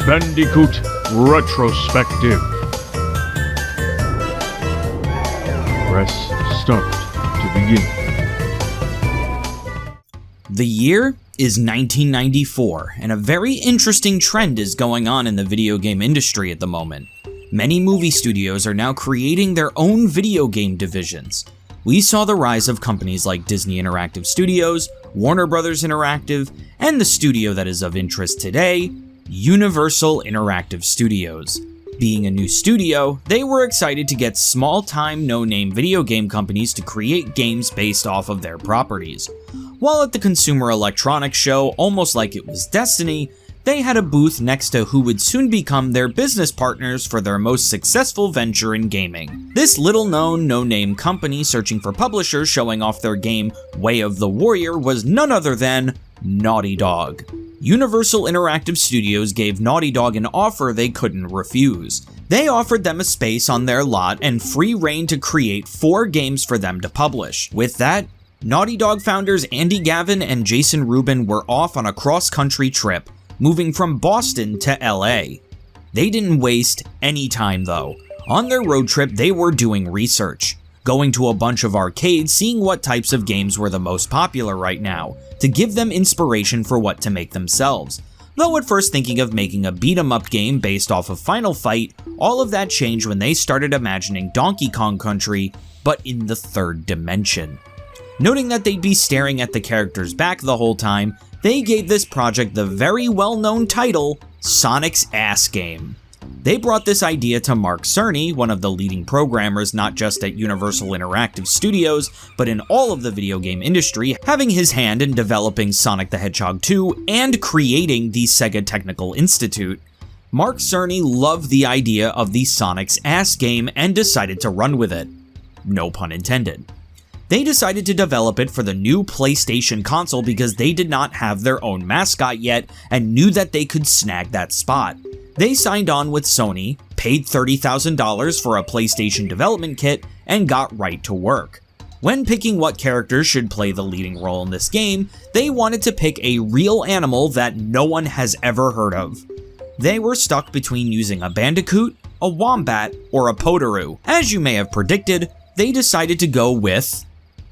Bandicoot Retrospective. Press start to begin. The year is 1994, and a very interesting trend is going on in the video game industry at the moment. Many movie studios are now creating their own video game divisions. We saw the rise of companies like Disney Interactive Studios, Warner Bros. Interactive, and the studio that is of interest today, Universal Interactive Studios. Being a new studio, they were excited to get small-time, no-name video game companies to create games based off of their properties. While at the Consumer Electronics Show, almost like it was destiny, they had a booth next to who would soon become their business partners for their most successful venture in gaming. This little-known, no-name company searching for publishers showing off their game Way of the Warrior was none other than Naughty Dog. Universal Interactive Studios gave Naughty Dog an offer they couldn't refuse. They offered them a space on their lot and free reign to create 4 games for them to publish. With that, Naughty Dog founders Andy Gavin and Jason Rubin were off on a cross-country trip, moving from Boston to LA. They didn't waste any time though. On their road trip, they were doing research, going to a bunch of arcades, seeing what types of games were the most popular right now, to give them inspiration for what to make themselves. Though at first thinking of making a beat-em-up game based off of Final Fight, all of that changed when they started imagining Donkey Kong Country, but in the 3rd dimension. Noting that they'd be staring at the character's back the whole time, they gave this project the very well-known title, Sonic's Ass Game. They brought this idea to Mark Cerny, one of the leading programmers not just at Universal Interactive Studios, but in all of the video game industry, having his hand in developing Sonic the Hedgehog 2 and creating the Sega Technical Institute. Mark Cerny loved the idea of the Sonic's Ass Game and decided to run with it. No pun intended. They decided to develop it for the new PlayStation console because they did not have their own mascot yet and knew that they could snag that spot. They signed on with Sony, paid $30,000 for a PlayStation development kit, and got right to work. When picking what characters should play the leading role in this game, they wanted to pick a real animal that no one has ever heard of. They were stuck between using a Bandicoot, a Wombat, or a Potoroo. As you may have predicted, they decided to go with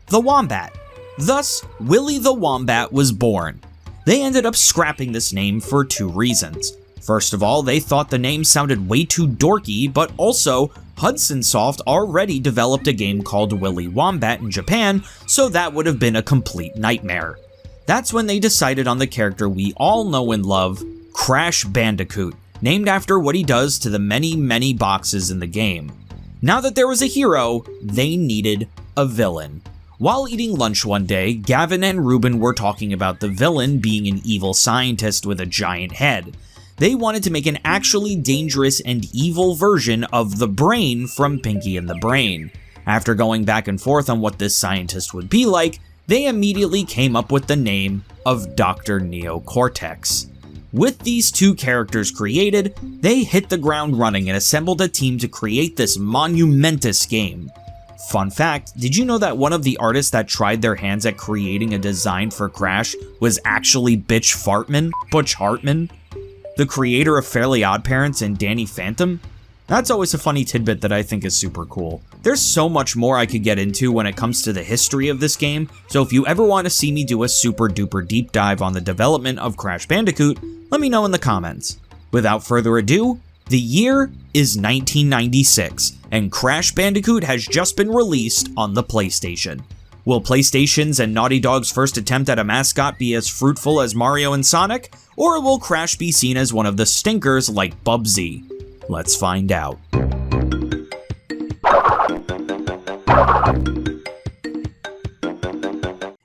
the Wombat. Thus, Willy the Wombat was born. They ended up scrapping this name for 2 reasons. First of all, they thought the name sounded way too dorky, but also, Hudson Soft already developed a game called Willy Wombat in Japan, so that would have been a complete nightmare. That's when they decided on the character we all know and love, Crash Bandicoot, named after what he does to the many boxes in the game. Now that there was a hero, they needed a villain. While eating lunch one day, Gavin and Rubin were talking about the villain being an evil scientist with a giant head. They wanted to make an actually dangerous and evil version of the Brain from Pinky and the Brain. After going back and forth on what this scientist would be like, they immediately came up with the name of Dr. Neo Cortex. With these 2 characters created, they hit the ground running and assembled a team to create this monumentous game. Fun fact, did you know that one of the artists that tried their hands at creating a design for Crash was actually Butch Hartman, the creator of Fairly OddParents and Danny Phantom? That's always a funny tidbit that I think is super cool. There's so much more I could get into when it comes to the history of this game, so if you ever want to see me do a super duper deep dive on the development of Crash Bandicoot, let me know in the comments. Without further ado, the year is 1996, and Crash Bandicoot has just been released on the PlayStation. Will PlayStation's and Naughty Dog's first attempt at a mascot be as fruitful as Mario and Sonic, or will Crash be seen as one of the stinkers like Bubsy? Let's find out.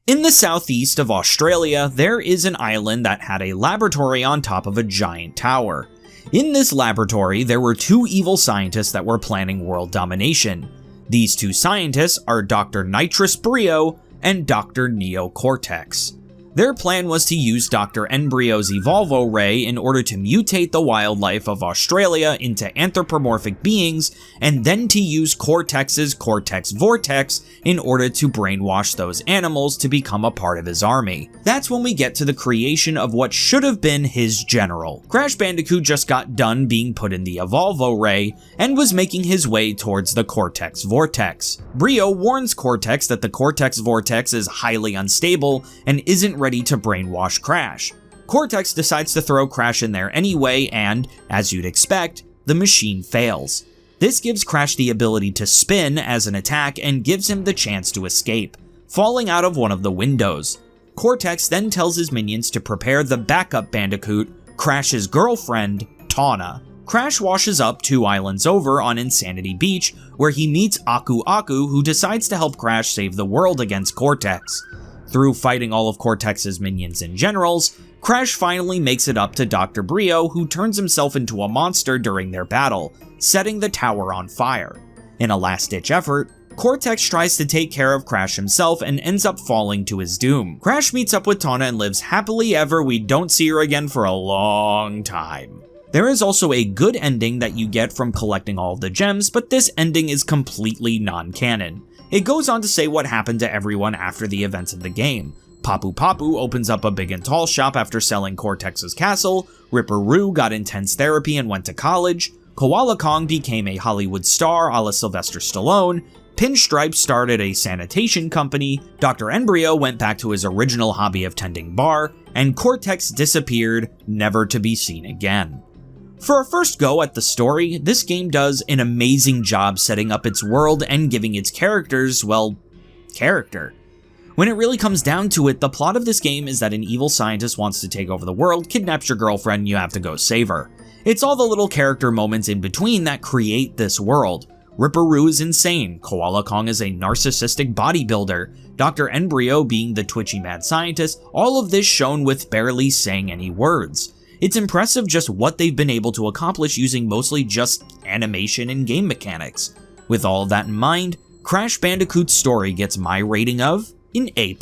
In the southeast of Australia, there is an island that had a laboratory on top of a giant tower. In this laboratory, there were 2 evil scientists that were planning world domination. These 2 scientists are Dr. Nitrous Brio and Dr. Neo Cortex. Their plan was to use Dr. Embryo's Evolvo Ray in order to mutate the wildlife of Australia into anthropomorphic beings, and then to use Cortex's Cortex Vortex in order to brainwash those animals to become a part of his army. That's when we get to the creation of what should have been his general. Crash Bandicoot just got done being put in the Evolvo Ray and was making his way towards the Cortex Vortex. Brio warns Cortex that the Cortex Vortex is highly unstable and isn't ready to brainwash Crash. Cortex decides to throw Crash in there anyway and, as you'd expect, the machine fails. This gives Crash the ability to spin as an attack and gives him the chance to escape, falling out of one of the windows. Cortex then tells his minions to prepare the backup Bandicoot, Crash's girlfriend, Tawna. Crash washes up 2 islands over on Insanity Beach, where he meets Aku Aku, who decides to help Crash save the world against Cortex. Through fighting all of Cortex's minions and generals, Crash finally makes it up to Dr. Brio, who turns himself into a monster during their battle, setting the tower on fire. In a last-ditch effort, Cortex tries to take care of Crash himself and ends up falling to his doom. Crash meets up with Tawna and lives happily ever. We don't see her again for a long time. There is also a good ending that you get from collecting all of the gems, but this ending is completely non-canon. It goes on to say what happened to everyone after the events of the game. Papu Papu opens up a big and tall shop after selling Cortex's castle, Ripper Roo got intense therapy and went to college, Koala Kong became a Hollywood star a la Sylvester Stallone, Pinstripe started a sanitation company, Dr. Embryo went back to his original hobby of tending bar, and Cortex disappeared, never to be seen again. For a first go at the story, this game does an amazing job setting up its world and giving its characters, well, character. When it really comes down to it, the plot of this game is that an evil scientist wants to take over the world, kidnaps your girlfriend, and you have to go save her. It's all the little character moments in between that create this world. Ripper Roo is insane, Koala Kong is a narcissistic bodybuilder, Dr. Embryo being the twitchy mad scientist, all of this shown with barely saying any words. It's impressive just what they've been able to accomplish using mostly just animation and game mechanics. With all of that in mind, Crash Bandicoot's story gets my rating of an A+.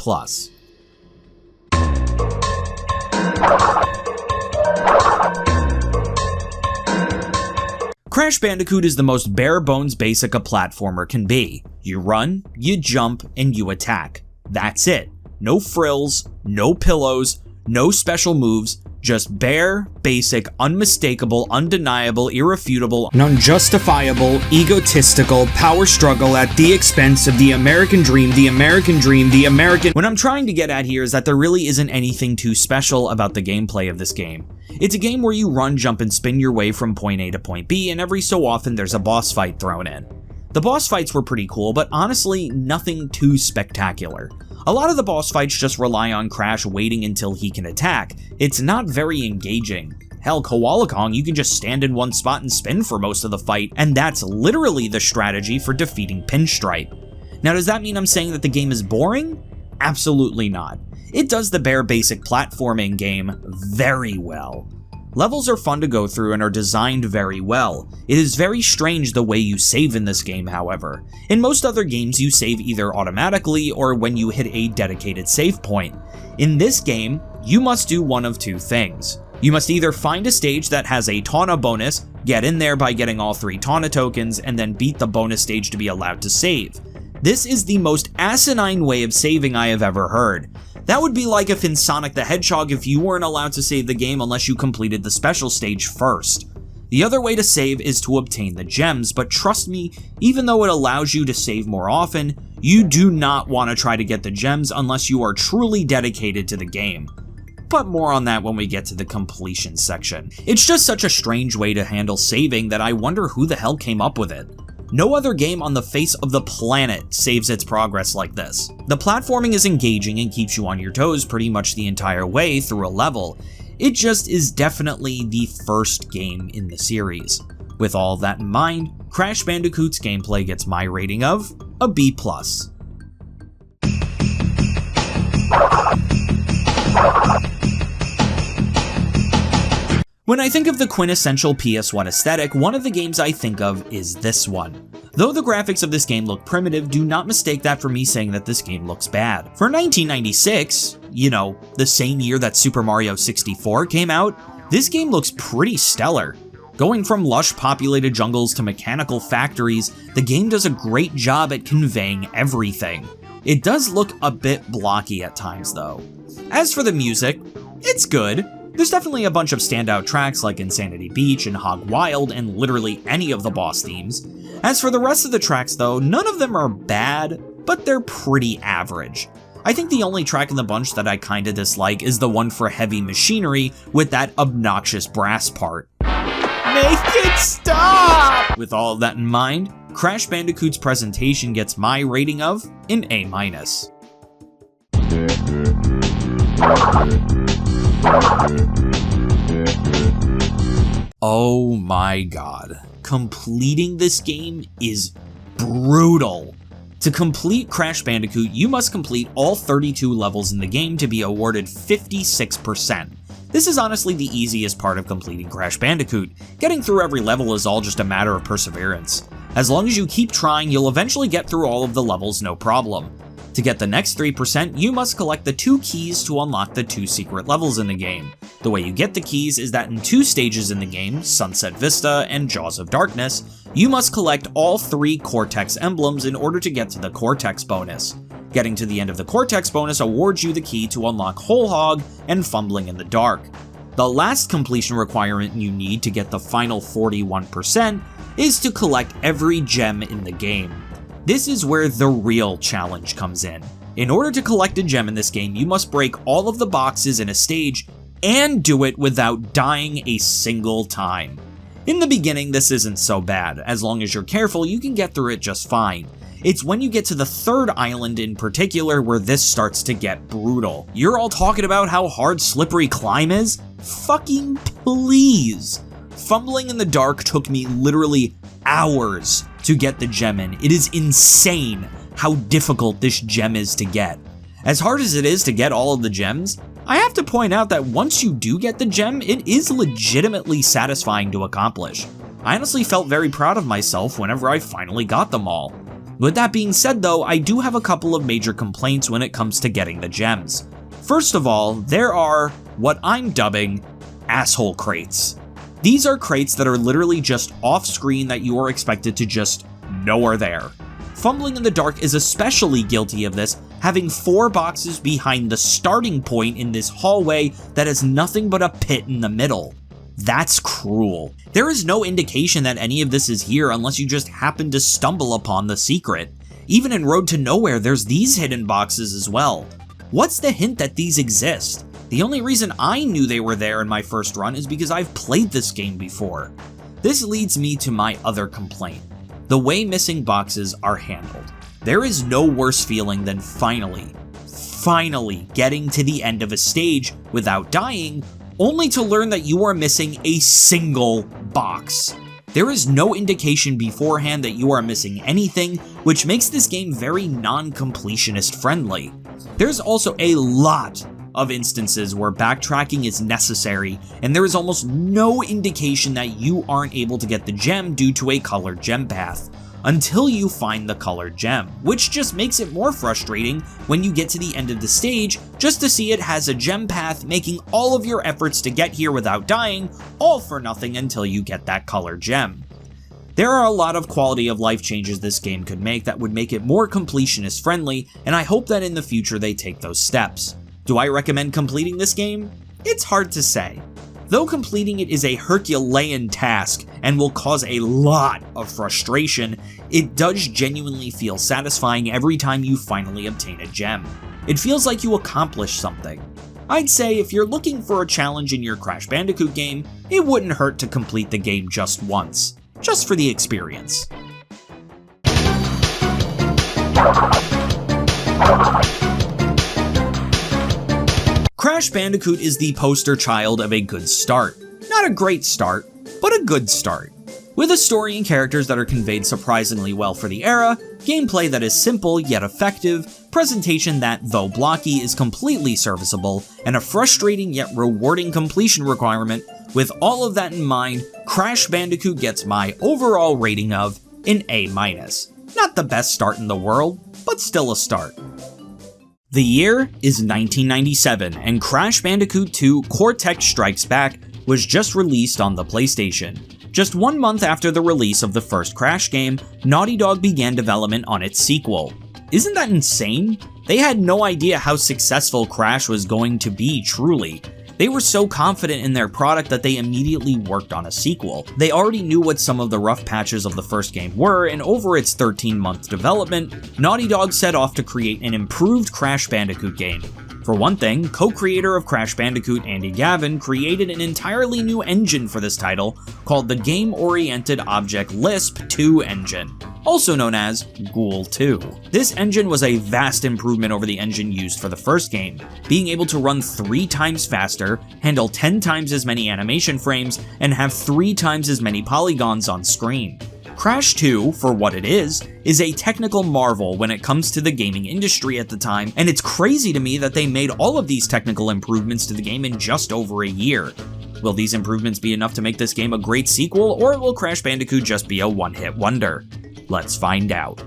Crash Bandicoot is the most bare-bones basic a platformer can be. You run, you jump, and you attack. That's it. No frills, no pillows, no special moves, just bare, basic, unmistakable, undeniable, irrefutable, unjustifiable, egotistical power struggle at the expense of the American dream, the American dream, the American... What I'm trying to get at here is that there really isn't anything too special about the gameplay of this game. It's a game where you run, jump, and spin your way from point A to point B, and every so often there's a boss fight thrown in. The boss fights were pretty cool, but honestly, nothing too spectacular. A lot of the boss fights just rely on Crash waiting until he can attack. It's not very engaging. Hell, Koala Kong, you can just stand in one spot and spin for most of the fight, and that's literally the strategy for defeating Pinstripe. Now, does that mean I'm saying that the game is boring? Absolutely not. It does the bare basic platforming game very well. Levels are fun to go through and are designed very well. It is very strange the way you save in this game, however. In most other games, you save either automatically or when you hit a dedicated save point. In this game, you must do one of two things. You must either find a stage that has a Tawna bonus, get in there by getting all 3 Tawna tokens, and then beat the bonus stage to be allowed to save. This is the most asinine way of saving I have ever heard. That would be like if in Sonic the Hedgehog if you weren't allowed to save the game unless you completed the special stage first. The other way to save is to obtain the gems, but trust me, even though it allows you to save more often, you do not want to try to get the gems unless you are truly dedicated to the game. But more on that when we get to the completion section. It's just such a strange way to handle saving that I wonder who the hell came up with it. No other game on the face of the planet saves its progress like this. The platforming is engaging and keeps you on your toes pretty much the entire way through a level. It just is definitely the first game in the series. With all that in mind, Crash Bandicoot's gameplay gets my rating of a B+. When I think of the quintessential PS1 aesthetic, one of the games I think of is this one. Though the graphics of this game look primitive, do not mistake that for me saying that this game looks bad. For 1996, you know, the same year that Super Mario 64 came out, this game looks pretty stellar. Going from lush populated jungles to mechanical factories, the game does a great job at conveying everything. It does look a bit blocky at times though. As for the music, it's good. There's definitely a bunch of standout tracks like Insanity Beach and Hog Wild and literally any of the boss themes. As for the rest of the tracks though, none of them are bad, but they're pretty average. I think the only track in the bunch that I kinda dislike is the one for Heavy Machinery with that obnoxious brass part. Make it stop! With all of that in mind, Crash Bandicoot's presentation gets my rating of an A-. Oh my god. Completing this game is brutal. To complete Crash Bandicoot, you must complete all 32 levels in the game to be awarded 56%. This is honestly the easiest part of completing Crash Bandicoot. Getting through every level is all just a matter of perseverance. As long as you keep trying, you'll eventually get through all of the levels no problem. To get the next 3%, you must collect the 2 keys to unlock the 2 secret levels in the game. The way you get the keys is that in 2 stages in the game, Sunset Vista and Jaws of Darkness, you must collect all 3 Cortex emblems in order to get to the Cortex bonus. Getting to the end of the Cortex bonus awards you the key to unlock Whole Hog and Fumbling in the Dark. The last completion requirement you need to get the final 41% is to collect every gem in the game. This is where the real challenge comes in. In order to collect a gem in this game, you must break all of the boxes in a stage and do it without dying a single time. In the beginning, this isn't so bad. As long as you're careful, you can get through it just fine. It's when you get to the 3rd island in particular where this starts to get brutal. You're all talking about how hard Slippery Climb is? Fucking please! Fumbling in the Dark took me literally hours to get the gem in. It is insane how difficult this gem is to get. As hard as it is to get all of the gems, I have to point out that once you do get the gem, it is legitimately satisfying to accomplish. I honestly felt very proud of myself whenever I finally got them all. With that being said though, I do have a couple of major complaints when it comes to getting the gems. First of all, there are what I'm dubbing asshole crates. These are crates that are literally just off screen that you are expected to just know are there. Fumbling in the Dark is especially guilty of this, having 4 boxes behind the starting point in this hallway that has nothing but a pit in the middle. That's cruel. There is no indication that any of this is here unless you just happen to stumble upon the secret. Even in Road to Nowhere, there's these hidden boxes as well. What's the hint that these exist? The only reason I knew they were there in my first run is because I've played this game before. This leads me to my other complaint: the way missing boxes are handled. There is no worse feeling than finally getting to the end of a stage without dying, only to learn that you are missing a single box. There is no indication beforehand that you are missing anything, which makes this game very non-completionist friendly. There's also a lot of instances where backtracking is necessary, and there is almost no indication that you aren't able to get the gem due to a colored gem path, until you find the colored gem, which just makes it more frustrating when you get to the end of the stage just to see it has a gem path, making all of your efforts to get here without dying all for nothing until you get that colored gem. There are a lot of quality of life changes this game could make that would make it more completionist friendly, and I hope that in the future they take those steps. Do I recommend completing this game? It's hard to say. Though completing it is a Herculean task and will cause a lot of frustration, it does genuinely feel satisfying every time you finally obtain a gem. It feels like you accomplished something. I'd say if you're looking for a challenge in your Crash Bandicoot game, it wouldn't hurt to complete the game just once, just for the experience. Crash Bandicoot is the poster child of a good start. Not a great start, but a good start. With a story and characters that are conveyed surprisingly well for the era, gameplay that is simple yet effective, presentation that, though blocky, is completely serviceable, and a frustrating yet rewarding completion requirement, with all of that in mind, Crash Bandicoot gets my overall rating of an A-. Not the best start in the world, but still a start. The year is 1997, and Crash Bandicoot 2 Cortex Strikes Back was just released on the PlayStation. Just 1 month after the release of the first Crash game, Naughty Dog began development on its sequel. Isn't that insane? They had no idea how successful Crash was going to be, truly. They were so confident in their product that they immediately worked on a sequel. They already knew what some of the rough patches of the first game were, and over its 13-month development, Naughty Dog set off to create an improved Crash Bandicoot game. For one thing, co-creator of Crash Bandicoot Andy Gavin created an entirely new engine for this title called the Game-Oriented Object Lisp 2 engine, also known as Ghoul 2. This engine was a vast improvement over the engine used for the first game, being able to run 3 times faster, handle 10 times as many animation frames, and have 3 times as many polygons on screen. Crash 2, for what it is a technical marvel when it comes to the gaming industry at the time, and it's crazy to me that they made all of these technical improvements to the game in just over a year. Will these improvements be enough to make this game a great sequel, or will Crash Bandicoot just be a one-hit wonder? Let's find out.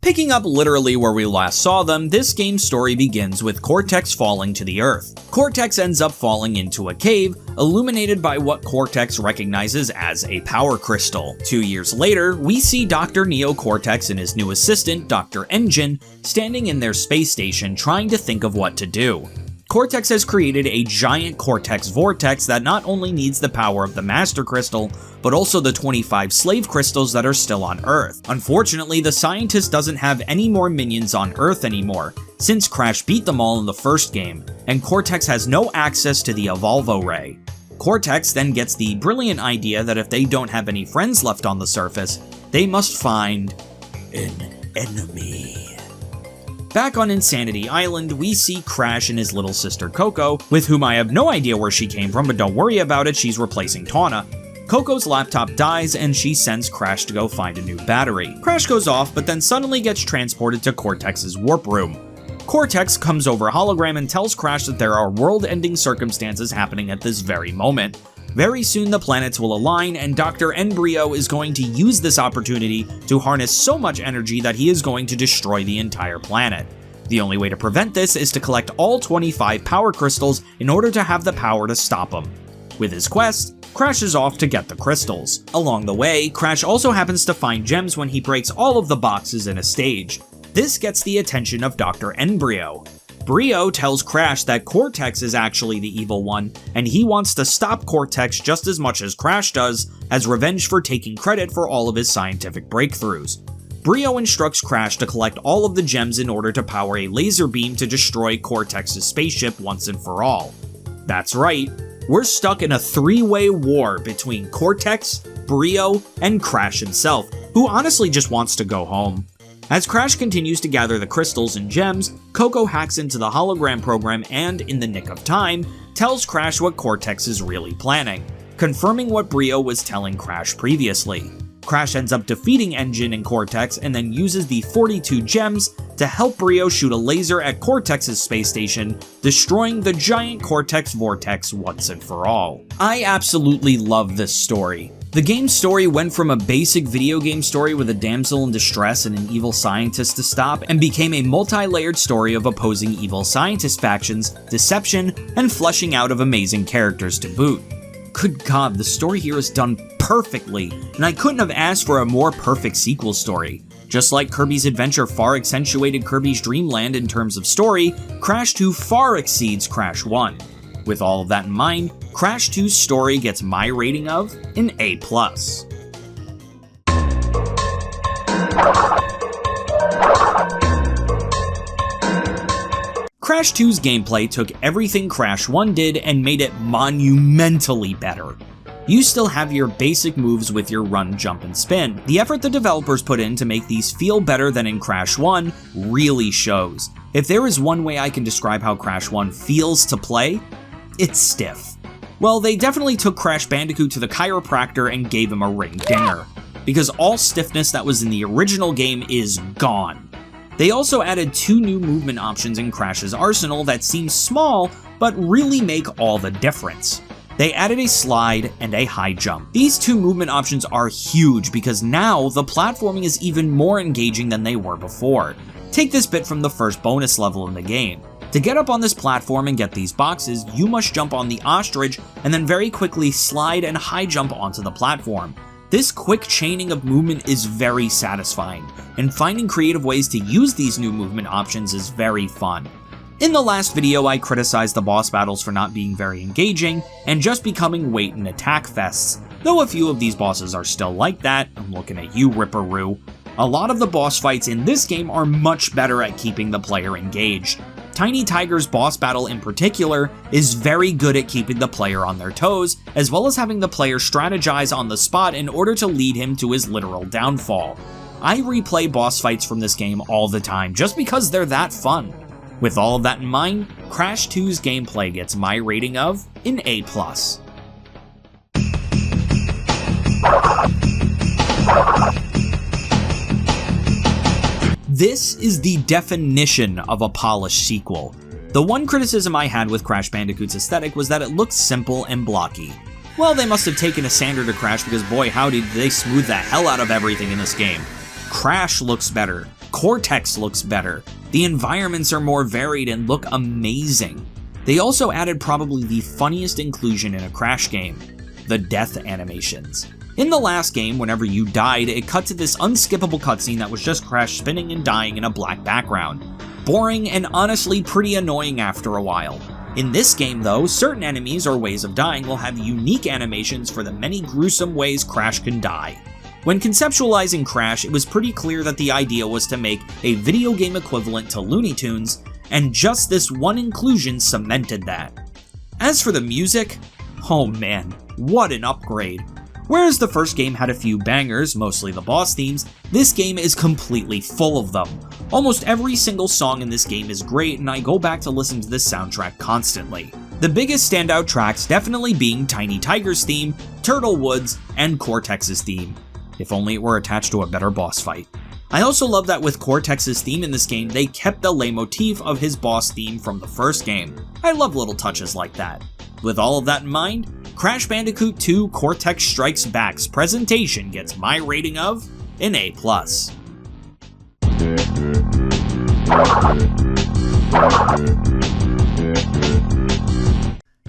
Picking up literally where we last saw them, this game's story begins with Cortex falling to the earth. Cortex ends up falling into a cave, illuminated by what Cortex recognizes as a power crystal. 2 years later, we see Dr. Neo Cortex and his new assistant, Dr. Engine, standing in their space station trying to think of what to do. Cortex has created a giant Cortex vortex that not only needs the power of the Master Crystal, but also the 25 slave crystals that are still on Earth. Unfortunately, the scientist doesn't have any more minions on Earth anymore, since Crash beat them all in the first game, and Cortex has no access to the Evolvo Ray. Cortex then gets the brilliant idea that if they don't have any friends left on the surface, they must find an enemy. Back on Insanity Island, we see Crash and his little sister Coco, with whom I have no idea where she came from, but don't worry about it, she's replacing Tawna. Coco's laptop dies and she sends Crash to go find a new battery. Crash goes off, but then suddenly gets transported to Cortex's warp room. Cortex comes over hologram and tells Crash that there are world-ending circumstances happening at this very moment. Very soon the planets will align, and Dr. Embryo is going to use this opportunity to harness so much energy that he is going to destroy the entire planet. The only way to prevent this is to collect all 25 power crystals in order to have the power to stop him. With his quest, Crash is off to get the crystals. Along the way, Crash also happens to find gems when he breaks all of the boxes in a stage. This gets the attention of Dr. Embryo. Brio tells Crash that Cortex is actually the evil one, and he wants to stop Cortex just as much as Crash does, as revenge for taking credit for all of his scientific breakthroughs. Brio instructs Crash to collect all of the gems in order to power a laser beam to destroy Cortex's spaceship once and for all. That's right, we're stuck in a 3-way war between Cortex, Brio, and Crash himself, who honestly just wants to go home. As Crash continues to gather the crystals and gems, Coco hacks into the hologram program and, in the nick of time, tells Crash what Cortex is really planning, confirming what Brio was telling Crash previously. Crash ends up defeating Engine and Cortex and then uses the 42 gems to help Brio shoot a laser at Cortex's space station, destroying the giant Cortex vortex once and for all. I absolutely love this story. The game's story went from a basic video game story with a damsel in distress and an evil scientist to stop, and became a multi-layered story of opposing evil scientist factions, deception, and fleshing out of amazing characters to boot. Good God, the story here is done perfectly, and I couldn't have asked for a more perfect sequel story. Just like Kirby's Adventure far accentuated Kirby's Dream Land in terms of story, Crash 2 far exceeds Crash 1. With all of that in mind, Crash 2's story gets my rating of an A+. Crash 2's gameplay took everything Crash 1 did and made it monumentally better. You still have your basic moves with your run, jump, and spin. The effort the developers put in to make these feel better than in Crash 1 really shows. If there is one way I can describe how Crash 1 feels to play, it's stiff. Well, they definitely took Crash Bandicoot to the chiropractor and gave him a ring dinger, because all stiffness that was in the original game is gone. They also added 2 new movement options in Crash's arsenal that seem small, but really make all the difference. They added a slide and a high jump. These two movement options are huge because now the platforming is even more engaging than they were before. Take this bit from the first bonus level in the game. To get up on this platform and get these boxes, you must jump on the ostrich and then very quickly slide and high jump onto the platform. This quick chaining of movement is very satisfying, and finding creative ways to use these new movement options is very fun. In the last video, I criticized the boss battles for not being very engaging and just becoming wait and attack fests. Though a few of these bosses are still like that, I'm looking at you, Ripperoo. A lot of the boss fights in this game are much better at keeping the player engaged. Tiny Tiger's boss battle in particular is very good at keeping the player on their toes, as well as having the player strategize on the spot in order to lead him to his literal downfall. I replay boss fights from this game all the time just because they're that fun. With all of that in mind, Crash 2's gameplay gets my rating of an A+. This is the definition of a polished sequel. The one criticism I had with Crash Bandicoot's aesthetic was that it looked simple and blocky. Well, they must have taken a sander to Crash because boy howdy did they smooth the hell out of everything in this game. Crash looks better, Cortex looks better, the environments are more varied and look amazing. They also added probably the funniest inclusion in a Crash game, the death animations. In the last game, whenever you died, it cut to this unskippable cutscene that was just Crash spinning and dying in a black background. Boring and honestly pretty annoying after a while. In this game though, certain enemies or ways of dying will have unique animations for the many gruesome ways Crash can die. When conceptualizing Crash, it was pretty clear that the idea was to make a video game equivalent to Looney Tunes, and just this one inclusion cemented that. As for the music, oh man, what an upgrade. Whereas the first game had a few bangers, mostly the boss themes, this game is completely full of them. Almost every single song in this game is great, and I go back to listen to this soundtrack constantly. The biggest standout tracks definitely being Tiny Tiger's theme, Turtle Woods, and Cortex's theme. If only it were attached to a better boss fight. I also love that with Cortex's theme in this game, they kept the leitmotif of his boss theme from the first game. I love little touches like that. With all of that in mind, Crash Bandicoot 2 Cortex Strikes Back's presentation gets my rating of an A+.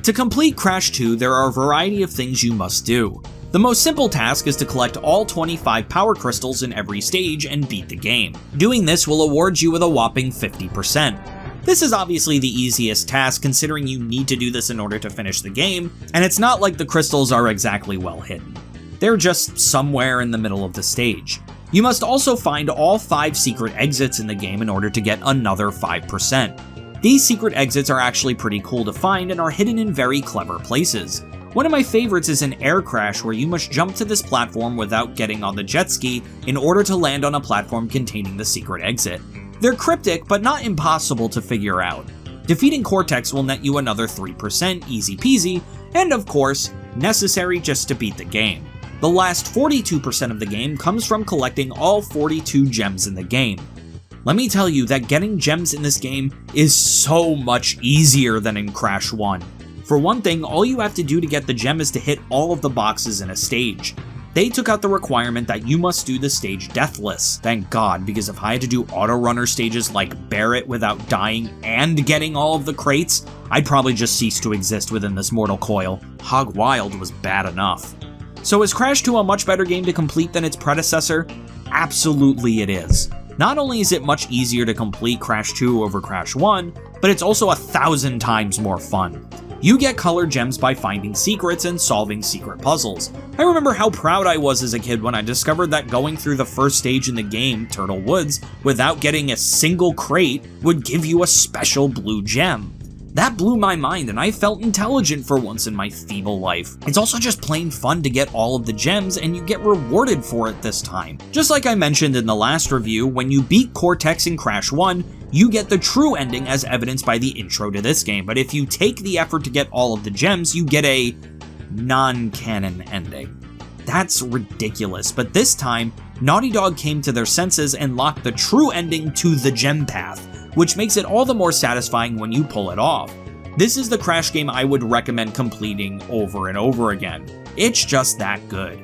To complete Crash 2, there are a variety of things you must do. The most simple task is to collect all 25 power crystals in every stage and beat the game. Doing this will award you with a whopping 50%. This is obviously the easiest task considering you need to do this in order to finish the game, and it's not like the crystals are exactly well hidden. They're just somewhere in the middle of the stage. You must also find all 5 secret exits in the game in order to get another 5%. These secret exits are actually pretty cool to find and are hidden in very clever places. One of my favorites is an air crash where you must jump to this platform without getting on the jet ski in order to land on a platform containing the secret exit. They're cryptic, but not impossible to figure out. Defeating Cortex will net you another 3%, easy peasy, and of course, necessary just to beat the game. The last 42% of the game comes from collecting all 42 gems in the game. Let me tell you that getting gems in this game is so much easier than in Crash 1. For one thing, all you have to do to get the gem is to hit all of the boxes in a stage. They took out the requirement that you must do the stage deathless. Thank God, because if I had to do auto-runner stages like Barrett without dying and getting all of the crates, I'd probably just cease to exist within this mortal coil. Hog Wild was bad enough. So is Crash 2 a much better game to complete than its predecessor? Absolutely it is. Not only is it much easier to complete Crash 2 over Crash 1, but it's also 1,000 times more fun. You get colored gems by finding secrets and solving secret puzzles. I remember how proud I was as a kid when I discovered that going through the first stage in the game, Turtle Woods, without getting a single crate would give you a special blue gem. That blew my mind and I felt intelligent for once in my feeble life. It's also just plain fun to get all of the gems and you get rewarded for it this time. Just like I mentioned in the last review, when you beat Cortex in Crash 1, you get the true ending as evidenced by the intro to this game, but if you take the effort to get all of the gems, you get a non-canon ending. That's ridiculous, but this time, Naughty Dog came to their senses and locked the true ending to the gem path, which makes it all the more satisfying when you pull it off. This is the Crash game I would recommend completing over and over again. It's just that good.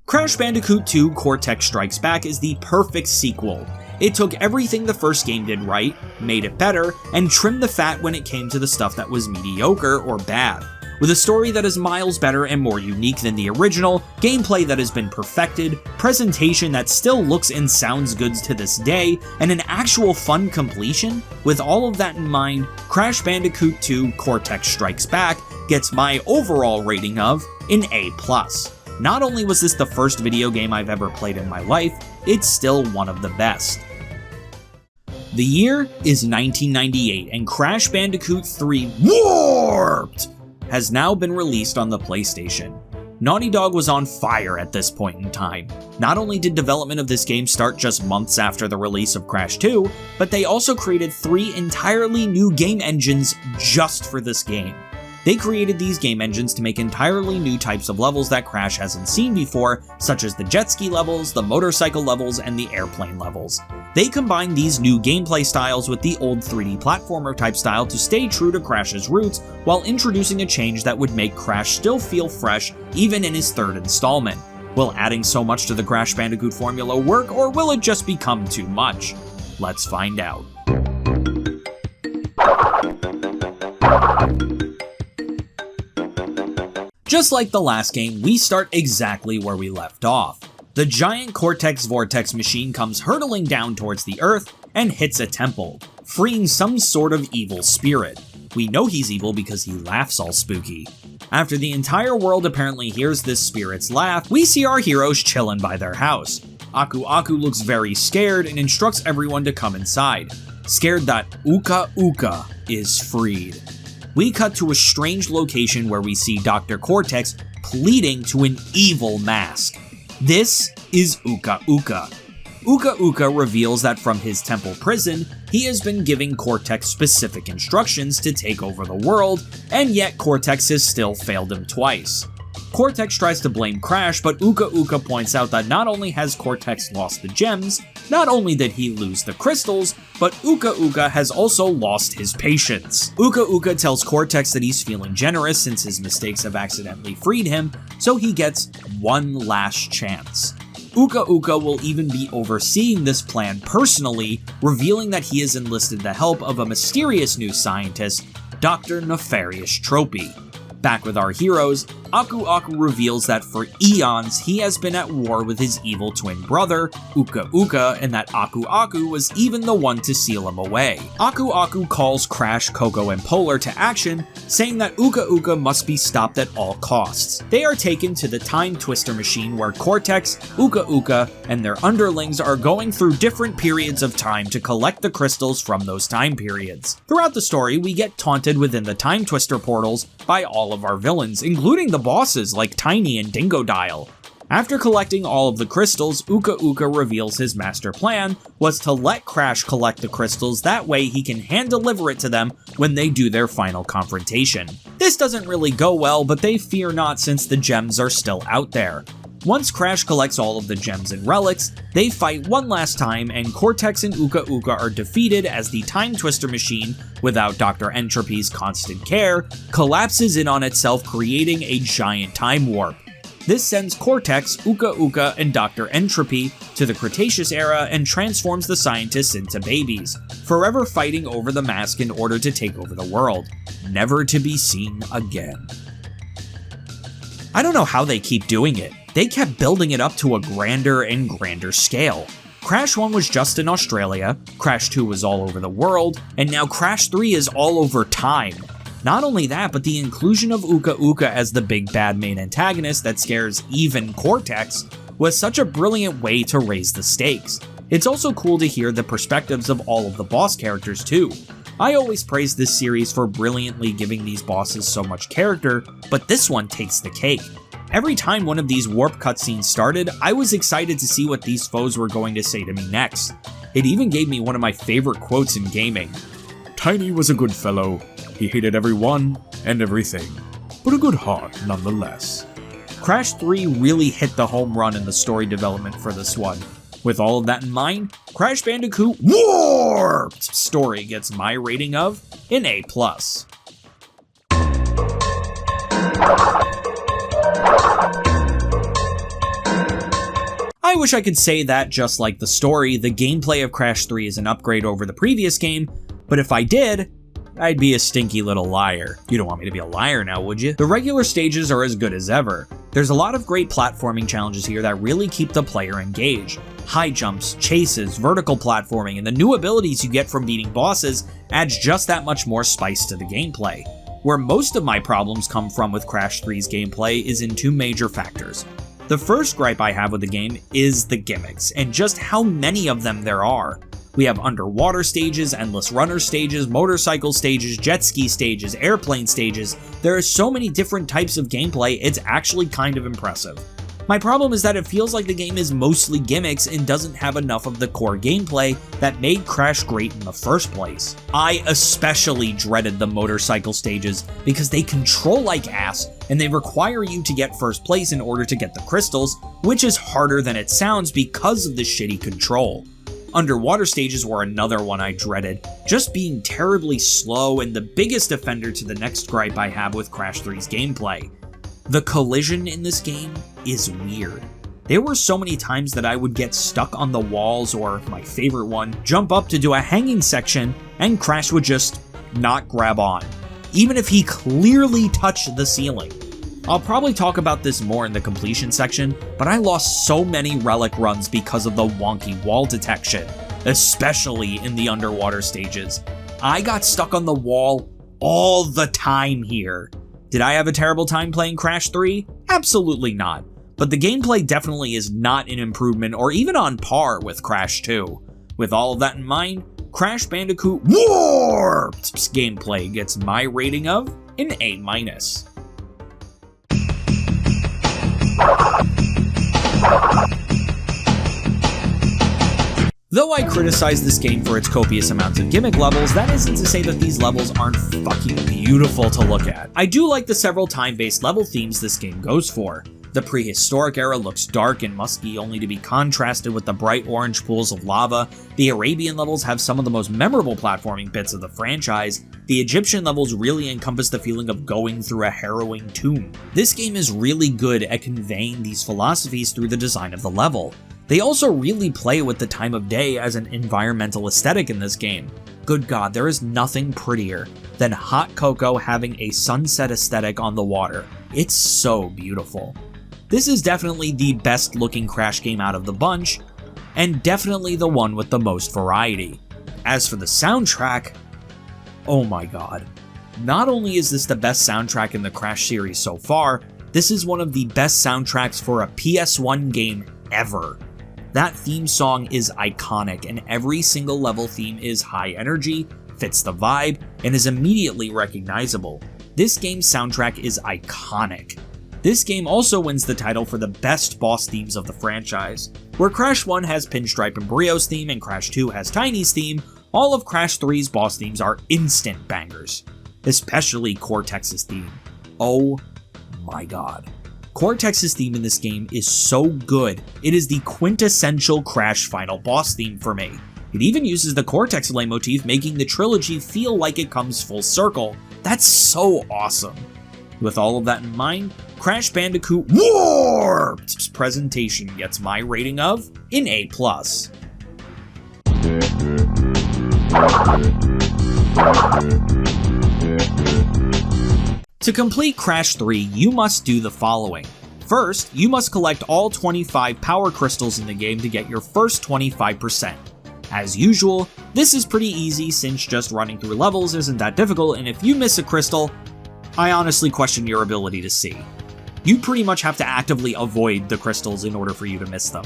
Crash Bandicoot 2 Cortex Strikes Back is the perfect sequel. It took everything the first game did right, made it better, and trimmed the fat when it came to the stuff that was mediocre or bad. With a story that is miles better and more unique than the original, gameplay that has been perfected, presentation that still looks and sounds good to this day, and an actual fun completion, with all of that in mind, Crash Bandicoot 2 Cortex Strikes Back gets my overall rating of an A+. Not only was this the first video game I've ever played in my life, it's still one of the best. The year is 1998 and Crash Bandicoot 3 Warped has now been released on the PlayStation. Naughty Dog was on fire at this point in time. Not only did development of this game start just months after the release of Crash 2, but they also created 3 entirely new game engines just for this game. They created these game engines to make entirely new types of levels that Crash hasn't seen before, such as the jet ski levels, the motorcycle levels, and the airplane levels. They combined these new gameplay styles with the old 3D platformer type style to stay true to Crash's roots, while introducing a change that would make Crash still feel fresh even in his third installment. Will adding so much to the Crash Bandicoot formula work, or will it just become too much? Let's find out. Just like the last game, we start exactly where we left off. The giant Cortex Vortex machine comes hurtling down towards the Earth and hits a temple, freeing some sort of evil spirit. We know he's evil because he laughs all spooky. After the entire world apparently hears this spirit's laugh, we see our heroes chillin' by their house. Aku Aku looks very scared and instructs everyone to come inside, scared that Uka Uka is freed. We cut to a strange location where we see Dr. Cortex pleading to an evil mask. This is Uka Uka. Uka Uka reveals that from his temple prison, he has been giving Cortex specific instructions to take over the world, and yet Cortex has still failed him twice. Cortex tries to blame Crash, but Uka Uka points out that not only has Cortex lost the gems, not only did he lose the crystals, but Uka Uka has also lost his patience. Uka Uka tells Cortex that he's feeling generous since his mistakes have accidentally freed him, so he gets one last chance. Uka Uka will even be overseeing this plan personally, revealing that he has enlisted the help of a mysterious new scientist, Dr. Nefarious Tropy. Back with our heroes, Aku Aku reveals that for eons he has been at war with his evil twin brother, Uka Uka, and that Aku Aku was even the one to seal him away. Aku Aku calls Crash, Coco, and Polar to action, saying that Uka Uka must be stopped at all costs. They are taken to the Time Twister machine where Cortex, Uka Uka, and their underlings are going through different periods of time to collect the crystals from those time periods. Throughout the story, we get taunted within the Time Twister portals by all of our villains, including the bosses like Tiny and Dingodile. After collecting all of the crystals, Uka Uka reveals his master plan was to let Crash collect the crystals, that way he can hand-deliver it to them when they do their final confrontation. This doesn't really go well, but they fear not since the gems are still out there. Once Crash collects all of the gems and relics, they fight one last time and Cortex and Uka Uka are defeated as the Time Twister machine, without Dr. Entropy's constant care, collapses in on itself, creating a giant time warp. This sends Cortex, Uka Uka, and Dr. Entropy to the Cretaceous era and transforms the scientists into babies, forever fighting over the mask in order to take over the world, never to be seen again. I don't know how they keep doing it. They kept building it up to a grander and grander scale. Crash 1 was just in Australia, Crash 2 was all over the world, and now Crash 3 is all over time. Not only that, but the inclusion of Uka Uka as the big bad main antagonist that scares even Cortex was such a brilliant way to raise the stakes. It's also cool to hear the perspectives of all of the boss characters too. I always praise this series for brilliantly giving these bosses so much character, but this one takes the cake. Every time one of these warp cutscenes started, I was excited to see what these foes were going to say to me next. It even gave me one of my favorite quotes in gaming. Tiny was a good fellow. He hated everyone and everything, but a good heart nonetheless. Crash 3 really hit the home run in the story development for this one. With all of that in mind, Crash Bandicoot Warped story gets my rating of an A+. I wish I could say that just like the story, the gameplay of Crash 3 is an upgrade over the previous game, but if I did, I'd be a stinky little liar. You don't want me to be a liar now, would you? The regular stages are as good as ever. There's a lot of great platforming challenges here that really keep the player engaged. High jumps, chases, vertical platforming, and the new abilities you get from beating bosses adds just that much more spice to the gameplay. Where most of my problems come from with Crash 3's gameplay is in two major factors. The first gripe I have with the game is the gimmicks, and just how many of them there are. We have underwater stages, endless runner stages, motorcycle stages, jet ski stages, airplane stages. There are so many different types of gameplay, it's actually kind of impressive. My problem is that it feels like the game is mostly gimmicks and doesn't have enough of the core gameplay that made Crash great in the first place. I especially dreaded the motorcycle stages because they control like ass and they require you to get first place in order to get the crystals, which is harder than it sounds because of the shitty control. Underwater stages were another one I dreaded, just being terribly slow and the biggest offender to the next gripe I have with Crash 3's gameplay. The collision in this game is weird. There were so many times that I would get stuck on the walls, or my favorite one, jump up to do a hanging section and Crash would just not grab on, even if he clearly touched the ceiling. I'll probably talk about this more in the completion section, but I lost so many relic runs because of the wonky wall detection, especially in the underwater stages. I got stuck on the wall all the time here. Did I have a terrible time playing Crash 3? Absolutely not. But the gameplay definitely is not an improvement or even on par with Crash 2. With all of that in mind, Crash Bandicoot Warped's gameplay gets my rating of an A-. Though I criticize this game for its copious amounts of gimmick levels, that isn't to say that these levels aren't fucking beautiful to look at. I do like the several time-based level themes this game goes for. The prehistoric era looks dark and musky, only to be contrasted with the bright orange pools of lava. The Arabian levels have some of the most memorable platforming bits of the franchise. The Egyptian levels really encompass the feeling of going through a harrowing tomb. This game is really good at conveying these philosophies through the design of the level. They also really play with the time of day as an environmental aesthetic in this game. Good God, there is nothing prettier than hot cocoa having a sunset aesthetic on the water. It's so beautiful. This is definitely the best looking Crash game out of the bunch, and definitely the one with the most variety. As for the soundtrack, oh my god. Not only is this the best soundtrack in the Crash series so far, this is one of the best soundtracks for a PS1 game ever. That theme song is iconic, and every single level theme is high energy, fits the vibe, and is immediately recognizable. This game's soundtrack is iconic. This game also wins the title for the best boss themes of the franchise. Where Crash 1 has Pinstripe and Brio's theme and Crash 2 has Tiny's theme, all of Crash 3's boss themes are instant bangers. Especially Cortex's theme. Oh my god. Cortex's theme in this game is so good, it is the quintessential Crash final boss theme for me. It even uses the Cortex leitmotif, making the trilogy feel like it comes full circle. That's so awesome. With all of that in mind, Crash Bandicoot Warped's presentation gets my rating of an A+. To complete Crash 3, you must do the following. First, you must collect all 25 power crystals in the game to get your first 25%. As usual, this is pretty easy since just running through levels isn't that difficult, and if you miss a crystal, I honestly question your ability to see. You pretty much have to actively avoid the crystals in order for you to miss them.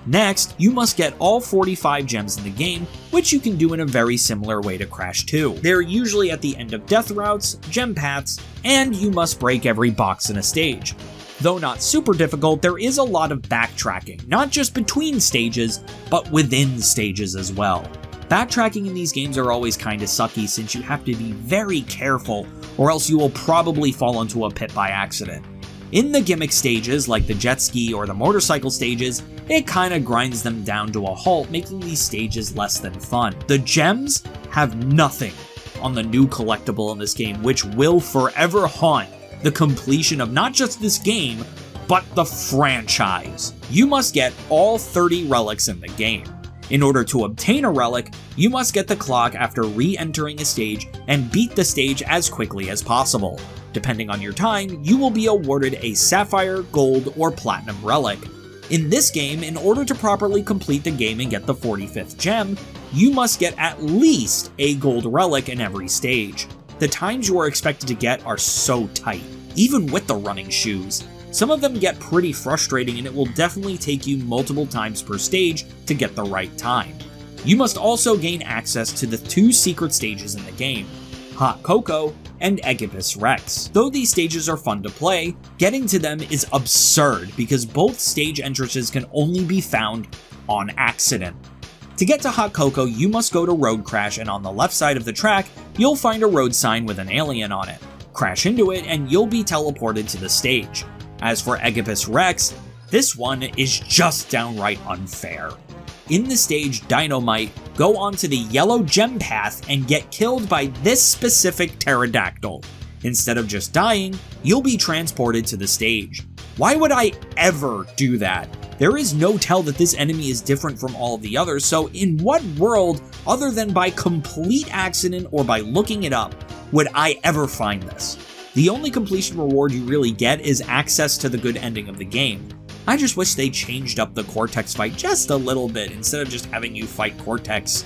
Next, you must get all 45 gems in the game, which you can do in a very similar way to Crash 2. They're usually at the end of death routes, gem paths, and you must break every box in a stage. Though not super difficult, there is a lot of backtracking, not just between stages, but within stages as well. Backtracking in these games are always kinda sucky since you have to be very careful, or else you will probably fall into a pit by accident. In the gimmick stages, like the jet ski or the motorcycle stages, it kinda grinds them down to a halt, making these stages less than fun. The gems have nothing on the new collectible in this game, which will forever haunt the completion of not just this game, but the franchise. You must get all 30 relics in the game. In order to obtain a relic, you must get the clock after re-entering a stage and beat the stage as quickly as possible. Depending on your time, you will be awarded a sapphire, gold, or platinum relic. In this game, in order to properly complete the game and get the 45th gem, you must get at least a gold relic in every stage. The times you are expected to get are so tight, even with the running shoes. Some of them get pretty frustrating, and it will definitely take you multiple times per stage to get the right time. You must also gain access to the 2 secret stages in the game, Hot Cocoa and Aegipus Rex. Though these stages are fun to play, getting to them is absurd because both stage entrances can only be found on accident. To get to Hot Cocoa, you must go to Road Crash, and on the left side of the track, you'll find a road sign with an alien on it. Crash into it and you'll be teleported to the stage. As for Aegipus Rex, this one is just downright unfair. In the stage Dynamite, go onto the yellow gem path and get killed by this specific pterodactyl. Instead of just dying, you'll be transported to the stage. Why would I ever do that? There is no tell that this enemy is different from all of the others, so in what world, other than by complete accident or by looking it up, would I ever find this? The only completion reward you really get is access to the good ending of the game. I just wish they changed up the Cortex fight just a little bit instead of just having you fight Cortex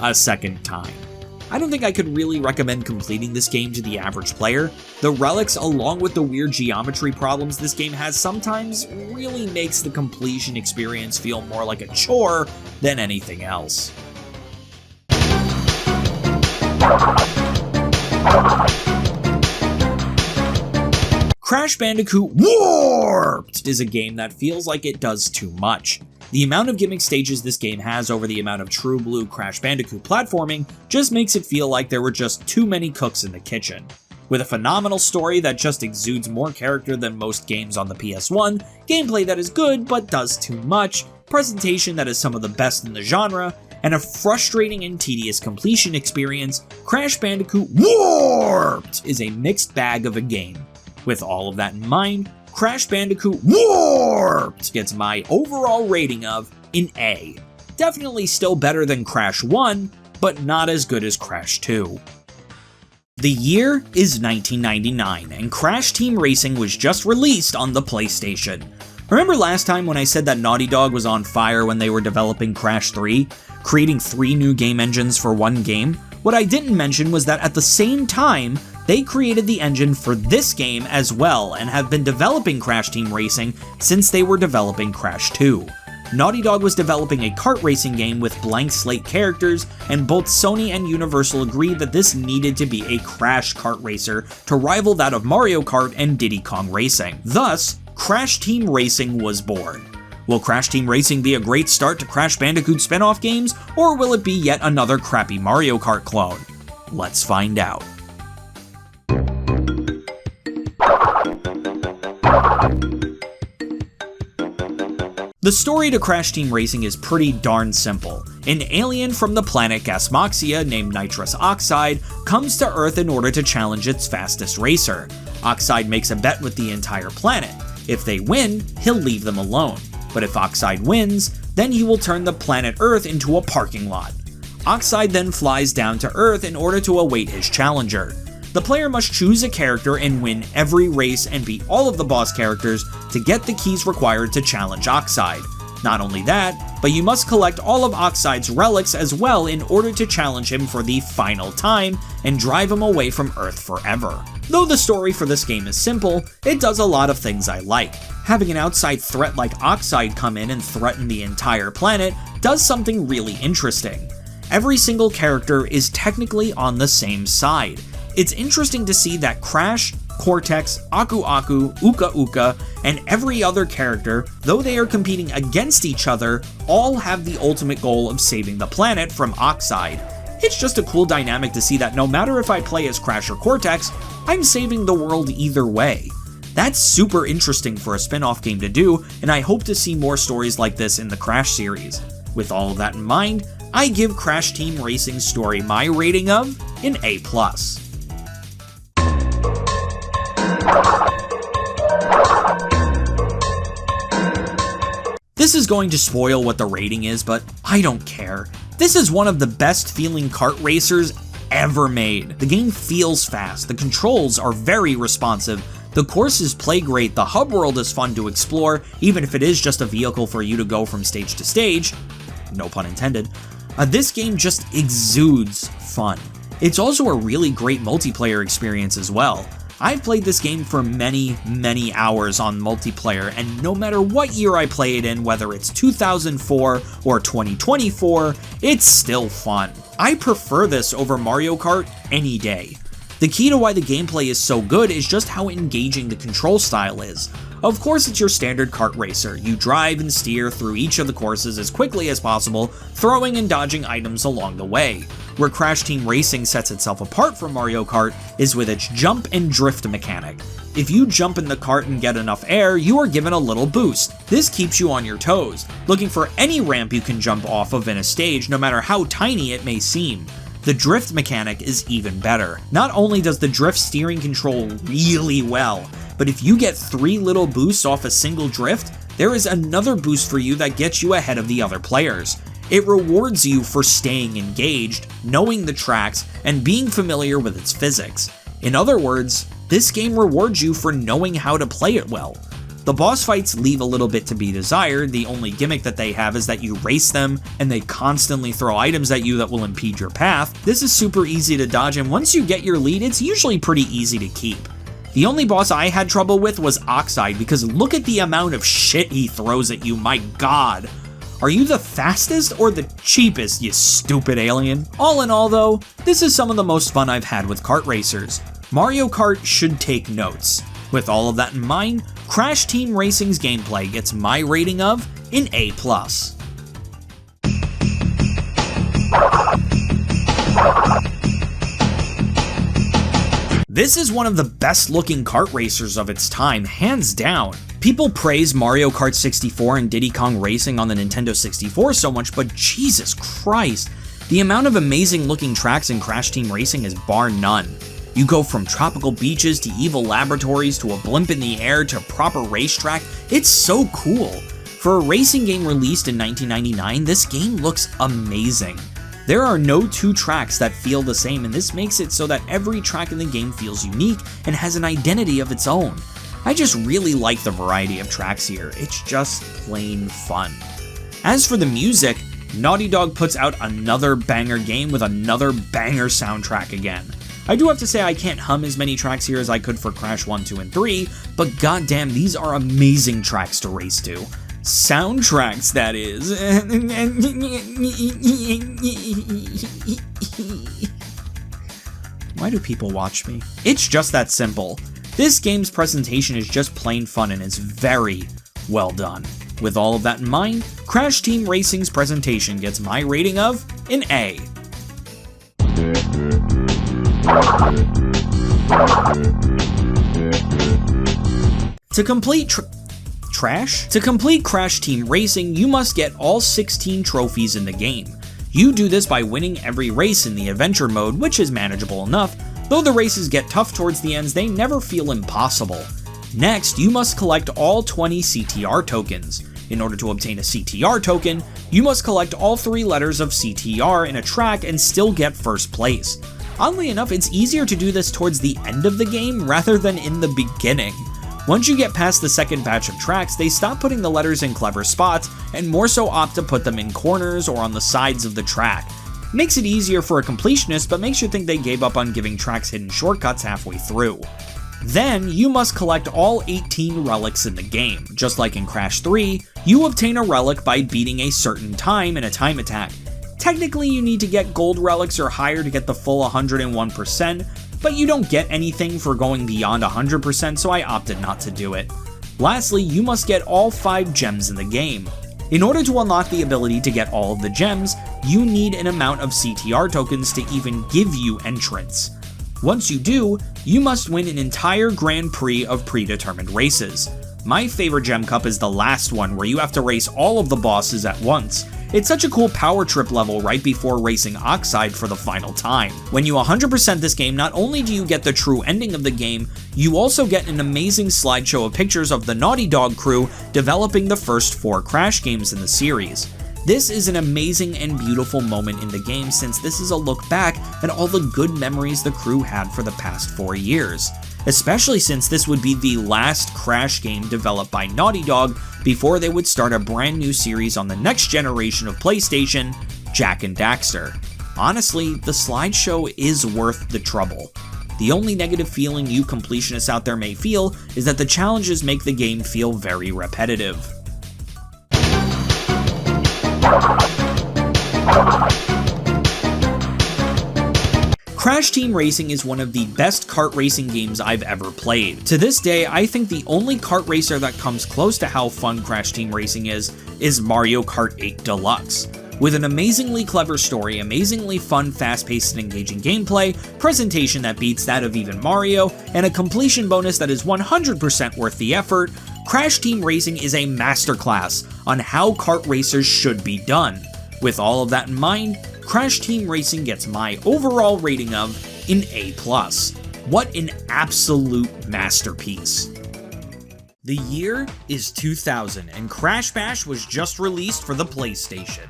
a second time. I don't think I could really recommend completing this game to the average player. The relics, along with the weird geometry problems this game has sometimes, really makes the completion experience feel more like a chore than anything else. Crash Bandicoot Warped is a game that feels like it does too much. The amount of gimmick stages this game has over the amount of true blue Crash Bandicoot platforming just makes it feel like there were just too many cooks in the kitchen. With a phenomenal story that just exudes more character than most games on the PS1, gameplay that is good but does too much, presentation that is some of the best in the genre, and a frustrating and tedious completion experience, Crash Bandicoot Warped is a mixed bag of a game. With all of that in mind, Crash Bandicoot Warped gets my overall rating of an A. Definitely still better than Crash 1, but not as good as Crash 2. The year is 1999, and Crash Team Racing was just released on the PlayStation. Remember last time when I said that Naughty Dog was on fire when they were developing Crash 3, creating 3 new game engines for one game? What I didn't mention was that at the same time, they created the engine for this game as well and have been developing Crash Team Racing since they were developing Crash 2. Naughty Dog was developing a kart racing game with blank slate characters, and both Sony and Universal agreed that this needed to be a Crash kart racer to rival that of Mario Kart and Diddy Kong Racing. Thus, Crash Team Racing was born. Will Crash Team Racing be a great start to Crash Bandicoot spin-off games, or will it be yet another crappy Mario Kart clone? Let's find out. The story to Crash Team Racing is pretty darn simple. An alien from the planet Gasmoxia named Nitrous Oxide comes to Earth in order to challenge its fastest racer. Oxide makes a bet with the entire planet. If they win, he'll leave them alone. But if Oxide wins, then he will turn the planet Earth into a parking lot. Oxide then flies down to Earth in order to await his challenger. The player must choose a character and win every race and beat all of the boss characters to get the keys required to challenge Oxide. Not only that, but you must collect all of Oxide's relics as well in order to challenge him for the final time and drive him away from Earth forever. Though the story for this game is simple, it does a lot of things I like. Having an outside threat like Oxide come in and threaten the entire planet does something really interesting. Every single character is technically on the same side. It's interesting to see that Crash, Cortex, Aku Aku, Uka Uka, and every other character, though they are competing against each other, all have the ultimate goal of saving the planet from Oxide. It's just a cool dynamic to see that no matter if I play as Crash or Cortex, I'm saving the world either way. That's super interesting for a spin-off game to do, and I hope to see more stories like this in the Crash series. With all of that in mind, I give Crash Team Racing's story my rating of an A+. This is going to spoil what the rating is, but I don't care. This is one of the best feeling kart racers ever made. The game feels fast, the controls are very responsive, the courses play great, the hub world is fun to explore, even if it is just a vehicle for you to go from stage to stage. No pun intended. This game just exudes fun. It's also a really great multiplayer experience as well. I've played this game for many hours on multiplayer, and no matter what year I play it in, whether it's 2004 or 2024, it's still fun. I prefer this over Mario Kart any day. The key to why the gameplay is so good is just how engaging the control style is. Of course, it's your standard kart racer. You drive and steer through each of the courses as quickly as possible, throwing and dodging items along the way. Where Crash Team Racing sets itself apart from Mario Kart is with its jump and drift mechanic. If you jump in the kart and get enough air, you are given a little boost. This keeps you on your toes, looking for any ramp you can jump off of in a stage, no matter how tiny it may seem. The drift mechanic is even better. Not only does the drift steering control really well, but if you get 3 little boosts off a single drift, there is another boost for you that gets you ahead of the other players. It rewards you for staying engaged, knowing the tracks, and being familiar with its physics. In other words, this game rewards you for knowing how to play it well. The boss fights leave a little bit to be desired. The only gimmick that they have is that you race them and they constantly throw items at you that will impede your path. This is super easy to dodge, and once you get your lead, it's usually pretty easy to keep. The only boss I had trouble with was Oxide, because look at the amount of shit he throws at you, my god. Are you the fastest or the cheapest, you stupid alien? All in all though, this is some of the most fun I've had with kart racers. Mario Kart should take notes. With all of that in mind, Crash Team Racing's gameplay gets my rating of an A+. This is one of the best looking kart racers of its time, hands down. People praise Mario Kart 64 and Diddy Kong Racing on the Nintendo 64 so much, but Jesus Christ, the amount of amazing looking tracks in Crash Team Racing is bar none. You go from tropical beaches to evil laboratories to a blimp in the air to a proper racetrack. It's so cool. For a racing game released in 1999, this game looks amazing. There are no 2 tracks that feel the same, and this makes it so that every track in the game feels unique and has an identity of its own. I just really like the variety of tracks here. It's just plain fun. As for the music, Naughty Dog puts out another banger game with another banger soundtrack again. I do have to say I can't hum as many tracks here as I could for Crash 1, 2, and 3, but goddamn, these are amazing tracks to race to. Soundtracks, that is. Why do people watch me? It's just that simple. This game's presentation is just plain fun and is very well done. With all of that in mind, Crash Team Racing's presentation gets my rating of an A. To complete Crash Team Racing, you must get all 16 trophies in the game. You do this by winning every race in the adventure mode, which is manageable enough. Though the races get tough towards the ends, they never feel impossible. Next, you must collect all 20 CTR tokens. In order to obtain a CTR token, you must collect all 3 letters of CTR in a track and still get first place. Oddly enough, it's easier to do this towards the end of the game rather than in the beginning. Once you get past the second batch of tracks, they stop putting the letters in clever spots and more so opt to put them in corners or on the sides of the track. Makes it easier for a completionist, but makes you think they gave up on giving tracks hidden shortcuts halfway through. Then, you must collect all 18 relics in the game. Just like in Crash 3, you obtain a relic by beating a certain time in a time attack. Technically, you need to get gold relics or higher to get the full 101%, but you don't get anything for going beyond 100%, so I opted not to do it. Lastly, you must get all 5 gems in the game. In order to unlock the ability to get all of the gems, you need an amount of CTR tokens to even give you entrance. Once you do, you must win an entire Grand Prix of predetermined races. My favorite Gem Cup is the last one, where you have to race all of the bosses at once. It's such a cool power trip level right before racing Oxide for the final time. When you 100% this game, not only do you get the true ending of the game, you also get an amazing slideshow of pictures of the Naughty Dog crew developing the first 4 Crash games in the series. This is an amazing and beautiful moment in the game, since this is a look back at all the good memories the crew had for the past 4 years. Especially since this would be the last Crash game developed by Naughty Dog before they would start a brand new series on the next generation of PlayStation, Jak and Daxter. Honestly, the slideshow is worth the trouble. The only negative feeling you completionists out there may feel is that the challenges make the game feel very repetitive. Crash Team Racing is one of the best kart racing games I've ever played. To this day, I think the only kart racer that comes close to how fun Crash Team Racing is Mario Kart 8 Deluxe. With an amazingly clever story, amazingly fun, fast-paced and engaging gameplay, presentation that beats that of even Mario, and a completion bonus that is 100% worth the effort, Crash Team Racing is a masterclass on how kart racers should be done. With all of that in mind, Crash Team Racing gets my overall rating of an A+. What an absolute masterpiece. The year is 2000 and Crash Bash was just released for the PlayStation.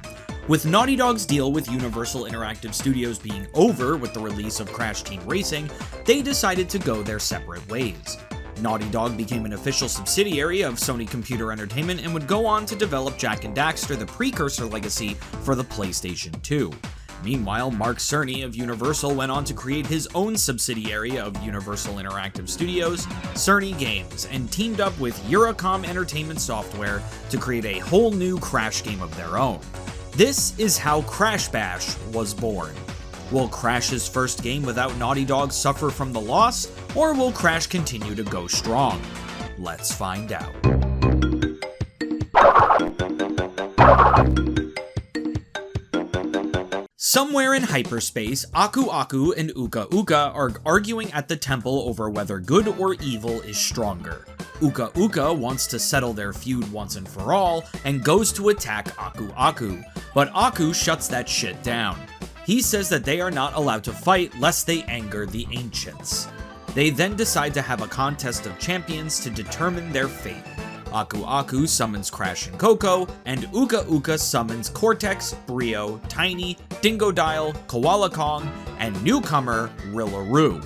With Naughty Dog's deal with Universal Interactive Studios being over with the release of Crash Team Racing, they decided to go their separate ways. Naughty Dog became an official subsidiary of Sony Computer Entertainment and would go on to develop Jak and Daxter, the precursor legacy for the PlayStation 2. Meanwhile, Mark Cerny of Universal went on to create his own subsidiary of Universal Interactive Studios, Cerny Games, and teamed up with Eurocom Entertainment Software to create a whole new Crash game of their own. This is how Crash Bash was born. Will Crash's first game without Naughty Dog suffer from the loss, or will Crash continue to go strong? Let's find out. Somewhere in hyperspace, Aku Aku and Uka Uka are arguing at the temple over whether good or evil is stronger. Uka Uka wants to settle their feud once and for all, and goes to attack Aku Aku, but Aku shuts that shit down. He says that they are not allowed to fight lest they anger the ancients. They then decide to have a contest of champions to determine their fate. Aku Aku summons Crash and Coco, and Uka Uka summons Cortex, Brio, Tiny, Dingodile, Koala Kong, and newcomer Rillaru.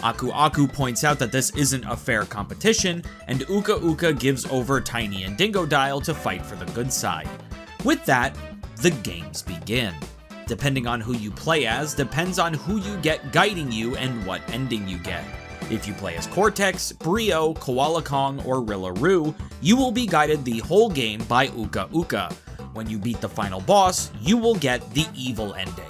Aku Aku points out that this isn't a fair competition, and Uka Uka gives over Tiny and Dingodile to fight for the good side. With that, the games begin. Depending on who you play as, depends on who you get guiding you and what ending you get. If you play as Cortex, Brio, Koala Kong, or Rillaru, you will be guided the whole game by Uka Uka. When you beat the final boss, you will get the evil ending.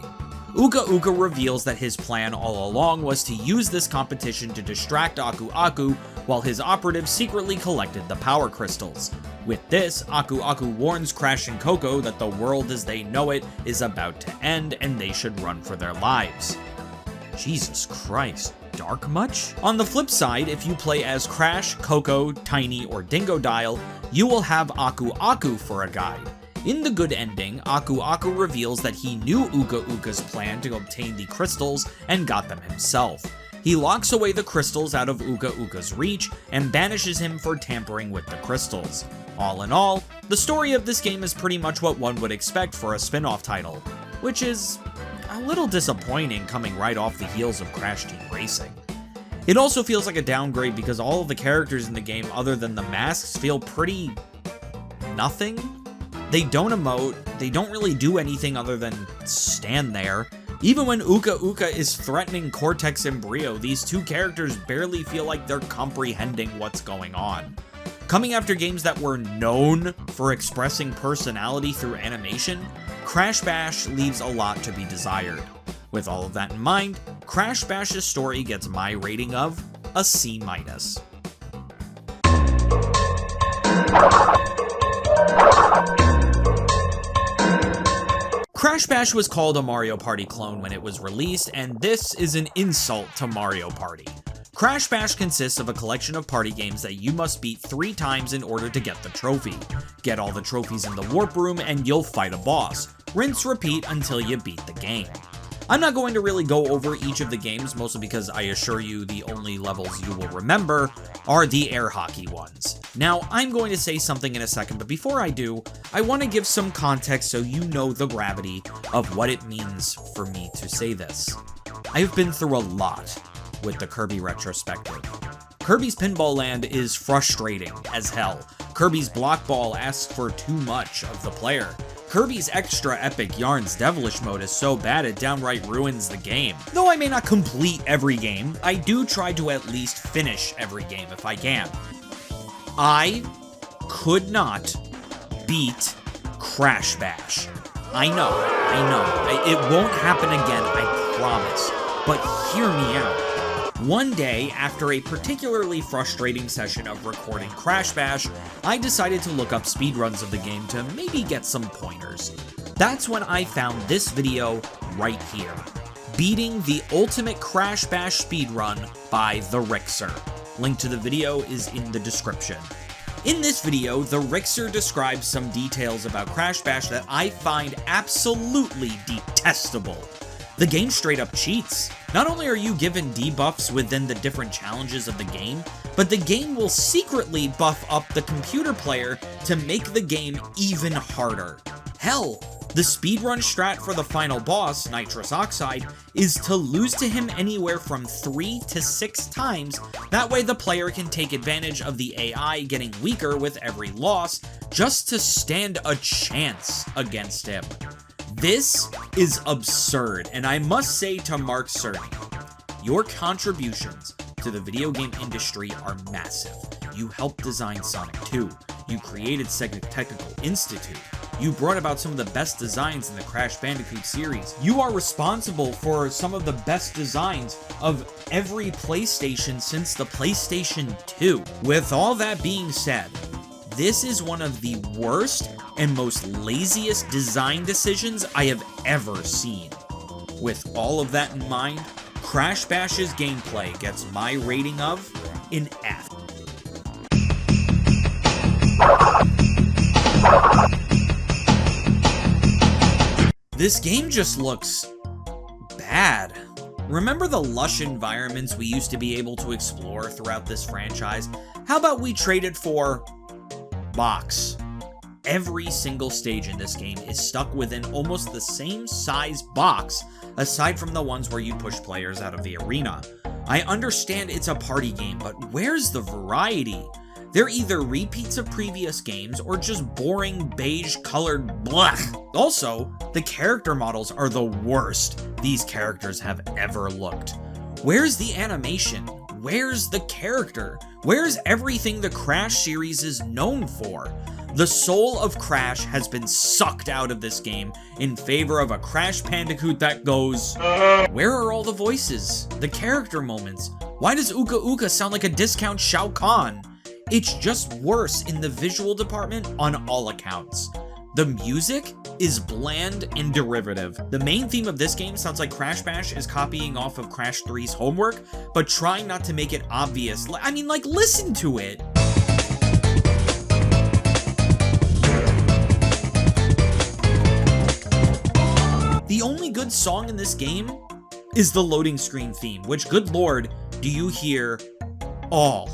Uka Uka reveals that his plan all along was to use this competition to distract Aku Aku while his operatives secretly collected the power crystals. With this, Aku Aku warns Crash and Coco that the world as they know it is about to end and they should run for their lives. Jesus Christ, dark much? On the flip side, if you play as Crash, Coco, Tiny, or Dingodile, you will have Aku Aku for a guide. In the good ending, Aku Aku reveals that he knew Uka Uka's plan to obtain the crystals and got them himself. He locks away the crystals out of Uka Uka's reach and banishes him for tampering with the crystals. All in all, the story of this game is pretty much what one would expect for a spin-off title, which is a little disappointing coming right off the heels of Crash Team Racing. It also feels like a downgrade because all of the characters in the game other than the masks feel pretty nothing. They don't emote, they don't really do anything other than stand there. Even when Uka Uka is threatening Cortex and Brio, these two characters barely feel like they're comprehending what's going on. Coming after games that were known for expressing personality through animation, Crash Bash leaves a lot to be desired. With all of that in mind, Crash Bash's story gets my rating of a C-. Crash Bash was called a Mario Party clone when it was released, and this is an insult to Mario Party. Crash Bash consists of a collection of party games that you must beat 3 times in order to get the trophy. Get all the trophies in the warp room and you'll fight a boss. Rinse, repeat until you beat the game. I'm not going to really go over each of the games, mostly because I assure you the only levels you will remember are the air hockey ones. Now, I'm going to say something in a second, but before I do, I want to give some context so you know the gravity of what it means for me to say this. I've been through a lot with the Kirby Retrospective. Kirby's Pinball Land is frustrating as hell. Kirby's Block Ball asks for too much of the player. Kirby's Extra Epic Yarns Devilish Mode is so bad it downright ruins the game. Though I may not complete every game, I do try to at least finish every game if I can. I could not beat Crash Bash. I know, it won't happen again, I promise. But hear me out. One day, after a particularly frustrating session of recording Crash Bash, I decided to look up speedruns of the game to maybe get some pointers. That's when I found this video right here. Beating the Ultimate Crash Bash Speedrun by The Rixer. Link to the video is in the description. In this video, The Rixer describes some details about Crash Bash that I find absolutely detestable. The game straight up cheats. Not only are you given debuffs within the different challenges of the game, but the game will secretly buff up the computer player to make the game even harder. Hell, the speedrun strat for the final boss, Nitrous Oxide, is to lose to him anywhere from 3 to 6 times. That way the player can take advantage of the AI getting weaker with every loss, just to stand a chance against him. This is absurd, and I must say to Mark Cerny, your contributions to the video game industry are massive. You helped design Sonic 2, you created Sega Technical Institute, you brought about some of the best designs in the Crash Bandicoot series, you are responsible for some of the best designs of every PlayStation since the PlayStation 2. With all that being said, this is one of the worst and most laziest design decisions I have ever seen. With all of that in mind, Crash Bash's gameplay gets my rating of an F. This game just looks bad. Remember the lush environments we used to be able to explore throughout this franchise? How about we trade it for box? Every single stage in this game is stuck within almost the same size box, aside from the ones where you push players out of the arena. I understand it's a party game, but where's the variety? They're either repeats of previous games or just boring beige-colored blech. Also, the character models are the worst these characters have ever looked. Where's the animation? Where's the character? Where's everything the Crash series is known for? The soul of Crash has been sucked out of this game in favor of a Crash Bandicoot that goes, where are all the voices? The character moments? Why does Uka Uka sound like a discount Shao Kahn? It's just worse in the visual department on all accounts. The music is bland and derivative. The main theme of this game sounds like Crash Bash is copying off of Crash 3's homework, but trying not to make it obvious. I mean, like, listen to it. The only good song in this game is the loading screen theme, which, good lord, do you hear all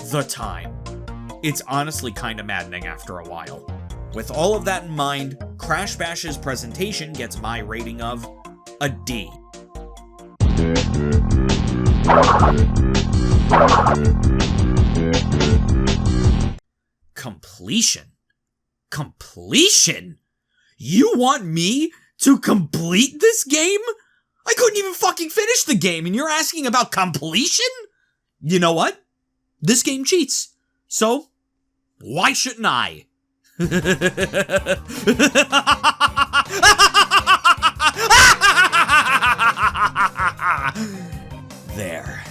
the time. It's honestly kinda maddening after a while. With all of that in mind, Crash Bash's presentation gets my rating of a D. Completion? Completion? You want me to complete this game? I couldn't even fucking finish the game and you're asking about completion? You know what? This game cheats. So, why shouldn't I? There.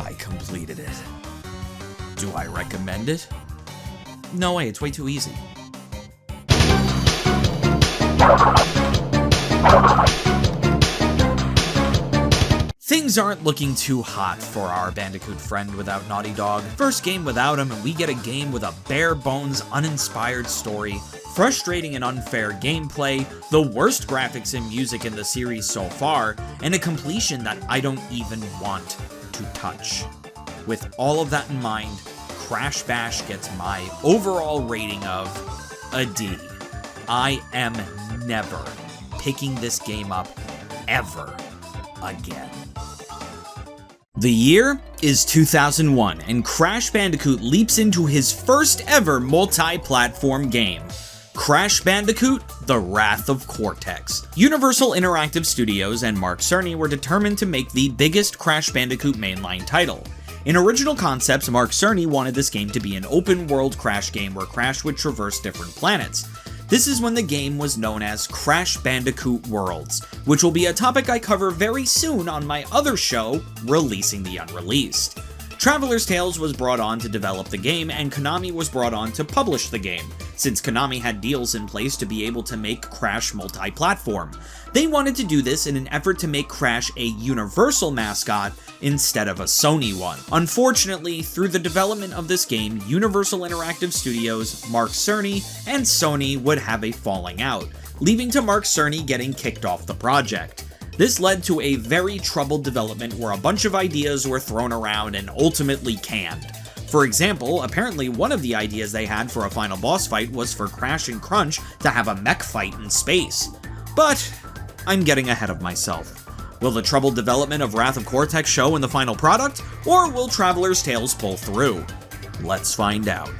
I completed it. Do I recommend it? No way, it's way too easy. Things aren't looking too hot for our Bandicoot friend without Naughty Dog. First game without him, and we get a game with a bare-bones, uninspired story, frustrating and unfair gameplay, the worst graphics and music in the series so far, and a completion that I don't even want to touch. With all of that in mind, Crash Bash gets my overall rating of a D. I am never picking this game up ever again. The year is 2001, and Crash Bandicoot leaps into his first ever multi-platform game, Crash Bandicoot: The Wrath of Cortex. Universal Interactive Studios and Mark Cerny were determined to make the biggest Crash Bandicoot mainline title. In original concepts, Mark Cerny wanted this game to be an open-world Crash game where Crash would traverse different planets. This is when the game was known as Crash Bandicoot Worlds, which will be a topic I cover very soon on my other show, Releasing the Unreleased. Traveler's Tales was brought on to develop the game, and Konami was brought on to publish the game, since Konami had deals in place to be able to make Crash multi-platform. They wanted to do this in an effort to make Crash a Universal mascot instead of a Sony one. Unfortunately, through the development of this game, Universal Interactive Studios, Mark Cerny, and Sony would have a falling out, leading to Mark Cerny getting kicked off the project. This led to a very troubled development where a bunch of ideas were thrown around and ultimately canned. For example, apparently one of the ideas they had for a final boss fight was for Crash and Crunch to have a mech fight in space. But I'm getting ahead of myself. Will the troubled development of Wrath of Cortex show in the final product, or will Traveler's Tales pull through? Let's find out.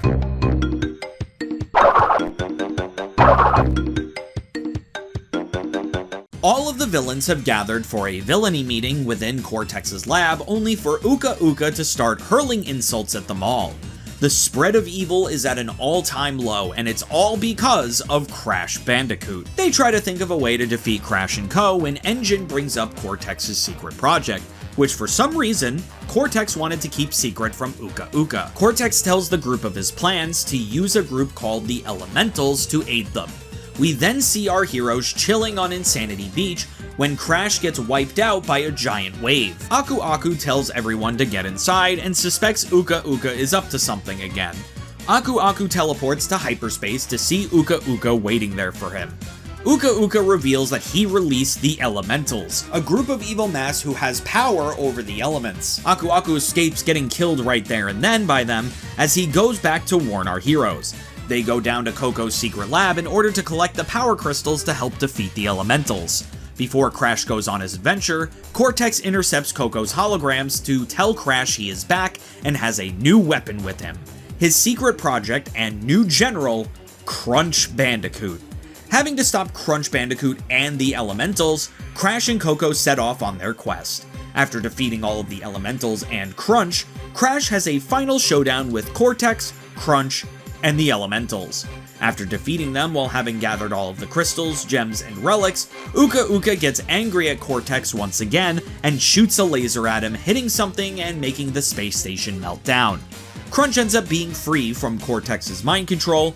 All of the villains have gathered for a villainy meeting within Cortex's lab, only for Uka Uka to start hurling insults at them all. The spread of evil is at an all-time low, and it's all because of Crash Bandicoot. They try to think of a way to defeat Crash & Co. when Engine brings up Cortex's secret project, which for some reason, Cortex wanted to keep secret from Uka Uka. Cortex tells the group of his plans to use a group called the Elementals to aid them. We then see our heroes chilling on Insanity Beach when Crash gets wiped out by a giant wave. Aku Aku tells everyone to get inside and suspects Uka Uka is up to something again. Aku Aku teleports to hyperspace to see Uka Uka waiting there for him. Uka Uka reveals that he released the Elementals, a group of evil mass who has power over the elements. Aku Aku escapes getting killed right there and then by them as he goes back to warn our heroes. They go down to Coco's secret lab in order to collect the power crystals to help defeat the Elementals. Before Crash goes on his adventure, Cortex intercepts Coco's holograms to tell Crash he is back and has a new weapon with him. His secret project and new general, Crunch Bandicoot. Having to stop Crunch Bandicoot and the Elementals, Crash and Coco set off on their quest. After defeating all of the Elementals and Crunch, Crash has a final showdown with Cortex, Crunch, and the Elementals. After defeating them while having gathered all of the crystals, gems, and relics, Uka Uka gets angry at Cortex once again and shoots a laser at him, hitting something and making the space station melt down. Crunch ends up being free from Cortex's mind control,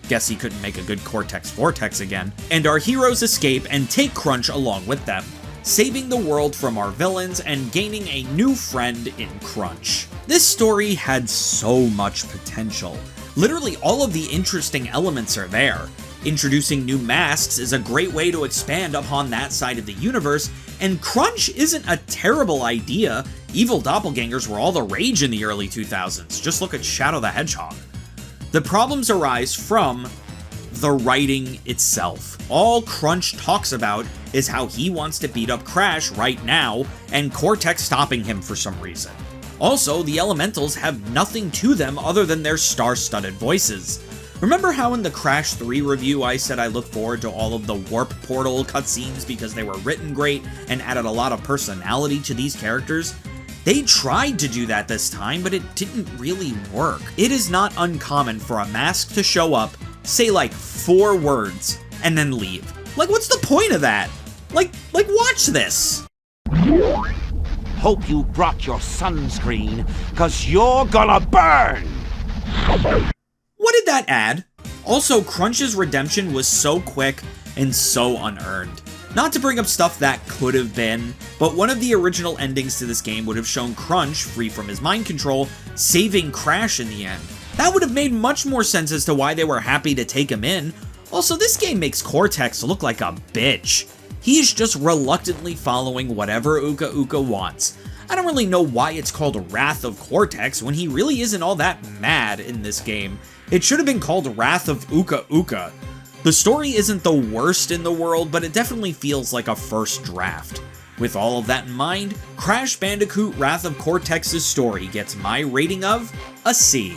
guess he couldn't make a good Cortex Vortex again, and our heroes escape and take Crunch along with them, saving the world from our villains and gaining a new friend in Crunch. This story had so much potential. Literally all of the interesting elements are there. Introducing new masks is a great way to expand upon that side of the universe, and Crunch isn't a terrible idea. Evil doppelgangers were all the rage in the early 2000s, just look at Shadow the Hedgehog. The problems arise from the writing itself. All Crunch talks about is how he wants to beat up Crash right now, and Cortex stopping him for some reason. Also, the Elementals have nothing to them other than their star-studded voices. Remember how in the Crash 3 review I said I look forward to all of the Warp Portal cutscenes because they were written great and added a lot of personality to these characters? They tried to do that this time, but it didn't really work. It is not uncommon for a mask to show up, say like 4 words, and then leave. Like, what's the point of that? Like watch this! Hope you brought your sunscreen, cause you're gonna burn! What did that add? Also, Crunch's redemption was so quick and so unearned. Not to bring up stuff that could have been, but one of the original endings to this game would have shown Crunch, free from his mind control, saving Crash in the end. That would have made much more sense as to why they were happy to take him in. Also, this game makes Cortex look like a bitch. He is just reluctantly following whatever Uka Uka wants. I don't really know why it's called Wrath of Cortex when he really isn't all that mad in this game. It should have been called Wrath of Uka Uka. The story isn't the worst in the world, but it definitely feels like a first draft. With all of that in mind, Crash Bandicoot Wrath of Cortex's story gets my rating of a C.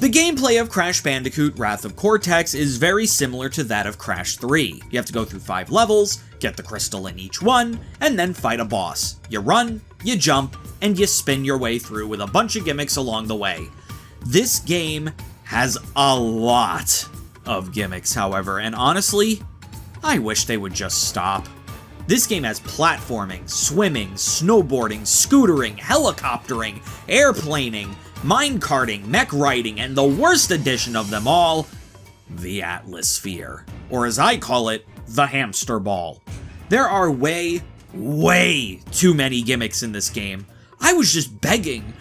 The gameplay of Crash Bandicoot Wrath of Cortex is very similar to that of Crash 3. You have to go through 5 levels, get the crystal in each one, and then fight a boss. You run, you jump, and you spin your way through with a bunch of gimmicks along the way. This game has a lot of gimmicks, however, and honestly, I wish they would just stop. This game has platforming, swimming, snowboarding, scootering, helicoptering, airplaning, minecarting, mech riding, and the worst addition of them all, the Atmosphere. Or as I call it, the hamster ball. There are way too many gimmicks in this game. I was just begging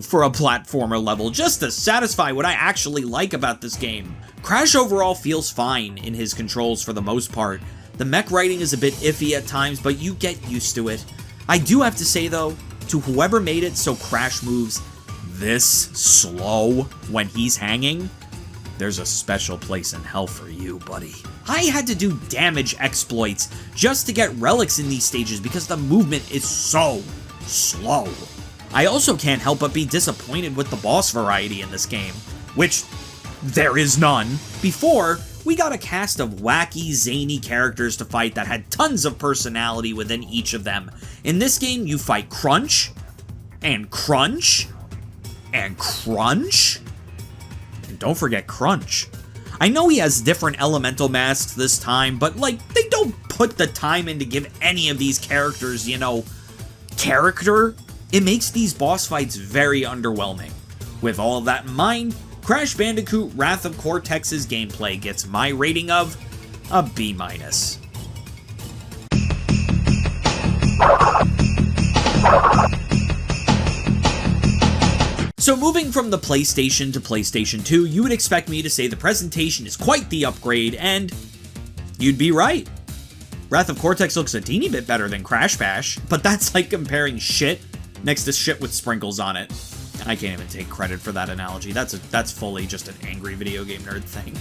for a platformer level just to satisfy what I actually like about this game. Crash overall feels fine in his controls for the most part. The mech riding is a bit iffy at times, but you get used to it. I do have to say though, to whoever made it so Crash moves this slow when he's hanging, there's a special place in hell for you, buddy. I had to do damage exploits just to get relics in these stages because the movement is so slow. I also can't help but be disappointed with the boss variety in this game, which there is none. Before, we got a cast of wacky, zany characters to fight that had tons of personality within each of them. In this game, you fight Crunch, and Crunch, and Crunch, and don't forget Crunch. I know he has different elemental masks this time, but like, they don't put the time in to give any of these characters, character. It makes these boss fights very underwhelming. With all of that in mind, Crash Bandicoot Wrath of Cortex's gameplay gets my rating of a B-. So moving from the PlayStation to PlayStation 2, you would expect me to say the presentation is quite the upgrade, and you'd be right. Wrath of Cortex looks a teeny bit better than Crash Bash, but that's like comparing shit next to shit with sprinkles on it. I can't even take credit for that analogy. That's fully just an angry video game nerd thing.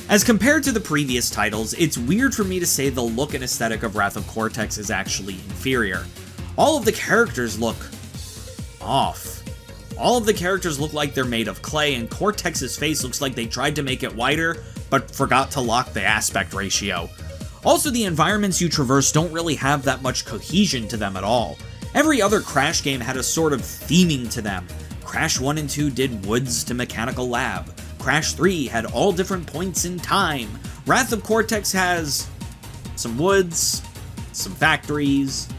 As compared to the previous titles, it's weird for me to say the look and aesthetic of Wrath of Cortex is actually inferior. All of the characters look off. All of the characters look like they're made of clay, and Cortex's face looks like they tried to make it wider, but forgot to lock the aspect ratio. Also, the environments you traverse don't really have that much cohesion to them at all. Every other Crash game had a sort of theming to them. Crash 1 and 2 did woods to mechanical lab. Crash 3 had all different points in time. Wrath of Cortex has some woods, some factories,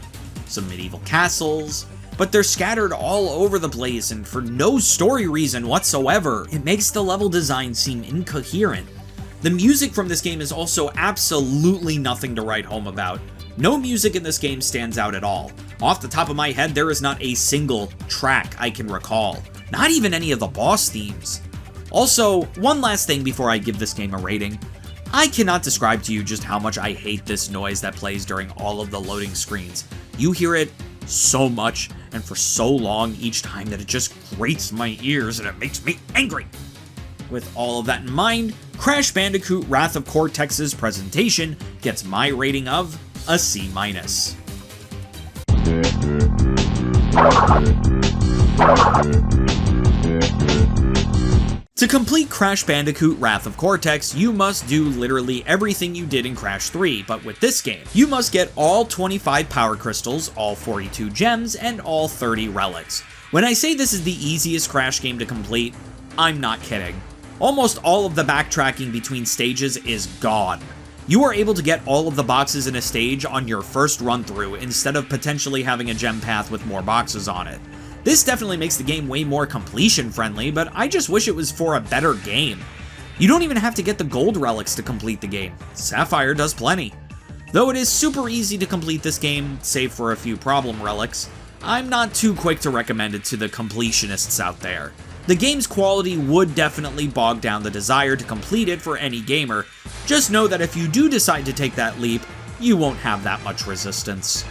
some medieval castles, but they're scattered all over the place and for no story reason whatsoever. It makes the level design seem incoherent. The music from this game is also absolutely nothing to write home about. No music in this game stands out at all. Off the top of my head, there is not a single track I can recall. Not even any of the boss themes. Also, one last thing before I give this game a rating. I cannot describe to you just how much I hate this noise that plays during all of the loading screens. You hear it so much and for so long each time that it just grates my ears and it makes me angry. With all of that in mind, Crash Bandicoot Wrath of Cortex's presentation gets my rating of a C-. To complete Crash Bandicoot Wrath of Cortex, you must do literally everything you did in Crash 3, but with this game. You must get all 25 power crystals, all 42 gems, and all 30 relics. When I say this is the easiest Crash game to complete, I'm not kidding. Almost all of the backtracking between stages is gone. You are able to get all of the boxes in a stage on your first run through instead of potentially having a gem path with more boxes on it. This definitely makes the game way more completion friendly, but I just wish it was for a better game. You don't even have to get the gold relics to complete the game. Sapphire does plenty. Though it is super easy to complete this game, save for a few problem relics, I'm not too quick to recommend it to the completionists out there. The game's quality would definitely bog down the desire to complete it for any gamer. Just know that if you do decide to take that leap, you won't have that much resistance.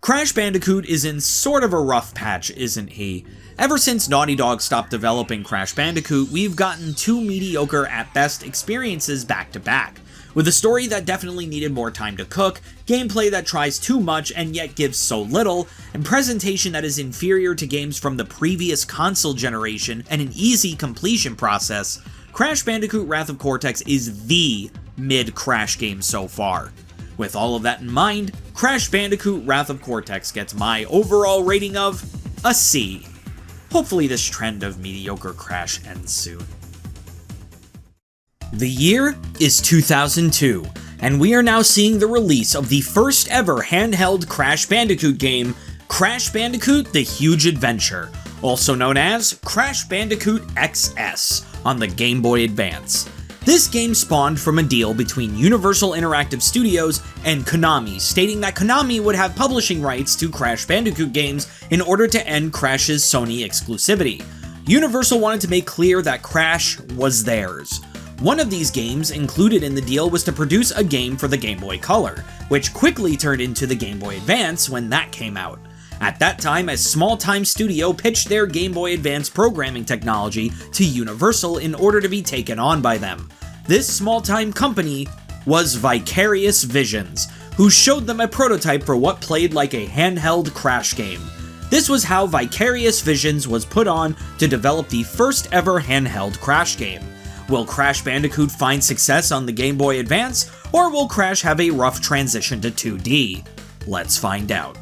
Crash Bandicoot is in sort of a rough patch, isn't he? Ever since Naughty Dog stopped developing Crash Bandicoot, we've gotten two mediocre at best experiences back to back, with a story that definitely needed more time to cook, gameplay that tries too much and yet gives so little, and presentation that is inferior to games from the previous console generation and an easy completion process. Crash Bandicoot Wrath of Cortex is the mid-Crash game so far. With all of that in mind, Crash Bandicoot Wrath of Cortex gets my overall rating of a C. Hopefully this trend of mediocre Crash ends soon. The year is 2002, and we are now seeing the release of the first ever handheld Crash Bandicoot game, Crash Bandicoot The Huge Adventure, also known as Crash Bandicoot XS, on the Game Boy Advance. This game spawned from a deal between Universal Interactive Studios and Konami, stating that Konami would have publishing rights to Crash Bandicoot games in order to end Crash's Sony exclusivity. Universal wanted to make clear that Crash was theirs. One of these games included in the deal was to produce a game for the Game Boy Color, which quickly turned into the Game Boy Advance when that came out. At that time, a small-time studio pitched their Game Boy Advance programming technology to Universal in order to be taken on by them. This small-time company was Vicarious Visions, who showed them a prototype for what played like a handheld Crash game. This was how Vicarious Visions was put on to develop the first ever handheld Crash game. Will Crash Bandicoot find success on the Game Boy Advance, or will Crash have a rough transition to 2D? Let's find out.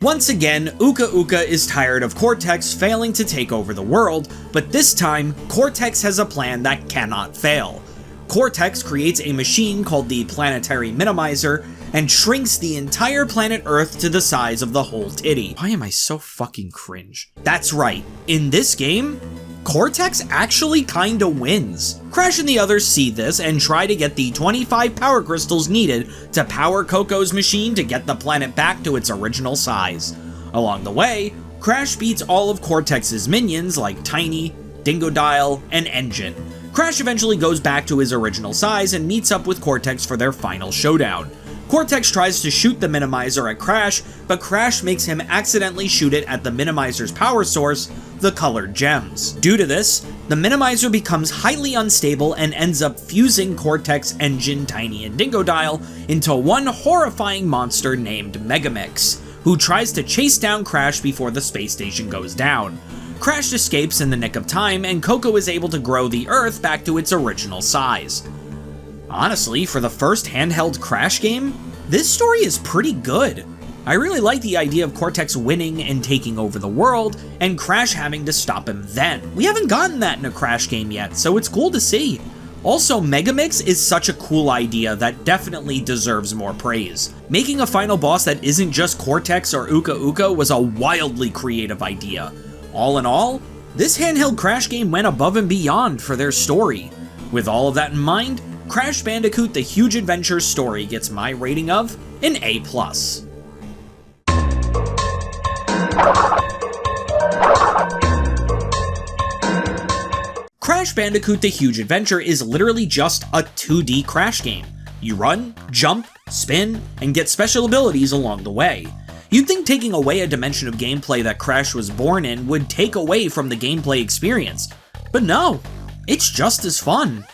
Once again, Uka Uka is tired of Cortex failing to take over the world, but this time, Cortex has a plan that cannot fail. Cortex creates a machine called the Planetary Minimizer and shrinks the entire planet Earth to the size of the whole titty. Why am I so fucking cringe? That's right, in this game, Cortex actually kinda wins. Crash and the others see this and try to get the 25 power crystals needed to power Coco's machine to get the planet back to its original size. Along the way, Crash beats all of Cortex's minions like Tiny, Dingodile, and Engine. Crash eventually goes back to his original size and meets up with Cortex for their final showdown. Cortex tries to shoot the Minimizer at Crash, but Crash makes him accidentally shoot it at the Minimizer's power source, the colored gems. Due to this, the Minimizer becomes highly unstable and ends up fusing Cortex, Engine, Tiny, and Dingodile into one horrifying monster named Megamix, who tries to chase down Crash before the space station goes down. Crash escapes in the nick of time, and Coco is able to grow the Earth back to its original size. Honestly, for the first handheld Crash game, this story is pretty good. I really like the idea of Cortex winning and taking over the world, and Crash having to stop him then. We haven't gotten that in a Crash game yet, so it's cool to see. Also, Megamix is such a cool idea that definitely deserves more praise. Making a final boss that isn't just Cortex or Uka Uka was a wildly creative idea. All in all, this handheld Crash game went above and beyond for their story. With all of that in mind, Crash Bandicoot The Huge Adventure story gets my rating of an A+. Crash Bandicoot The Huge Adventure is literally just a 2D Crash game. You run, jump, spin, and get special abilities along the way. You'd think taking away a dimension of gameplay that Crash was born in would take away from the gameplay experience, but no, it's just as fun.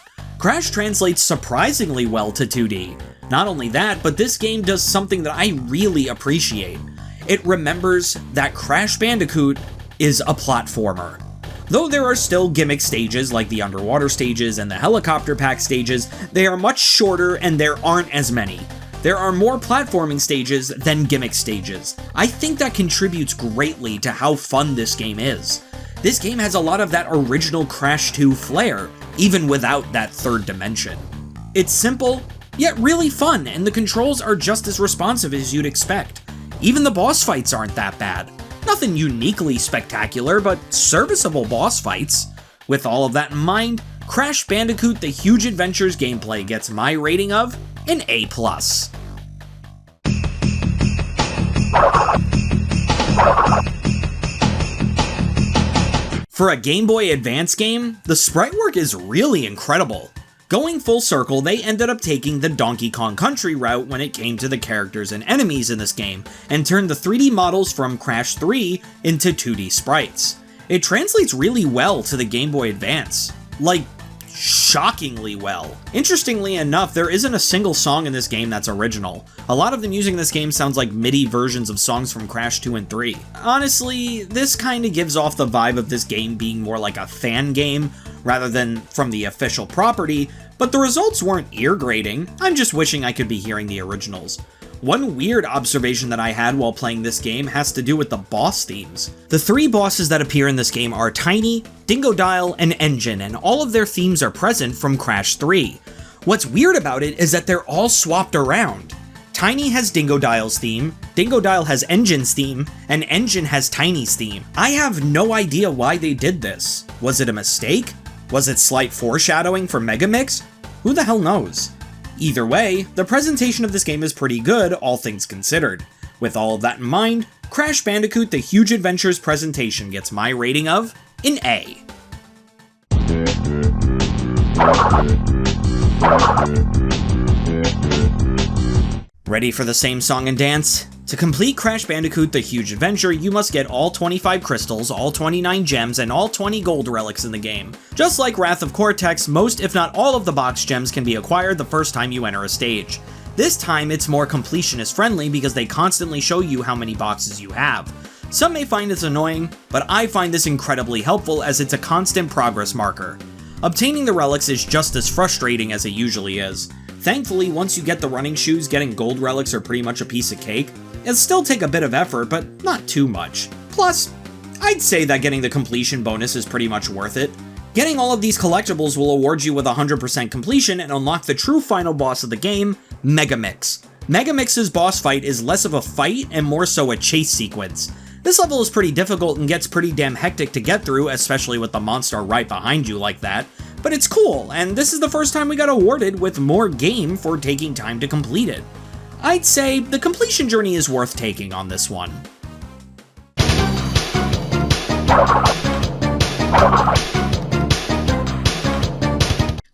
Crash translates surprisingly well to 2D. Not only that, but this game does something that I really appreciate. It remembers that Crash Bandicoot is a platformer. Though there are still gimmick stages like the underwater stages and the helicopter pack stages, they are much shorter and there aren't as many. There are more platforming stages than gimmick stages. I think that contributes greatly to how fun this game is. This game has a lot of that original Crash 2 flair, even without that third dimension. It's simple, yet really fun, and the controls are just as responsive as you'd expect. Even the boss fights aren't that bad. Nothing uniquely spectacular, but serviceable boss fights. With all of that in mind, Crash Bandicoot The Huge Adventures gameplay gets my rating of an A+. For a Game Boy Advance game, the sprite work is really incredible. Going full circle, they ended up taking the Donkey Kong Country route when it came to the characters and enemies in this game, and turned the 3D models from Crash 3 into 2D sprites. It translates really well to the Game Boy Advance. Like, shockingly well. Interestingly enough, there isn't a single song in this game that's original. A lot of the music in this game sounds like MIDI versions of songs from Crash 2 and 3. Honestly, this kinda gives off the vibe of this game being more like a fan game rather than from the official property, but the results weren't ear-grating. I'm just wishing I could be hearing the originals. One weird observation that I had while playing this game has to do with the boss themes. The 3 bosses that appear in this game are Tiny, Dingodile, and Engine, and all of their themes are present from Crash 3. What's weird about it is that they're all swapped around. Tiny has Dingodile's theme, Dingodile has Engine's theme, and Engine has Tiny's theme. I have no idea why they did this. Was it a mistake? Was it slight foreshadowing for Megamix? Who the hell knows? Either way, the presentation of this game is pretty good, all things considered. With all of that in mind, Crash Bandicoot The Huge Adventures presentation gets my rating of an A. Ready for the same song and dance? To complete Crash Bandicoot The Huge Adventure, you must get all 25 crystals, all 29 gems, and all 20 gold relics in the game. Just like Wrath of Cortex, most if not all of the box gems can be acquired the first time you enter a stage. This time, it's more completionist friendly because they constantly show you how many boxes you have. Some may find this annoying, but I find this incredibly helpful as it's a constant progress marker. Obtaining the relics is just as frustrating as it usually is. Thankfully, once you get the running shoes, getting gold relics are pretty much a piece of cake. It'll still take a bit of effort, but not too much. Plus, I'd say that getting the completion bonus is pretty much worth it. Getting all of these collectibles will award you with 100% completion and unlock the true final boss of the game, Megamix. Megamix's boss fight is less of a fight and more so a chase sequence. This level is pretty difficult and gets pretty damn hectic to get through, especially with the monster right behind you like that. But it's cool, and this is the first time we got awarded with more game for taking time to complete it. I'd say the completion journey is worth taking on this one.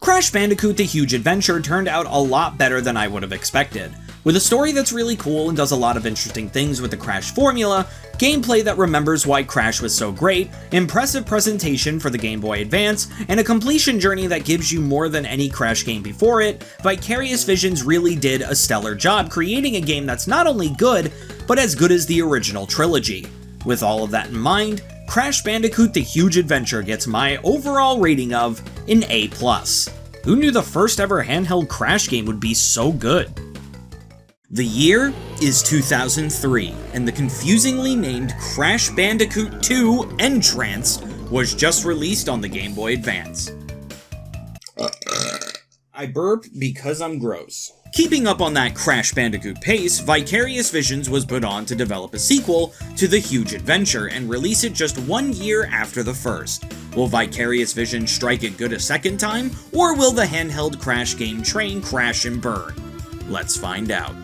Crash Bandicoot The Huge Adventure turned out a lot better than I would have expected. With a story that's really cool and does a lot of interesting things with the Crash formula, gameplay that remembers why Crash was so great, impressive presentation for the Game Boy Advance, and a completion journey that gives you more than any Crash game before it, Vicarious Visions really did a stellar job creating a game that's not only good, but as good as the original trilogy. With all of that in mind, Crash Bandicoot The Huge Adventure gets my overall rating of an A+. Who knew the first ever handheld Crash game would be so good? The year is 2003, and the confusingly named Crash Bandicoot 2 N-Tranced was just released on the Game Boy Advance. I burp because I'm gross. Keeping up on that Crash Bandicoot pace, Vicarious Visions was put on to develop a sequel to The Huge Adventure and release it just 1 year after the first. Will Vicarious Visions strike it good a second time, or will the handheld Crash game train crash and burn? Let's find out.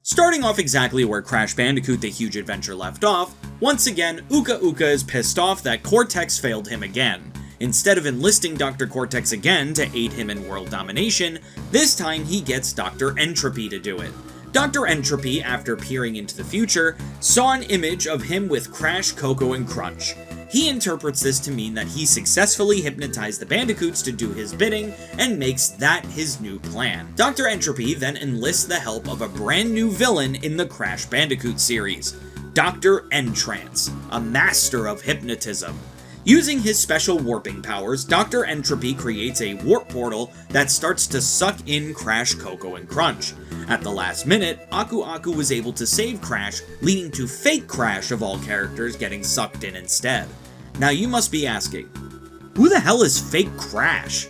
Starting off exactly where Crash Bandicoot The Huge Adventure left off, once again, Uka Uka is pissed off that Cortex failed him again. Instead of enlisting Dr. Cortex again to aid him in world domination, this time he gets Dr. Entropy to do it. Dr. Entropy, after peering into the future, saw an image of him with Crash, Coco, and Crunch. He interprets this to mean that he successfully hypnotized the Bandicoots to do his bidding, and makes that his new plan. Dr. Entropy then enlists the help of a brand new villain in the Crash Bandicoot series, Dr. N-Tranced, a master of hypnotism. Using his special warping powers, Dr. Entropy creates a warp portal that starts to suck in Crash, Coco, and Crunch. At the last minute, Aku Aku was able to save Crash, leading to Fake Crash of all characters getting sucked in instead. Now you must be asking, who the hell is Fake Crash?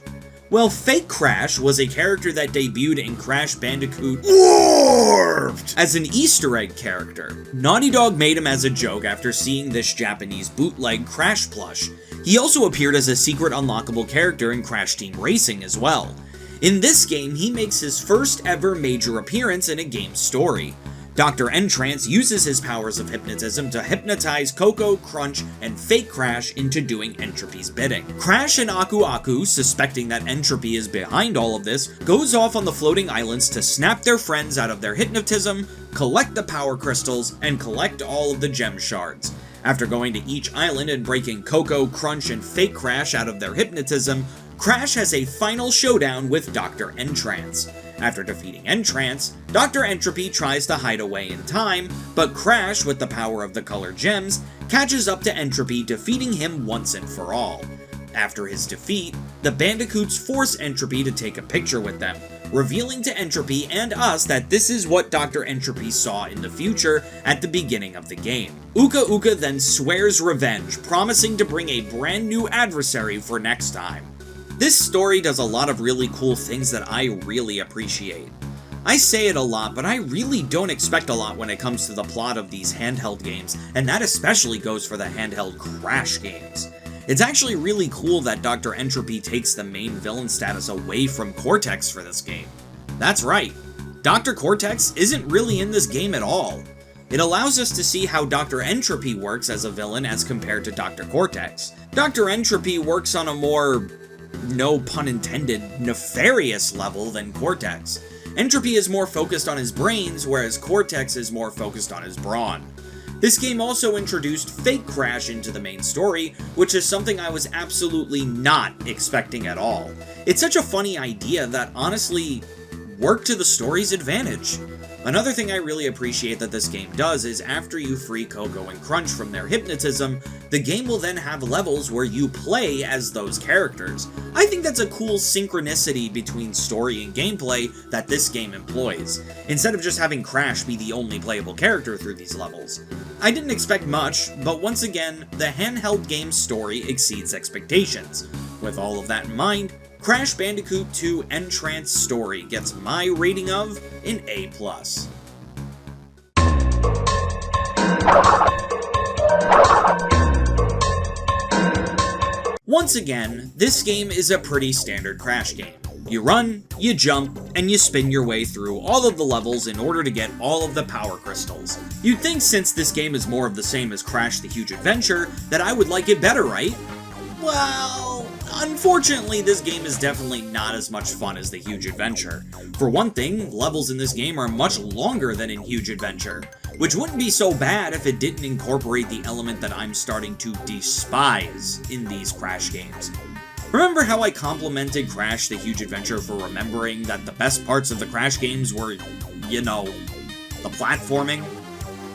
Well, Fake Crash was a character that debuted in Crash Bandicoot Warped as an Easter egg character. Naughty Dog made him as a joke after seeing this Japanese bootleg Crash plush. He also appeared as a secret unlockable character in Crash Team Racing as well. In this game, he makes his first ever major appearance in a game story. Dr. N-Tranced uses his powers of hypnotism to hypnotize Coco, Crunch, and Fake Crash into doing Entropy's bidding. Crash and Aku Aku, suspecting that Entropy is behind all of this, goes off on the floating islands to snap their friends out of their hypnotism, collect the power crystals, and collect all of the gem shards. After going to each island and breaking Coco, Crunch, and Fake Crash out of their hypnotism, Crash has a final showdown with Dr. N-Tranced. After defeating N-Tranced, Dr. Entropy tries to hide away in time, but Crash, with the power of the colored gems, catches up to Entropy, defeating him once and for all. After his defeat, the Bandicoots force Entropy to take a picture with them, revealing to Entropy and us that this is what Dr. Entropy saw in the future at the beginning of the game. Uka Uka then swears revenge, promising to bring a brand new adversary for next time. This story does a lot of really cool things that I really appreciate. I say it a lot, but I really don't expect a lot when it comes to the plot of these handheld games, and that especially goes for the handheld Crash games. It's actually really cool that Dr. Entropy takes the main villain status away from Cortex for this game. That's right, Dr. Cortex isn't really in this game at all. It allows us to see how Dr. Entropy works as a villain as compared to Dr. Cortex. Dr. Entropy works on a more, no pun intended, nefarious level than Cortex. Entropy is more focused on his brains, whereas Cortex is more focused on his brawn. This game also introduced Fake Crash into the main story, which is something I was absolutely not expecting at all. It's such a funny idea that honestly worked to the story's advantage. Another thing I really appreciate that this game does is after you free Coco and Crunch from their hypnotism, the game will then have levels where you play as those characters. I think that's a cool synchronicity between story and gameplay that this game employs, instead of just having Crash be the only playable character through these levels. I didn't expect much, but once again, the handheld game's story exceeds expectations. With all of that in mind, Crash Bandicoot 2 N-Tranced Story gets my rating of an A+. Once again, this game is a pretty standard Crash game. You run, you jump, and you spin your way through all of the levels in order to get all of the power crystals. You'd think since this game is more of the same as Crash the Huge Adventure, that I would like it better, right? Well, unfortunately, this game is definitely not as much fun as the Huge Adventure. For one thing, levels in this game are much longer than in Huge Adventure, which wouldn't be so bad if it didn't incorporate the element that I'm starting to despise in these Crash games. Remember how I complimented Crash the Huge Adventure for remembering that the best parts of the Crash games were, you know, the platforming?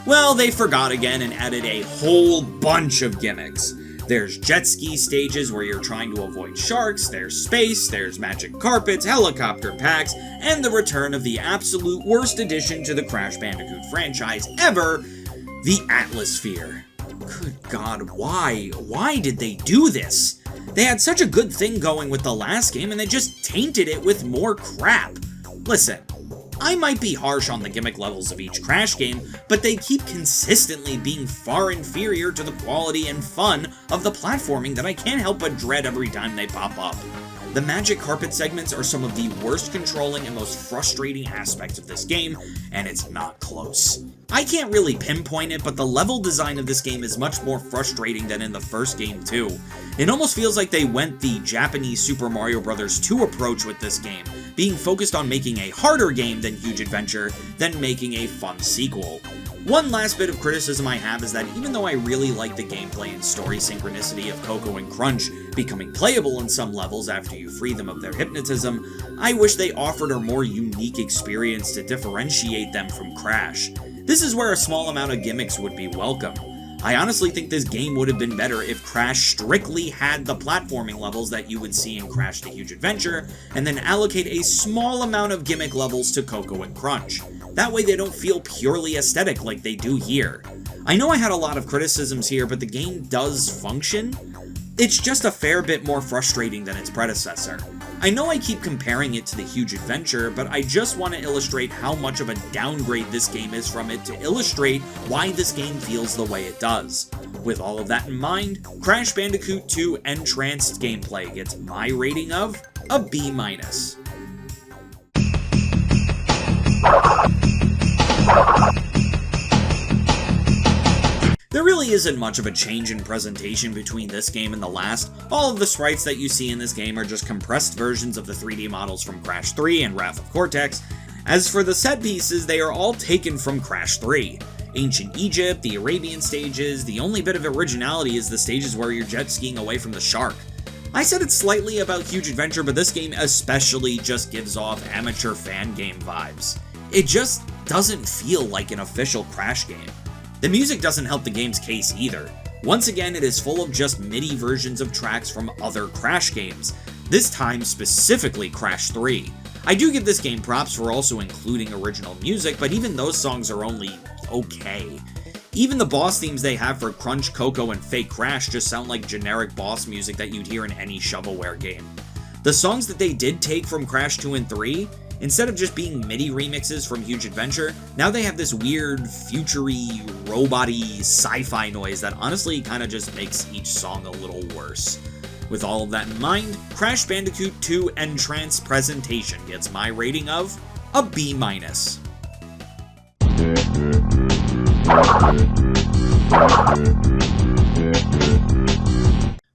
Well, they forgot again and added a whole bunch of gimmicks. There's jet ski stages where you're trying to avoid sharks, there's space, there's magic carpets, helicopter packs, and the return of the absolute worst addition to the Crash Bandicoot franchise ever, the Atmosphere. Good God, why? Why did they do this? They had such a good thing going with the last game and they just tainted it with more crap. Listen, I might be harsh on the gimmick levels of each Crash game, but they keep consistently being far inferior to the quality and fun of the platforming that I can't help but dread every time they pop up. The magic carpet segments are some of the worst controlling and most frustrating aspects of this game, and it's not close. I can't really pinpoint it, but the level design of this game is much more frustrating than in the first game too. It almost feels like they went the Japanese Super Mario Bros. 2 approach with this game, being focused on making a harder game than Huge Adventure than making a fun sequel. One last bit of criticism I have is that even though I really like the gameplay and story synchronicity of Coco and Crunch becoming playable in some levels after you free them of their hypnotism, I wish they offered a more unique experience to differentiate them from Crash. This is where a small amount of gimmicks would be welcome. I honestly think this game would have been better if Crash strictly had the platforming levels that you would see in Crash the Huge Adventure, and then allocate a small amount of gimmick levels to Coco and Crunch. That way they don't feel purely aesthetic like they do here. I know I had a lot of criticisms here, but the game does function. It's just a fair bit more frustrating than its predecessor. I know I keep comparing it to the Huge Adventure, but I just want to illustrate how much of a downgrade this game is from it to illustrate why this game feels the way it does. With all of that in mind, Crash Bandicoot 2 N-Tranced gameplay gets my rating of a B-. There really isn't much of a change in presentation between this game and the last. All of the sprites that you see in this game are just compressed versions of the 3D models from Crash 3 and Wrath of Cortex. As for the set pieces, they are all taken from Crash 3. Ancient Egypt, the Arabian stages, the only bit of originality is the stages where you're jet skiing away from the shark. I said it's slightly about Huge Adventure, but this game especially just gives off amateur fan game vibes. It just doesn't feel like an official Crash game. The music doesn't help the game's case either. Once again, it is full of just MIDI versions of tracks from other Crash games, this time specifically Crash 3. I do give this game props for also including original music, but even those songs are only okay. Even the boss themes they have for Crunch, Coco, and Fake Crash just sound like generic boss music that you'd hear in any shovelware game. The songs that they did take from Crash 2 and 3, instead of just being MIDI remixes from Huge Adventure, now they have this weird, future-y, robot-y, sci-fi noise that honestly kinda just makes each song a little worse. With all of that in mind, Crash Bandicoot 2 N-Tranced presentation gets my rating of a B-.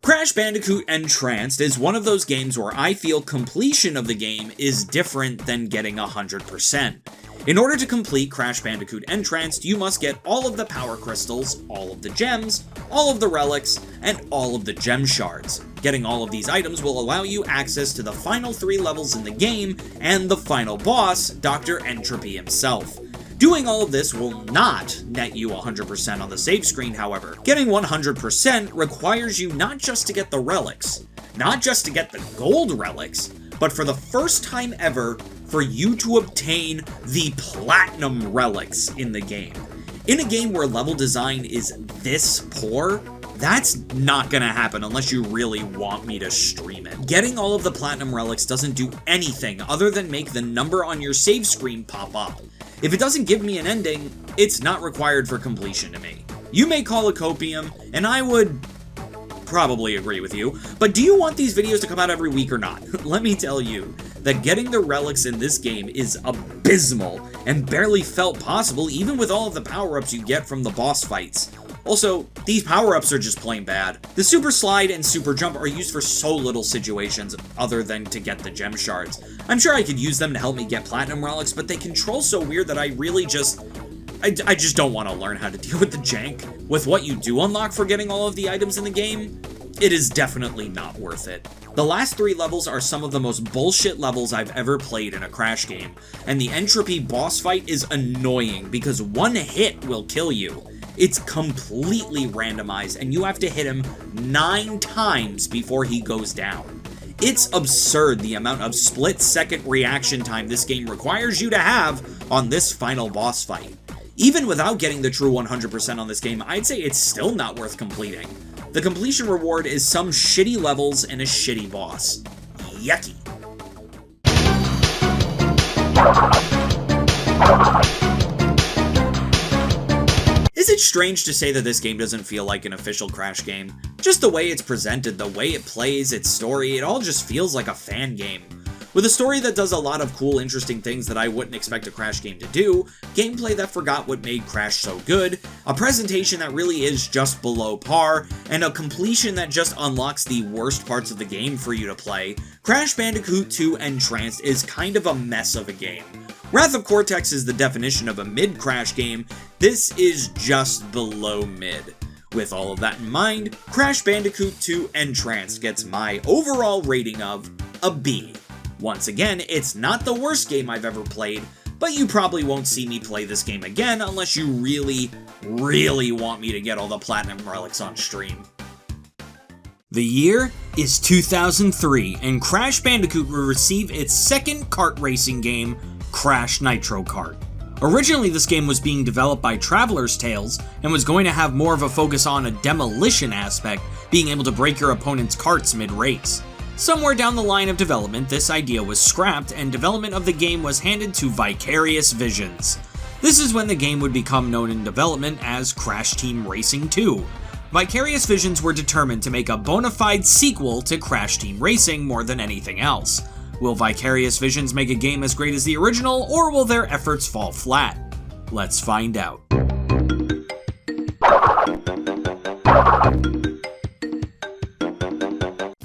Crash Bandicoot N-Tranced is one of those games where I feel completion of the game is different than getting 100%. In order to complete Crash Bandicoot N-Tranced, you must get all of the power crystals, all of the gems, all of the relics, and all of the gem shards. Getting all of these items will allow you access to the final 3 levels in the game, and the final boss, Dr. Entropy himself. Doing all of this will not net you 100% on the save screen, however. Getting 100% requires you not just to get the relics, not just to get the gold relics, but for the first time ever, for you to obtain the platinum relics in the game. In a game where level design is this poor, that's not gonna happen unless you really want me to stream it. Getting all of the platinum relics doesn't do anything other than make the number on your save screen pop up. If it doesn't give me an ending, it's not required for completion to me. You may call it copium, and I would probably agree with you, but do you want these videos to come out every week or not? Let me tell you that getting the relics in this game is abysmal and barely felt possible even with all of the power-ups you get from the boss fights. Also, these power-ups are just plain bad. The Super Slide and Super Jump are used for so little situations other than to get the gem shards. I'm sure I could use them to help me get platinum relics, but they control so weird that I really just... I just don't want to learn how to deal with the jank. With what you do unlock for getting all of the items in the game, it is definitely not worth it. The last 3 levels are some of the most bullshit levels I've ever played in a Crash game, and the Entropy boss fight is annoying because one hit will kill you. It's completely randomized, and you have to hit him 9 times before he goes down. It's absurd the amount of split-second reaction time this game requires you to have on this final boss fight. Even without getting the true 100% on this game, I'd say it's still not worth completing. The completion reward is some shitty levels and a shitty boss. Yucky. Is it strange to say that this game doesn't feel like an official Crash game? Just the way it's presented, the way it plays, its story, it all just feels like a fan game. With a story that does a lot of cool, interesting things that I wouldn't expect a Crash game to do, gameplay that forgot what made Crash so good, a presentation that really is just below par, and a completion that just unlocks the worst parts of the game for you to play, Crash Bandicoot 2 N-Tranced is kind of a mess of a game. Wrath of Cortex is the definition of a mid-Crash game, this is just below mid. With all of that in mind, Crash Bandicoot 2 N-Tranced gets my overall rating of a B. Once again, it's not the worst game I've ever played, but you probably won't see me play this game again unless you really, really want me to get all the platinum relics on stream. The year is 2003, and Crash Bandicoot will receive its second kart racing game, Crash Nitro Kart. Originally, this game was being developed by Traveler's Tales, and was going to have more of a focus on a demolition aspect, being able to break your opponent's karts mid-race. Somewhere down the line of development, this idea was scrapped, and development of the game was handed to Vicarious Visions. This is when the game would become known in development as Crash Team Racing 2. Vicarious Visions were determined to make a bona fide sequel to Crash Team Racing more than anything else. Will Vicarious Visions make a game as great as the original, or will their efforts fall flat? Let's find out.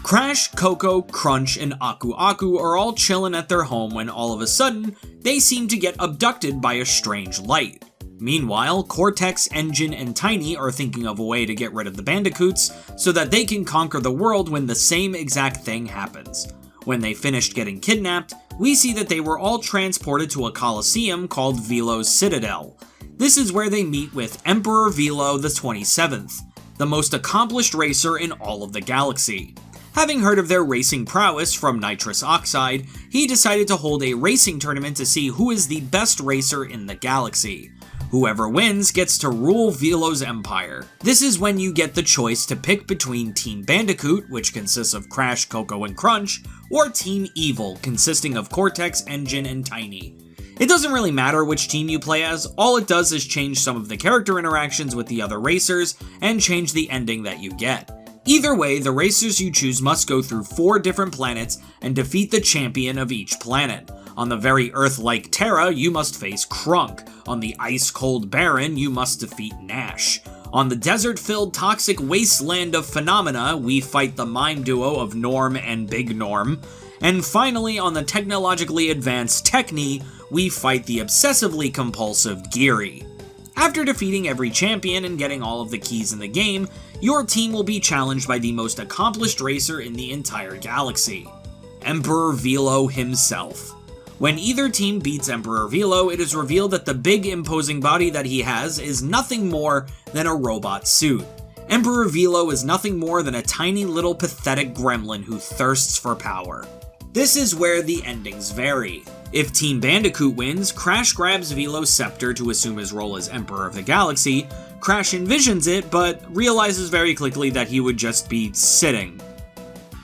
Crash, Coco, Crunch, and Aku Aku are all chilling at their home when all of a sudden, they seem to get abducted by a strange light. Meanwhile, Cortex, Engine, and Tiny are thinking of a way to get rid of the Bandicoots so that they can conquer the world when the same exact thing happens. When they finished getting kidnapped, we see that they were all transported to a coliseum called Velo's Citadel. This is where they meet with Emperor Velo the 27th, the most accomplished racer in all of the galaxy. Having heard of their racing prowess from nitrous oxide, he decided to hold a racing tournament to see who is the best racer in the galaxy. Whoever wins gets to rule Velo's empire. This is when you get the choice to pick between Team Bandicoot, which consists of Crash, Coco, and Crunch, or Team Evil, consisting of Cortex, Engine, and Tiny. It doesn't really matter which team you play as, all it does is change some of the character interactions with the other racers, and change the ending that you get. Either way, the racers you choose must go through 4 different planets and defeat the champion of each planet. On the very Earth-like Terra, you must face Krunk. On the ice-cold Baron, you must defeat Nash. On the desert-filled toxic wasteland of Phenomena, we fight the mime duo of Norm and Big Norm. And finally, on the technologically advanced Techni, we fight the obsessively compulsive Geary. After defeating every champion and getting all of the keys in the game, your team will be challenged by the most accomplished racer in the entire galaxy, Emperor Velo himself. When either team beats Emperor Velo, it is revealed that the big imposing body that he has is nothing more than a robot suit. Emperor Velo is nothing more than a tiny little pathetic gremlin who thirsts for power. This is where the endings vary. If Team Bandicoot wins, Crash grabs Velo's scepter to assume his role as Emperor of the Galaxy. Crash envisions it, but realizes very quickly that he would just be sitting.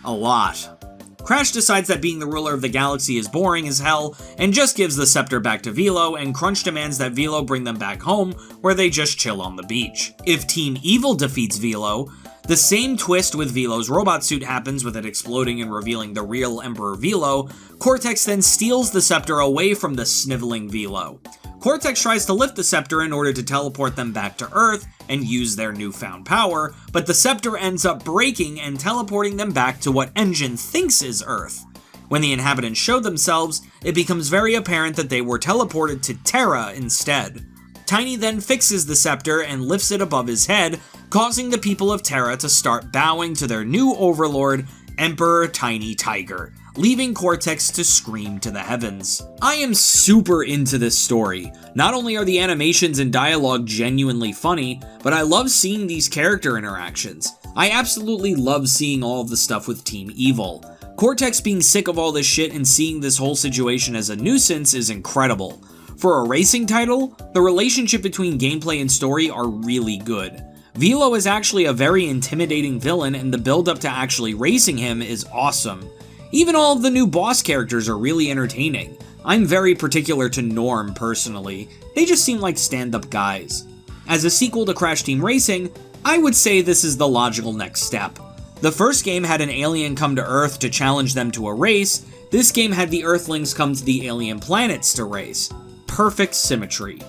A lot. Crash decides that being the ruler of the galaxy is boring as hell, and just gives the scepter back to Velo, and Crunch demands that Velo bring them back home, where they just chill on the beach. If Team Evil defeats Velo, the same twist with Velo's robot suit happens, with it exploding and revealing the real Emperor Velo. Cortex then steals the scepter away from the sniveling Velo. Cortex tries to lift the scepter in order to teleport them back to Earth and use their newfound power, but the scepter ends up breaking and teleporting them back to what Engine thinks is Earth. When the inhabitants show themselves, it becomes very apparent that they were teleported to Terra instead. Tiny then fixes the scepter and lifts it above his head, causing the people of Terra to start bowing to their new overlord, Emperor Tiny Tiger, leaving Cortex to scream to the heavens. I am super into this story. Not only are the animations and dialogue genuinely funny, but I love seeing these character interactions. I absolutely love seeing all of the stuff with Team Evil. Cortex being sick of all this shit and seeing this whole situation as a nuisance is incredible. For a racing title, the relationship between gameplay and story are really good. Velo is actually a very intimidating villain, and the build-up to actually racing him is awesome. Even all of the new boss characters are really entertaining. I'm very particular to Norm personally. They just seem like stand-up guys. As a sequel to Crash Team Racing, I would say this is the logical next step. The first game had an alien come to Earth to challenge them to a race. This game had the Earthlings come to the alien planets to race. Perfect symmetry.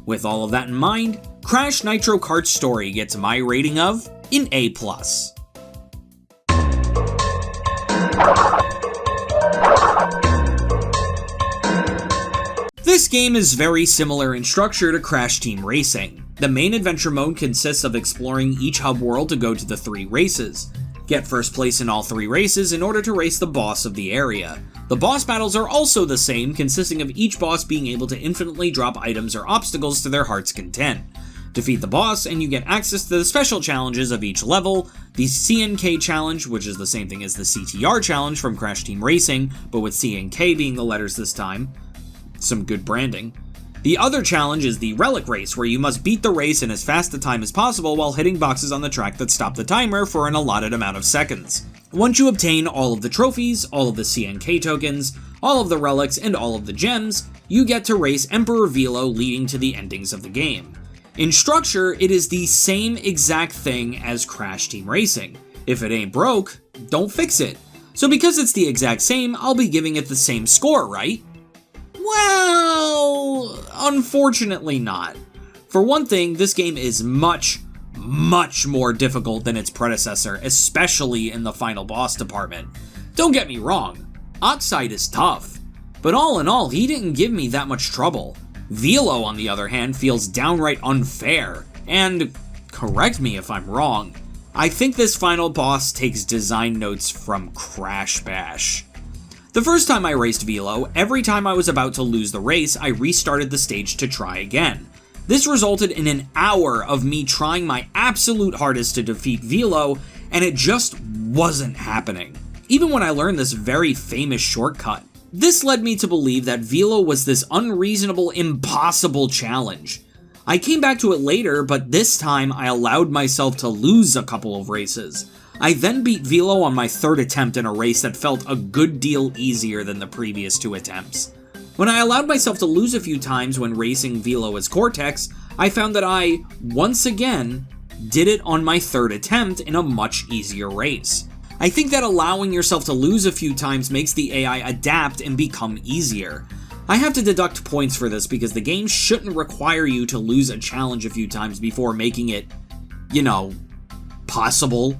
With all of that in mind, Crash Nitro Kart's story gets my rating of an A+. This game is very similar in structure to Crash Team Racing. The main adventure mode consists of exploring each hub world to go to the 3 races. Get first place in all 3 races in order to race the boss of the area. The boss battles are also the same, consisting of each boss being able to infinitely drop items or obstacles to their heart's content. Defeat the boss, and you get access to the special challenges of each level, the CNK challenge, which is the same thing as the CTR challenge from Crash Team Racing, but with CNK being the letters this time. Some good branding. The other challenge is the Relic Race, where you must beat the race in as fast a time as possible while hitting boxes on the track that stop the timer for an allotted amount of seconds. Once you obtain all of the trophies, all of the CNK tokens, all of the relics, and all of the gems, you get to race Emperor Velo, leading to the endings of the game. In structure, it is the same exact thing as Crash Team Racing. If it ain't broke, don't fix it. So because it's the exact same, I'll be giving it the same score, right? Well, unfortunately not. For one thing, this game is much more difficult than its predecessor, especially in the final boss department. Don't get me wrong, Oxide is tough, but all in all, he didn't give me that much trouble. Velo, on the other hand, feels downright unfair, and, correct me if I'm wrong, I think this final boss takes design notes from Crash Bash. The first time I raced Velo, every time I was about to lose the race, I restarted the stage to try again. This resulted in an hour of me trying my absolute hardest to defeat Velo, and it just wasn't happening. Even when I learned this very famous shortcut. This led me to believe that Velo was this unreasonable, impossible challenge. I came back to it later, but this time I allowed myself to lose a couple of races. I then beat Velo on my third attempt in a race that felt a good deal easier than the previous 2 attempts. When I allowed myself to lose a few times when racing Velo as Cortex, I found that I, once again, did it on my third attempt in a much easier race. I think that allowing yourself to lose a few times makes the AI adapt and become easier. I have to deduct points for this because the game shouldn't require you to lose a challenge a few times before making it, possible.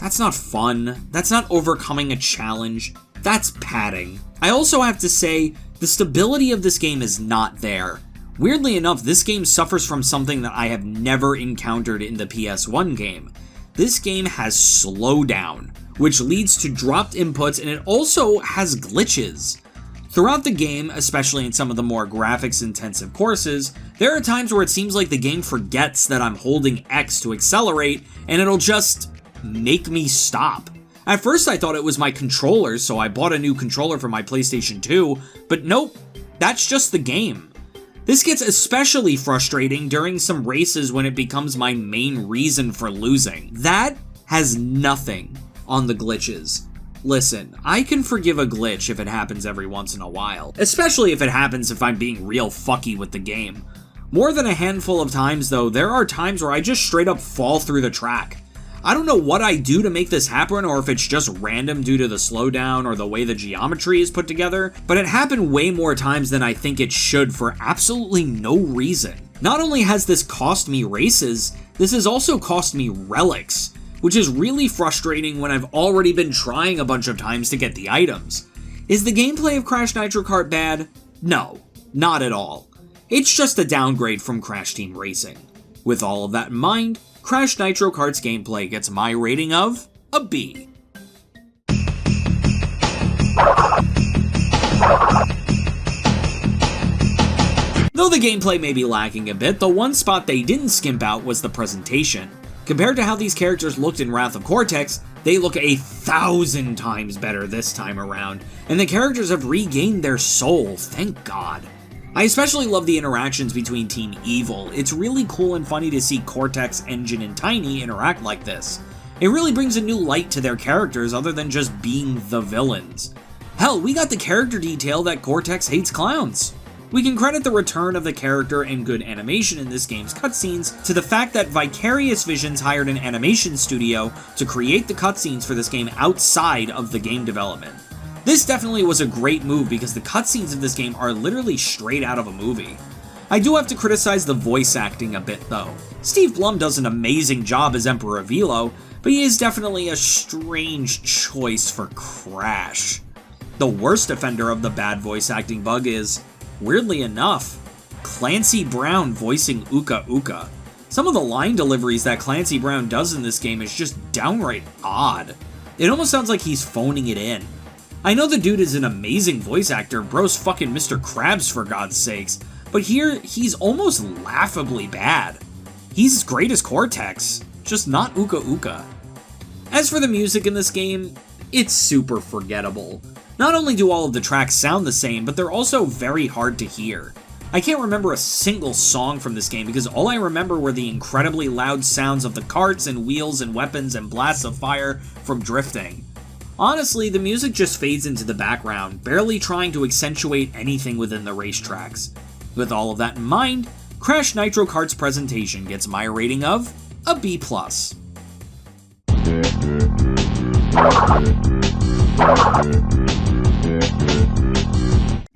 That's not fun. That's not overcoming a challenge. That's padding. I also have to say, the stability of this game is not there. Weirdly enough, this game suffers from something that I have never encountered in the PS1 game. This game has slowdown, which leads to dropped inputs, and it also has glitches. Throughout the game, especially in some of the more graphics-intensive courses, there are times where it seems like the game forgets that I'm holding X to accelerate, and it'll just make me stop. At first I thought it was my controllers, so I bought a new controller for my PlayStation 2, but nope, that's just the game. This gets especially frustrating during some races when it becomes my main reason for losing. That has nothing on the glitches. Listen, I can forgive a glitch if it happens every once in a while, especially if it happens if I'm being real fucky with the game. More than a handful of times though, there are times where I just straight up fall through the track. I don't know what I do to make this happen or if it's just random due to the slowdown or the way the geometry is put together, but it happened way more times than I think it should for absolutely no reason. Not only has this cost me races, this has also cost me relics, which is really frustrating when I've already been trying a bunch of times to get the items. Is the gameplay of Crash Nitro Kart bad? No, not at all. It's just a downgrade from Crash Team Racing. With all of that in mind, Crash Nitro Kart's gameplay gets my rating of a B. Though the gameplay may be lacking a bit, the one spot they didn't skimp out was the presentation. Compared to how these characters looked in Wrath of Cortex, they look 1,000 times better this time around, and the characters have regained their soul, thank God. I especially love the interactions between Team Evil. It's really cool and funny to see Cortex, Engine, and Tiny interact like this. It really brings a new light to their characters other than just being the villains. Hell, we got the character detail that Cortex hates clowns. We can credit the return of the character and good animation in this game's cutscenes to the fact that Vicarious Visions hired an animation studio to create the cutscenes for this game outside of the game development. This definitely was a great move because the cutscenes of this game are literally straight out of a movie. I do have to criticize the voice acting a bit though. Steve Blum does an amazing job as Emperor Velo, but he is definitely a strange choice for Crash. The worst offender of the bad voice acting bug is, weirdly enough, Clancy Brown voicing Uka Uka. Some of the line deliveries that Clancy Brown does in this game is just downright odd. It almost sounds like he's phoning it in. I know the dude is an amazing voice actor, bro's fucking Mr. Krabs for God's sakes, but here, he's almost laughably bad. He's great as Cortex, just not Uka Uka. As for the music in this game, it's super forgettable. Not only do all of the tracks sound the same, but they're also very hard to hear. I can't remember a single song from this game because all I remember were the incredibly loud sounds of the carts and wheels and weapons and blasts of fire from drifting. Honestly, the music just fades into the background, barely trying to accentuate anything within the racetracks. With all of that in mind, Crash Nitro Kart's presentation gets my rating of a B+.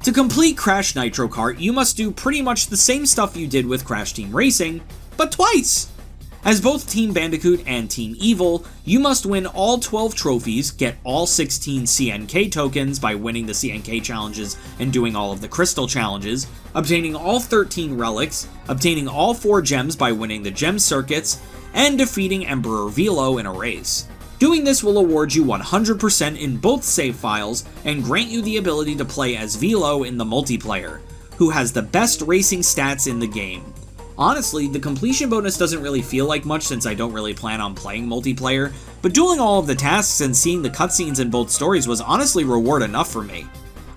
To complete Crash Nitro Kart, you must do pretty much the same stuff you did with Crash Team Racing, but twice! As both Team Bandicoot and Team Evil, you must win all 12 trophies, get all 16 CNK tokens by winning the CNK challenges and doing all of the crystal challenges, obtaining all 13 relics, obtaining all 4 gems by winning the gem circuits, and defeating Emperor Velo in a race. Doing this will award you 100% in both save files and grant you the ability to play as Velo in the multiplayer, who has the best racing stats in the game. Honestly, the completion bonus doesn't really feel like much since I don't really plan on playing multiplayer, but doing all of the tasks and seeing the cutscenes in both stories was honestly reward enough for me.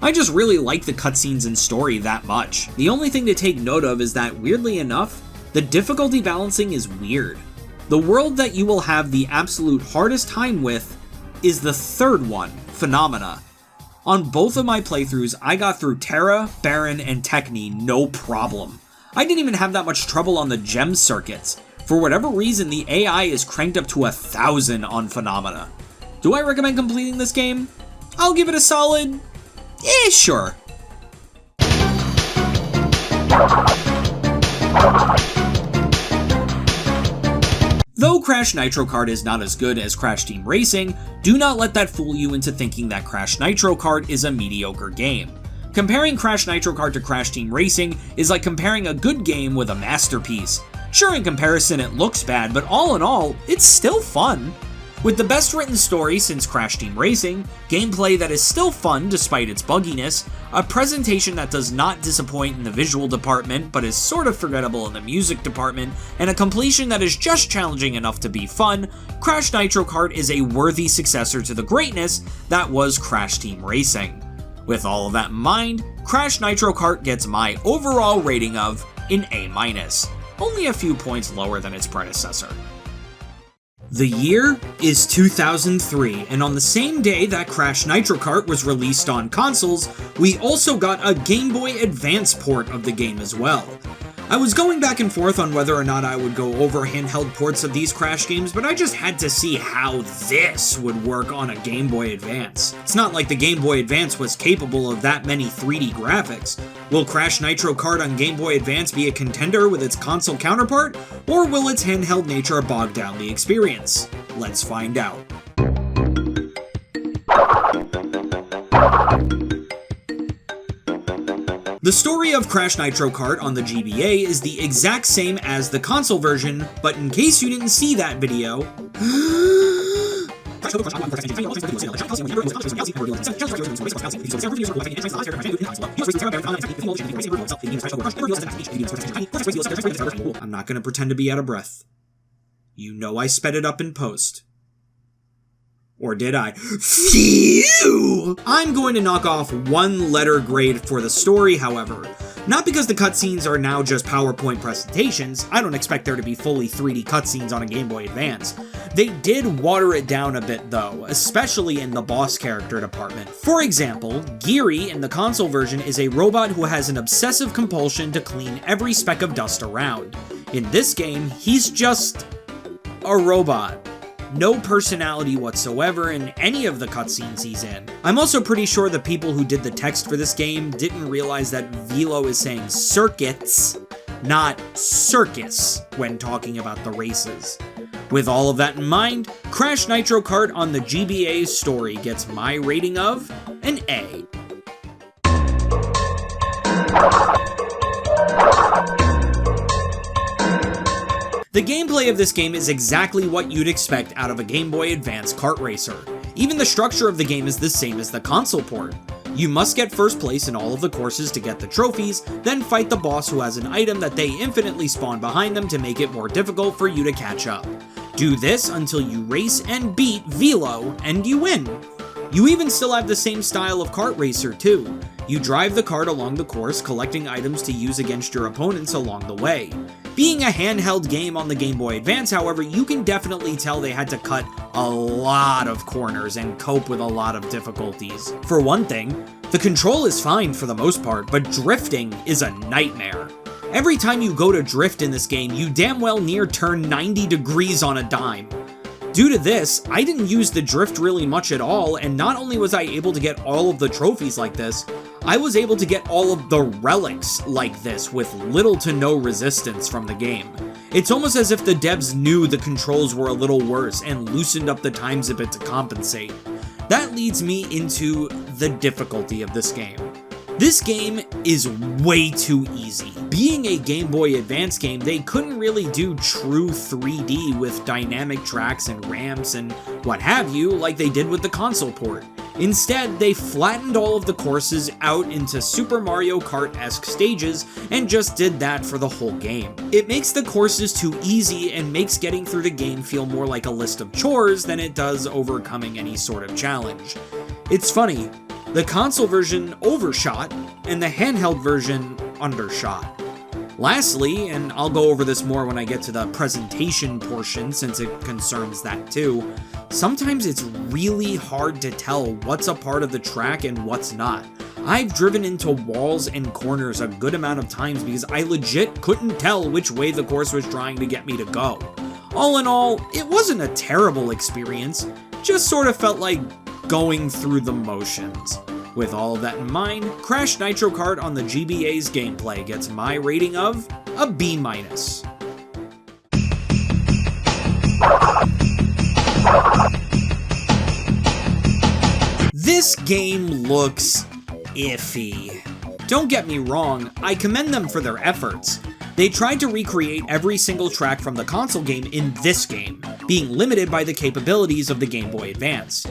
I just really like the cutscenes and story that much. The only thing to take note of is that, weirdly enough, the difficulty balancing is weird. The world that you will have the absolute hardest time with is the third one, Phenomena. On both of my playthroughs, I got through Terra, Baron, and Techni no problem. I didn't even have that much trouble on the gem circuits. For whatever reason, the AI is cranked up to 1,000 on Phenomena. Do I recommend completing this game? I'll give it a solid... sure. Though Crash Nitro Kart is not as good as Crash Team Racing, do not let that fool you into thinking that Crash Nitro Kart is a mediocre game. Comparing Crash Nitro Kart to Crash Team Racing is like comparing a good game with a masterpiece. Sure, in comparison it looks bad, but all in all, it's still fun. With the best written story since Crash Team Racing, gameplay that is still fun despite its bugginess, a presentation that does not disappoint in the visual department but is sort of forgettable in the music department, and a completion that is just challenging enough to be fun, Crash Nitro Kart is a worthy successor to the greatness that was Crash Team Racing. With all of that in mind, Crash Nitro Kart gets my overall rating of an A-, only a few points lower than its predecessor. The year is 2003, and on the same day that Crash Nitro Kart was released on consoles, we also got a Game Boy Advance port of the game as well. I was going back and forth on whether or not I would go over handheld ports of these Crash games, but I just had to see how this would work on a Game Boy Advance. It's not like the Game Boy Advance was capable of that many 3D graphics. Will Crash Nitro Kart on Game Boy Advance be a contender with its console counterpart, or will its handheld nature bog down the experience? Let's find out. The story of Crash Nitro Kart on the GBA is the exact same as the console version, but in case you didn't see that video... I'm not gonna pretend to be out of breath. You know I sped it up in post. Or did I? Phew! I'm going to knock off 1 letter grade for the story, however. Not because the cutscenes are now just PowerPoint presentations. I don't expect there to be fully 3D cutscenes on a Game Boy Advance. They did water it down a bit though, especially in the boss character department. For example, Geary in the console version is a robot who has an obsessive compulsion to clean every speck of dust around. In this game, he's just a robot. No personality whatsoever in any of the cutscenes he's in. I'm also pretty sure the people who did the text for this game didn't realize that Velo is saying circuits, not circus, when talking about the races. With all of that in mind, Crash Nitro Kart on the GBA's story gets my rating of an A. The gameplay of this game is exactly what you'd expect out of a Game Boy Advance kart racer. Even the structure of the game is the same as the console port. You must get first place in all of the courses to get the trophies, then fight the boss who has an item that they infinitely spawn behind them to make it more difficult for you to catch up. Do this until you race and beat Velo, and you win. You even still have the same style of kart racer too. You drive the kart along the course, collecting items to use against your opponents along the way. Being a handheld game on the Game Boy Advance, however, you can definitely tell they had to cut a lot of corners and cope with a lot of difficulties. For one thing, the control is fine for the most part, but drifting is a nightmare. Every time you go to drift in this game, you damn well near turn 90 degrees on a dime. Due to this, I didn't use the drift really much at all, and not only was I able to get all of the trophies like this, I was able to get all of the relics like this with little to no resistance from the game. It's almost as if the devs knew the controls were a little worse and loosened up the times a bit to compensate. That leads me into the difficulty of this game. This game is way too easy. Being a Game Boy Advance game, they couldn't really do true 3D with dynamic tracks and ramps and what have you like they did with the console port. Instead, they flattened all of the courses out into Super Mario Kart-esque stages and just did that for the whole game. It makes the courses too easy and makes getting through the game feel more like a list of chores than it does overcoming any sort of challenge. It's funny, the console version overshot, and the handheld version undershot. Lastly, and I'll go over this more when I get to the presentation portion since it concerns that too, sometimes it's really hard to tell what's a part of the track and what's not. I've driven into walls and corners a good amount of times because I legit couldn't tell which way the course was trying to get me to go. All in all, it wasn't a terrible experience, just sort of felt like going through the motions. With all of that in mind, Crash Nitro Kart on the GBA's gameplay gets my rating of a B-. This game looks iffy. Don't get me wrong, I commend them for their efforts. They tried to recreate every single track from the console game in this game, being limited by the capabilities of the Game Boy Advance.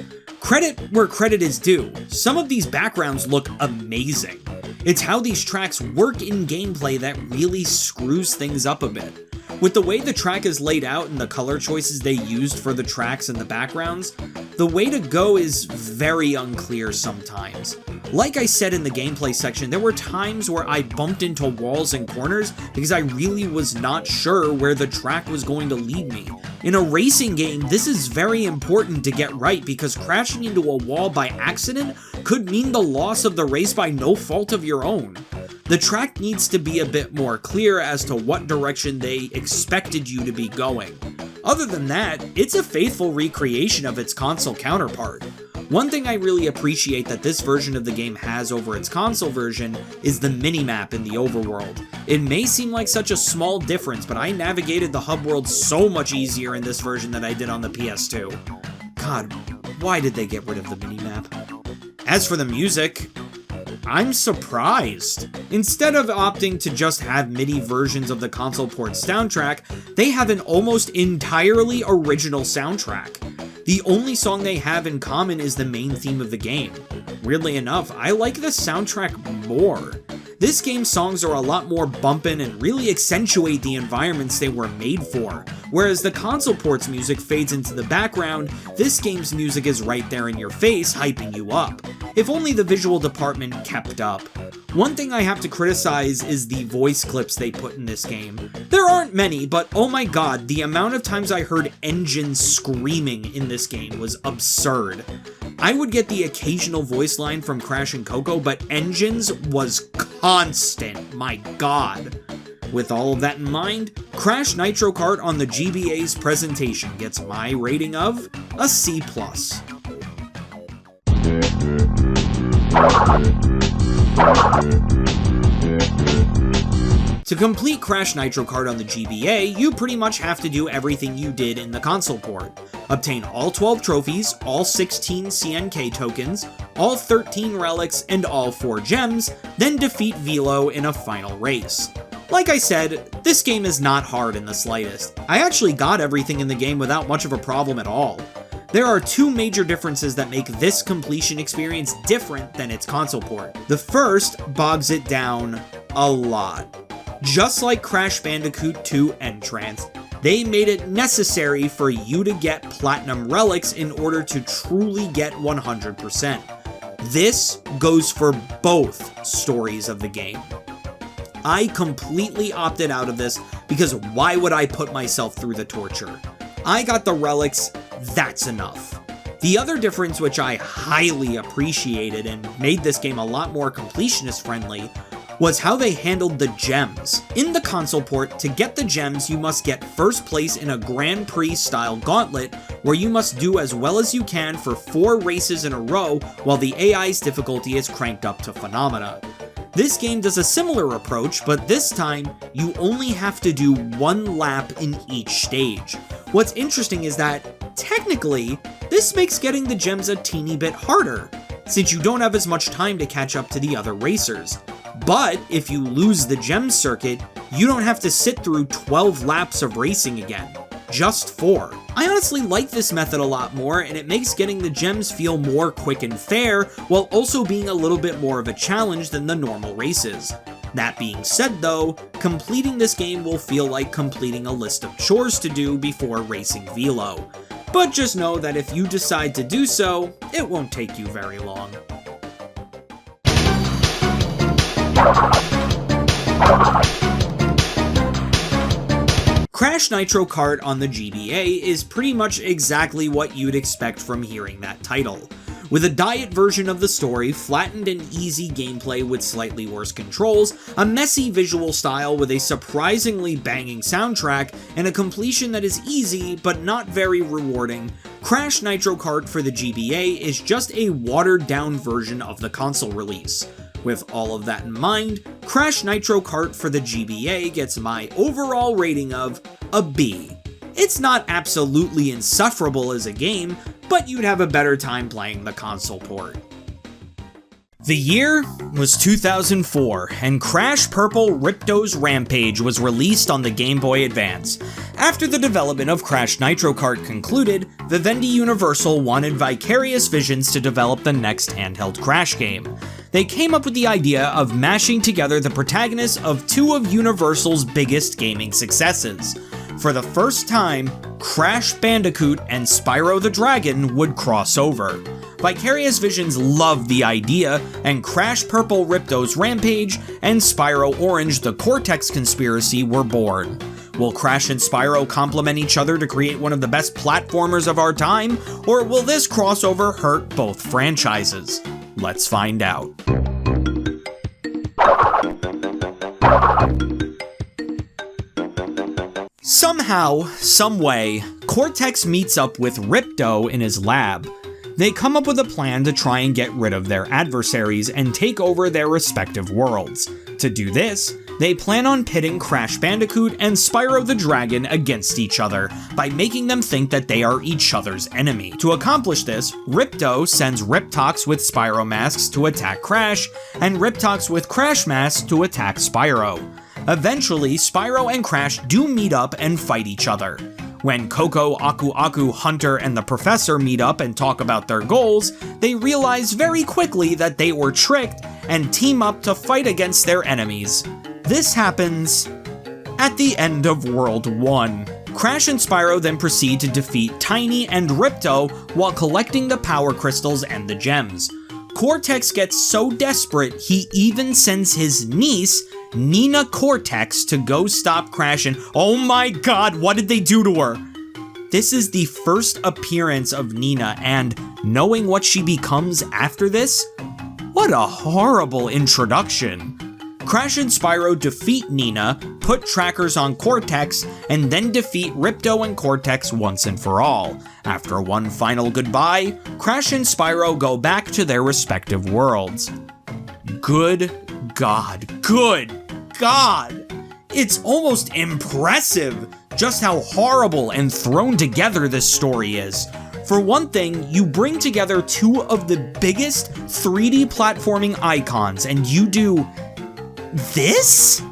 Credit where credit is due, some of these backgrounds look amazing. It's how these tracks work in gameplay that really screws things up a bit. With the way the track is laid out and the color choices they used for the tracks and the backgrounds, the way to go is very unclear sometimes. Like I said in the gameplay section, there were times where I bumped into walls and corners because I really was not sure where the track was going to lead me. In a racing game, this is very important to get right because crashing into a wall by accident could mean the loss of the race by no fault of your own. The track needs to be a bit more clear as to what direction they expected you to be going. Other than that, it's a faithful recreation of its console counterpart. One thing I really appreciate that this version of the game has over its console version is the minimap in the overworld. It may seem like such a small difference, but I navigated the hub world so much easier in this version than I did on the PS2. God, why did they get rid of the minimap? As for the music, I'm surprised. Instead of opting to just have MIDI versions of the console port soundtrack, they have an almost entirely original soundtrack. The only song they have in common is the main theme of the game. Weirdly enough, I like the soundtrack more. This game's songs are a lot more bumpin' and really accentuate the environments they were made for. Whereas the console port's music fades into the background, this game's music is right there in your face, hyping you up. If only the visual department kept up. One thing I have to criticize is the voice clips they put in this game. There aren't many, but oh my god, the amount of times I heard engines screaming in this game was absurd. I would get the occasional voice line from Crash and Coco, but engines was constant, my god. With all of that in mind, Crash Nitro Kart on the GBA's presentation gets my rating of a C+. To complete Crash Nitro Kart on the GBA, you pretty much have to do everything you did in the console port. Obtain all 12 trophies, all 16 CNK tokens, all 13 relics, and all 4 gems, then defeat Velo in a final race. Like I said, this game is not hard in the slightest. I actually got everything in the game without much of a problem at all. There are two major differences that make this completion experience different than its console port. The first bogs it down a lot. Just like Crash Bandicoot 2 N-Tranced, they made it necessary for you to get platinum relics in order to truly get 100%. This goes for both stories of the game. I completely opted out of this because why would I put myself through the torture? I got the relics, that's enough. The other difference, which I highly appreciated and made this game a lot more completionist friendly, was how they handled the gems. In the console port, to get the gems, you must get first place in a Grand Prix style gauntlet, where you must do as well as you can for 4 races in a row while the AI's difficulty is cranked up to phenomena. This game does a similar approach, but this time, you only have to do 1 lap in each stage. What's interesting is that, technically, this makes getting the gems a teeny bit harder, since you don't have as much time to catch up to the other racers. But if you lose the gem circuit, you don't have to sit through 12 laps of racing again, just 4. I honestly like this method a lot more, and it makes getting the gems feel more quick and fair, while also being a little bit more of a challenge than the normal races. That being said though, completing this game will feel like completing a list of chores to do before racing Velo. But just know that if you decide to do so, it won't take you very long. Crash Nitro Kart on the GBA is pretty much exactly what you'd expect from hearing that title. With a diet version of the story, flattened and easy gameplay with slightly worse controls, a messy visual style with a surprisingly banging soundtrack, and a completion that is easy but not very rewarding, Crash Nitro Kart for the GBA is just a watered-down version of the console release. With all of that in mind, Crash Nitro Kart for the GBA gets my overall rating of a B. It's not absolutely insufferable as a game, but you'd have a better time playing the console port. The year was 2004, and Crash Purple Ripto's Rampage was released on the Game Boy Advance. After the development of Crash Nitro Kart concluded, Vivendi Universal wanted Vicarious Visions to develop the next handheld Crash game. They came up with the idea of mashing together the protagonists of 2 of Universal's biggest gaming successes. For the first time, Crash Bandicoot and Spyro the Dragon would cross over. Vicarious Visions loved the idea, and Crash Purple Ripto's Rampage and Spyro Orange the Cortex Conspiracy were born. Will Crash and Spyro complement each other to create one of the best platformers of our time, or will this crossover hurt both franchises? Let's find out. Somehow, someway, Cortex meets up with Ripto in his lab. They come up with a plan to try and get rid of their adversaries and take over their respective worlds. To do this, they plan on pitting Crash Bandicoot and Spyro the Dragon against each other by making them think that they are each other's enemy. To accomplish this, Ripto sends Riptox with Spyro masks to attack Crash, and Riptox with Crash masks to attack Spyro. Eventually, Spyro and Crash do meet up and fight each other. When Coco, Aku Aku, Hunter, and the Professor meet up and talk about their goals, they realize very quickly that they were tricked and team up to fight against their enemies. This happens at the end of World 1. Crash and Spyro then proceed to defeat Tiny and Ripto while collecting the power crystals and the gems. Cortex gets so desperate, he even sends his niece, Nina Cortex, to go stop Crash, and oh my god, what did they do to her? This is the first appearance of Nina, and knowing what she becomes after this, what a horrible introduction. Crash and Spyro defeat Nina, put trackers on Cortex, and then defeat Ripto and Cortex once and for all. After one final goodbye, Crash and Spyro go back to their respective worlds. Good God. It's almost impressive just how horrible and thrown together this story is. For one thing, you bring together 2 of the biggest 3D platforming icons, and you do this?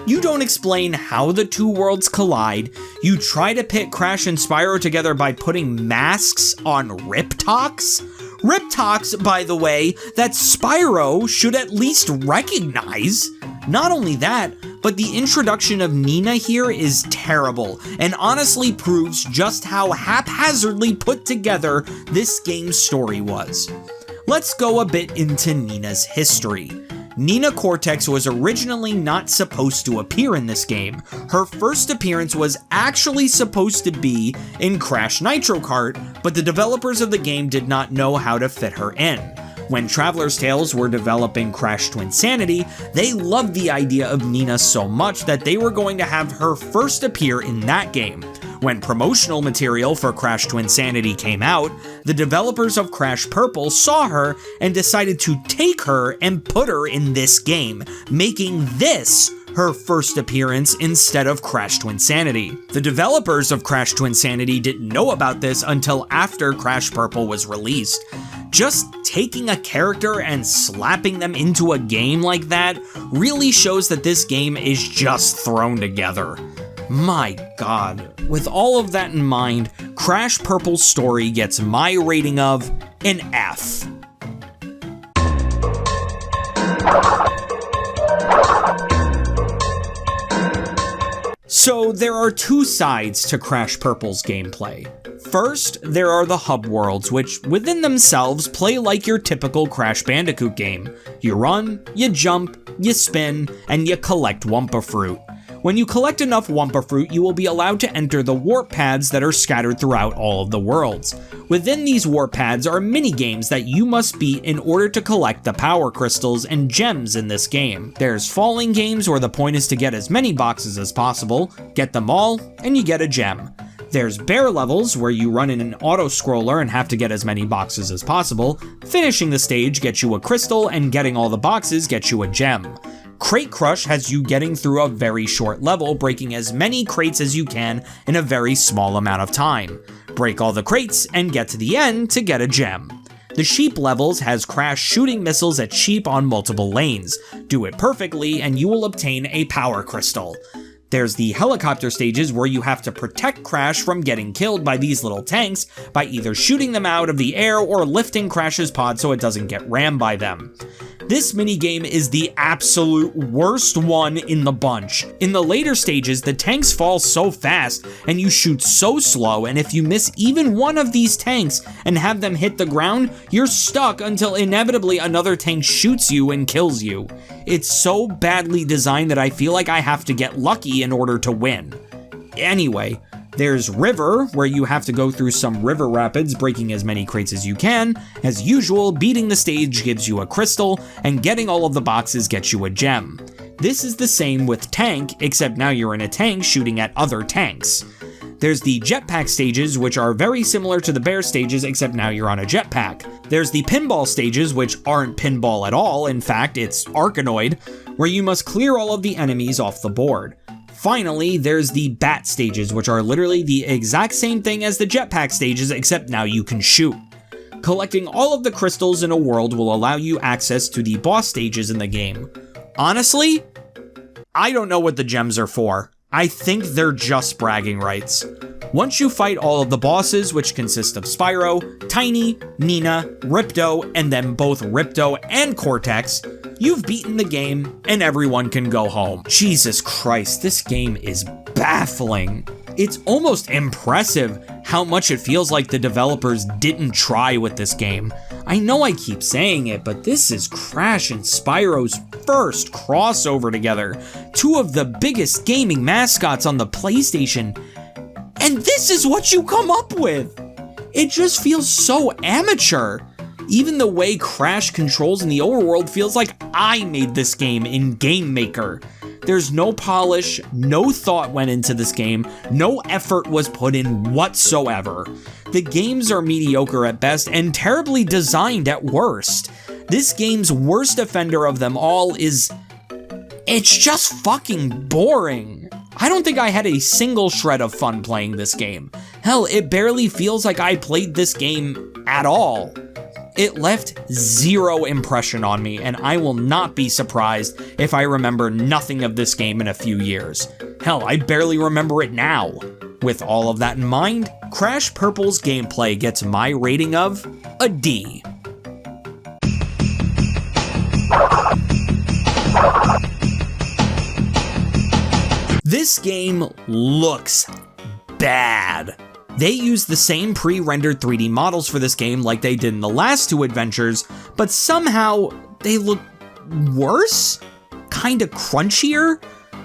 You don't explain how the two worlds collide. You try to pit Crash and Spyro together by putting masks on Riptocs? Riptocs, by the way, that Spyro should at least recognize. Not only that, but the introduction of Nina here is terrible, and honestly proves just how haphazardly put together this game's story was. Let's go a bit into Nina's history. Nina Cortex was originally not supposed to appear in this game. Her first appearance was actually supposed to be in Crash Nitro Kart, but the developers of the game did not know how to fit her in. When Traveler's Tales were developing Crash Twinsanity, they loved the idea of Nina so much that they were going to have her first appear in that game. When promotional material for Crash Twinsanity came out, the developers of Crash Purple saw her and decided to take her and put her in this game, making this her first appearance instead of Crash Twinsanity. The developers of Crash Twinsanity didn't know about this until after Crash Purple was released. Just taking a character and slapping them into a game like that really shows that this game is just thrown together. My god. With all of that in mind, Crash Purple's story gets my rating of an F. So there are two sides to Crash Purple's gameplay. First, there are the hub worlds, which within themselves play like your typical Crash Bandicoot game. You run, you jump, you spin, and you collect Wumpa Fruit. When you collect enough Wumpa Fruit, you will be allowed to enter the warp pads that are scattered throughout all of the worlds. Within these warp pads are mini-games that you must beat in order to collect the power crystals and gems in this game. There's falling games where the point is to get as many boxes as possible, get them all, and you get a gem. There's bear levels where you run in an auto-scroller and have to get as many boxes as possible. Finishing the stage gets you a crystal, and getting all the boxes gets you a gem. Crate Crush has you getting through a very short level, breaking as many crates as you can in a very small amount of time. Break all the crates and get to the end to get a gem. The Sheep levels has Crash shooting missiles at sheep on multiple lanes. Do it perfectly and you will obtain a power crystal. There's the helicopter stages where you have to protect Crash from getting killed by these little tanks by either shooting them out of the air or lifting Crash's pod so it doesn't get rammed by them. This minigame is the absolute worst one in the bunch. In the later stages, the tanks fall so fast and you shoot so slow, and if you miss even one of these tanks and have them hit the ground, you're stuck until inevitably another tank shoots you and kills you. It's so badly designed that I feel like I have to get lucky in order to win. Anyway, there's River, where you have to go through some river rapids, breaking as many crates as you can. As usual, beating the stage gives you a crystal, and getting all of the boxes gets you a gem. This is the same with Tank, except now you're in a tank shooting at other tanks. There's the jetpack stages, which are very similar to the bear stages, except now you're on a jetpack. There's the pinball stages, which aren't pinball at all, in fact, it's Arkanoid, where you must clear all of the enemies off the board. Finally, there's the bat stages, which are literally the exact same thing as the jetpack stages, except now you can shoot. Collecting all of the crystals in a world will allow you access to the boss stages in the game. Honestly, I don't know what the gems are for. I think they're just bragging rights. Once you fight all of the bosses, which consist of Spyro, Tiny, Nina, Ripto, and then both Ripto and Cortex, you've beaten the game and everyone can go home. Jesus Christ, this game is baffling. It's almost impressive how much it feels like the developers didn't try with this game. I know I keep saying it, but this is Crash and Spyro's first crossover together, two of the biggest gaming mascots on the PlayStation, and this is what you come up with! It just feels so amateur. Even the way Crash controls in the overworld feels like I made this game in Game Maker. There's no polish, no thought went into this game, no effort was put in whatsoever. The games are mediocre at best and terribly designed at worst. This game's worst offender of them all is... it's just fucking boring. I don't think I had a single shred of fun playing this game. Hell, it barely feels like I played this game at all. It left zero impression on me, and I will not be surprised if I remember nothing of this game in a few years. Hell, I barely remember it now. With all of that in mind, Crash Purple's gameplay gets my rating of a D. This game looks bad. They used the same pre-rendered 3D models for this game like they did in the last two adventures, but somehow they look worse? Kinda crunchier?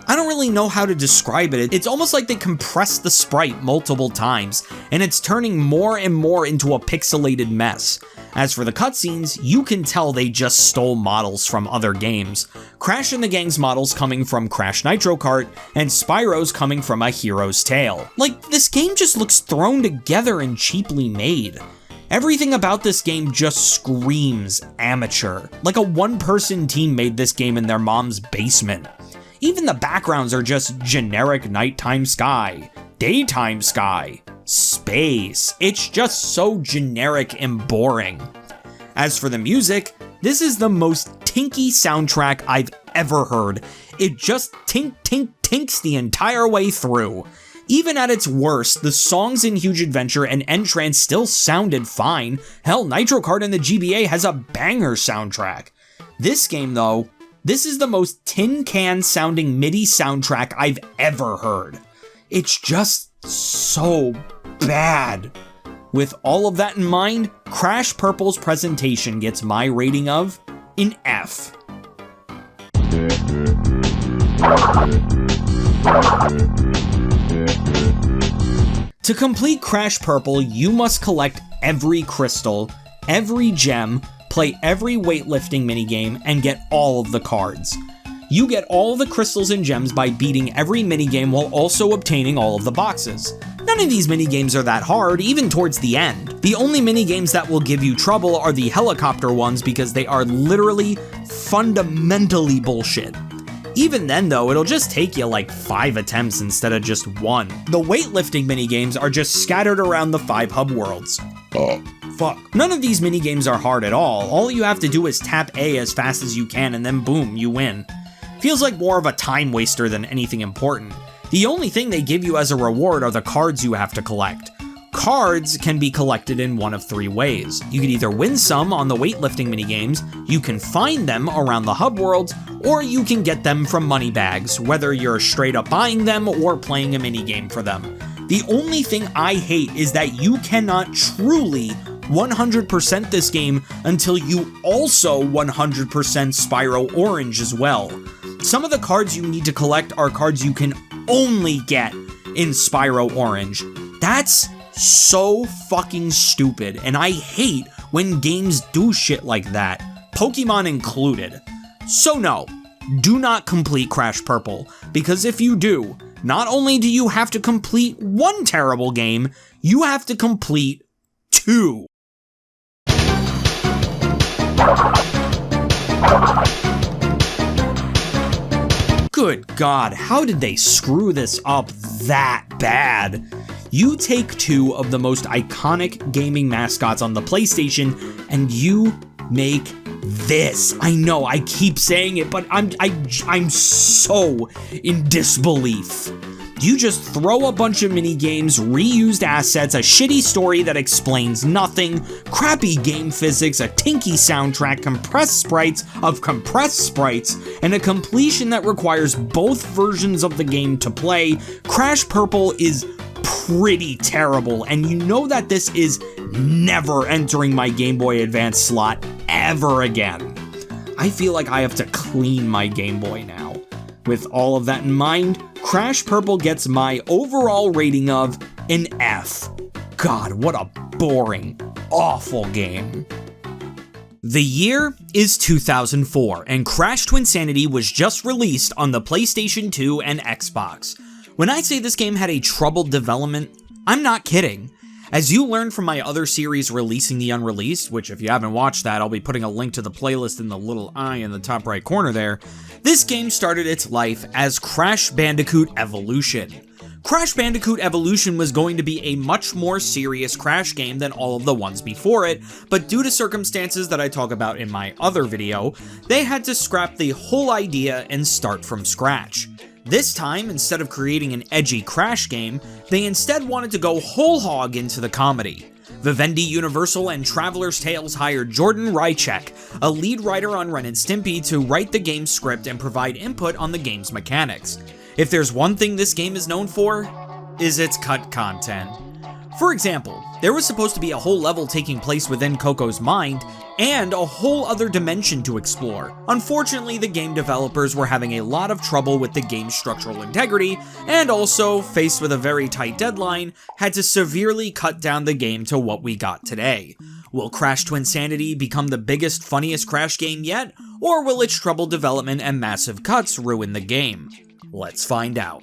I don't really know how to describe it. It's almost like they compressed the sprite multiple times, and it's turning more and more into a pixelated mess. As for the cutscenes, you can tell they just stole models from other games. Crash and the Gang's models coming from Crash Nitro Kart, and Spyro's coming from A Hero's Tale. Like, this game just looks thrown together and cheaply made. Everything about this game just screams amateur. Like a one-person team made this game in their mom's basement. Even the backgrounds are just generic nighttime sky, daytime sky, space. It's just so generic and boring. As for the music, this is the most tinky soundtrack I've ever heard. It just tinks the entire way through. Even at its worst, the songs in Huge Adventure and N-Tranced still sounded fine. Hell, Nitro Kart and the GBA has a banger soundtrack. This game though, this is the most tin can sounding MIDI soundtrack I've ever heard. It's just so bad. With all of that in mind, Crash Purple's presentation gets my rating of an F. To complete Crash Purple, you must collect every crystal, every gem, play every weightlifting minigame, and get all of the cards. You get all of the crystals and gems by beating every minigame while also obtaining all of the boxes. None of these minigames are that hard, even towards the end. The only minigames that will give you trouble are the helicopter ones because they are literally fundamentally bullshit. Even then though, it'll just take you like 5 attempts instead of just 1. The weightlifting minigames are just scattered around the 5 hub worlds. Fuck. None of these minigames are hard at all. All you have to do is tap A as fast as you can and then boom, you win. Feels like more of a time waster than anything important. The only thing they give you as a reward are the cards you have to collect. Cards can be collected in one of 3 ways. You can either win some on the weightlifting minigames, you can find them around the hub worlds, or you can get them from money bags, whether you're straight up buying them or playing a minigame for them. The only thing I hate is that you cannot truly 100% this game until you also 100% Spyro Orange as well. Some of the cards you need to collect are cards you can only get in Spyro Orange. That's so fucking stupid, and I hate when games do shit like that, Pokemon included. So no, do not complete Crash Purple, because if you do, not only do you have to complete 1 terrible game, you have to complete 2. Good God, how did they screw this up that bad? You take 2 of the most iconic gaming mascots on the PlayStation and you make this. I know, I keep saying it, but I'm so in disbelief. You just throw a bunch of minigames, reused assets, a shitty story that explains nothing, crappy game physics, a tinky soundtrack, compressed sprites of compressed sprites, and a completion that requires both versions of the game to play. Crash Purple is pretty terrible, and you know that this is never entering my Game Boy Advance slot ever again. I feel like I have to clean my Game Boy now. With all of that in mind, Crash Purple gets my overall rating of an F. God, what a boring, awful game. The year is 2004, and Crash Twinsanity was just released on the PlayStation 2 and Xbox. When I say this game had a troubled development, I'm not kidding. As you learned from my other series Releasing the Unreleased, which if you haven't watched that, I'll be putting a link to the playlist in the little eye in the top right corner there, this game started its life as Crash Bandicoot Evolution. Crash Bandicoot Evolution was going to be a much more serious Crash game than all of the ones before it, but due to circumstances that I talk about in my other video, they had to scrap the whole idea and start from scratch. This time, instead of creating an edgy Crash game, they instead wanted to go whole hog into the comedy. Vivendi Universal and Traveler's Tales hired Jordan Rychek, a lead writer on Ren and Stimpy, to write the game's script and provide input on the game's mechanics. If there's one thing this game is known for, is its cut content. For example, there was supposed to be a whole level taking place within Coco's mind, and a whole other dimension to explore. Unfortunately, the game developers were having a lot of trouble with the game's structural integrity, and also, faced with a very tight deadline, had to severely cut down the game to what we got today. Will Crash Twinsanity become the biggest, funniest Crash game yet, or will its troubled development and massive cuts ruin the game? Let's find out.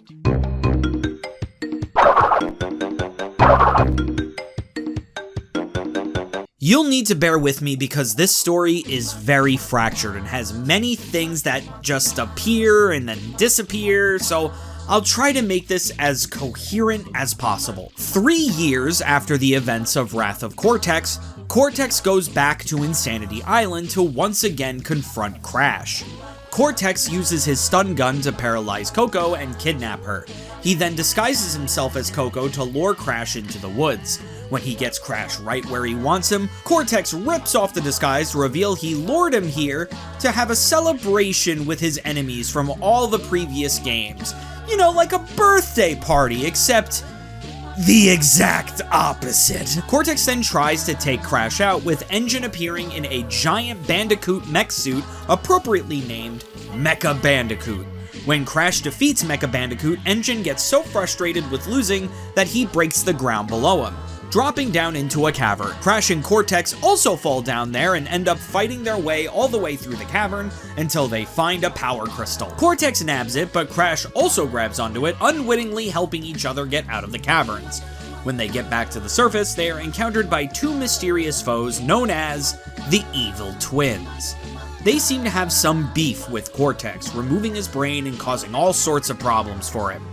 You'll need to bear with me because this story is very fractured and has many things that just appear and then disappear, so I'll try to make this as coherent as possible. 3 years after the events of Wrath of Cortex, Cortex goes back to Insanity Island to once again confront Crash. Cortex uses his stun gun to paralyze Coco and kidnap her. He then disguises himself as Coco to lure Crash into the woods. When he gets Crash right where he wants him, Cortex rips off the disguise to reveal he lured him here to have a celebration with his enemies from all the previous games. You know, like a birthday party, except the exact opposite. Cortex then tries to take Crash out, with Engine appearing in a giant Bandicoot mech suit appropriately named Mecha Bandicoot. When Crash defeats Mecha Bandicoot, Engine gets so frustrated with losing that he breaks the ground below him, dropping down into a cavern. Crash and Cortex also fall down there and end up fighting their way all the way through the cavern until they find a power crystal. Cortex nabs it, but Crash also grabs onto it, unwittingly helping each other get out of the caverns. When they get back to the surface, they are encountered by 2 mysterious foes known as the Evil Twins. They seem to have some beef with Cortex, removing his brain and causing all sorts of problems for him.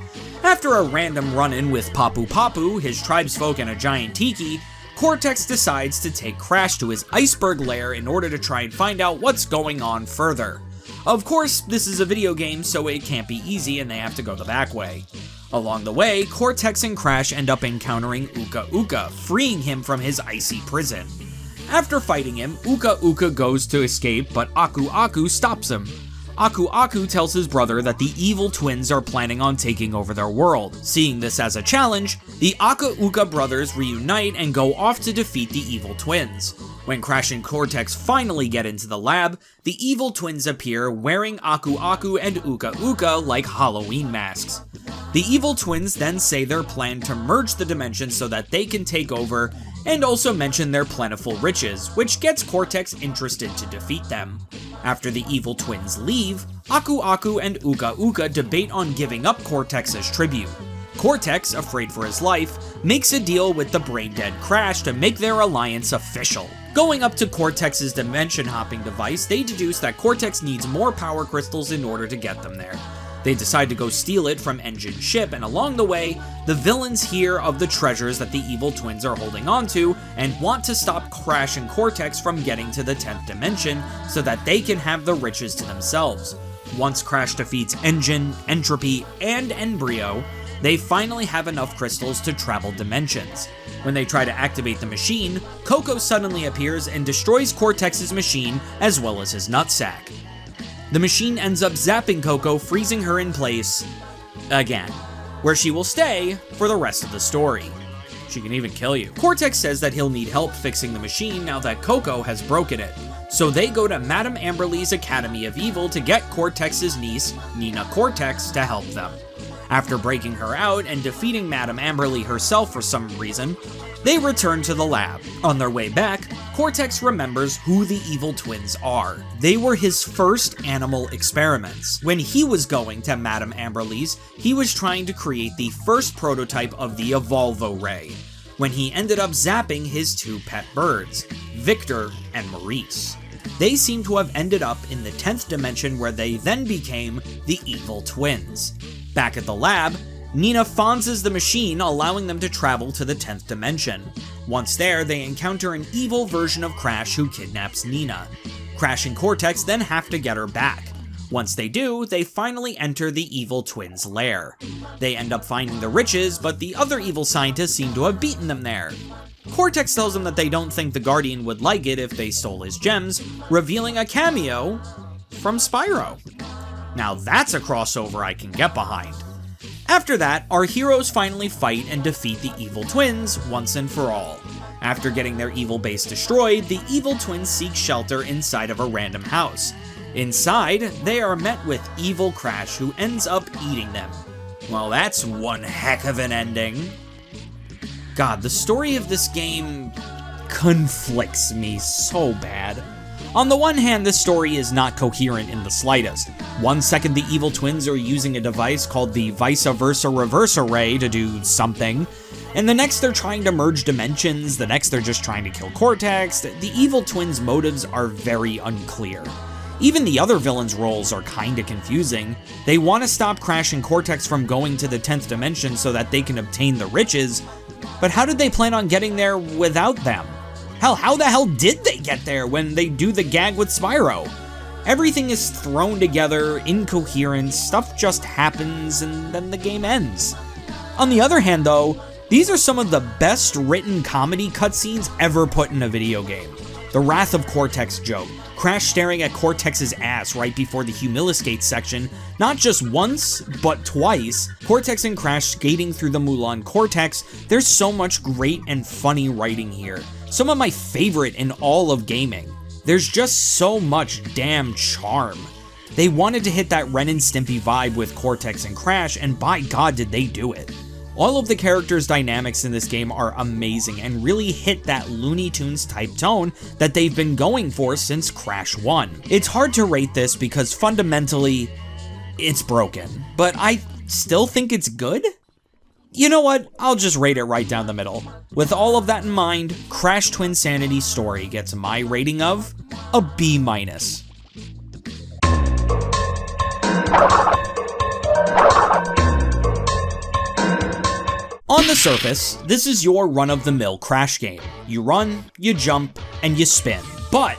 After a random run-in with Papu Papu, his tribesfolk, and a giant tiki, Cortex decides to take Crash to his iceberg lair in order to try and find out what's going on further. Of course, this is a video game, so it can't be easy and they have to go the back way. Along the way, Cortex and Crash end up encountering Uka Uka, freeing him from his icy prison. After fighting him, Uka Uka goes to escape, but Aku Aku stops him. Aku Aku tells his brother that the Evil Twins are planning on taking over their world. Seeing this as a challenge, the Aku Uka brothers reunite and go off to defeat the Evil Twins. When Crash and Cortex finally get into the lab, the Evil Twins appear wearing Aku Aku and Uka Uka like Halloween masks. The Evil Twins then say their plan to merge the dimensions so that they can take over, and also mention their plentiful riches, which gets Cortex interested to defeat them. After the Evil Twins leave, Aku Aku and Uka Uka debate on giving up Cortex as tribute. Cortex, afraid for his life, makes a deal with the brain-dead Crash to make their alliance official. Going up to Cortex's dimension-hopping device, they deduce that Cortex needs more power crystals in order to get them there. They decide to go steal it from Engine's ship, and along the way, the villains hear of the treasures that the Evil Twins are holding onto and want to stop Crash and Cortex from getting to the 10th dimension so that they can have the riches to themselves. Once Crash defeats Engine, Entropy, and Embryo, they finally have enough crystals to travel dimensions. When they try to activate the machine, Coco suddenly appears and destroys Cortex's machine as well as his nutsack. The machine ends up zapping Coco, freezing her in place again, where she will stay for the rest of the story. She can even kill you. Cortex says that he'll need help fixing the machine now that Coco has broken it, so they go to Madame Amberly's Academy of Evil to get Cortex's niece, Nina Cortex, to help them. After breaking her out and defeating Madame Amberly herself for some reason, they return to the lab. On their way back, Cortex remembers who the Evil Twins are. They were his first animal experiments. When he was going to Madame Amberly's, he was trying to create the first prototype of the Evolvo Ray, when he ended up zapping his 2 pet birds, Victor and Maurice. They seem to have ended up in the 10th dimension, where they then became the Evil Twins. Back at the lab, Nina fonzes the machine, allowing them to travel to the 10th dimension. Once there, they encounter an evil version of Crash who kidnaps Nina. Crash and Cortex then have to get her back. Once they do, they finally enter the evil twins' lair. They end up finding the riches, but the other evil scientists seem to have beaten them there. Cortex tells them that they don't think the Guardian would like it if they stole his gems, revealing a cameo from Spyro. Now that's a crossover I can get behind. After that, our heroes finally fight and defeat the evil twins once and for all. After getting their evil base destroyed, the evil twins seek shelter inside of a random house. Inside, they are met with evil Crash, who ends up eating them. Well, that's one heck of an ending. God, the story of this game conflicts me so bad. On the one hand, this story is not coherent in the slightest. 1 second the evil twins are using a device called the vice versa reverse array to do something, and the next they're trying to merge dimensions, the next they're just trying to kill Cortex. The evil twins' motives are very unclear. Even the other villains' roles are kinda confusing. They want to stop Crash and Cortex from going to the 10th dimension so that they can obtain the riches, but how did they plan on getting there without them? Hell, how the hell did they get there when they do the gag with Spyro? Everything is thrown together, incoherent, stuff just happens, and then the game ends. On the other hand though, these are some of the best written comedy cutscenes ever put in a video game. The Wrath of Cortex joke, Crash staring at Cortex's ass right before the Humiliscate section, not just once, but twice, Cortex and Crash skating through the Mulan Cortex. There's so much great and funny writing here. Some of my favorite in all of gaming. There's just so much damn charm. They wanted to hit that Ren and Stimpy vibe with Cortex and Crash, and by God did they do it. All of the characters' dynamics in this game are amazing and really hit that Looney Tunes type tone that they've been going for since Crash 1. It's hard to rate this because fundamentally, it's broken, but I still think it's good? You know what, I'll just rate it right down the middle. With all of that in mind, Crash Twinsanity Story gets my rating of a B-. On the surface, this is your run-of-the-mill Crash game. You run, you jump, and you spin. But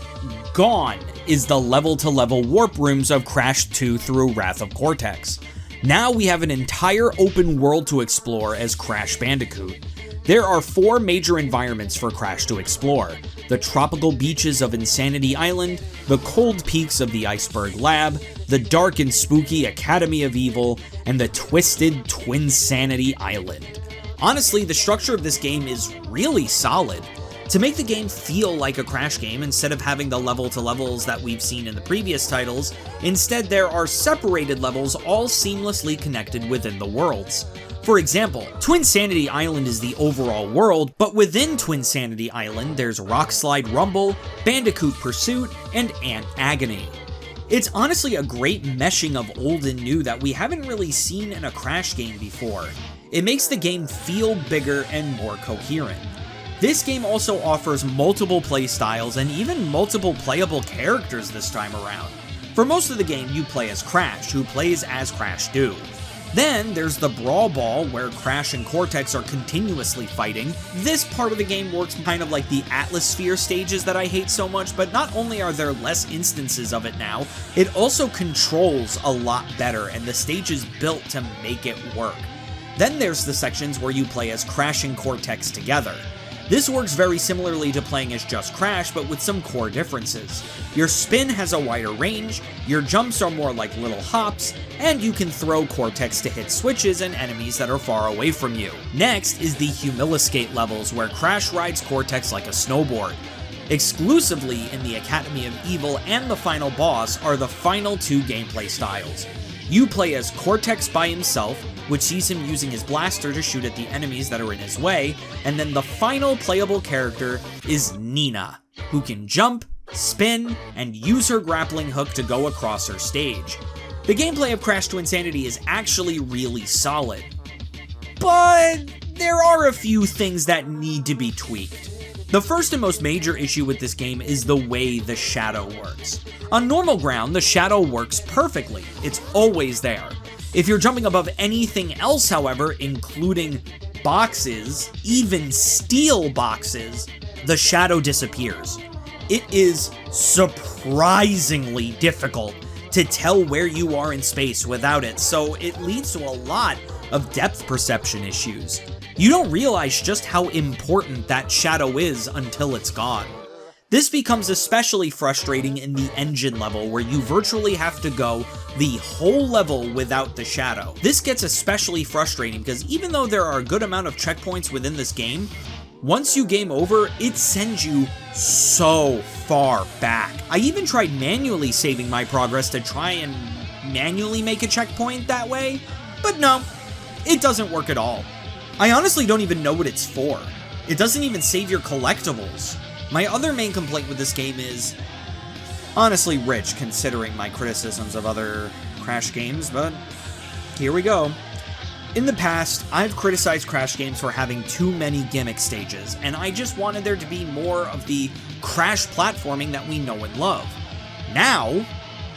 gone is the level-to-level warp rooms of Crash 2 through Wrath of Cortex. Now we have an entire open world to explore as Crash Bandicoot. There are 4 major environments for Crash to explore: the tropical beaches of Insanity Island, the cold peaks of the Iceberg Lab, the dark and spooky Academy of Evil, and the twisted Twinsanity Island. Honestly, the structure of this game is really solid. To make the game feel like a Crash game instead of having the level-to-levels that we've seen in the previous titles, instead there are separated levels all seamlessly connected within the worlds. For example, Twinsanity Island is the overall world, but within Twinsanity Island there's Rock Slide Rumble, Bandicoot Pursuit, and Ant Agony. It's honestly a great meshing of old and new that we haven't really seen in a Crash game before. It makes the game feel bigger and more coherent. This game also offers multiple playstyles and even multiple playable characters this time around. For most of the game, you play as Crash, who plays as Crash do. Then there's the Brawl Ball, where Crash and Cortex are continuously fighting. This part of the game works kind of like the Atmosphere stages that I hate so much, but not only are there less instances of it now, it also controls a lot better, and the stage is built to make it work. Then there's the sections where you play as Crash and Cortex together. This works very similarly to playing as just Crash, but with some core differences. Your spin has a wider range, your jumps are more like little hops, and you can throw Cortex to hit switches and enemies that are far away from you. Next is the Humiliscate levels, where Crash rides Cortex like a snowboard. Exclusively in the Academy of Evil and the final boss are the final 2 gameplay styles. You play as Cortex by himself, which sees him using his blaster to shoot at the enemies that are in his way, and then the final playable character is Nina, who can jump, spin, and use her grappling hook to go across her stage. The gameplay of Crash Twinsanity is actually really solid, but there are a few things that need to be tweaked. The first and most major issue with this game is the way the shadow works. On normal ground, the shadow works perfectly. It's always there. If you're jumping above anything else, however, including boxes, even steel boxes, the shadow disappears. It is surprisingly difficult to tell where you are in space without it, so it leads to a lot of depth perception issues. You don't realize just how important that shadow is until it's gone. This becomes especially frustrating in the engine level, where you virtually have to go the whole level without the shadow. This gets especially frustrating because even though there are a good amount of checkpoints within this game, once you game over, it sends you so far back. I even tried manually saving my progress to try and manually make a checkpoint that way, but no, it doesn't work at all. I honestly don't even know what it's for. It doesn't even save your collectibles. My other main complaint with this game is honestly rich, considering my criticisms of other Crash games, but here we go. In the past, I've criticized Crash games for having too many gimmick stages, and I just wanted there to be more of the Crash platforming that we know and love. Now,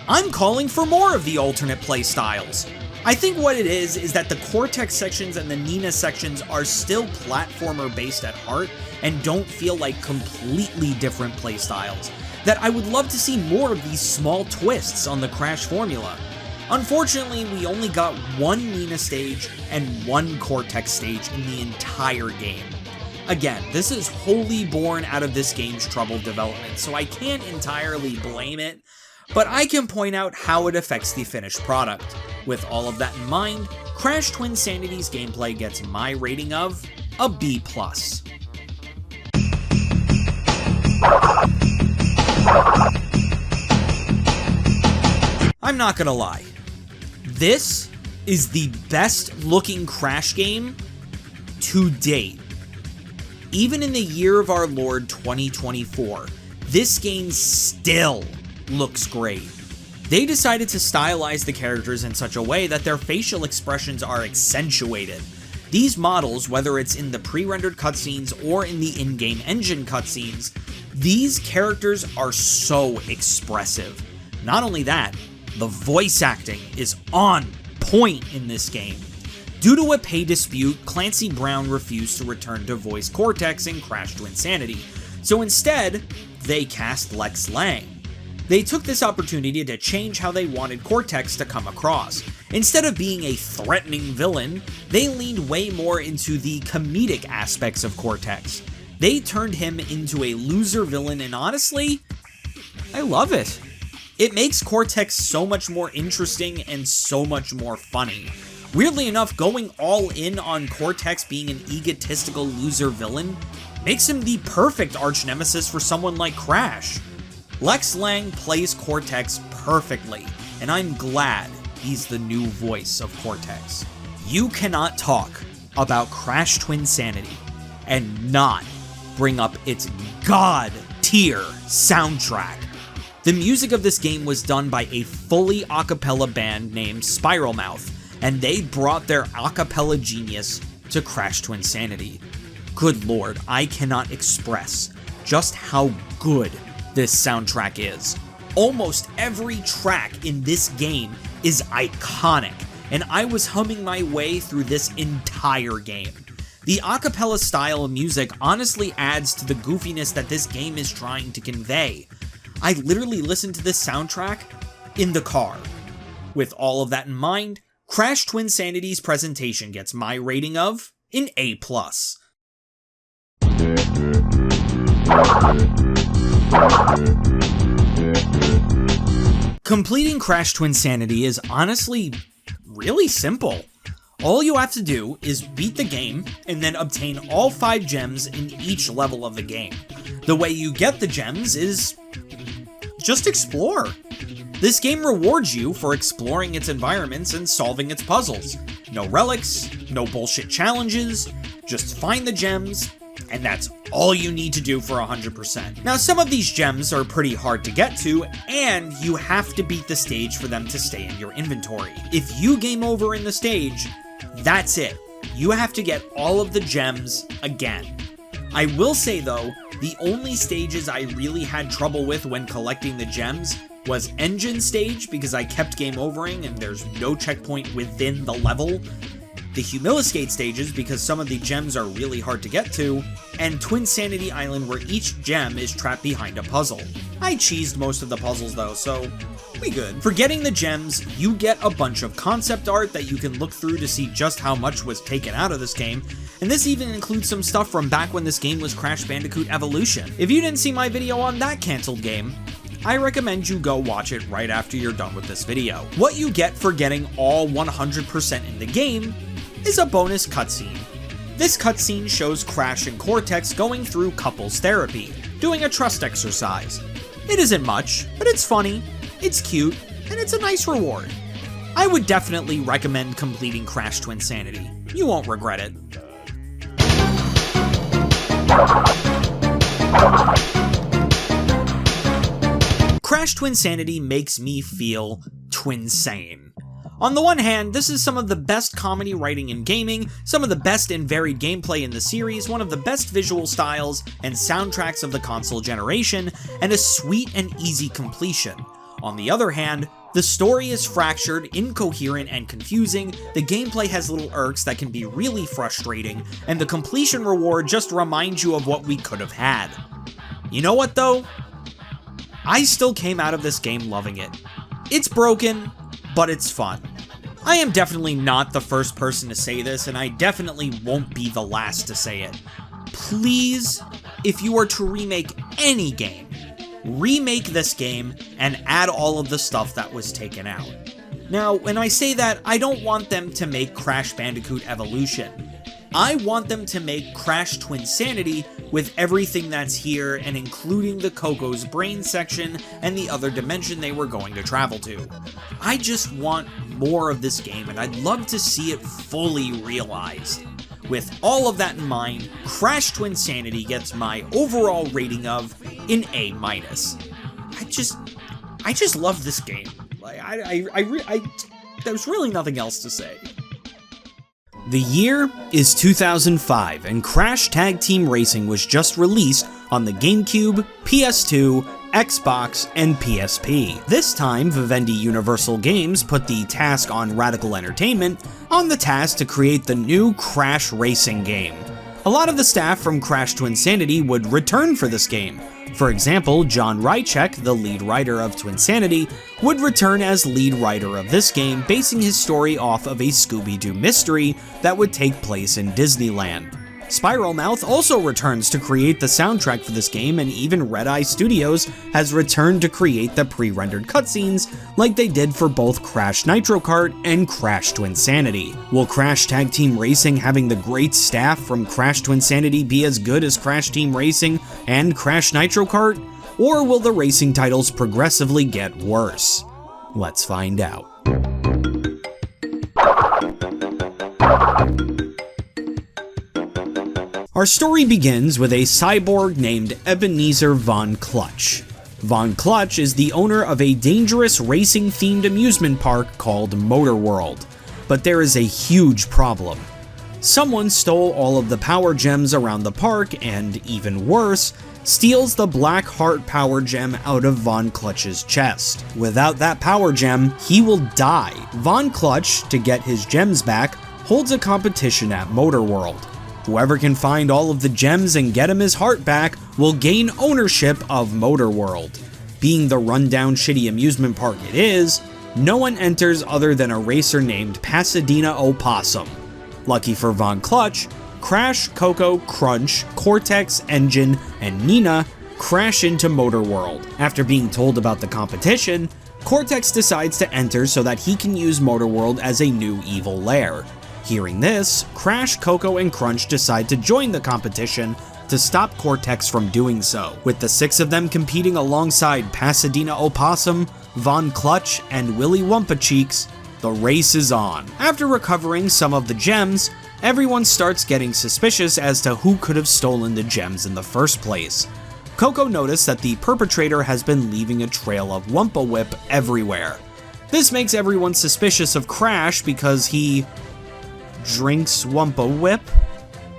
I'm calling for more of the alternate play styles. I think what it is that the Cortex sections and the Nina sections are still platformer based at heart and don't feel like completely different play styles. That I would love to see more of these small twists on the Crash formula. Unfortunately, we only got one Nina stage and one Cortex stage in the entire game. Again, this is wholly born out of this game's troubled development, so I can't entirely blame it, but I can point out how it affects the finished product. With all of that in mind, Crash Twinsanity's gameplay gets my rating of a B+. I'm not gonna lie, this is the best looking Crash game to date. Even in the year of our Lord 2024, this game still looks great. They decided to stylize the characters in such a way that their facial expressions are accentuated. These models, whether it's in the pre-rendered cutscenes or in the in-game engine cutscenes, these characters are so expressive. Not only that, the voice acting is on point in this game. Due to a pay dispute, Clancy Brown refused to return to voice Cortex in Crash Twinsanity, so instead, they cast Lex Lang. They took this opportunity to change how they wanted Cortex to come across. Instead of being a threatening villain, they leaned way more into the comedic aspects of Cortex. They turned him into a loser villain, and honestly, I love it. It makes Cortex so much more interesting and so much more funny. Weirdly enough, going all in on Cortex being an egotistical loser villain makes him the perfect arch nemesis for someone like Crash. Lex Lang plays Cortex perfectly, and I'm glad he's the new voice of Cortex. You cannot talk about Crash Twinsanity and not bring up its god-tier soundtrack. The music of this game was done by a fully a cappella band named Spiral Mouth, and they brought their a cappella genius to Crash Twinsanity. Good lord, I cannot express just how good this soundtrack is. Almost every track in this game is iconic, and I was humming my way through this entire game. The a cappella style of music honestly adds to the goofiness that this game is trying to convey. I literally listened to this soundtrack in the car. With all of that in mind, Crash Twinsanity's presentation gets my rating of an A+. Completing Crash Twinsanity is honestly really simple. All you have to do is beat the game and then obtain all 5 gems in each level of the game. The way you get the gems is just explore. This game rewards you for exploring its environments and solving its puzzles. No relics, no bullshit challenges, just find the gems, and that's all you need to do for 100%. Now, some of these gems are pretty hard to get to, and you have to beat the stage for them to stay in your inventory. If you game over in the stage, that's it. You have to get all of the gems again. I will say though, the only stages I really had trouble with when collecting the gems was Engine Stage, because I kept game overing and there's no checkpoint within the level, the Humiliscate stages, because some of the gems are really hard to get to, and Twinsanity Island, where each gem is trapped behind a puzzle. I cheesed most of the puzzles though, so we good. For getting the gems, you get a bunch of concept art that you can look through to see just how much was taken out of this game, and this even includes some stuff from back when this game was Crash Bandicoot Evolution. If you didn't see my video on that cancelled game, I recommend you go watch it right after you're done with this video. What you get for getting all 100% in the game is a bonus cutscene. This cutscene shows Crash and Cortex going through couples therapy, doing a trust exercise. It isn't much, but it's funny, it's cute, and it's a nice reward. I would definitely recommend completing Crash Twinsanity. You won't regret it. Crash Twinsanity makes me feel twinsane. On the one hand, this is some of the best comedy writing in gaming, some of the best and varied gameplay in the series, one of the best visual styles and soundtracks of the console generation, and a sweet and easy completion. On the other hand, the story is fractured, incoherent, and confusing, the gameplay has little irks that can be really frustrating, and the completion reward just reminds you of what we could have had. You know what though? I still came out of this game loving it. It's broken, but it's fun. I am definitely not the first person to say this, and I definitely won't be the last to say it. Please, if you are to remake any game, remake this game and add all of the stuff that was taken out. Now, when I say that, I don't want them to make Crash Bandicoot Evolution. I want them to make Crash Twinsanity with everything that's here, and including the Coco's brain section and the other dimension they were going to travel to. I just want more of this game, and I'd love to see it fully realized. With all of that in mind, Crash Twinsanity gets my overall rating of an A-. I just love this game. There's really nothing else to say. The year is 2005, and Crash Tag Team Racing was just released on the GameCube, PS2, Xbox, and PSP. This time, Vivendi Universal Games put the task on Radical Entertainment on the task to create the new Crash Racing game. A lot of the staff from Crash Twinsanity would return for this game. For example, John Rychek, the lead writer of Twinsanity, would return as lead writer of this game, basing his story off of a Scooby-Doo mystery that would take place in Disneyland. Spiral Mouth also returns to create the soundtrack for this game, and even Red Eye Studios has returned to create the pre-rendered cutscenes like they did for both Crash Nitro Kart and Crash Twinsanity. Will Crash Tag Team Racing having the great staff from Crash Twinsanity be as good as Crash Team Racing and Crash Nitro Kart? Or will the racing titles progressively get worse? Let's find out. Our story begins with a cyborg named Ebenezer Von Clutch. Von Clutch is the owner of a dangerous racing-themed amusement park called Motor World, but there is a huge problem. Someone stole all of the power gems around the park and, even worse, steals the Black Heart power gem out of Von Clutch's chest. Without that power gem, he will die. Von Clutch, to get his gems back, holds a competition at Motor World. Whoever can find all of the gems and get him his heart back will gain ownership of Motor World. Being the rundown shitty amusement park it is, no one enters other than a racer named Pasadena Opossum. Lucky for Von Clutch, Crash, Coco, Crunch, Cortex, Engine, and Nina crash into Motor World. After being told about the competition, Cortex decides to enter so that he can use Motor World as a new evil lair. Hearing this, Crash, Coco, and Crunch decide to join the competition to stop Cortex from doing so. With the 6 of them competing alongside Pasadena Opossum, Von Clutch, and Willy Wumpa Cheeks, the race is on. After recovering some of the gems, everyone starts getting suspicious as to who could have stolen the gems in the first place. Coco noticed that the perpetrator has been leaving a trail of Wumpa Whip everywhere. This makes everyone suspicious of Crash because he drinks Wumpa Whip.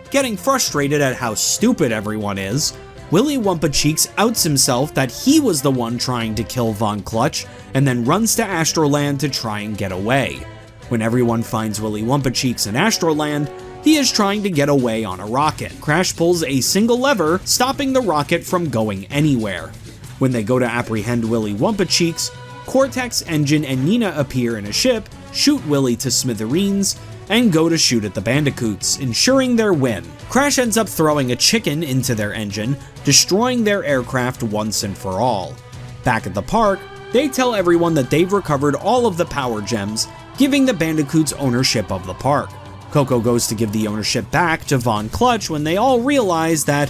Getting frustrated at how stupid everyone is, Willy Wumpa Cheeks outs himself that he was the one trying to kill Von Clutch, and then runs to Astroland to try and get away. When everyone finds Willy Wumpa Cheeks in Astroland, he is trying to get away on a rocket. Crash pulls a single lever, stopping the rocket from going anywhere. When they go to apprehend Willy Wumpa Cheeks, Cortex, Engine, and Nina appear in a ship, shoot Willy to smithereens, and go to shoot at the Bandicoots, ensuring their win. Crash ends up throwing a chicken into their engine, destroying their aircraft once and for all. Back at the park, they tell everyone that they've recovered all of the power gems, giving the Bandicoots ownership of the park. Coco goes to give the ownership back to Von Clutch when they all realize that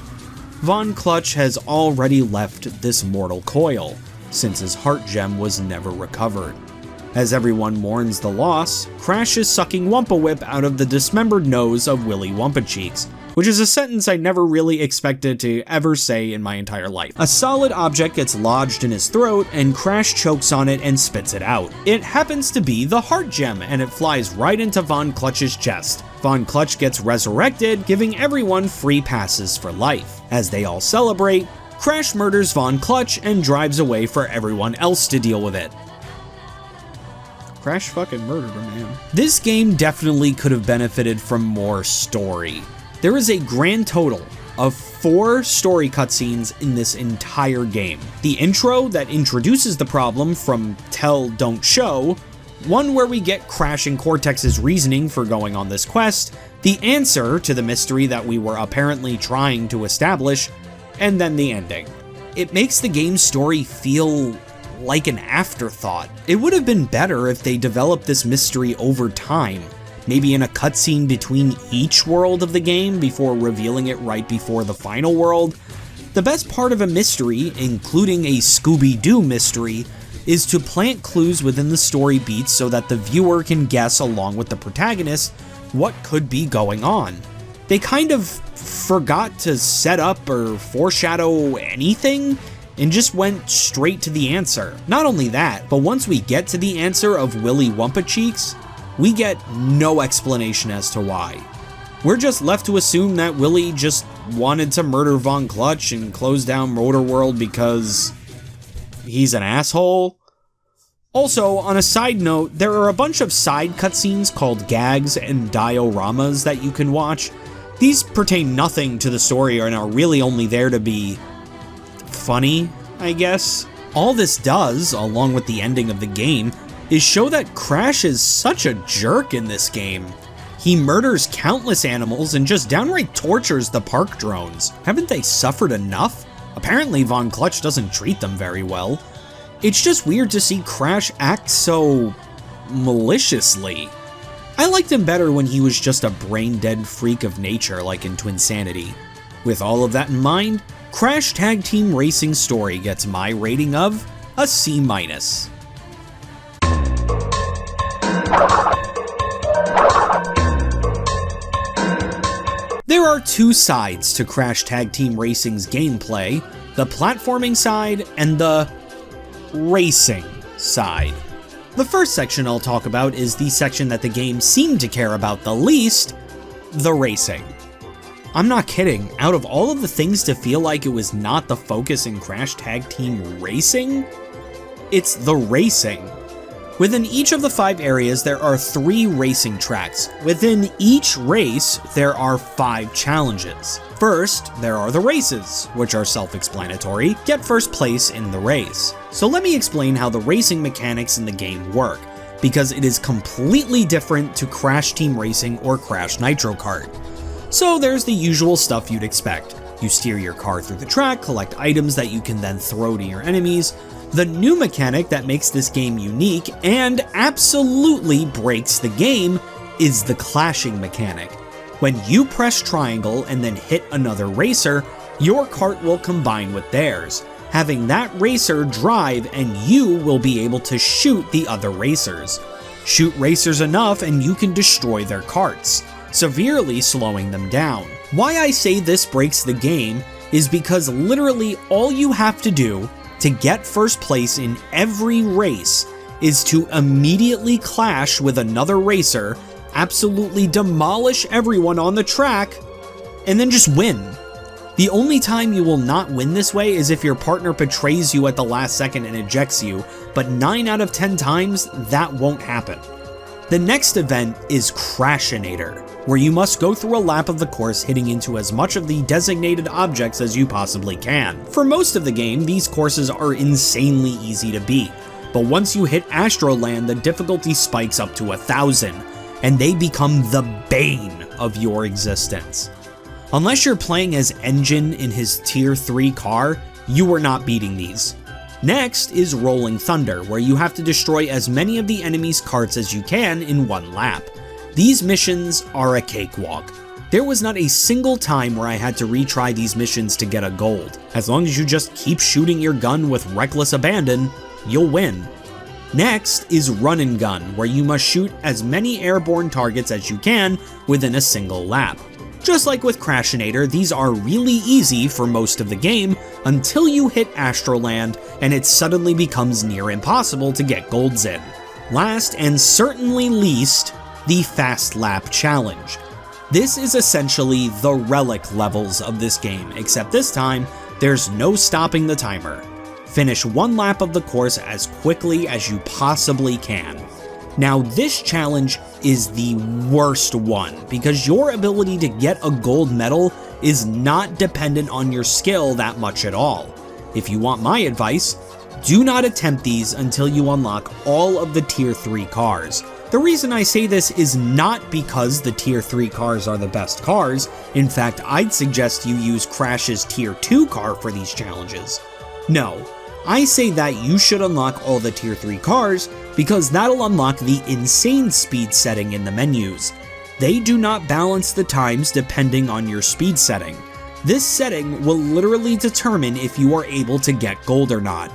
Von Clutch has already left this mortal coil, since his heart gem was never recovered. As everyone mourns the loss, Crash is sucking Wumpa Whip out of the dismembered nose of Willy Wumpa Cheeks, which is a sentence I never really expected to ever say in my entire life. A solid object gets lodged in his throat, and Crash chokes on it and spits it out. It happens to be the heart gem, and it flies right into Von Clutch's chest. Von Clutch gets resurrected, giving everyone free passes for life. As they all celebrate, Crash murders Von Clutch and drives away for everyone else to deal with it. Crash fucking murdered him, man. This game definitely could have benefited from more story. There is a grand total of 4 story cutscenes in this entire game. The intro that introduces the problem from Tell, Don't Show, one where we get Crash and Cortex's reasoning for going on this quest, the answer to the mystery that we were apparently trying to establish, and then the ending. It makes the game's story feel like an afterthought. It would have been better if they developed this mystery over time, maybe in a cutscene between each world of the game before revealing it right before the final world. The best part of a mystery, including a Scooby-Doo mystery, is to plant clues within the story beats so that the viewer can guess along with the protagonist what could be going on. They kind of forgot to set up or foreshadow anything and just went straight to the answer. Not only that, but once we get to the answer of Willy Wumpa Cheeks, we get no explanation as to why. We're just left to assume that Willy just wanted to murder Von Clutch and close down Motor World because he's an asshole. Also, on a side note, there are a bunch of side cutscenes called gags and dioramas that you can watch. These pertain nothing to the story and are really only there to be funny, I guess. All this does, along with the ending of the game, is show that Crash is such a jerk in this game. He murders countless animals and just downright tortures the park drones. Haven't they suffered enough? Apparently Von Clutch doesn't treat them very well. It's just weird to see Crash act so maliciously. I liked him better when he was just a brain-dead freak of nature like in Twinsanity. With all of that in mind, Crash Tag Team Racing Story gets my rating of a C-. There are 2 sides to Crash Tag Team Racing's gameplay, the platforming side and the racing side. The first section I'll talk about is the section that the game seemed to care about the least, the racing. I'm not kidding, out of all of the things to feel like it was not the focus in Crash Tag Team Racing, it's the racing. Within each of the 5 areas, there are 3 racing tracks. Within each race, there are 5 challenges. First, there are the races, which are self-explanatory. Get first place in the race. So let me explain how the racing mechanics in the game work, because it is completely different to Crash Team Racing or Crash Nitro Kart. So there's the usual stuff you'd expect. You steer your car through the track, collect items that you can then throw to your enemies. The new mechanic that makes this game unique and absolutely breaks the game is the clashing mechanic. When you press triangle and then hit another racer, your kart will combine with theirs, having that racer drive and you will be able to shoot the other racers. Shoot racers enough and you can destroy their karts, severely slowing them down. Why I say this breaks the game is because literally all you have to do to get first place in every race is to immediately clash with another racer, absolutely demolish everyone on the track, and then just win. The only time you will not win this way is if your partner betrays you at the last second and ejects you, but 9 out of 10 times, that won't happen. The next event is Crashinator, where you must go through a lap of the course hitting into as much of the designated objects as you possibly can. For most of the game, these courses are insanely easy to beat, but once you hit Astroland, the difficulty spikes up to 1,000, and they become the bane of your existence. Unless you're playing as Engine in his Tier 3 car, you are not beating these. Next is Rolling Thunder, where you have to destroy as many of the enemy's carts as you can in one lap. These missions are a cakewalk. There was not a single time where I had to retry these missions to get a gold. As long as you just keep shooting your gun with reckless abandon, you'll win. Next is Run and Gun, where you must shoot as many airborne targets as you can within a single lap. Just like with Crashinator, these are really easy for most of the game until you hit Astroland and it suddenly becomes near impossible to get golds in. Last and certainly least, the Fast Lap Challenge. This is essentially the relic levels of this game, except this time, there's no stopping the timer. Finish one lap of the course as quickly as you possibly can. Now this challenge is the worst one, because your ability to get a gold medal is not dependent on your skill that much at all. If you want my advice, do not attempt these until you unlock all of the Tier 3 cars. The reason I say this is not because the Tier 3 cars are the best cars. In fact, I'd suggest you use Crash's Tier 2 car for these challenges. No, I say that you should unlock all the Tier 3 cars because that'll unlock the insane speed setting in the menus. They do not balance the times depending on your speed setting. This setting will literally determine if you are able to get gold or not.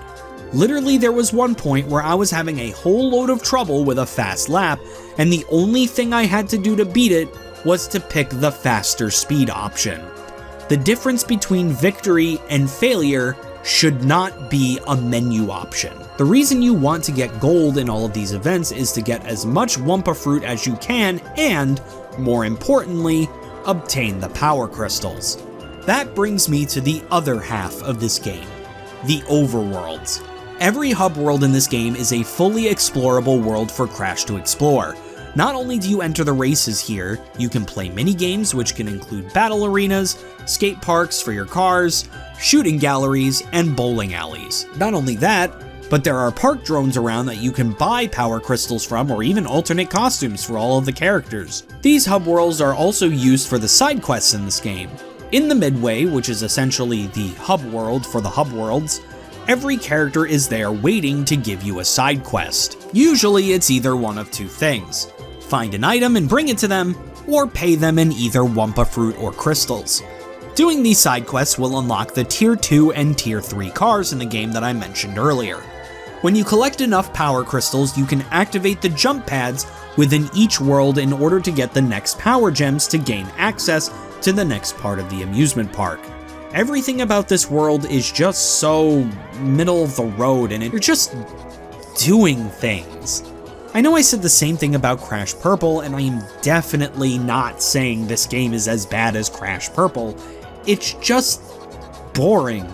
Literally, there was one point where I was having a whole load of trouble with a fast lap, and the only thing I had to do to beat it was to pick the faster speed option. The difference between victory and failure should not be a menu option. The reason you want to get gold in all of these events is to get as much Wumpa Fruit as you can and, more importantly, obtain the power crystals. That brings me to the other half of this game, the overworlds. Every hub world in this game is a fully explorable world for Crash to explore. Not only do you enter the races here, you can play mini-games which can include battle arenas, skate parks for your cars, shooting galleries, and bowling alleys. Not only that, but there are park drones around that you can buy power crystals from or even alternate costumes for all of the characters. These hub worlds are also used for the side quests in this game. In the Midway, which is essentially the hub world for the hub worlds, every character is there waiting to give you a side quest. Usually it's either one of two things: find an item and bring it to them, or pay them in either Wumpa Fruit or crystals. Doing these side quests will unlock the Tier 2 and Tier 3 cars in the game that I mentioned earlier. When you collect enough power crystals, you can activate the jump pads within each world in order to get the next power gems to gain access to the next part of the amusement park. Everything about this world is just so middle of the road, and you're just doing things. I know I said the same thing about Crash Purple, and I am definitely not saying this game is as bad as Crash Purple. It's just boring.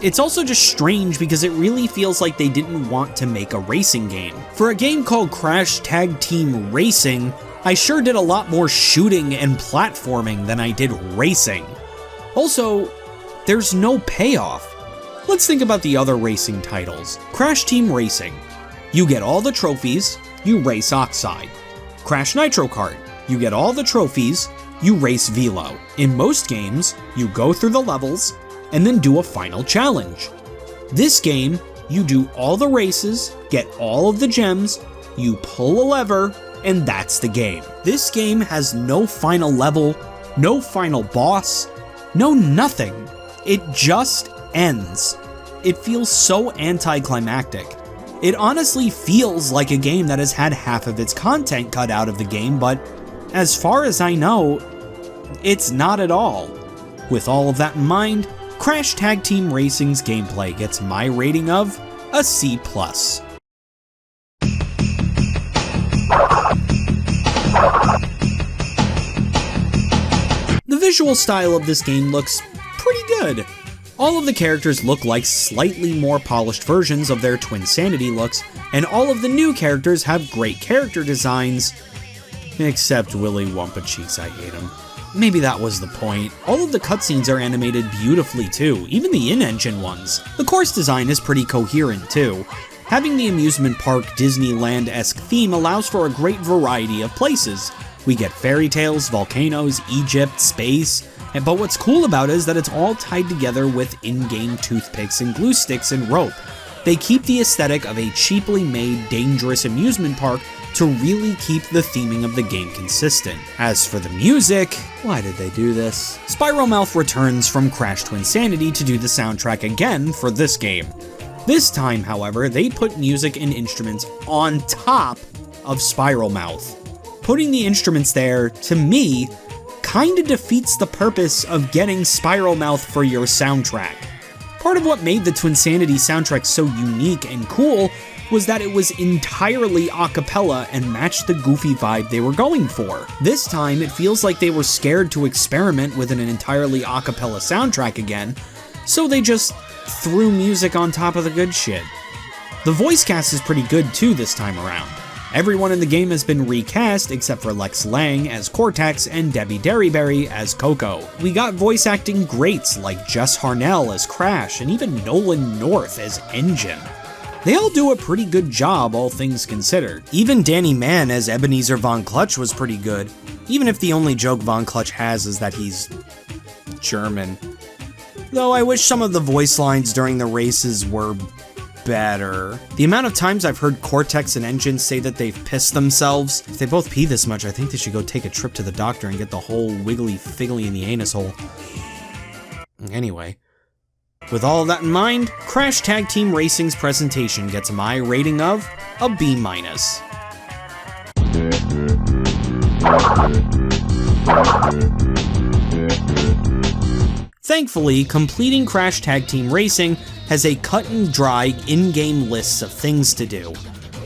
It's also just strange because it really feels like they didn't want to make a racing game. For a game called Crash Tag Team Racing, I sure did a lot more shooting and platforming than I did racing. Also, there's no payoff. Let's think about the other racing titles. Crash Team Racing. You get all the trophies, you race Oxide. Crash Nitro Kart. You get all the trophies, you race Velo. In most games, you go through the levels and then do a final challenge. This game, you do all the races, get all of the gems, you pull a lever, and that's the game. This game has no final level, no final boss, no nothing. It just ends. It feels so anticlimactic. It honestly feels like a game that has had half of its content cut out of the game, but as far as I know, it's not at all. With all of that in mind, Crash Tag Team Racing's gameplay gets my rating of a C+. The visual style of this game looks pretty good. All of the characters look like slightly more polished versions of their Twinsanity looks, and all of the new characters have great character designs, except Willy Wumpa Cheeks, I hate him. Maybe that was the point. All of the cutscenes are animated beautifully too, even the in-engine ones. The course design is pretty coherent too. Having the amusement park Disneyland-esque theme allows for a great variety of places. We get fairy tales, volcanoes, Egypt, space, but what's cool about it is that it's all tied together with in-game toothpicks and glue sticks and rope. They keep the aesthetic of a cheaply made, dangerous amusement park to really keep the theming of the game consistent. As for the music, why did they do this? Spiromouth returns from Crash Twinsanity to do the soundtrack again for this game. This time, however, they put music and instruments on top of Spiromouth. Putting the instruments there, to me, kinda defeats the purpose of getting Spiromouth for your soundtrack. Part of what made the Twinsanity soundtrack so unique and cool was that it was entirely a cappella and matched the goofy vibe they were going for. This time, it feels like they were scared to experiment with an entirely a cappella soundtrack again, so they just threw music on top of the good shit. The voice cast is pretty good too this time around. Everyone in the game has been recast except for Lex Lang as Cortex and Debbie Derryberry as Coco. We got voice acting greats like Jess Harnell as Crash and even Nolan North as Engine. They all do a pretty good job, all things considered. Even Danny Mann as Ebenezer Von Clutch was pretty good, even if the only joke Von Clutch has is that he's German. Though I wish some of the voice lines during the races were better. The amount of times I've heard Cortex and Engine say that they've pissed themselves. If they both pee this much, I think they should go take a trip to the doctor and get the whole wiggly-figgly in the anus hole. Anyway. With all of that in mind, Crash Tag Team Racing's presentation gets my rating of a B-. Thankfully, completing Crash Tag Team Racing has a cut and dry in-game list of things to do.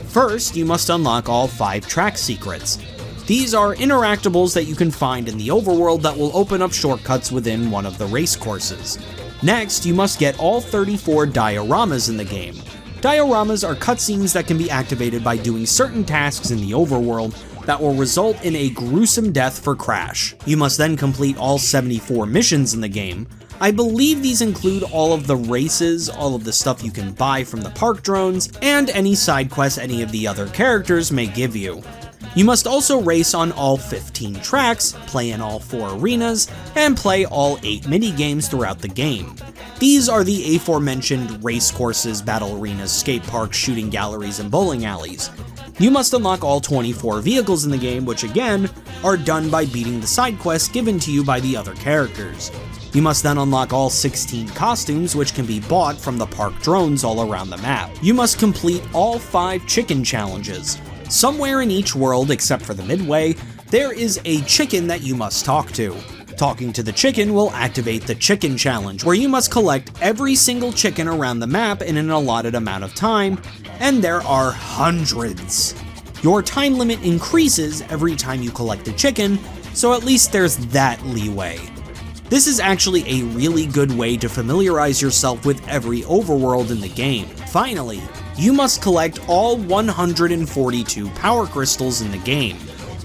First, you must unlock all 5 track secrets. These are interactables that you can find in the overworld that will open up shortcuts within one of the race courses. Next, you must get all 34 dioramas in the game. Dioramas are cutscenes that can be activated by doing certain tasks in the overworld that will result in a gruesome death for Crash. You must then complete all 74 missions in the game. I believe these include all of the races, all of the stuff you can buy from the park drones, and any side quests any of the other characters may give you. You must also race on all 15 tracks, play in all 4 arenas, and play all 8 minigames throughout the game. These are the aforementioned race courses, battle arenas, skate parks, shooting galleries, and bowling alleys. You must unlock all 24 vehicles in the game, which again, are done by beating the side quests given to you by the other characters. You must then unlock all 16 costumes, which can be bought from the park drones all around the map. You must complete all 5 chicken challenges. Somewhere in each world, except for the Midway, there is a chicken that you must talk to. Talking to the chicken will activate the Chicken Challenge, where you must collect every single chicken around the map in an allotted amount of time, and there are hundreds. Your time limit increases every time you collect a chicken, so at least there's that leeway. This is actually a really good way to familiarize yourself with every overworld in the game. Finally, you must collect all 142 power crystals in the game.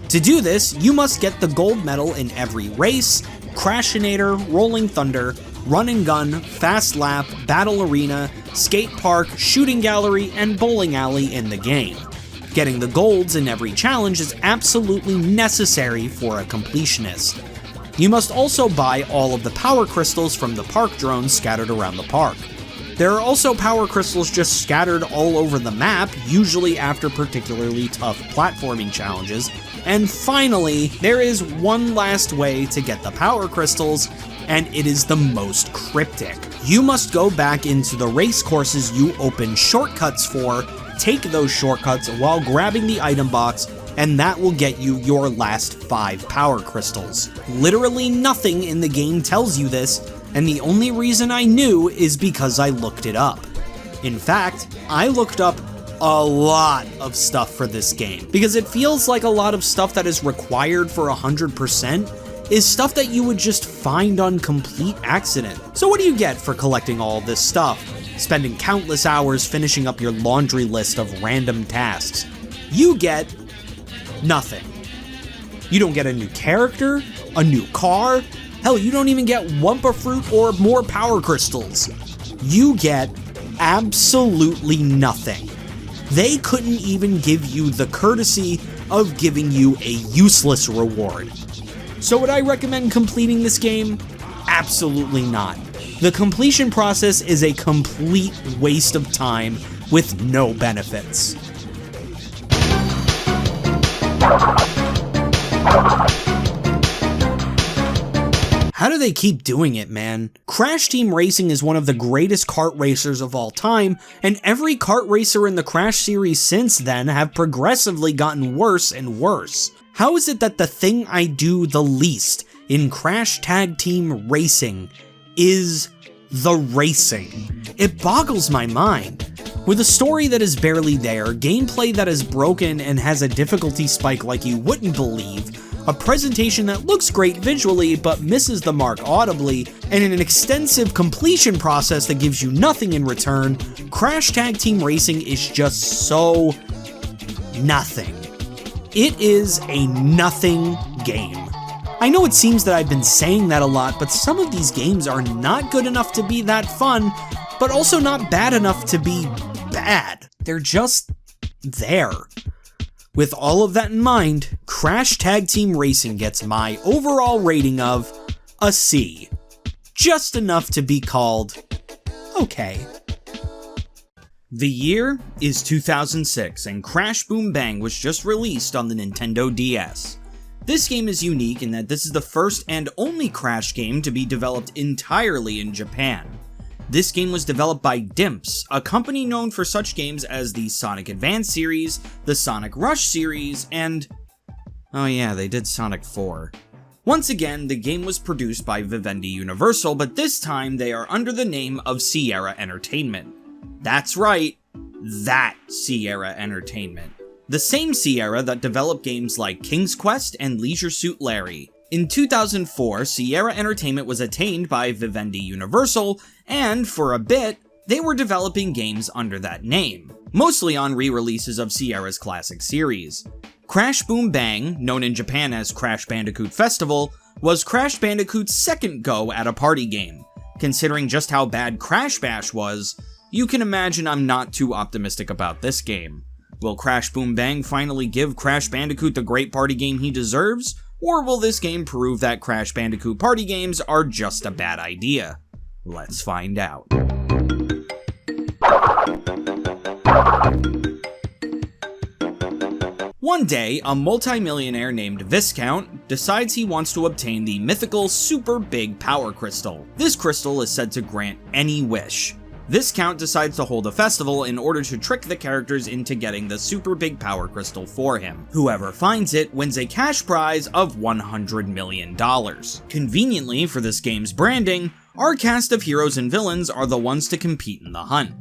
To do this, you must get the gold medal in every race, Crashinator, Rolling Thunder, Run and Gun, Fast Lap, Battle Arena, Skate Park, Shooting Gallery, and Bowling Alley in the game. Getting the golds in every challenge is absolutely necessary for a completionist. You must also buy all of the power crystals from the park drones scattered around the park. There are also power crystals just scattered all over the map, usually after particularly tough platforming challenges. And finally, there is one last way to get the power crystals, and it is the most cryptic. You must go back into the race courses you open shortcuts for, take those shortcuts while grabbing the item box, and that will get you your last 5 power crystals. Literally nothing in the game tells you this, and the only reason I knew is because I looked it up. In fact, I looked up a lot of stuff for this game, because it feels like a lot of stuff that is required for 100% is stuff that you would just find on complete accident. So what do you get for collecting all this stuff? Spending countless hours finishing up your laundry list of random tasks. You get nothing. You don't get a new character, a new car, hell, you don't even get Wumpa Fruit or more power crystals. You get absolutely nothing. They couldn't even give you the courtesy of giving you a useless reward. So would I recommend completing this game? Absolutely not. The completion process is a complete waste of time with no benefits. How do they keep doing it, man? Crash Team Racing is one of the greatest kart racers of all time, and every kart racer in the Crash series since then have progressively gotten worse and worse. How is it that the thing I do the least in Crash Tag Team Racing is the racing? It boggles my mind. With a story that is barely there, gameplay that is broken and has a difficulty spike like you wouldn't believe, a presentation that looks great visually but misses the mark audibly, and an extensive completion process that gives you nothing in return, Crash Tag Team Racing is just so nothing. It is a nothing game. I know it seems that I've been saying that a lot, but some of these games are not good enough to be that fun, but also not bad enough to be bad. They're just there. With all of that in mind, Crash Tag Team Racing gets my overall rating of a C. Just enough to be called okay. The year is 2006, and Crash Boom Bang was just released on the Nintendo DS. This game is unique in that this is the first and only Crash game to be developed entirely in Japan. This game was developed by Dimps, a company known for such games as the Sonic Advance series, the Sonic Rush series, and... oh yeah, they did Sonic 4. Once again, the game was produced by Vivendi Universal, but this time they are under the name of Sierra Entertainment. That's right, that Sierra Entertainment. The same Sierra that developed games like King's Quest and Leisure Suit Larry. In 2004, Sierra Entertainment was attained by Vivendi Universal, and for a bit, they were developing games under that name, mostly on re-releases of Sierra's classic series. Crash Boom Bang, known in Japan as Crash Bandicoot Festival, was Crash Bandicoot's second go at a party game. Considering just how bad Crash Bash was, you can imagine I'm not too optimistic about this game. Will Crash Boom Bang finally give Crash Bandicoot the great party game he deserves? Or will this game prove that Crash Bandicoot party games are just a bad idea? Let's find out. One day, a multimillionaire named Viscount decides he wants to obtain the mythical Super Big Power Crystal. This crystal is said to grant any wish. Viscount decides to hold a festival in order to trick the characters into getting the Super Big Power Crystal for him. Whoever finds it wins a cash prize of $100 million. Conveniently for this game's branding, our cast of heroes and villains are the ones to compete in the hunt.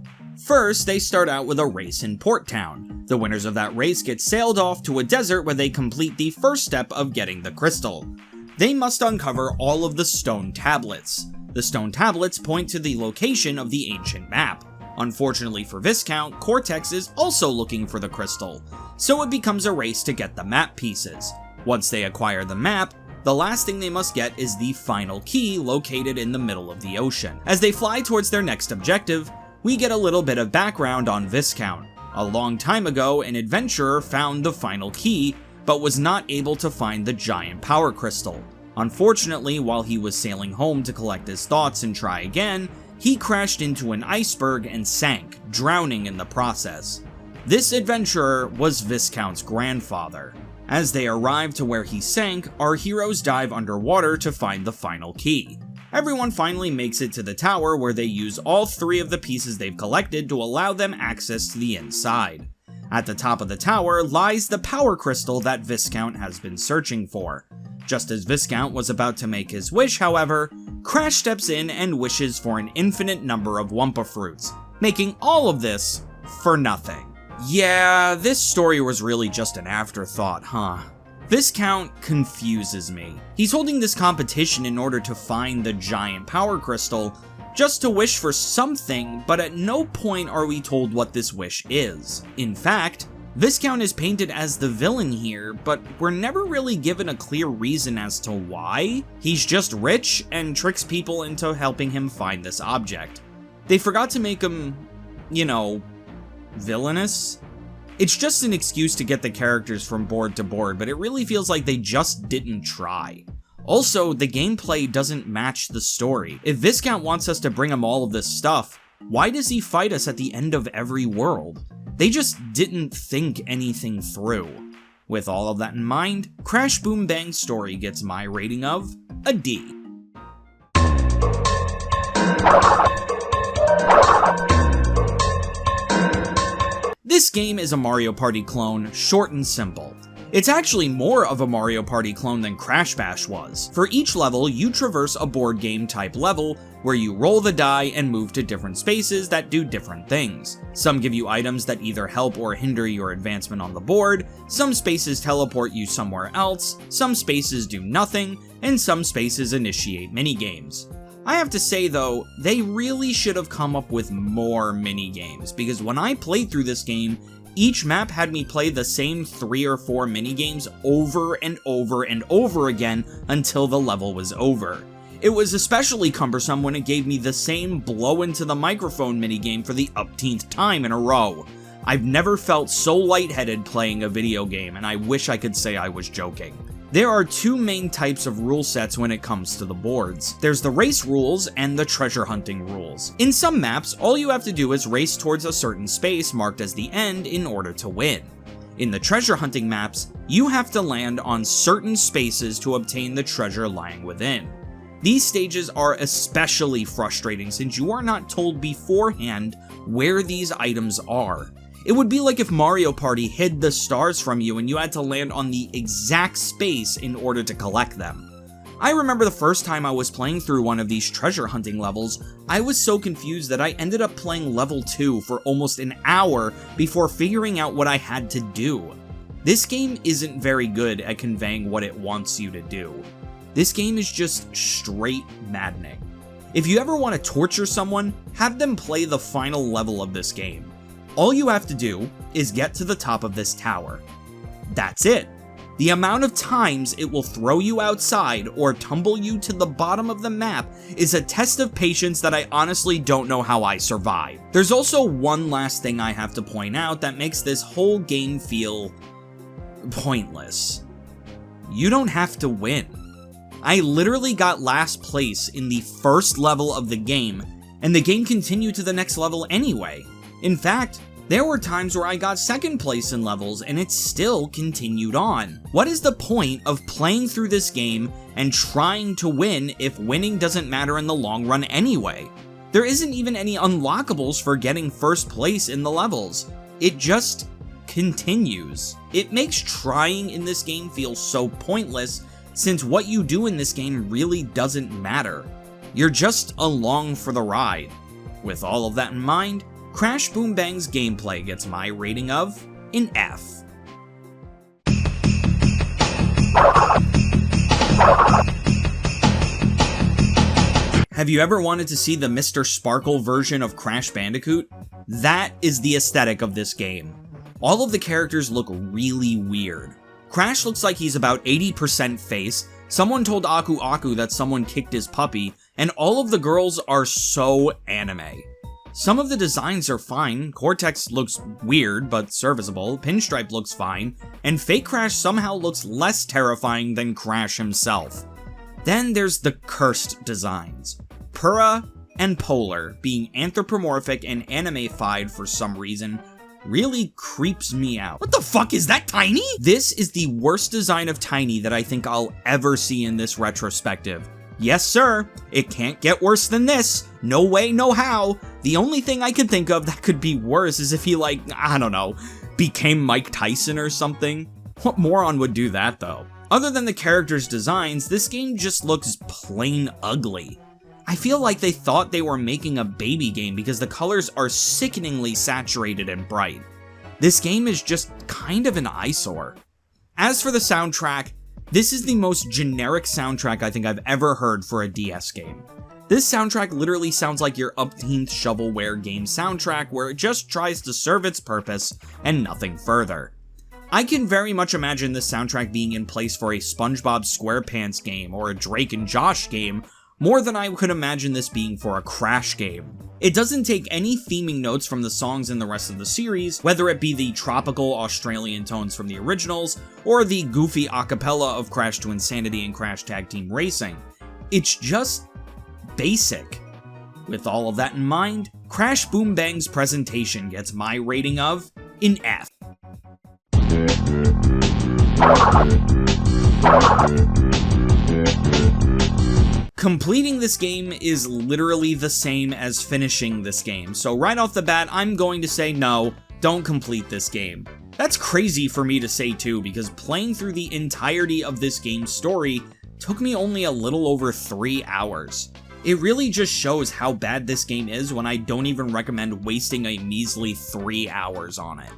First, they start out with a race in Port Town. The winners of that race get sailed off to a desert where they complete the first step of getting the crystal. They must uncover all of the stone tablets. The stone tablets point to the location of the ancient map. Unfortunately for Viscount, Cortex is also looking for the crystal, so it becomes a race to get the map pieces. Once they acquire the map, the last thing they must get is the final key located in the middle of the ocean. As they fly towards their next objective, we get a little bit of background on Viscount. A long time ago, an adventurer found the final key, but was not able to find the giant power crystal. Unfortunately, while he was sailing home to collect his thoughts and try again, he crashed into an iceberg and sank, drowning in the process. This adventurer was Viscount's grandfather. As they arrive to where he sank, our heroes dive underwater to find the final key. Everyone finally makes it to the tower where they use all three of the pieces they've collected to allow them access to the inside. At the top of the tower lies the power crystal that Viscount has been searching for. Just as Viscount was about to make his wish, however, Crash steps in and wishes for an infinite number of Wumpa Fruits, making all of this for nothing. Yeah, this story was really just an afterthought, huh? Viscount confuses me. He's holding this competition in order to find the giant power crystal, just to wish for something, but at no point are we told what this wish is. In fact, Viscount is painted as the villain here, but we're never really given a clear reason as to why. He's just rich and tricks people into helping him find this object. They forgot to make him, you know, villainous. It's just an excuse to get the characters from board to board, but it really feels like they just didn't try. Also, the gameplay doesn't match the story. If Viscount wants us to bring him all of this stuff, why does he fight us at the end of every world? They just didn't think anything through. With all of that in mind, Crash Boom Bang's story gets my rating of a D. This game is a Mario Party clone, short and simple. It's actually more of a Mario Party clone than Crash Bash was. For each level, you traverse a board game type level, where you roll the die and move to different spaces that do different things. Some give you items that either help or hinder your advancement on the board, some spaces teleport you somewhere else, some spaces do nothing, and some spaces initiate minigames. I have to say though, they really should have come up with more minigames, because when I played through this game, each map had me play the same 3 or 4 minigames over and over and over again until the level was over. It was especially cumbersome when it gave me the same blow into the microphone minigame for the upteenth time in a row. I've never felt so lightheaded playing a video game, and I wish I could say I was joking. There are 2 main types of rule sets when it comes to the boards. There's the race rules and the treasure hunting rules. In some maps, all you have to do is race towards a certain space marked as the end in order to win. In the treasure hunting maps, you have to land on certain spaces to obtain the treasure lying within. These stages are especially frustrating since you are not told beforehand where these items are. It would be like if Mario Party hid the stars from you and you had to land on the exact space in order to collect them. I remember the first time I was playing through one of these treasure hunting levels, I was so confused that I ended up playing level 2 for almost an hour before figuring out what I had to do. This game isn't very good at conveying what it wants you to do. This game is just straight maddening. If you ever want to torture someone, have them play the final level of this game. All you have to do is get to the top of this tower. That's it. The amount of times it will throw you outside or tumble you to the bottom of the map is a test of patience that I honestly don't know how I survived. There's also one last thing I have to point out that makes this whole game feel pointless. You don't have to win. I literally got last place in the first level of the game, and the game continued to the next level anyway. In fact, there were times where I got second place in levels and it still continued on. What is the point of playing through this game and trying to win if winning doesn't matter in the long run anyway? There isn't even any unlockables for getting first place in the levels. It just continues. It makes trying in this game feel so pointless since what you do in this game really doesn't matter. You're just along for the ride. With all of that in mind, Crash Boom Bang's gameplay gets my rating of an F. Have you ever wanted to see the Mr. Sparkle version of Crash Bandicoot? That is the aesthetic of this game. All of the characters look really weird. Crash looks like he's about 80% face, someone told Aku Aku that someone kicked his puppy, and all of the girls are so anime. Some of the designs are fine, Cortex looks weird but serviceable, Pinstripe looks fine, and Fake Crash somehow looks less terrifying than Crash himself. Then there's the cursed designs. Purah and Polar, being anthropomorphic and anime-fied for some reason, really creeps me out. What the fuck is that, Tiny? This is the worst design of Tiny that I think I'll ever see in this retrospective. Yes, sir, it can't get worse than this. No way, no how. The only thing I could think of that could be worse is if he, like, I don't know, became Mike Tyson or something. What moron would do that, though? Other than the characters' designs, this game just looks plain ugly. I feel like they thought they were making a baby game because the colors are sickeningly saturated and bright. This game is just kind of an eyesore. As for the soundtrack, this is the most generic soundtrack I think I've ever heard for a DS game. This soundtrack literally sounds like your upteenth shovelware game soundtrack where it just tries to serve its purpose and nothing further. I can very much imagine this soundtrack being in place for a SpongeBob SquarePants game or a Drake and Josh game, more than I could imagine this being for a Crash game. It doesn't take any theming notes from the songs in the rest of the series, whether it be the tropical Australian tones from the originals, or the goofy acapella of Crash Twinsanity and Crash Tag Team Racing. It's just basic. With all of that in mind, Crash Boom Bang's presentation gets my rating of an F. Completing this game is literally the same as finishing this game, so right off the bat, I'm going to say no, don't complete this game. That's crazy for me to say too, because playing through the entirety of this game's story took me only a little over 3 hours. It really just shows how bad this game is when I don't even recommend wasting a measly 3 hours on it.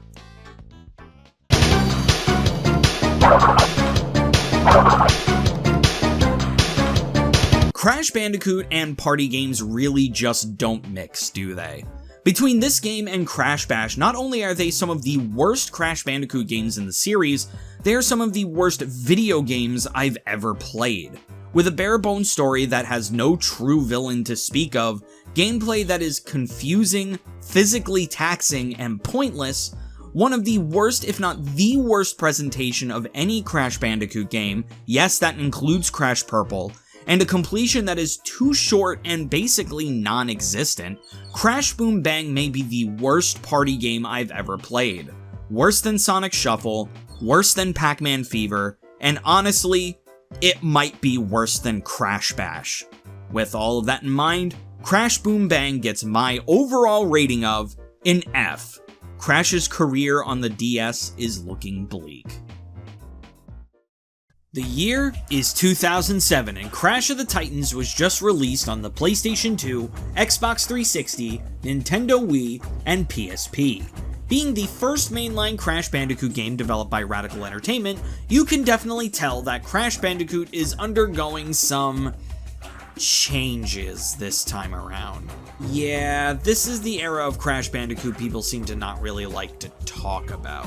Crash Bandicoot and party games really just don't mix, do they? Between this game and Crash Bash, not only are they some of the worst Crash Bandicoot games in the series, they are some of the worst video games I've ever played. With a bare-bones story that has no true villain to speak of, gameplay that is confusing, physically taxing, and pointless, one of the worst, if not the worst presentation of any Crash Bandicoot game, yes, that includes Crash Purple, and a completion that is too short and basically non-existent, Crash Boom Bang may be the worst party game I've ever played. Worse than Sonic Shuffle, worse than Pac-Man Fever, and honestly, it might be worse than Crash Bash. With all of that in mind, Crash Boom Bang gets my overall rating of an F. Crash's career on the DS is looking bleak. The year is 2007 and Crash of the Titans was just released on the PlayStation 2, Xbox 360, Nintendo Wii, and PSP. Being the first mainline Crash Bandicoot game developed by Radical Entertainment, you can definitely tell that Crash Bandicoot is undergoing some changes this time around. Yeah, this is the era of Crash Bandicoot people seem to not really like to talk about.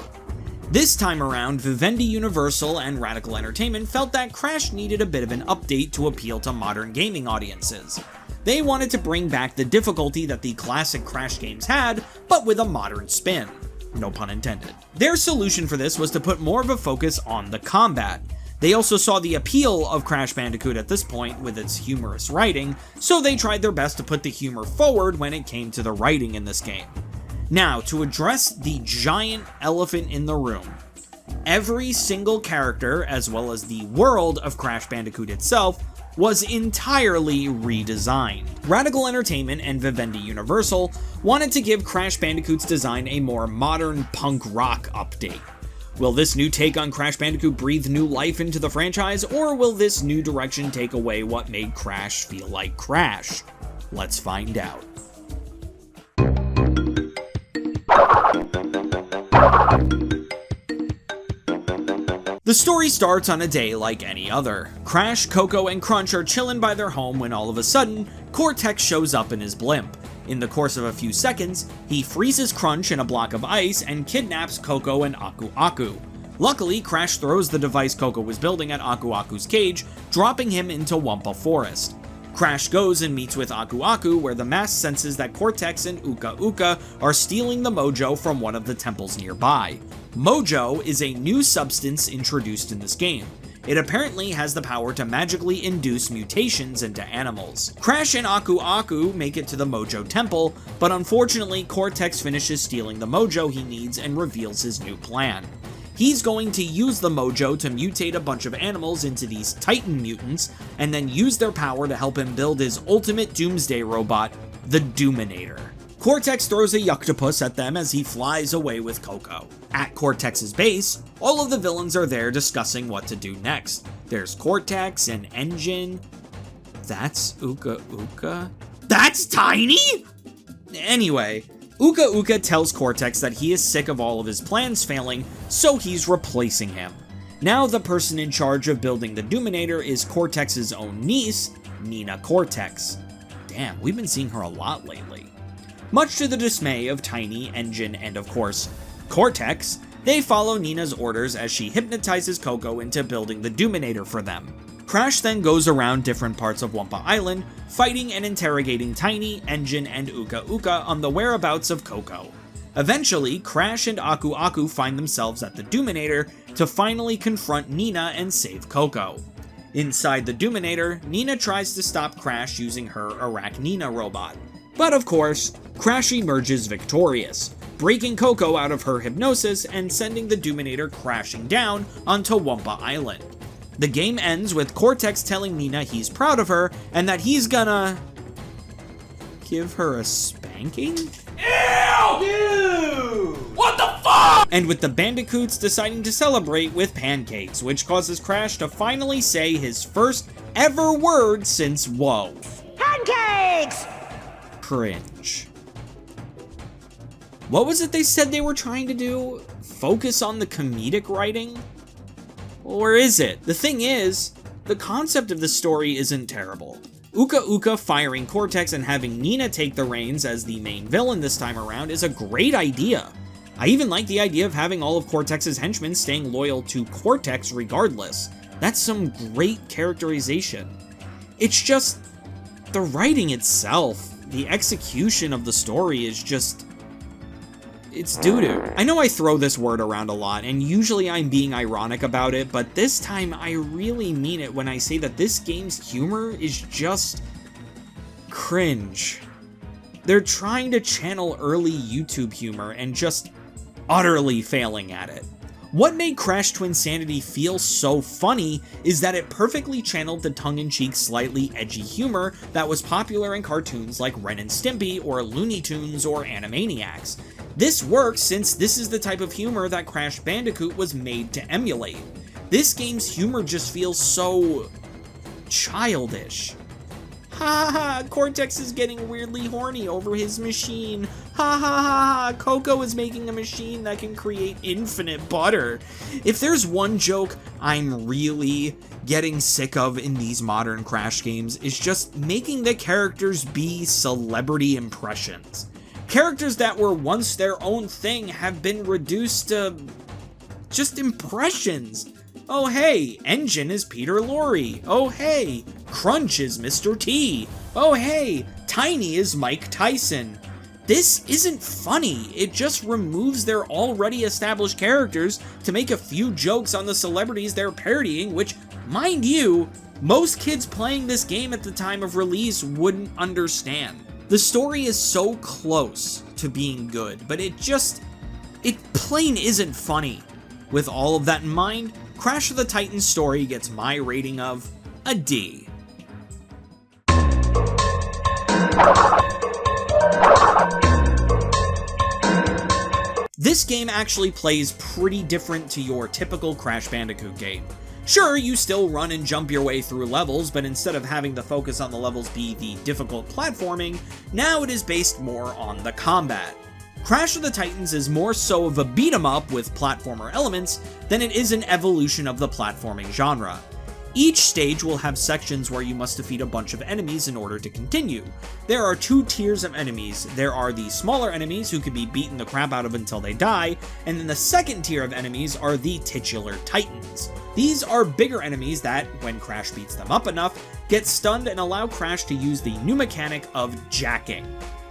This time around, Vivendi Universal and Radical Entertainment felt that Crash needed a bit of an update to appeal to modern gaming audiences. They wanted to bring back the difficulty that the classic Crash games had, but with a modern spin. No pun intended. Their solution for this was to put more of a focus on the combat. They also saw the appeal of Crash Bandicoot at this point with its humorous writing, so they tried their best to put the humor forward when it came to the writing in this game. Now, to address the giant elephant in the room, every single character, as well as the world of Crash Bandicoot itself, was entirely redesigned. Radical Entertainment and Vivendi Universal wanted to give Crash Bandicoot's design a more modern punk rock update. Will this new take on Crash Bandicoot breathe new life into the franchise, or will this new direction take away what made Crash feel like Crash? Let's find out. The story starts on a day like any other. Crash, Coco, and Crunch are chilling by their home when all of a sudden, Cortex shows up in his blimp. In the course of a few seconds, he freezes Crunch in a block of ice and kidnaps Coco and Aku Aku. Luckily, Crash throws the device Coco was building at Aku Aku's cage, dropping him into Wumpa Forest. Crash goes and meets with Aku Aku, where the mask senses that Cortex and Uka Uka are stealing the mojo from one of the temples nearby. Mojo is a new substance introduced in this game. It apparently has the power to magically induce mutations into animals. Crash and Aku Aku make it to the Mojo Temple, but unfortunately Cortex finishes stealing the mojo he needs and reveals his new plan. He's going to use the mojo to mutate a bunch of animals into these Titan mutants, and then use their power to help him build his ultimate doomsday robot, the Doominator. Cortex throws a Yuctopus at them as he flies away with Coco. At Cortex's base, all of the villains are there discussing what to do next. There's Cortex and Engine. That's Uka Uka? That's Tiny?! Anyway, Uka Uka tells Cortex that he is sick of all of his plans failing, so he's replacing him. Now the person in charge of building the Doominator is Cortex's own niece, Nina Cortex. Damn, we've been seeing her a lot lately. Much to the dismay of Tiny, Engine, and of course, Cortex, they follow Nina's orders as she hypnotizes Coco into building the Doominator for them. Crash then goes around different parts of Wumpa Island, fighting and interrogating Tiny, Engine, and Uka Uka on the whereabouts of Coco. Eventually, Crash and Aku Aku find themselves at the Doominator to finally confront Nina and save Coco. Inside the Doominator, Nina tries to stop Crash using her Arachnina robot. But of course, Crash emerges victorious, breaking Coco out of her hypnosis and sending the Doominator crashing down onto Wumpa Island. The game ends with Cortex telling Nina he's proud of her and that he's gonna give her a spanking? Ew! Dude! What the fuck? And with the Bandicoots deciding to celebrate with pancakes, which causes Crash to finally say his first ever word since whoa. Pancakes! Cringe. What was it they said they were trying to do? Focus on the comedic writing? Or is it? The thing is, the concept of the story isn't terrible. Uka Uka firing Cortex and having Nina take the reins as the main villain this time around is a great idea. I even like the idea of having all of Cortex's henchmen staying loyal to Cortex regardless. That's some great characterization. It's just, the writing itself, the execution of the story is just, it's doo-doo. I know I throw this word around a lot, and usually I'm being ironic about it, but this time I really mean it when I say that this game's humor is just cringe. They're trying to channel early YouTube humor and just utterly failing at it. What made Crash Twinsanity feel so funny is that it perfectly channeled the tongue-in-cheek, slightly edgy humor that was popular in cartoons like Ren and Stimpy or Looney Tunes or Animaniacs. This works since this is the type of humor that Crash Bandicoot was made to emulate. This game's humor just feels so childish. Ha ha, Cortex is getting weirdly horny over his machine. Ha ha ha ha, Coco is making a machine that can create infinite butter. If there's one joke I'm really getting sick of in these modern Crash games, it's just making the characters be celebrity impressions. Characters that were once their own thing have been reduced to just impressions. Oh hey, Engine is Peter Lorre. Oh hey, Crunch is Mr. T. Oh hey, Tiny is Mike Tyson. This isn't funny, it just removes their already established characters to make a few jokes on the celebrities they're parodying, which, mind you, most kids playing this game at the time of release wouldn't understand. The story is so close to being good, but it plain isn't funny. With all of that in mind, Crash of the Titans story gets my rating of a D. This game actually plays pretty different to your typical Crash Bandicoot game. Sure, you still run and jump your way through levels, but instead of having the focus on the levels be the difficult platforming, now it is based more on the combat. Crash of the Titans is more so of a beat-em-up with platformer elements than it is an evolution of the platforming genre. Each stage will have sections where you must defeat a bunch of enemies in order to continue. There are two tiers of enemies. There are the smaller enemies who can be beaten the crap out of until they die, and then the second tier of enemies are the titular Titans. These are bigger enemies that, when Crash beats them up enough, get stunned and allow Crash to use the new mechanic of jacking.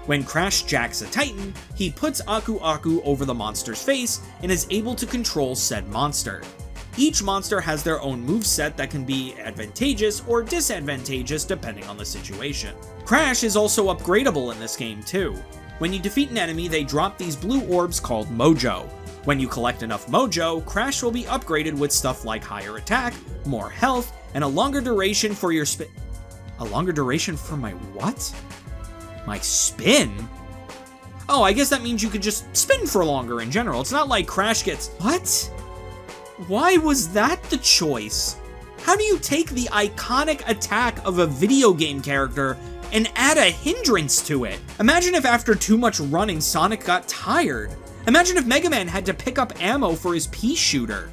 When Crash jacks a Titan, he puts Aku Aku over the monster's face and is able to control said monster. Each monster has their own moveset that can be advantageous or disadvantageous depending on the situation. Crash is also upgradable in this game too. When you defeat an enemy, they drop these blue orbs called Mojo. When you collect enough Mojo, Crash will be upgraded with stuff like higher attack, more health, and a longer duration for your spin. A longer duration for my what? My spin? Oh, I guess that means you could just spin for longer in general. It's not like Crash gets... What? Why was that the choice? How do you take the iconic attack of a video game character and add a hindrance to it? Imagine if after too much running, Sonic got tired. Imagine if Mega Man had to pick up ammo for his pea shooter.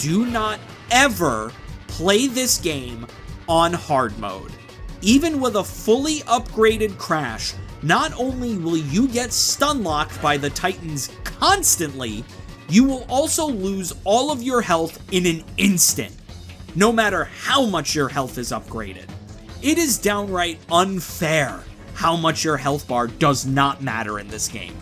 do not ever play this game on hard mode. Even with a fully upgraded Crash, not only will you get stun locked by the Titans constantly, you will also lose all of your health in an instant, no matter how much your health is upgraded. It is downright unfair how much your health bar does not matter in this game.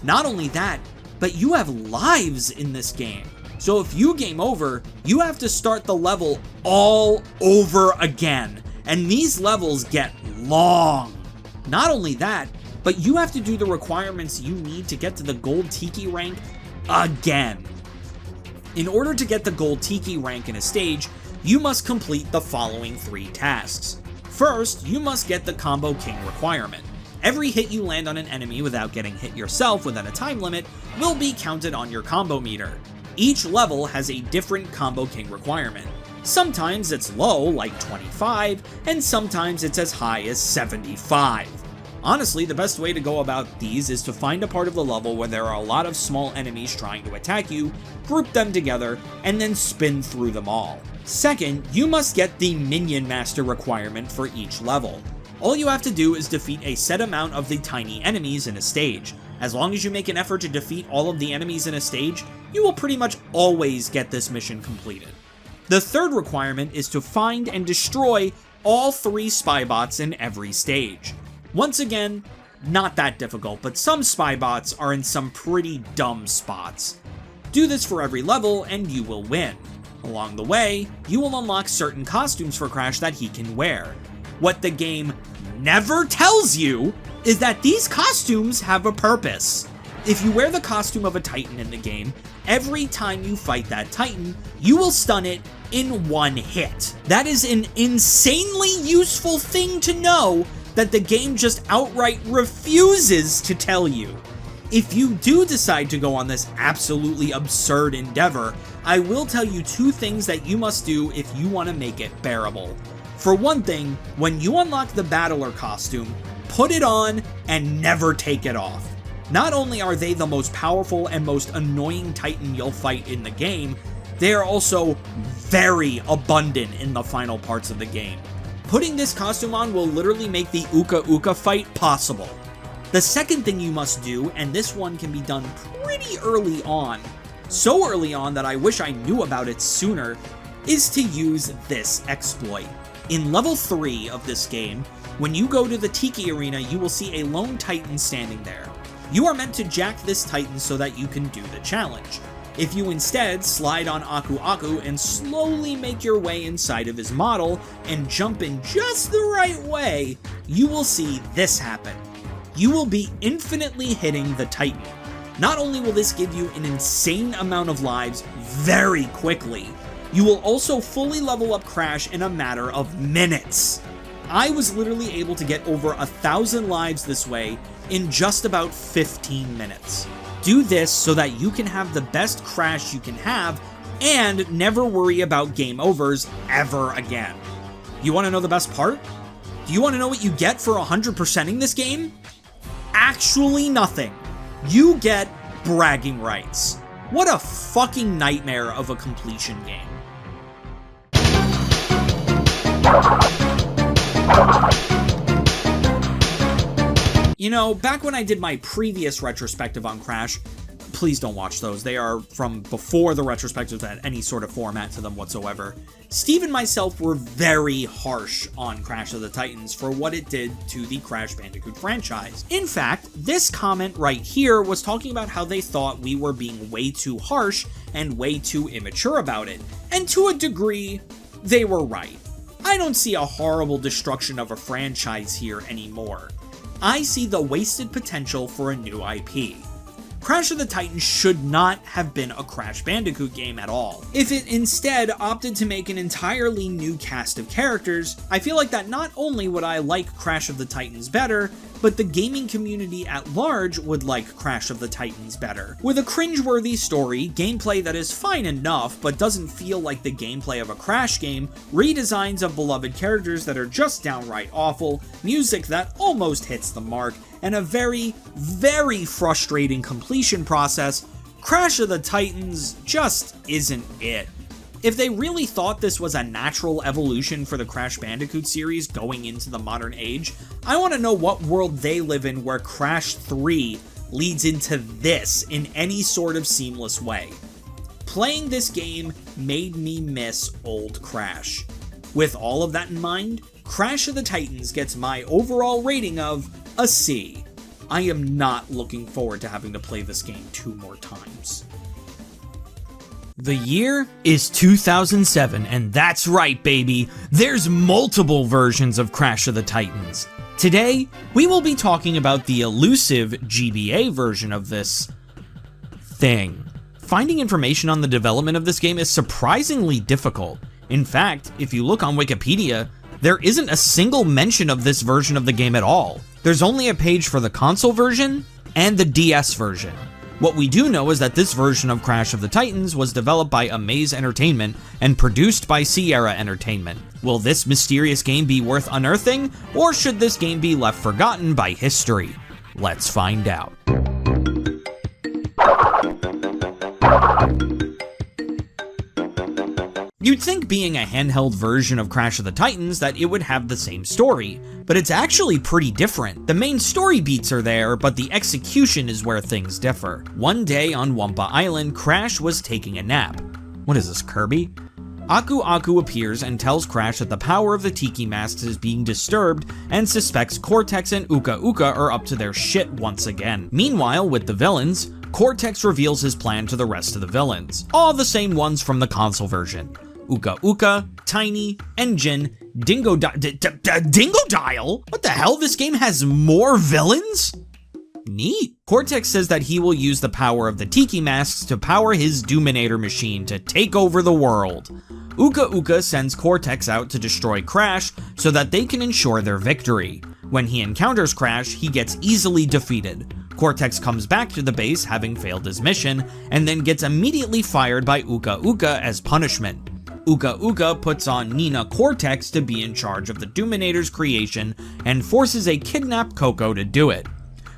Not only that, but you have lives in this game. So if you game over, you have to start the level all over again, and these levels get long. Not only that, but you have to do the requirements you need to get to the Gold Tiki rank again. In order to get the Gold Tiki rank in a stage, you must complete the following 3 tasks. First, you must get the Combo King requirement. Every hit you land on an enemy without getting hit yourself within a time limit will be counted on your combo meter. Each level has a different Combo King requirement. Sometimes it's low, like 25, and sometimes it's as high as 75. Honestly, the best way to go about these is to find a part of the level where there are a lot of small enemies trying to attack you, group them together, and then spin through them all. Second, you must get the Minion Master requirement for each level. All you have to do is defeat a set amount of the tiny enemies in a stage. As long as you make an effort to defeat all of the enemies in a stage, you will pretty much always get this mission completed. The third requirement is to find and destroy all 3 spy bots in every stage. Once again, not that difficult, but some spy bots are in some pretty dumb spots. Do this for every level and you will win. Along the way, you will unlock certain costumes for Crash that he can wear. What the game never tells you is that these costumes have a purpose. If you wear the costume of a Titan in the game, every time you fight that Titan, you will stun it in 1 hit. That is an insanely useful thing to know that the game just outright refuses to tell you. If you do decide to go on this absolutely absurd endeavor, I will tell you 2 things that you must do if you want to make it bearable. For one thing, when you unlock the Battler costume, put it on and never take it off. Not only are they the most powerful and most annoying Titan you'll fight in the game, they are also very abundant in the final parts of the game. Putting this costume on will literally make the Uka Uka fight possible. The second thing you must do, and this one can be done pretty early on, so early on that I wish I knew about it sooner, is to use this exploit. In level 3 of this game, when you go to the Tiki Arena, you will see a lone Titan standing there. You are meant to jack this Titan so that you can do the challenge. If you instead slide on Aku Aku and slowly make your way inside of his model and jump in just the right way, you will see this happen. You will be infinitely hitting the Titan. Not only will this give you an insane amount of lives very quickly, you will also fully level up Crash in a matter of minutes. I was literally able to get over 1,000 lives this way in just about 15 minutes. Do this so that you can have the best Crash you can have and never worry about game overs ever again. You want to know the best part? Do you want to know what you get for 100%ing this game? Actually nothing. You get bragging rights. What a fucking nightmare of a completion game. You know, back when I did my previous retrospective on Crash, please don't watch those. They are from before the retrospectives had any sort of format to them whatsoever. Steve and myself were very harsh on Crash of the Titans for what it did to the Crash Bandicoot franchise. In fact, this comment right here was talking about how they thought we were being way too harsh and way too immature about it. And to a degree, they were right. I don't see a horrible destruction of a franchise here anymore. I see the wasted potential for a new IP. Crash of the Titans should not have been a Crash Bandicoot game at all. If it instead opted to make an entirely new cast of characters, I feel like that not only would I like Crash of the Titans better, but the gaming community at large would like Crash of the Titans better. With a cringeworthy story, gameplay that is fine enough but doesn't feel like the gameplay of a Crash game, redesigns of beloved characters that are just downright awful, music that almost hits the mark, and a very, very frustrating completion process, Crash of the Titans just isn't it. If they really thought this was a natural evolution for the Crash Bandicoot series going into the modern age, I want to know what world they live in where Crash 3 leads into this in any sort of seamless way. Playing this game made me miss old Crash. With all of that in mind, Crash of the Titans gets my overall rating of a C. I am not looking forward to having to play this game 2 more times. The year is 2007, and that's right, baby, there's multiple versions of Crash of the Titans. Today, we will be talking about the elusive GBA version of this thing. Finding information on the development of this game is surprisingly difficult. In fact, if you look on Wikipedia, there isn't a single mention of this version of the game at all. There's only a page for the console version and the DS version. What we do know is that this version of Crash of the Titans was developed by Amaze Entertainment and produced by Sierra Entertainment. Will this mysterious game be worth unearthing, or should this game be left forgotten by history? Let's find out. You'd think being a handheld version of Crash of the Titans that it would have the same story, but it's actually pretty different. The main story beats are there, but the execution is where things differ. One day on Wumpa Island, Crash was taking a nap. What is this, Kirby? Aku Aku appears and tells Crash that the power of the Tiki Masks is being disturbed and suspects Cortex and Uka Uka are up to their shit once again. Meanwhile, with the villains, Cortex reveals his plan to the rest of the villains, all the same ones from the console version. Uka Uka, Tiny, Engine, Dingodile? What the hell? This game has more villains? Neat. Cortex says that he will use the power of the Tiki Masks to power his Doominator machine to take over the world. Uka Uka sends Cortex out to destroy Crash so that they can ensure their victory. When he encounters Crash, he gets easily defeated. Cortex comes back to the base having failed his mission, and then gets immediately fired by Uka Uka as punishment. Uka Uka puts on Nina Cortex to be in charge of the Doominator's creation and forces a kidnapped Coco to do it.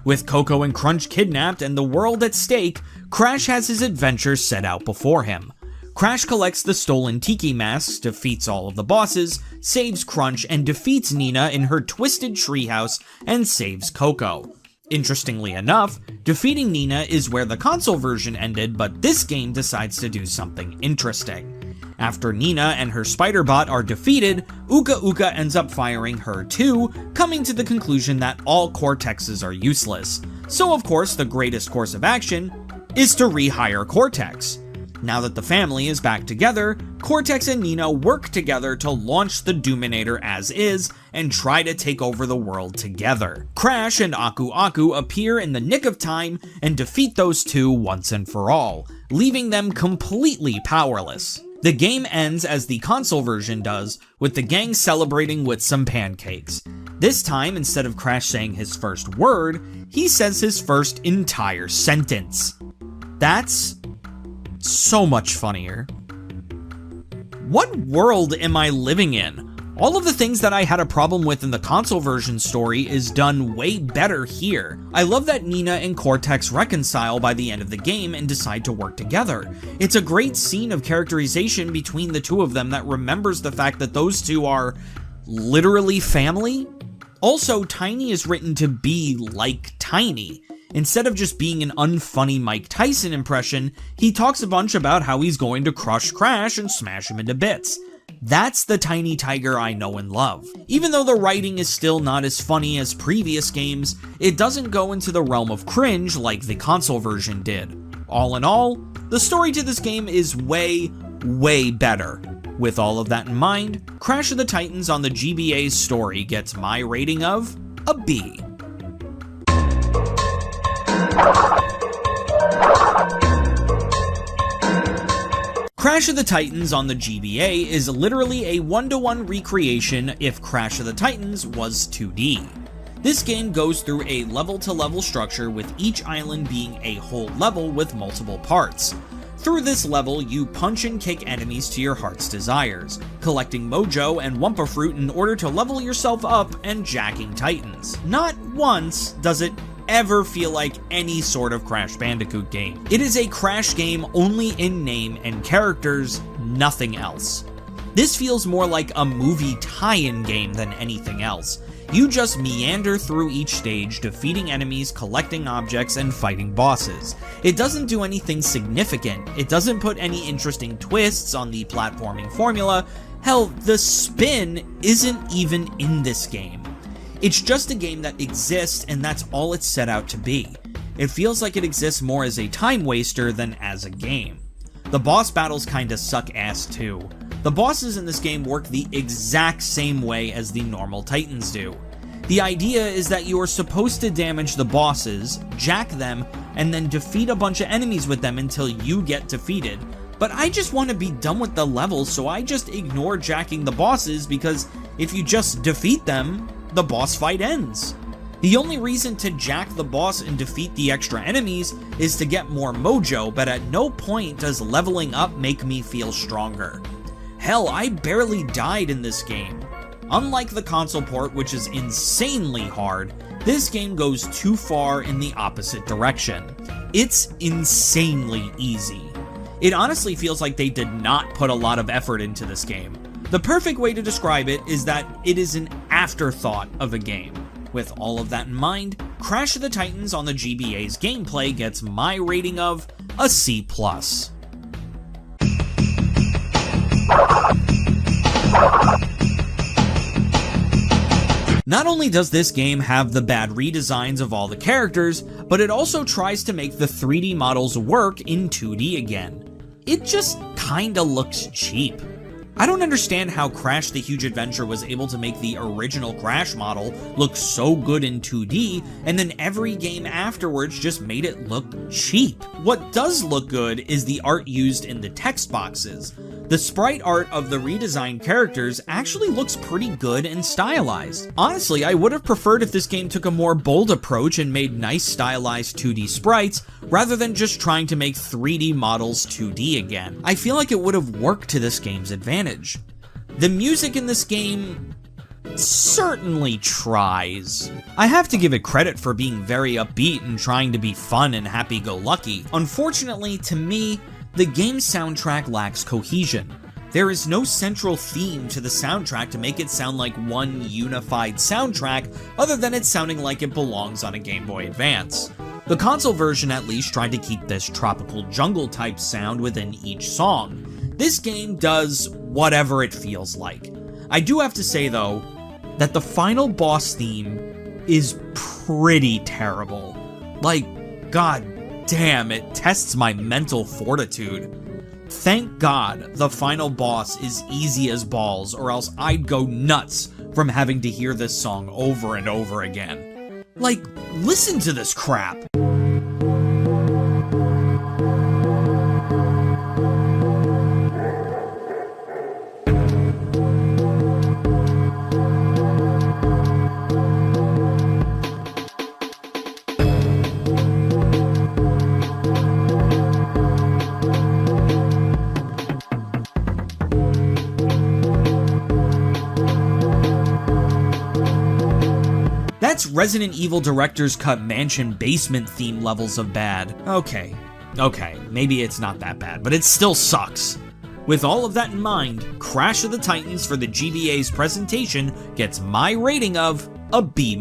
With Coco and Crunch kidnapped and the world at stake, Crash has his adventure set out before him. Crash collects the stolen Tiki Masks, defeats all of the bosses, saves Crunch, and defeats Nina in her twisted treehouse and saves Coco. Interestingly enough, defeating Nina is where the console version ended, but this game decides to do something interesting. After Nina and her spider bot are defeated, Uka Uka ends up firing her too, coming to the conclusion that all Cortexes are useless. So of course the greatest course of action is to rehire Cortex. Now that the family is back together, Cortex and Nina work together to launch the Doominator as is and try to take over the world together. Crash and Aku Aku appear in the nick of time and defeat those two once and for all, leaving them completely powerless. The game ends as the console version does, with the gang celebrating with some pancakes. This time, instead of Crash saying his first word, he says his first entire sentence. That's so much funnier. What world am I living in? All of the things that I had a problem with in the console version story is done way better here. I love that Nina and Cortex reconcile by the end of the game and decide to work together. It's a great scene of characterization between the two of them that remembers the fact that those two are literally family. Also, Tiny is written to be like Tiny. Instead of just being an unfunny Mike Tyson impression, he talks a bunch about how he's going to crush Crash and smash him into bits. That's the Tiny Tiger I know and love. Even though the writing is still not as funny as previous games, it doesn't go into the realm of cringe like the console version did. All in all, the story to this game is way, way better. With all of that in mind, Crash of the Titans on the GBA's story gets my rating of a B. Crash of the Titans on the GBA is literally a one-to-one recreation if Crash of the Titans was 2D. This game goes through a level-to-level structure with each island being a whole level with multiple parts. Through this level, you punch and kick enemies to your heart's desires, collecting Mojo and Wumpa Fruit in order to level yourself up and jacking Titans. Not once does it ever feel like any sort of Crash Bandicoot game. It is a Crash game only in name and characters, nothing else. This feels more like a movie tie-in game than anything else. You just meander through each stage, defeating enemies, collecting objects, and fighting bosses. It doesn't do anything significant, it doesn't put any interesting twists on the platforming formula. Hell, the spin isn't even in this game. It's just a game that exists, and that's all it's set out to be. It feels like it exists more as a time waster than as a game. The boss battles kinda suck ass too. The bosses in this game work the exact same way as the normal Titans do. The idea is that you are supposed to damage the bosses, jack them, and then defeat a bunch of enemies with them until you get defeated. But I just want to be done with the level, so I just ignore jacking the bosses because if you just defeat them, the boss fight ends. The only reason to jack the boss and defeat the extra enemies is to get more mojo, but at no point does leveling up make me feel stronger. Hell, I barely died in this game. Unlike the console port, which is insanely hard, this game goes too far in the opposite direction. It's insanely easy. It honestly feels like they did not put a lot of effort into this game. The perfect way to describe it is that it is an afterthought of a game. With all of that in mind, Crash of the Titans on the GBA's gameplay gets my rating of a C+. Not only does this game have the bad redesigns of all the characters, but it also tries to make the 3D models work in 2D again. It just kinda looks cheap. I don't understand how Crash the Huge Adventure was able to make the original Crash model look so good in 2D, and then every game afterwards just made it look cheap. What does look good is the art used in the text boxes. The sprite art of the redesigned characters actually looks pretty good and stylized. Honestly, I would have preferred if this game took a more bold approach and made nice stylized 2D sprites, rather than just trying to make 3D models 2D again. I feel like it would have worked to this game's advantage. The music in this game certainly tries. I have to give it credit for being very upbeat and trying to be fun and happy-go-lucky. Unfortunately, to me, the game's soundtrack lacks cohesion. There is no central theme to the soundtrack to make it sound like one unified soundtrack, other than it sounding like it belongs on a Game Boy Advance. The console version at least tried to keep this tropical jungle type sound within each song. This game does whatever it feels like. I do have to say though, that the final boss theme is pretty terrible. Like, god damn, it tests my mental fortitude. Thank God the final boss is easy as balls, or else I'd go nuts from having to hear this song over and over again. Like, listen to this crap. That's Resident Evil Director's Cut Mansion basement theme levels of bad. Okay, maybe it's not that bad, but it still sucks. With all of that in mind, Crash of the Titans for the GBA's presentation gets my rating of a B-.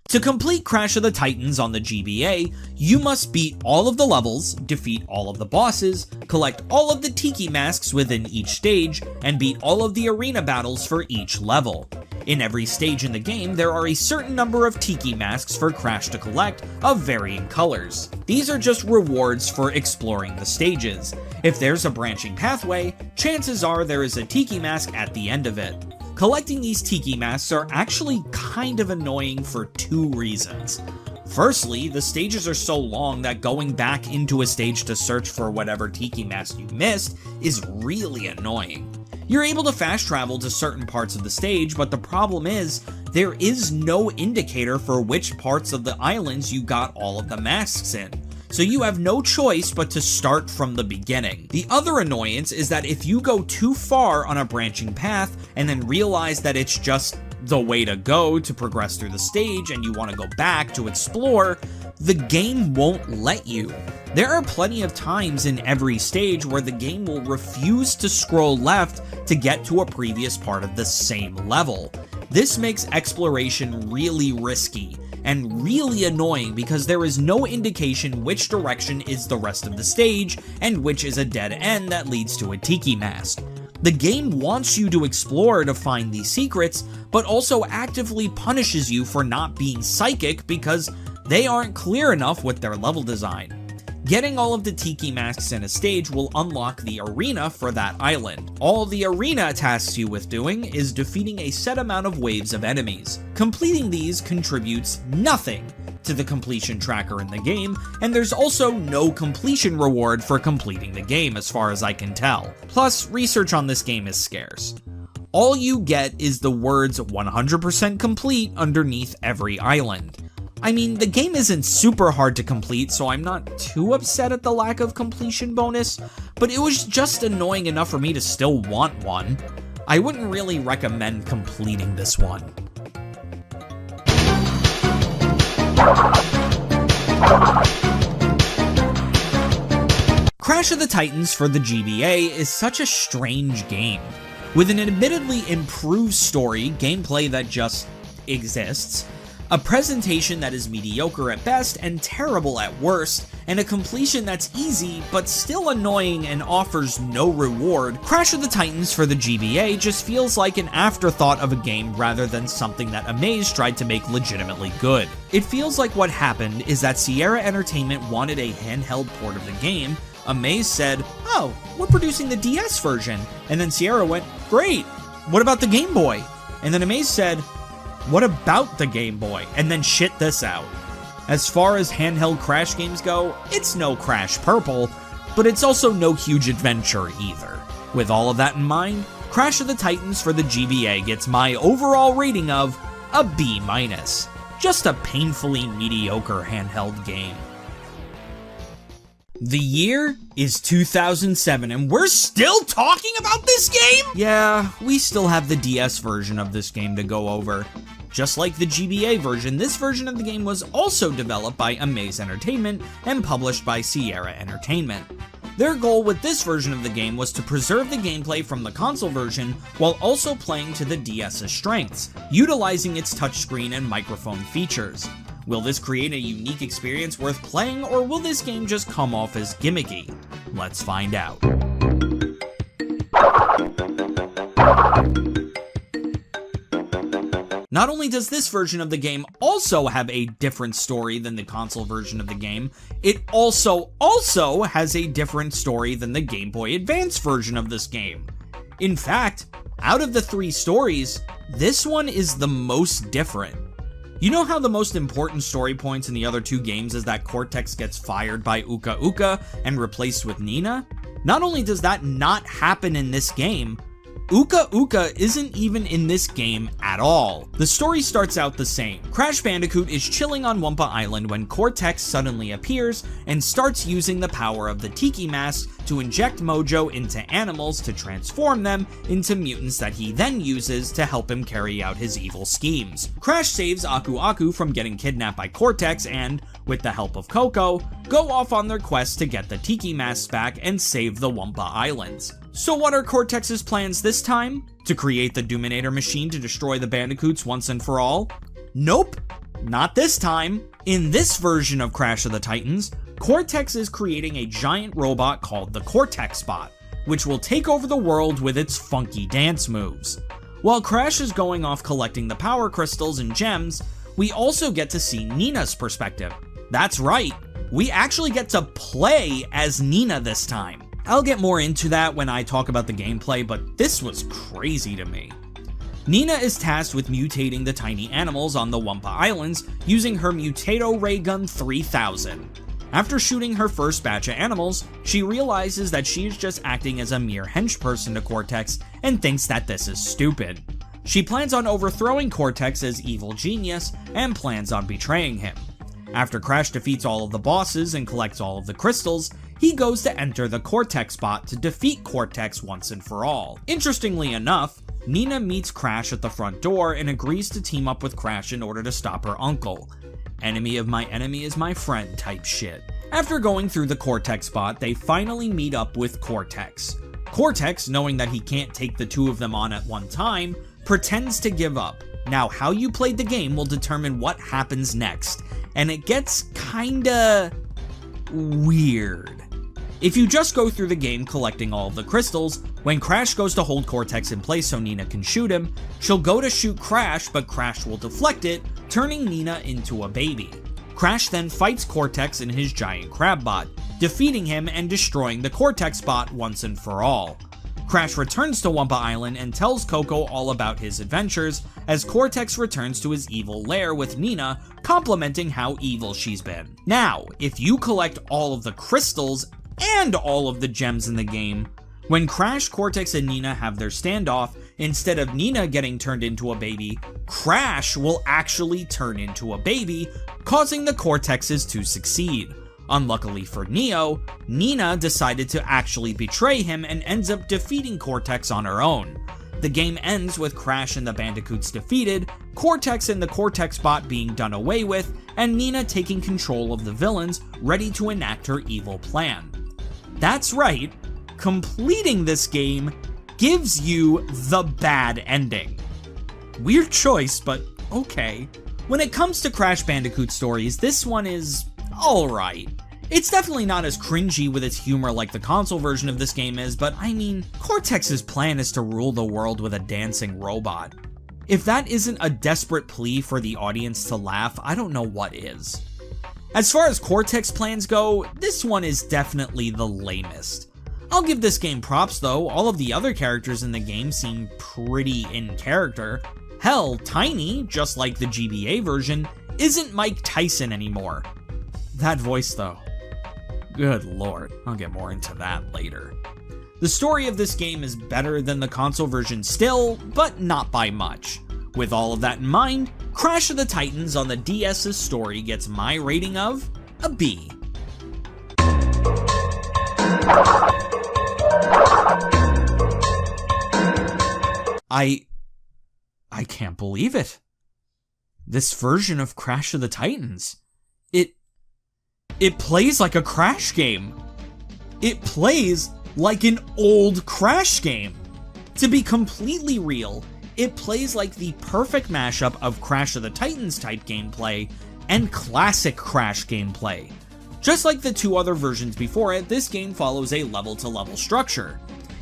To complete Crash of the Titans on the GBA, you must beat all of the levels, defeat all of the bosses, collect all of the tiki masks within each stage, and beat all of the arena battles for each level. In every stage in the game, there are a certain number of tiki masks for Crash to collect of varying colors. These are just rewards for exploring the stages. If there's a branching pathway, chances are there is a tiki mask at the end of it. Collecting these tiki masks are actually kind of annoying for two reasons. Firstly, the stages are so long that going back into a stage to search for whatever tiki mask you missed is really annoying. You're able to fast travel to certain parts of the stage, but the problem is, there is no indicator for which parts of the islands you got all of the masks in. so you have no choice but to start from the beginning. The other annoyance is that if you go too far on a branching path and then realize that it's just the way to go to progress through the stage and you want to go back to explore, the game won't let you. There are plenty of times in every stage where the game will refuse to scroll left to get to a previous part of the same level. This makes exploration really risky and really annoying because there is no indication which direction is the rest of the stage and which is a dead end that leads to a tiki mask. The game wants you to explore to find these secrets, but also actively punishes you for not being psychic because they aren't clear enough with their level design. Getting all of the tiki masks in a stage will unlock the arena for that island. All the arena tasks you with doing is defeating a set amount of waves of enemies. Completing these contributes nothing to the completion tracker in the game, and there's also no completion reward for completing the game as far as I can tell. Plus, research on this game is scarce. All you get is the words 100% complete underneath every island. I mean, the game isn't super hard to complete, so I'm not too upset at the lack of completion bonus, but it was just annoying enough for me to still want one. I wouldn't really recommend completing this one. Crash of the Titans for the GBA is such a strange game. With an admittedly improved story, gameplay that just exists, a presentation that is mediocre at best and terrible at worst, and a completion that's easy but still annoying and offers no reward, Crash of the Titans for the GBA just feels like an afterthought of a game rather than something that Amaze tried to make legitimately good. It feels like what happened is that Sierra Entertainment wanted a handheld port of the game, Amaze said, "Oh, we're producing the DS version," and then Sierra went, "Great, what about the Game Boy?" And then Amaze said, "What about the Game Boy?" and then shit this out. As far as handheld Crash games go, it's no Crash Purple, but it's also no huge adventure either. With all of that in mind, Crash of the Titans for the GBA gets my overall rating of a B-. Just a painfully mediocre handheld game. The year is 2007 and we're still talking about this game? Yeah, we still have the DS version of this game to go over. Just like the GBA version, this version of the game was also developed by Amaze Entertainment and published by Sierra Entertainment. Their goal with this version of the game was to preserve the gameplay from the console version while also playing to the DS's strengths, utilizing its touchscreen and microphone features. Will this create a unique experience worth playing, or will this game just come off as gimmicky? Let's find out. Not only does this version of the game also have a different story than the console version of the game, it also has a different story than the Game Boy Advance version of this game. In fact, out of the three stories, this one is the most different. You know how the most important story points in the other two games is that Cortex gets fired by Uka Uka and replaced with Nina? Not only does that not happen in this game, Uka Uka isn't even in this game at all. The story starts out the same. Crash Bandicoot is chilling on Wumpa Island when Cortex suddenly appears and starts using the power of the Tiki Mask to inject mojo into animals to transform them into mutants that he then uses to help him carry out his evil schemes. Crash saves Aku Aku from getting kidnapped by Cortex and, with the help of Coco, go off on their quest to get the Tiki Masks back and save the Wumpa Islands. So what are Cortex's plans this time? To create the Doominator machine to destroy the Bandicoots once and for all? Nope, not this time. In this version of Crash of the Titans, Cortex is creating a giant robot called the Cortex Bot, which will take over the world with its funky dance moves. While Crash is going off collecting the power crystals and gems, we also get to see Nina's perspective. That's right, we actually get to play as Nina this time. I'll get more into that when I talk about the gameplay, but this was crazy to me. Nina is tasked with mutating the tiny animals on the Wumpa Islands using her Mutato Ray Gun 3000. After shooting her first batch of animals, she realizes that she is just acting as a mere henchperson to Cortex and thinks that this is stupid. She plans on overthrowing Cortex as evil genius and plans on betraying him. After Crash defeats all of the bosses and collects all of the crystals, he goes to enter the Cortex bot to defeat Cortex once and for all. Interestingly enough, Nina meets Crash at the front door and agrees to team up with Crash in order to stop her uncle. Enemy of my enemy is my friend type shit. After going through the Cortex bot, they finally meet up with Cortex. Cortex, knowing that he can't take the two of them on at one time, pretends to give up. Now, how you played the game will determine what happens next, and it gets kinda weird. If you just go through the game collecting all of the crystals, when Crash goes to hold Cortex in place so Nina can shoot him, she'll go to shoot Crash, but Crash will deflect it, turning Nina into a baby. Crash then fights Cortex in his giant crab bot, defeating him and destroying the Cortex bot once and for all. Crash returns to Wumpa Island and tells Coco all about his adventures, as Cortex returns to his evil lair with Nina, complimenting how evil she's been. Now, if you collect all of the crystals and all of the gems in the game, when Crash, Cortex, and Nina have their standoff, instead of Nina getting turned into a baby, Crash will actually turn into a baby, causing the Cortexes to succeed. Unluckily for Neo, Nina decided to actually betray him and ends up defeating Cortex on her own. The game ends with Crash and the Bandicoots defeated, Cortex and the Cortex bot being done away with, and Nina taking control of the villains, ready to enact her evil plan. That's right, completing this game gives you the bad ending. Weird choice, but okay. When it comes to Crash Bandicoot stories, this one is alright. It's definitely not as cringy with its humor like the console version of this game is, but I mean, Cortex's plan is to rule the world with a dancing robot. If that isn't a desperate plea for the audience to laugh, I don't know what is. As far as Cortex plans go, this one is definitely the lamest. I'll give this game props though, all of the other characters in the game seem pretty in character. Hell, Tiny, just like the GBA version, isn't Mike Tyson anymore. That voice though, good lord, I'll get more into that later. The story of this game is better than the console version still, but not by much. With all of that in mind, Crash of the Titans on the DS's story gets my rating of a B. I can't believe it. This version of Crash of the Titans, it plays like a Crash game. It plays like an old Crash game. To be completely real, it plays like the perfect mashup of Crash of the Titans type gameplay and classic Crash gameplay. Just like the two other versions before it, this game follows a level-to-level structure.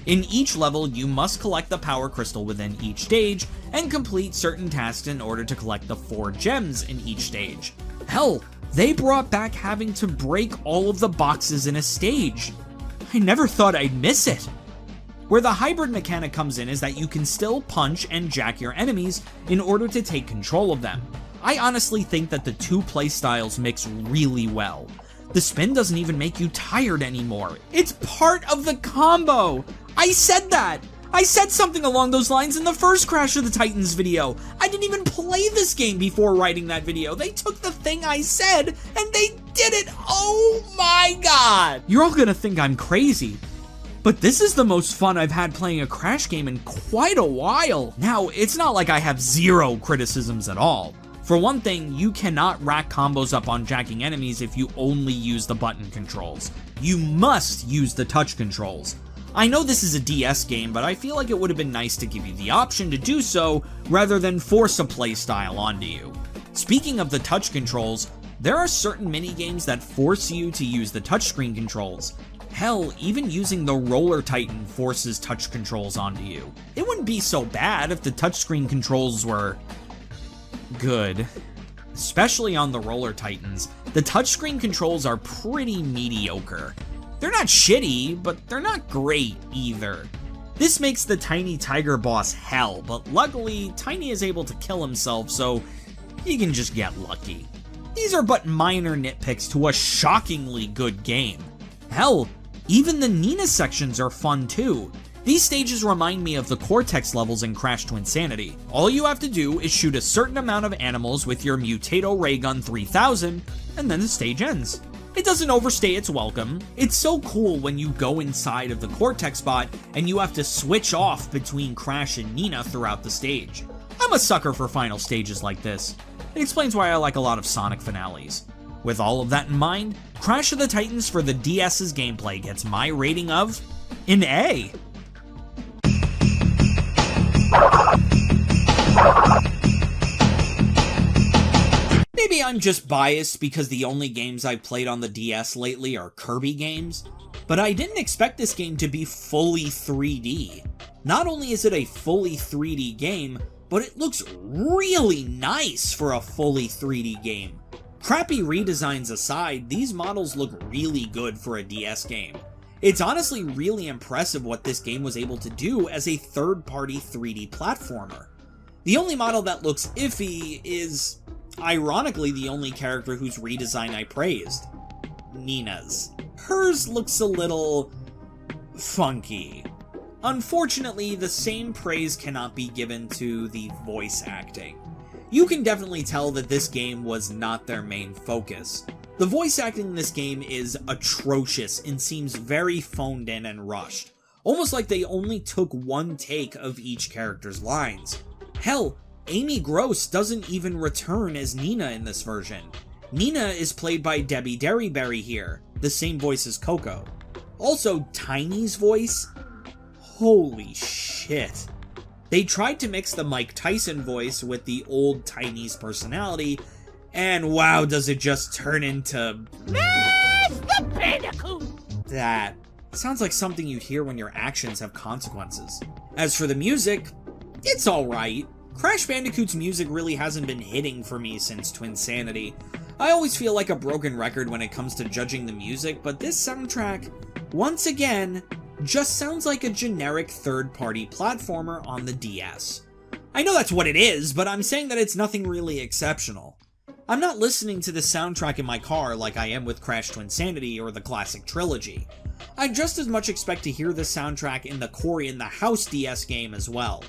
In each level, you must collect the power crystal within each stage and complete certain tasks in order to collect the 4 gems in each stage. Hell, they brought back having to break all of the boxes in a stage. I never thought I'd miss it. Where the hybrid mechanic comes in is that you can still punch and jack your enemies in order to take control of them. I honestly think that the two playstyles mix really well. The spin doesn't even make you tired anymore. It's part of the combo. I said that. I said something along those lines in the first Crash of the Titans video. I didn't even play this game before writing that video. They took the thing I said and they did it. Oh my god. You're all gonna think I'm crazy, but this is the most fun I've had playing a Crash game in quite a while. Now, it's not like I have zero criticisms at all. For one thing, you cannot rack combos up on jacking enemies if you only use the button controls. You must use the touch controls. I know this is a DS game, but I feel like it would have been nice to give you the option to do so rather than force a playstyle onto you. Speaking of the touch controls, there are certain minigames that force you to use the touchscreen controls. Hell, even using the Roller Titan forces touch controls onto you. It wouldn't be so bad if the touchscreen controls were good. Especially on the Roller Titans, the touchscreen controls are pretty mediocre. They're not shitty, but they're not great either. This makes the Tiny Tiger boss hell, but luckily, Tiny is able to kill himself, so he can just get lucky. These are but minor nitpicks to a shockingly good game. Hell, even the Nina sections are fun too. These stages remind me of the Cortex levels in Crash Twinsanity. All you have to do is shoot a certain amount of animals with your Mutato Raygun 3000, and then the stage ends. It doesn't overstay its welcome. It's so cool when you go inside of the Cortex bot and you have to switch off between Crash and Nina throughout the stage. I'm a sucker for final stages like this. It explains why I like a lot of Sonic finales. With all of that in mind, Crash of the Titans for the DS's gameplay gets my rating of an A. Maybe I'm just biased because the only games I've played on the DS lately are Kirby games, but I didn't expect this game to be fully 3D. Not only is it a fully 3D game, but it looks really nice for a fully 3D game. Crappy redesigns aside, these models look really good for a DS game. It's honestly really impressive what this game was able to do as a third-party 3D platformer. The only model that looks iffy is, ironically, the only character whose redesign I praised. Nina's. Hers looks a little funky. Unfortunately, the same praise cannot be given to the voice acting. You can definitely tell that this game was not their main focus. The voice acting in this game is atrocious and seems very phoned in and rushed, almost like they only took one take of each character's lines. Hell, Amy Gross doesn't even return as Nina in this version. Nina is played by Debbie Derryberry here, the same voice as Coco. Also, Tiny's voice? Holy shit. They tried to mix the Mike Tyson voice with the old Tiny's personality, and wow, does it just turn into... Mr. Bandicoot! That sounds like something you'd hear when your actions have consequences. As for the music, it's alright. Crash Bandicoot's music really hasn't been hitting for me since Twinsanity. I always feel like a broken record when it comes to judging the music, but this soundtrack, once again, just sounds like a generic third-party platformer on the DS. I know that's what it is, but I'm saying that it's nothing really exceptional. I'm not listening to the soundtrack in my car like I am with Crash Twinsanity or the classic Trilogy. I'd just as much expect to hear the soundtrack in the Cory in the House DS game as well.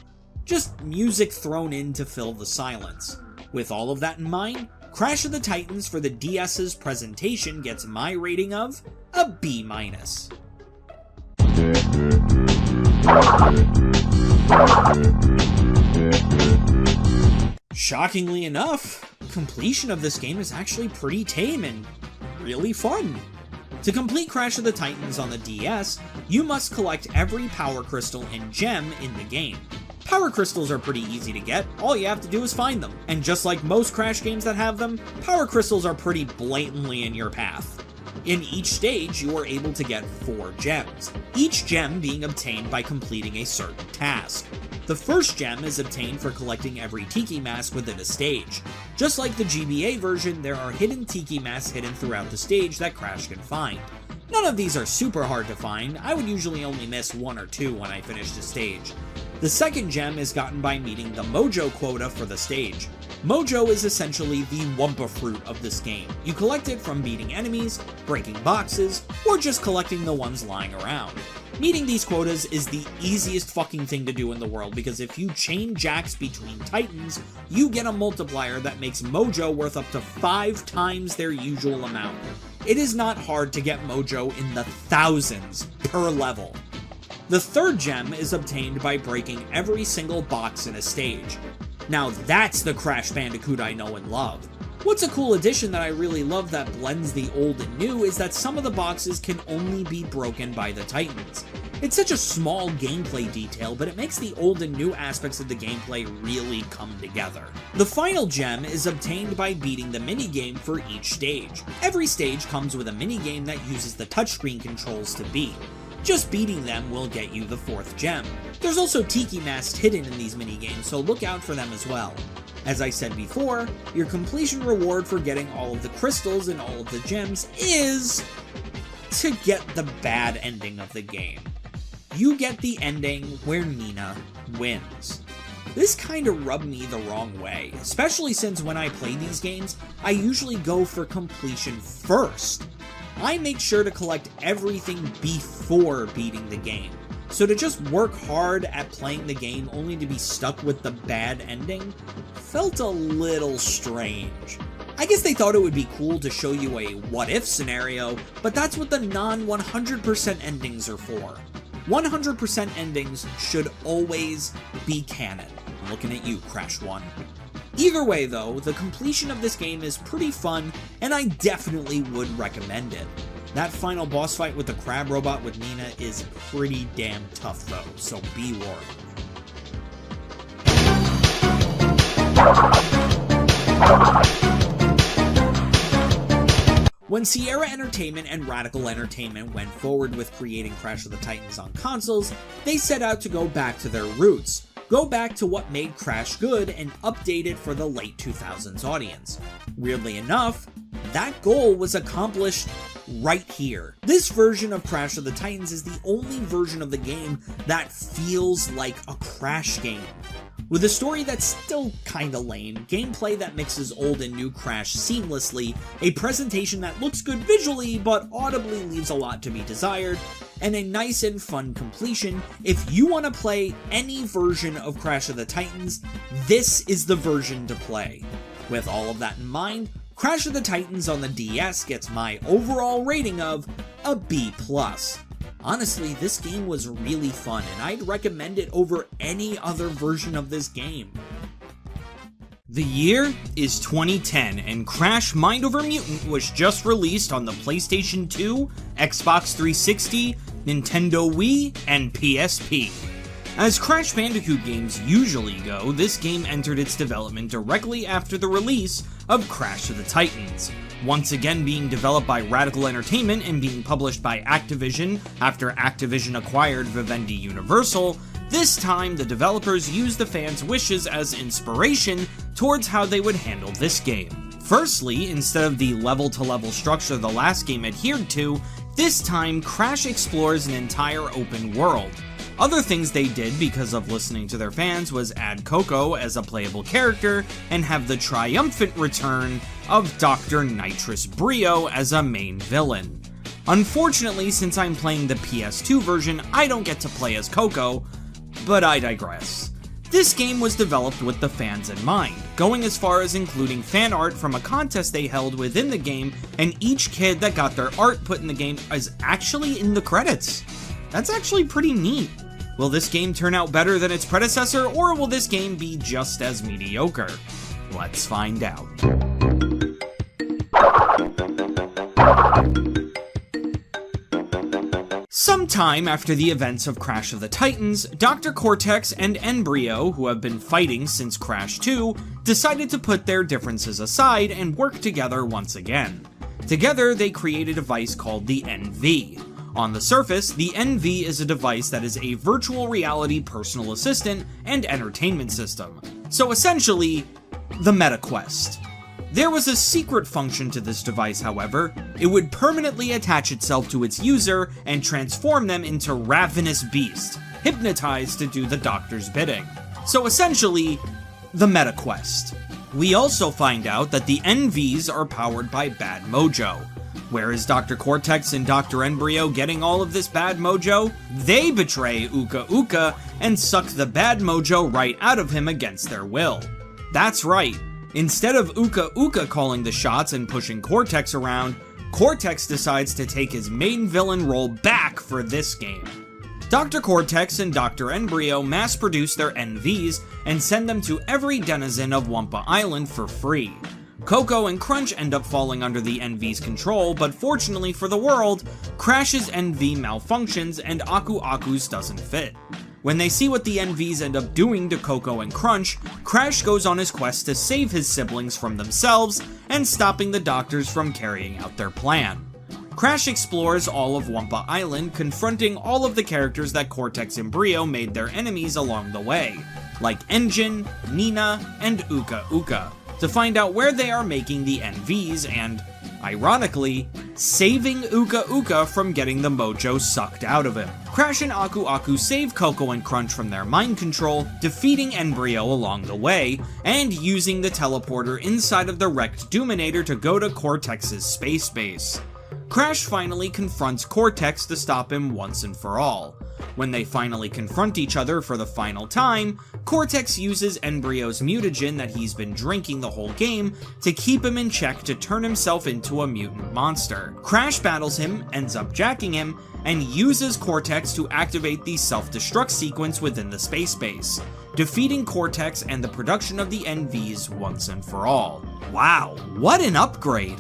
Just music thrown in to fill the silence. With all of that in mind, Crash of the Titans for the DS's presentation gets my rating of a B-. Shockingly enough, completion of this game is actually pretty tame and really fun. To complete Crash of the Titans on the DS, you must collect every Power Crystal and Gem in the game. Power Crystals are pretty easy to get, all you have to do is find them. And just like most Crash games that have them, Power Crystals are pretty blatantly in your path. In each stage, you are able to get 4 gems, each gem being obtained by completing a certain task. The first gem is obtained for collecting every Tiki Mask within a stage. Just like the GBA version, there are hidden Tiki Masks hidden throughout the stage that Crash can find. None of these are super hard to find, I would usually only miss 1 or 2 when I finish the stage. The second gem is gotten by meeting the Mojo quota for the stage. Mojo is essentially the Wumpa fruit of this game. You collect it from beating enemies, breaking boxes, or just collecting the ones lying around. Meeting these quotas is the easiest fucking thing to do in the world because if you chain jacks between Titans, you get a multiplier that makes Mojo worth up to 5 times their usual amount. It is not hard to get Mojo in the thousands per level. The third gem is obtained by breaking every single box in a stage. Now that's the Crash Bandicoot I know and love. What's a cool addition that I really love that blends the old and new is that some of the boxes can only be broken by the Titans. It's such a small gameplay detail, but it makes the old and new aspects of the gameplay really come together. The final gem is obtained by beating the minigame for each stage. Every stage comes with a minigame that uses the touchscreen controls to beat. Just beating them will get you the 4th gem. There's also Tiki Masks hidden in these minigames, so look out for them as well. As I said before, your completion reward for getting all of the crystals and all of the gems is to get the bad ending of the game. You get the ending where Nina wins. This kinda rubbed me the wrong way, especially since when I play these games, I usually go for completion first. I make sure to collect everything before beating the game. so to just work hard at playing the game only to be stuck with the bad ending felt a little strange. I guess they thought it would be cool to show you a what-if scenario, but that's what the non-100% endings are for. 100% endings should always be canon. I'm looking at you, Crash 1. Either way though, the completion of this game is pretty fun, and I definitely would recommend it. That final boss fight with the crab robot with Nina is pretty damn tough though, so be warned. When Sierra Entertainment and Radical Entertainment went forward with creating Crash of the Titans on consoles, they set out to go back to their roots. Go back to what made Crash good and update it for the late 2000s audience. Weirdly enough, that goal was accomplished right here. This version of Crash of the Titans is the only version of the game that feels like a Crash game. With a story that's still kinda lame, gameplay that mixes old and new Crash seamlessly, a presentation that looks good visually but audibly leaves a lot to be desired, and a nice and fun completion, if you want to play any version of Crash of the Titans, this is the version to play. With all of that in mind, Crash of the Titans on the DS gets my overall rating of a B+. Honestly, this game was really fun, and I'd recommend it over any other version of this game. The year is 2010, and Crash Mind Over Mutant was just released on the PlayStation 2, Xbox 360, Nintendo Wii, and PSP. As Crash Bandicoot games usually go, this game entered its development directly after the release of Crash of the Titans. Once again being developed by Radical Entertainment and being published by Activision after Activision acquired Vivendi Universal, this time the developers used the fans' wishes as inspiration towards how they would handle this game. Firstly, instead of the level-to-level structure the last game adhered to, this time Crash explores an entire open world. Other things they did because of listening to their fans was add Coco as a playable character and have the triumphant return of Dr. Nitrous Brio as a main villain. Unfortunately, since I'm playing the PS2 version, I don't get to play as Coco, but I digress. This game was developed with the fans in mind, going as far as including fan art from a contest they held within the game, and each kid that got their art put in the game is actually in the credits. That's actually pretty neat. Will this game turn out better than its predecessor, or will this game be just as mediocre? Let's find out. Sometime after the events of Crash of the Titans, Dr. Cortex and Embryo, who have been fighting since Crash 2, decided to put their differences aside and work together once again. Together, they create a device called the NV. On the surface, the NV is a device that is a virtual reality personal assistant and entertainment system. So essentially, the MetaQuest. There was a secret function to this device, however. It would permanently attach itself to its user and transform them into ravenous beasts, hypnotized to do the doctor's bidding. So essentially, the MetaQuest. We also find out that the NVs are powered by bad mojo. Where is Dr. Cortex and Dr. Embryo getting all of this bad mojo? They betray Uka Uka and suck the bad mojo right out of him against their will. That's right. Instead of Uka Uka calling the shots and pushing Cortex around, Cortex decides to take his main villain role back for this game. Dr. Cortex and Dr. Embryo mass-produce their NVs and send them to every denizen of Wumpa Island for free. Coco and Crunch end up falling under the NV's control, but fortunately for the world, Crash's NV malfunctions and Aku Aku's doesn't fit. When they see what the NVs end up doing to Coco and Crunch, Crash goes on his quest to save his siblings from themselves and stopping the doctors from carrying out their plan. Crash explores all of Wumpa Island, confronting all of the characters that Cortex and Brio made their enemies along the way, like Engine, Nina, and Uka Uka, to find out where they are making the NVs and, ironically, saving Uka Uka from getting the mojo sucked out of him. Crash and Aku Aku save Coco and Crunch from their mind control, defeating Embryo along the way, and using the teleporter inside of the wrecked Doominator to go to Cortex's space base. Crash finally confronts Cortex to stop him once and for all. When they finally confront each other for the final time, Cortex uses Embryo's mutagen that he's been drinking the whole game to keep him in check to turn himself into a mutant monster. Crash battles him, ends up jacking him, and uses Cortex to activate the self-destruct sequence within the space base, defeating Cortex and the production of the NVs once and for all. Wow, what an upgrade!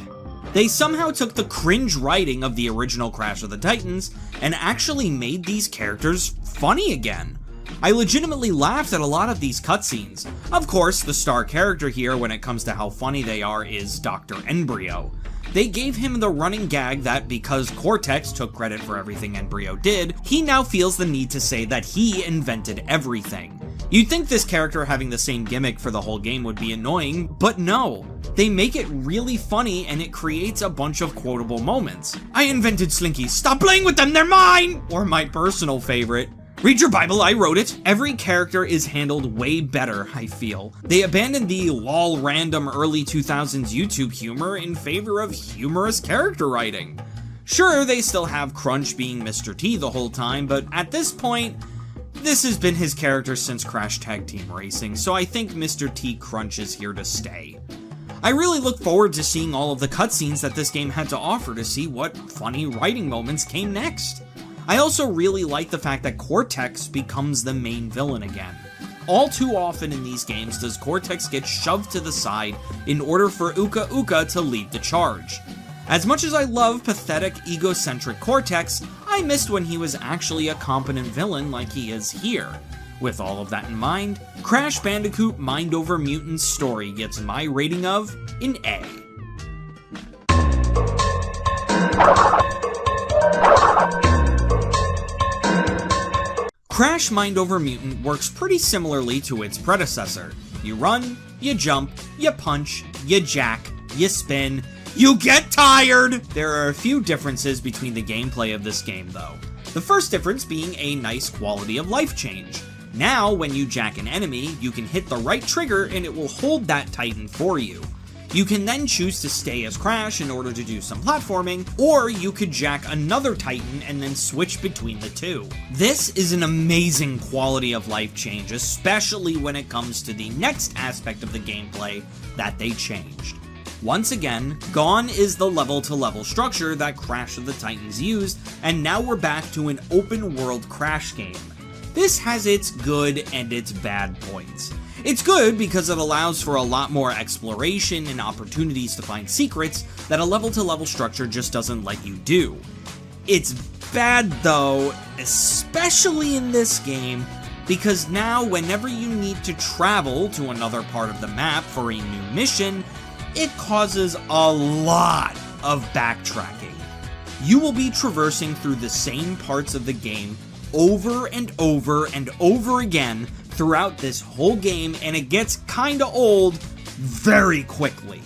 They somehow took the cringe writing of the original Crash of the Titans and actually made these characters funny again. I legitimately laughed at a lot of these cutscenes. Of course, the star character here when it comes to how funny they are is Dr. Embryo. They gave him the running gag that because Cortex took credit for everything Embryo did, he now feels the need to say that he invented everything. You'd think this character having the same gimmick for the whole game would be annoying, but no. They make it really funny and it creates a bunch of quotable moments. I invented Slinkies, stop playing with them, they're mine! Or my personal favorite, read your Bible, I wrote it. Every character is handled way better, I feel. They abandoned the lol random early 2000s YouTube humor in favor of humorous character writing. Sure, they still have Crunch being Mr. T the whole time, but at this point, this has been his character since Crash Tag Team Racing, so I think Mr. T Crunch is here to stay. I really look forward to seeing all of the cutscenes that this game had to offer to see what funny writing moments came next. I also really like the fact that Cortex becomes the main villain again. All too often in these games does Cortex get shoved to the side in order for Uka Uka to lead the charge. As much as I love pathetic, egocentric Cortex, I missed when he was actually a competent villain like he is here. With all of that in mind, Crash Bandicoot Mind Over Mutant's story gets my rating of an A. Crash Mind Over Mutant works pretty similarly to its predecessor. You run, you jump, you punch, you jack, you spin, you get tired! There are a few differences between the gameplay of this game though. The first difference being a nice quality of life change. Now, when you jack an enemy, you can hit the right trigger and it will hold that Titan for you. You can then choose to stay as Crash in order to do some platforming, or you could jack another Titan and then switch between the two. This is an amazing quality of life change, especially when it comes to the next aspect of the gameplay that they changed. Once again, gone is the level-to-level structure that Crash of the Titans used, and now we're back to an open-world Crash game. This has its good and its bad points. It's good because it allows for a lot more exploration and opportunities to find secrets that a level-to-level structure just doesn't let you do. It's bad though, especially in this game, because now whenever you need to travel to another part of the map for a new mission, it causes a lot of backtracking. You will be traversing through the same parts of the game over and over and over again throughout this whole game, and it gets kinda old very quickly.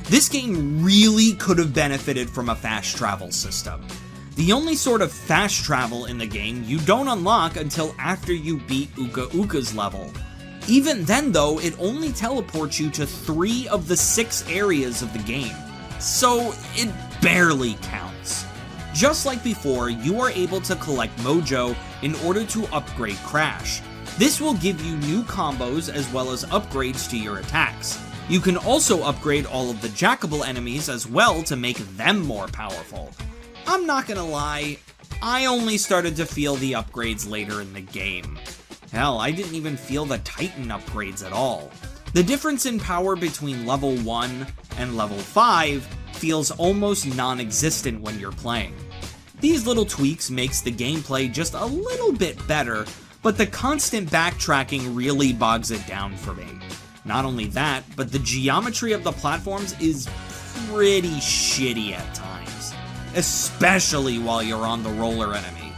This game really could have benefited from a fast travel system. The only sort of fast travel in the game you don't unlock until after you beat Uka Uka's level. Even then though, it only teleports you to 3 of the 6 areas of the game, so it barely counts. Just like before, you are able to collect Mojo in order to upgrade Crash. This will give you new combos as well as upgrades to your attacks. You can also upgrade all of the jackable enemies as well to make them more powerful. I'm not gonna lie, I only started to feel the upgrades later in the game. Hell, I didn't even feel the Titan upgrades at all. The difference in power between level 1 and level 5 feels almost non-existent when you're playing. These little tweaks makes the gameplay just a little bit better, but the constant backtracking really bogs it down for me. Not only that, but the geometry of the platforms is pretty shitty at times, especially while you're on the roller enemy.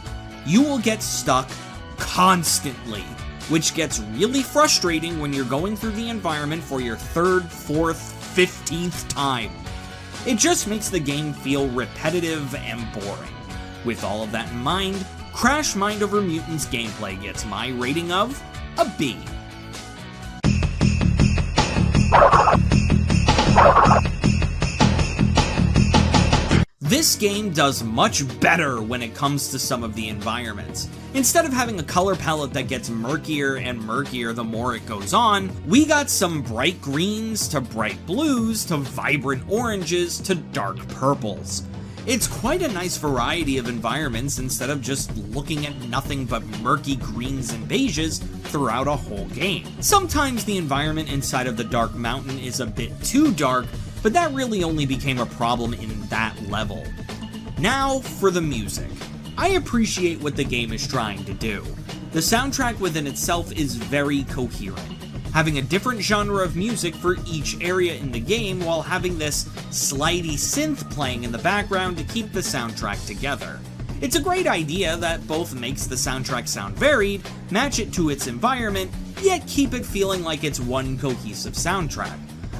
You will get stuck constantly, which gets really frustrating when you're going through the environment for your 3rd, 4th, 15th time. It just makes the game feel repetitive and boring. With all of that in mind, Crash Mind Over Mutant's gameplay gets my rating of a B. This game does much better when it comes to some of the environments. Instead of having a color palette that gets murkier and murkier the more it goes on, we got some bright greens to bright blues to vibrant oranges to dark purples. It's quite a nice variety of environments instead of just looking at nothing but murky greens and beiges throughout a whole game. Sometimes the environment inside of the Dark Mountain is a bit too dark, but that really only became a problem in that level. Now for the music. I appreciate what the game is trying to do. The soundtrack within itself is very coherent, having a different genre of music for each area in the game while having this slidey synth playing in the background to keep the soundtrack together. It's a great idea that both makes the soundtrack sound varied, match it to its environment, yet keep it feeling like it's one cohesive soundtrack.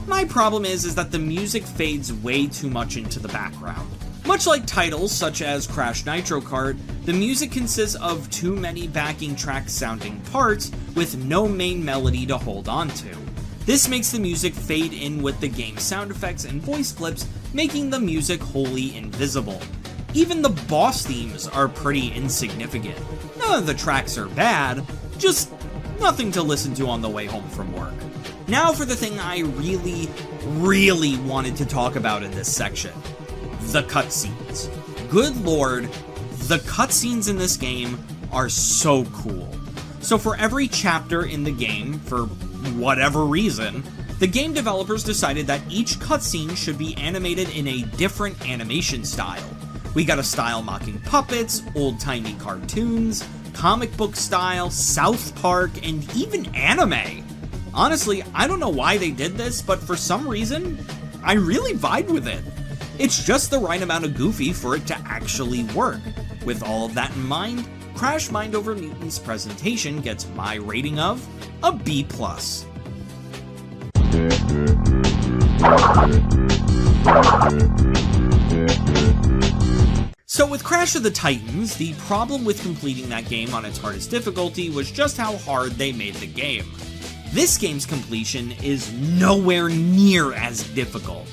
My problem is that the music fades way too much into the background. Much like titles such as Crash Nitro Kart, the music consists of too many backing track sounding parts with no main melody to hold on to. This makes the music fade in with the game's sound effects and voice clips, making the music wholly invisible. Even the boss themes are pretty insignificant. None of the tracks are bad, just nothing to listen to on the way home from work. Now for the thing I really wanted to talk about in this section. The cutscenes. Good lord, the cutscenes in this game are so cool. So for every chapter in the game, for whatever reason, the game developers decided that each cutscene should be animated in a different animation style. We got a style mocking puppets, old-timey cartoons, comic book style, South Park, and even anime. Honestly, I don't know why they did this, but for some reason, I really vibe with it. It's just the right amount of goofy for it to actually work. With all of that in mind, Crash Mind Over Mutant's presentation gets my rating of a B+. So with Crash of the Titans, the problem with completing that game on its hardest difficulty was just how hard they made the game. This game's completion is nowhere near as difficult.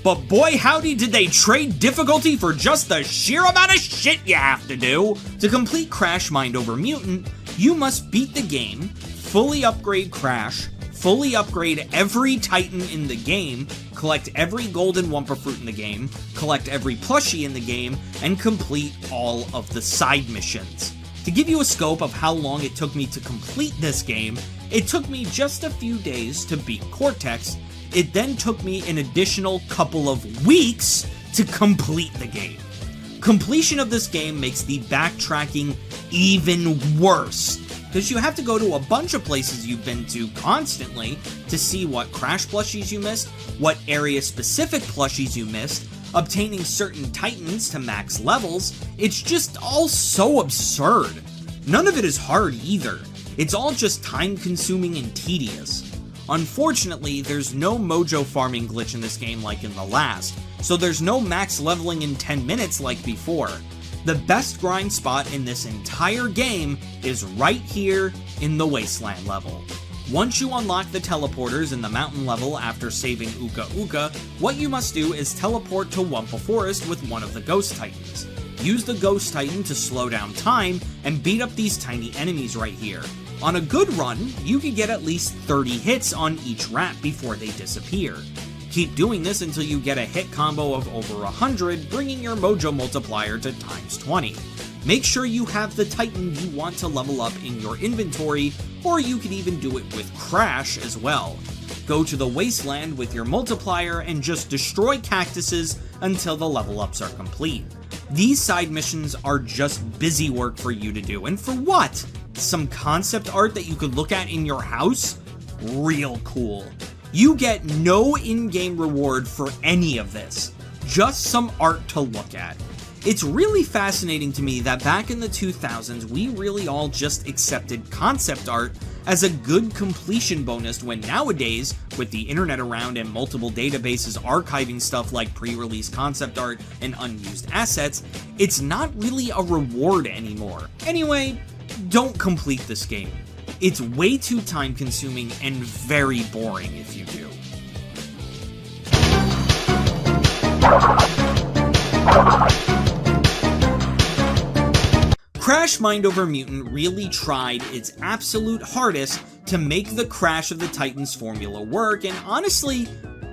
But boy howdy did they trade difficulty for just the sheer amount of shit you have to do! To complete Crash Mind Over Mutant, you must beat the game, fully upgrade Crash, fully upgrade every Titan in the game, collect every golden Wumpa Fruit in the game, collect every plushie in the game, and complete all of the side missions. To give you a scope of how long it took me to complete this game, it took me just a few days to beat Cortex. It then took me an additional couple of weeks to complete the game. Completion of this game makes the backtracking even worse, because you have to go to a bunch of places you've been to constantly to see what Crash plushies you missed, what area-specific plushies you missed, obtaining certain Titans to max levels. It's just all so absurd. None of it is hard either. It's all just time-consuming and tedious. Unfortunately, there's no mojo farming glitch in this game like in the last, so there's no max leveling in 10 minutes like before. The best grind spot in this entire game is right here in the Wasteland level. Once you unlock the teleporters in the mountain level after saving Uka Uka, what you must do is teleport to Wumpa Forest with one of the Ghost Titans. Use the Ghost Titan to slow down time and beat up these tiny enemies right here. On a good run, you can get at least 30 hits on each rat before they disappear. Keep doing this until you get a hit combo of over 100, bringing your mojo multiplier to times 20. Make sure you have the Titan you want to level up in your inventory, or you can even do it with Crash as well. Go to the Wasteland with your multiplier and just destroy cactuses until the level ups are complete. These side missions are just busy work for you to do, and for what? Some concept art that you could look at in your house? Real cool. You get no in-game reward for any of this, just some art to look at. It's really fascinating to me that back in the 2000s, we really all just accepted concept art as a good completion bonus, when nowadays, with the internet around and multiple databases archiving stuff like pre-release concept art and unused assets, it's not really a reward anymore. Anyway, don't complete this game. It's way too time-consuming and very boring if you do. Crash Mind Over Mutant really tried its absolute hardest to make the Crash of the Titans formula work, and honestly,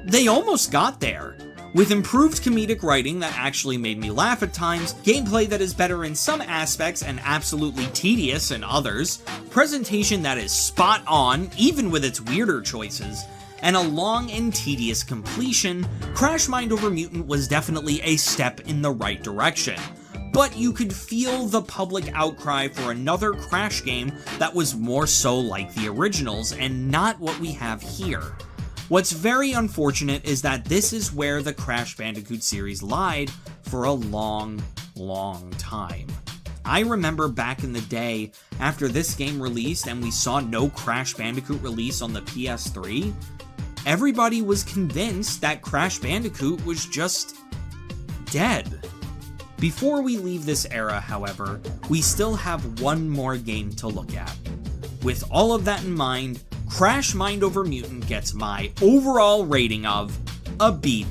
they almost got there. With improved comedic writing that actually made me laugh at times, gameplay that is better in some aspects and absolutely tedious in others, presentation that is spot on even with its weirder choices, and a long and tedious completion, Crash Mind Over Mutant was definitely a step in the right direction. But you could feel the public outcry for another Crash game that was more so like the originals and not what we have here. What's very unfortunate is that this is where the Crash Bandicoot series lied for a long, long time. I remember back in the day, after this game released and we saw no Crash Bandicoot release on the PS3, everybody was convinced that Crash Bandicoot was just dead. Before we leave this era, however, we still have one more game to look at. With all of that in mind, Crash Mind Over Mutant gets my overall rating of a B+.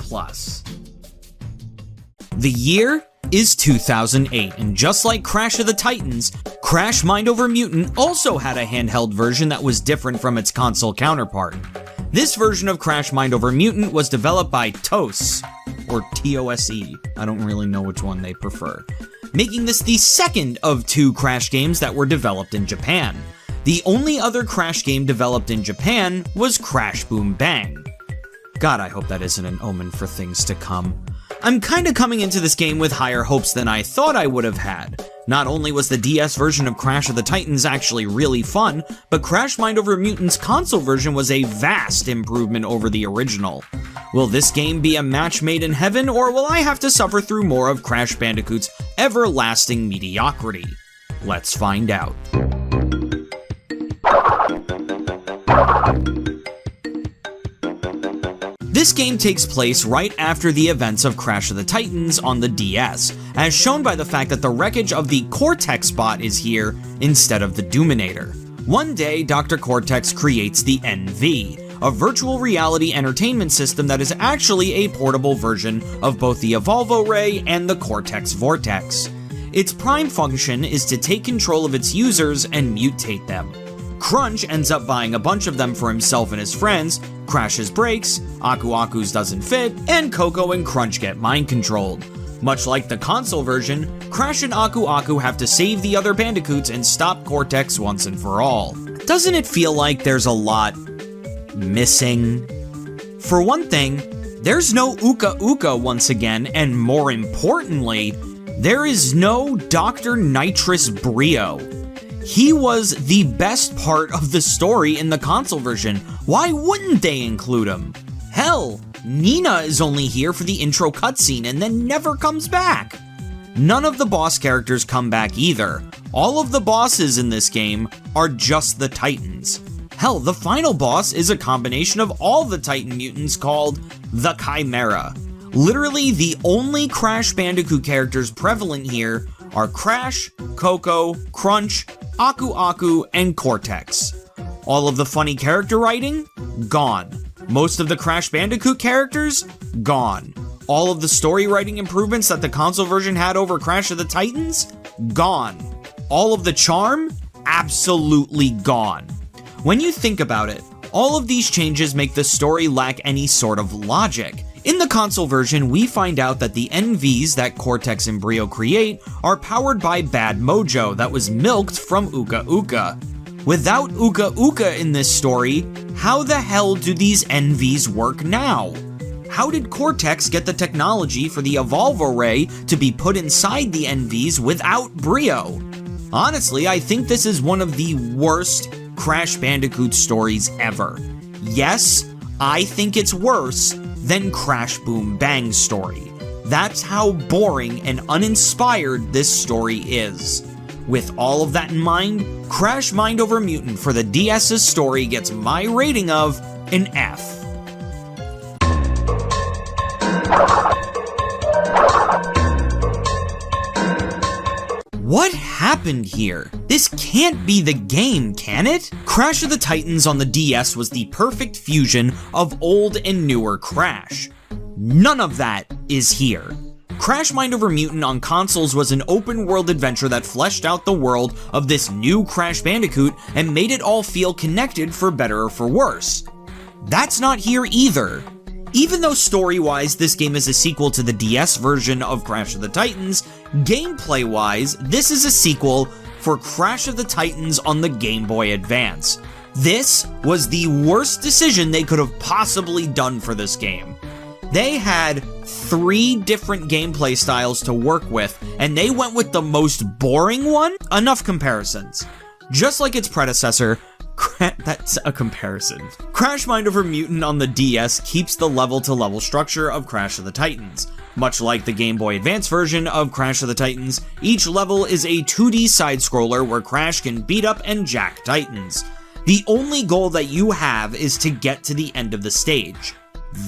The year is 2008, and just like Crash of the Titans, Crash Mind Over Mutant also had a handheld version that was different from its console counterpart. This version of Crash Mind Over Mutant was developed by TOSE, or TOSE, I don't really know which one they prefer, making this the second of 2 Crash games that were developed in Japan. The only other Crash game developed in Japan was Crash Boom Bang. God, I hope that isn't an omen for things to come. I'm kinda coming into this game with higher hopes than I thought I would have had. Not only was the DS version of Crash of the Titans actually really fun, but Crash Mind Over Mutant's console version was a vast improvement over the original. Will this game be a match made in heaven, or will I have to suffer through more of Crash Bandicoot's everlasting mediocrity? Let's find out. This game takes place right after the events of Crash of the Titans on the DS, as shown by the fact that the wreckage of the Cortex bot is here instead of the Doominator. One day, Dr. Cortex creates the NV, a virtual reality entertainment system that is actually a portable version of both the Evolvo Ray and the Cortex Vortex. Its prime function is to take control of its users and mutate them. Crunch ends up buying a bunch of them for himself and his friends, Crash's breaks, Aku Aku's doesn't fit, and Coco and Crunch get mind-controlled. Much like the console version, Crash and Aku Aku have to save the other Bandicoots and stop Cortex once and for all. Doesn't it feel like there's a lot missing? For one thing, there's no Uka Uka once again, and more importantly, there is no Dr. Nitrous Brio. He was the best part of the story in the console version. Why wouldn't they include him? Hell, Nina is only here for the intro cutscene and then never comes back. None of the boss characters come back either. All of the bosses in this game are just the Titans. Hell, the final boss is a combination of all the Titan mutants called the Chimera. Literally, the only Crash Bandicoot characters prevalent here are Crash, Coco, Crunch, Aku Aku, and Cortex. All of the funny character writing? Gone. Most of the Crash Bandicoot characters? Gone. All of the story writing improvements that the console version had over Crash of the Titans? Gone. All of the charm? Absolutely gone. When you think about it, all of these changes make the story lack any sort of logic. In the console version, we find out that the NVs that Cortex and Brio create are powered by bad mojo that was milked from Uka Uka. Without Uka Uka in this story, how the hell do these NVs work now? How did Cortex get the technology for the Evolvo Ray to be put inside the NVs without Brio? Honestly, I think this is one of the worst Crash Bandicoot stories ever. Yes, I think it's worse than Crash Boom Bang's story. That's how boring and uninspired this story is. With all of that in mind, Crash Mind Over Mutant for the DS's story gets my rating of an F. What happened here? This can't be the game, can it? Crash of the Titans on the DS was the perfect fusion of old and newer Crash. None of that is here. Crash Mind Over Mutant on consoles was an open-world adventure that fleshed out the world of this new Crash Bandicoot and made it all feel connected for better or for worse. That's not here either. Even though story-wise this game is a sequel to the DS version of Crash of the Titans, gameplay-wise this is a sequel for Crash of the Titans on the Game Boy Advance. This was the worst decision they could have possibly done for this game. They had 3 different gameplay styles to work with, and they went with the most boring one? Enough comparisons. Just like its predecessor, that's a comparison. Crash Mind Over Mutant on the DS keeps the level-to-level structure of Crash of the Titans. Much like the Game Boy Advance version of Crash of the Titans, each level is a 2D side-scroller where Crash can beat up and jack Titans. The only goal that you have is to get to the end of the stage.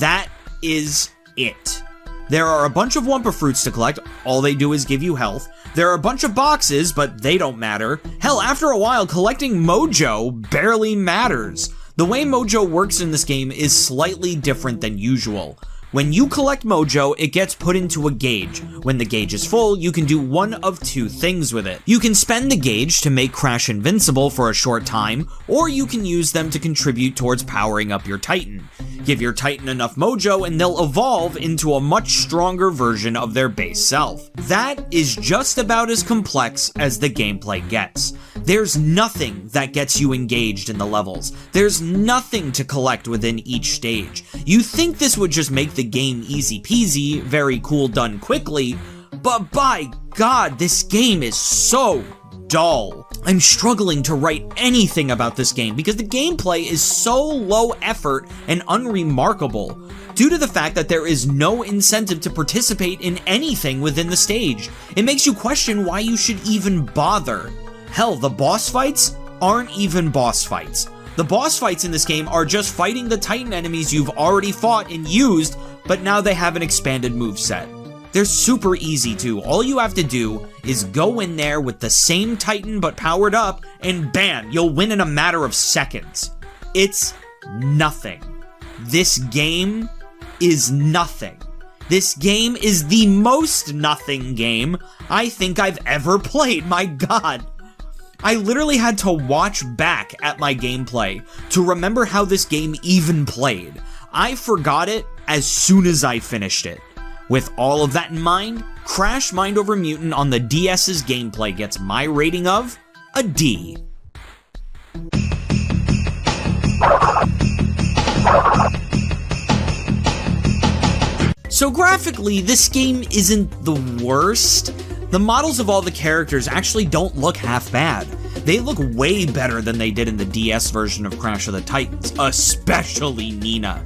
That is it. There are a bunch of Wumpa Fruits to collect, all they do is give you health. There are a bunch of boxes, but they don't matter. Hell, after a while, collecting Mojo barely matters. The way Mojo works in this game is slightly different than usual. When you collect Mojo, it gets put into a gauge. When the gauge is full, you can do one of 2 things with it. You can spend the gauge to make Crash invincible for a short time, or you can use them to contribute towards powering up your Titan. Give your Titan enough Mojo and they'll evolve into a much stronger version of their base self. That is just about as complex as the gameplay gets. There's nothing that gets you engaged in the levels. There's nothing to collect within each stage. You think this would just make the game easy peasy, very cool, done quickly, but by God, this game is so dull. I'm struggling to write anything about this game because the gameplay is so low effort and unremarkable due to the fact that there is no incentive to participate in anything within the stage. It makes you question why you should even bother. Hell, the boss fights aren't even boss fights. The boss fights in this game are just fighting the Titan enemies you've already fought and used, but now they have an expanded moveset. They're super easy too. All you have to do is go in there with the same Titan but powered up, and bam, you'll win in a matter of seconds. It's nothing. This game is nothing. This game is the most nothing game I think I've ever played, my God. I literally had to watch back at my gameplay to remember how this game even played. I forgot it as soon as I finished it. With all of that in mind, Crash Mind Over Mutant on the DS's gameplay gets my rating of a D. So graphically, this game isn't the worst. The models of all the characters actually don't look half bad. They look way better than they did in the DS version of Crash of the Titans, especially Nina.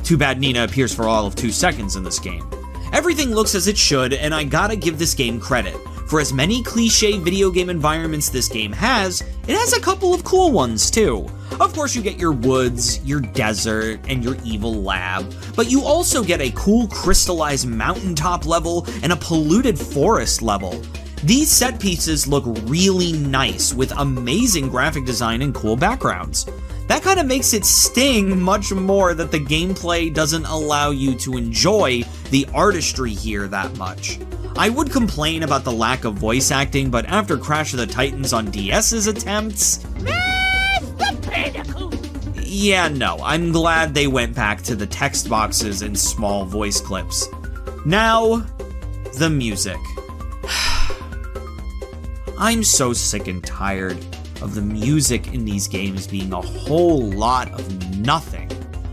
Too bad Nina appears for all of 2 seconds in this game. Everything looks as it should, and I gotta give this game credit. For as many cliche video game environments this game has, it has a couple of cool ones too. Of course you get your woods, your desert, and your evil lab, but you also get a cool crystallized mountaintop level and a polluted forest level. These set pieces look really nice with amazing graphic design and cool backgrounds. That kind of makes it sting much more that the gameplay doesn't allow you to enjoy the artistry here that much. I would complain about the lack of voice acting, but after Crash of the Titans on DS's attempts, Mr. Bandicoot! Yeah, no, I'm glad they went back to the text boxes and small voice clips. Now, the music. I'm so sick and tired of the music in these games being a whole lot of nothing.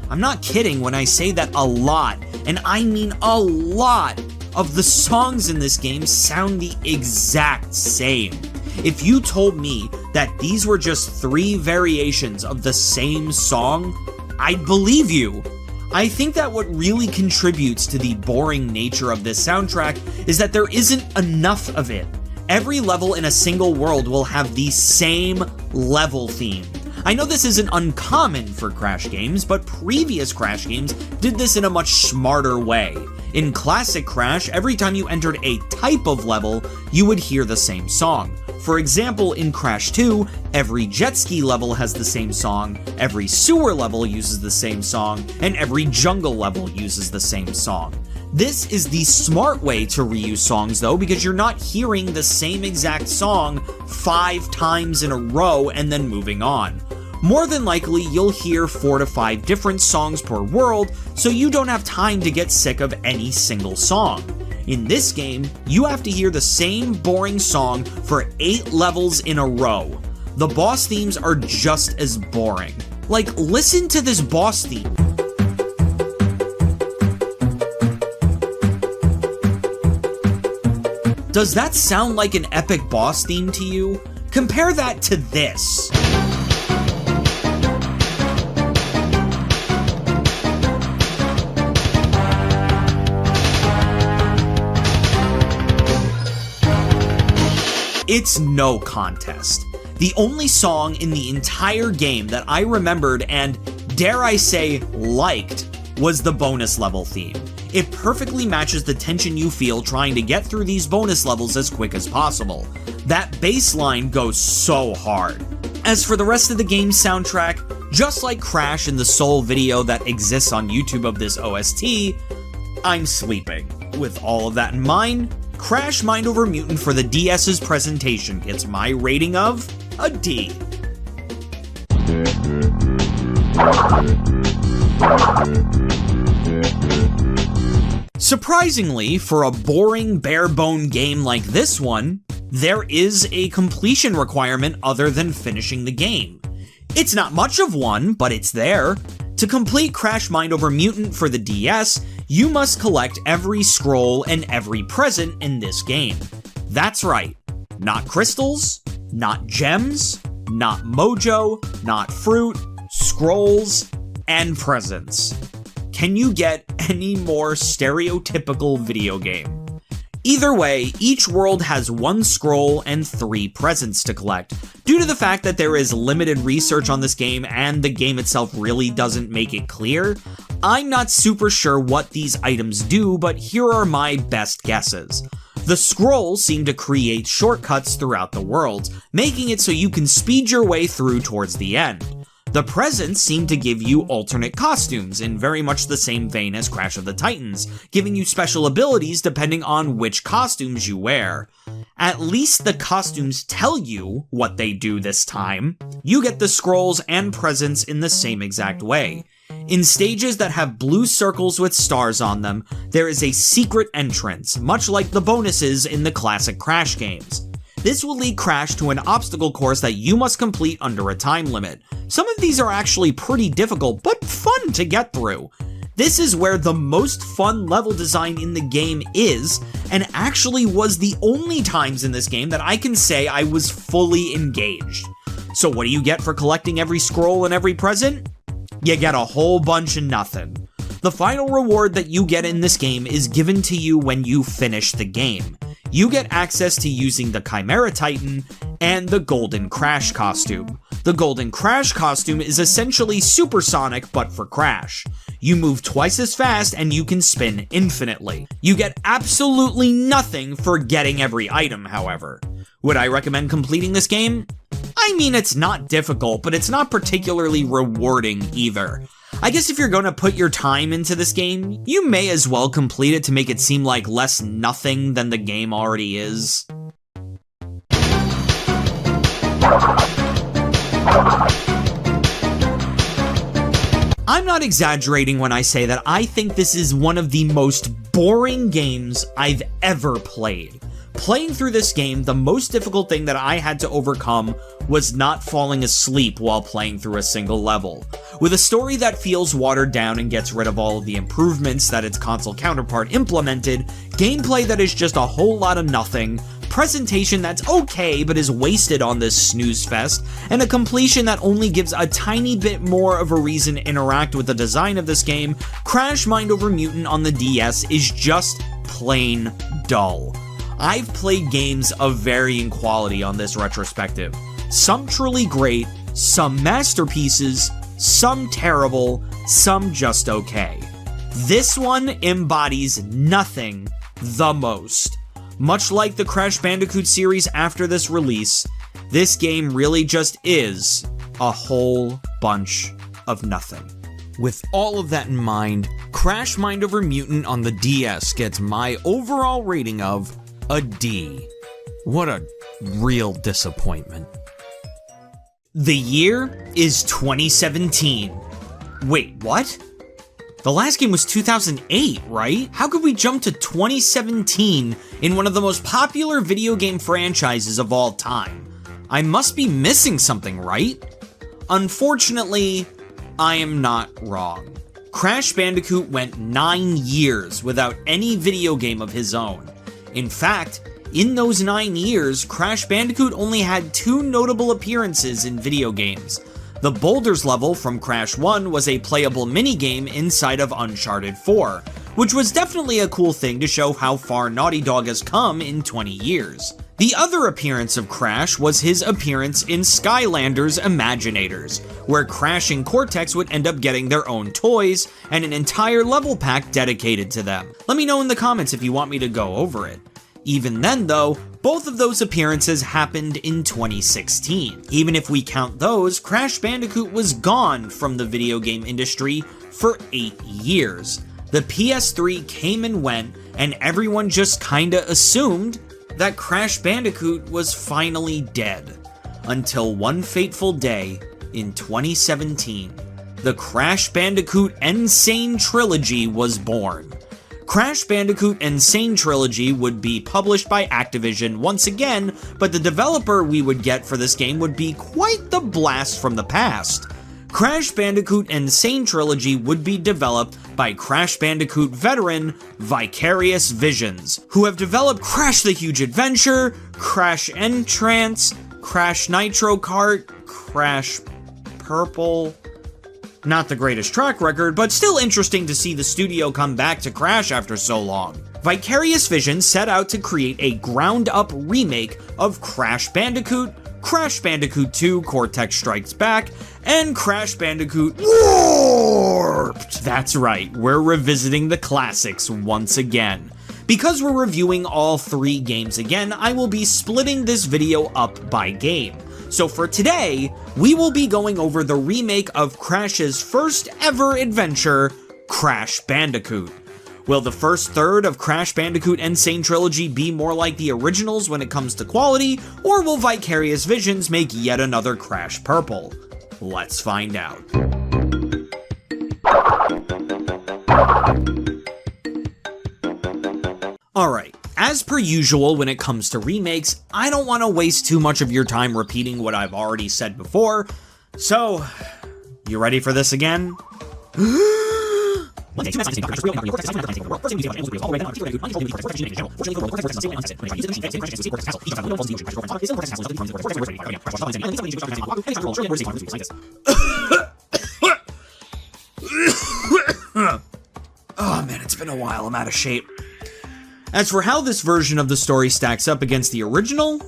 I'm not kidding when I say that a lot, and I mean a lot, of the songs in this game sound the exact same. If you told me that these were just 3 variations of the same song, I'd believe you. I think that what really contributes to the boring nature of this soundtrack is that there isn't enough of it. Every level in a single world will have the same level theme. I know this isn't uncommon for Crash games, but previous Crash games did this in a much smarter way. In classic Crash, every time you entered a type of level, you would hear the same song. For example, in Crash 2, every jet ski level has the same song, every sewer level uses the same song, and every jungle level uses the same song. This is the smart way to reuse songs though, because you're not hearing the same exact song 5 times in a row and then moving on. More than likely, you'll hear 4 to 5 different songs per world, so you don't have time to get sick of any single song. In this game, you have to hear the same boring song for 8 levels in a row. The boss themes are just as boring. Like, listen to this boss theme. Does that sound like an epic boss theme to you? Compare that to this. It's no contest. The only song in the entire game that I remembered and, dare I say, liked, was the bonus level theme. It perfectly matches the tension you feel trying to get through these bonus levels as quick as possible. That bass line goes so hard. As for the rest of the game's soundtrack, just like Crash in the sole video that exists on YouTube of this OST, I'm sleeping. With all of that in mind, Crash Mind Over Mutant for the DS's presentation gets my rating of a D. Surprisingly, for a boring, bare-bone game like this one, there is a completion requirement other than finishing the game. It's not much of one, but it's there. To complete Crash Mind Over Mutant for the DS, you must collect every scroll and every present in this game. That's right, not crystals, not gems, not mojo, not fruit, scrolls, and presents. Can you get any more stereotypical video game? Either way, each world has 1 scroll and 3 presents to collect. Due to the fact that there is limited research on this game and the game itself really doesn't make it clear, I'm not super sure what these items do, but here are my best guesses. The scrolls seem to create shortcuts throughout the world, making it so you can speed your way through towards the end. The presents seem to give you alternate costumes in very much the same vein as Crash of the Titans, giving you special abilities depending on which costumes you wear. At least the costumes tell you what they do this time. You get the scrolls and presents in the same exact way. In stages that have blue circles with stars on them, there is a secret entrance, much like the bonuses in the classic Crash games. This will lead Crash to an obstacle course that you must complete under a time limit. Some of these are actually pretty difficult, but fun to get through. This is where the most fun level design in the game is, and actually was the only times in this game that I can say I was fully engaged. So what do you get for collecting every scroll and every present? You get a whole bunch of nothing. The final reward that you get in this game is given to you when you finish the game. You get access to using the Chimera Titan and the Golden Crash costume. The Golden Crash costume is essentially supersonic but for Crash. You move twice as fast and you can spin infinitely. You get absolutely nothing for getting every item, however. Would I recommend completing this game? I mean, it's not difficult, but it's not particularly rewarding either. I guess if you're gonna put your time into this game, you may as well complete it to make it seem like less nothing than the game already is. I'm not exaggerating when I say that I think this is one of the most boring games I've ever played. Playing through this game, the most difficult thing that I had to overcome was not falling asleep while playing through a single level. With a story that feels watered down and gets rid of all of the improvements that its console counterpart implemented, gameplay that is just a whole lot of nothing, presentation that's okay but is wasted on this snooze fest, and a completion that only gives a tiny bit more of a reason to interact with the design of this game, Crash Mind Over Mutant on the DS is just plain dull. I've played games of varying quality on this retrospective. Some truly great, some masterpieces, some terrible, some just okay. This one embodies nothing the most. Much like the Crash Bandicoot series after this release, this game really just is a whole bunch of nothing. With all of that in mind, Crash Mind Over Mutant on the DS gets my overall rating of a D. What a real disappointment. The year is 2017. Wait, what? The last game was 2008, right? How could we jump to 2017 in one of the most popular video game franchises of all time? I must be missing something, right? Unfortunately, I am not wrong. Crash Bandicoot went 9 years without any video game of his own. In fact, in those 9 years, Crash Bandicoot only had 2 notable appearances in video games. The Boulders level from Crash 1 was a playable minigame inside of Uncharted 4, which was definitely a cool thing to show how far Naughty Dog has come in 20 years. The other appearance of Crash was his appearance in Skylanders Imaginators, where Crash and Cortex would end up getting their own toys and an entire level pack dedicated to them. Let me know in the comments if you want me to go over it. Even then though, both of those appearances happened in 2016. Even if we count those, Crash Bandicoot was gone from the video game industry for 8 years. The PS3 came and went, and everyone just kinda assumed that Crash Bandicoot was finally dead. Until one fateful day in 2017, the Crash Bandicoot N-Sane Trilogy was born. Crash Bandicoot and Sane Trilogy would be published by Activision once again, but the developer we would get for this game would be quite the blast from the past. Crash Bandicoot and Sane Trilogy would be developed by Crash Bandicoot veteran Vicarious Visions, who have developed Crash the Huge Adventure, Crash N-Tranced, Crash Nitro Kart, Crash Purple. Not the greatest track record, but still interesting to see the studio come back to Crash after so long. Vicarious Visions set out to create a ground-up remake of Crash Bandicoot, Crash Bandicoot 2 Cortex Strikes Back, and Crash Bandicoot Warped! That's right, we're revisiting the classics once again. Because we're reviewing all 3 games again, I will be splitting this video up by game. So for today, we will be going over the remake of Crash's first ever adventure, Crash Bandicoot. Will the first third of Crash Bandicoot N-Sane Trilogy be more like the originals when it comes to quality, or will Vicarious Visions make yet another Crash Purple? Let's find out. Alright, as per usual when it comes to remakes, I don't want to waste too much of your time repeating what I've already said before, so, you ready for this again? Oh man, it's been a while, I'm out of shape. As for how this version of the story stacks up against the original,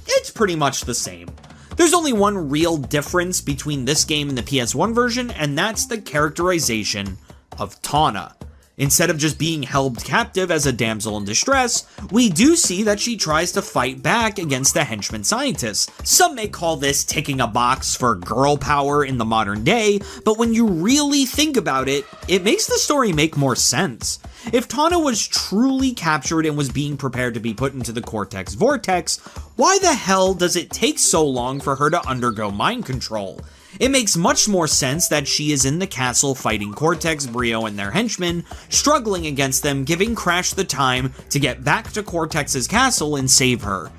it's pretty much the same. There's only one real difference between this game and the PS1 version, and that's the characterization of Tawna. Instead of just being held captive as a damsel in distress, we do see that she tries to fight back against the henchman scientists. Some may call this ticking a box for girl power in the modern day, but when you really think about it, it makes the story make more sense. If Tawna was truly captured and was being prepared to be put into the Cortex vortex, why the hell does it take so long for her to undergo mind control? It makes much more sense that she is in the castle fighting Cortex, Brio, and their henchmen, struggling against them, giving Crash the time to get back to Cortex's castle and save her.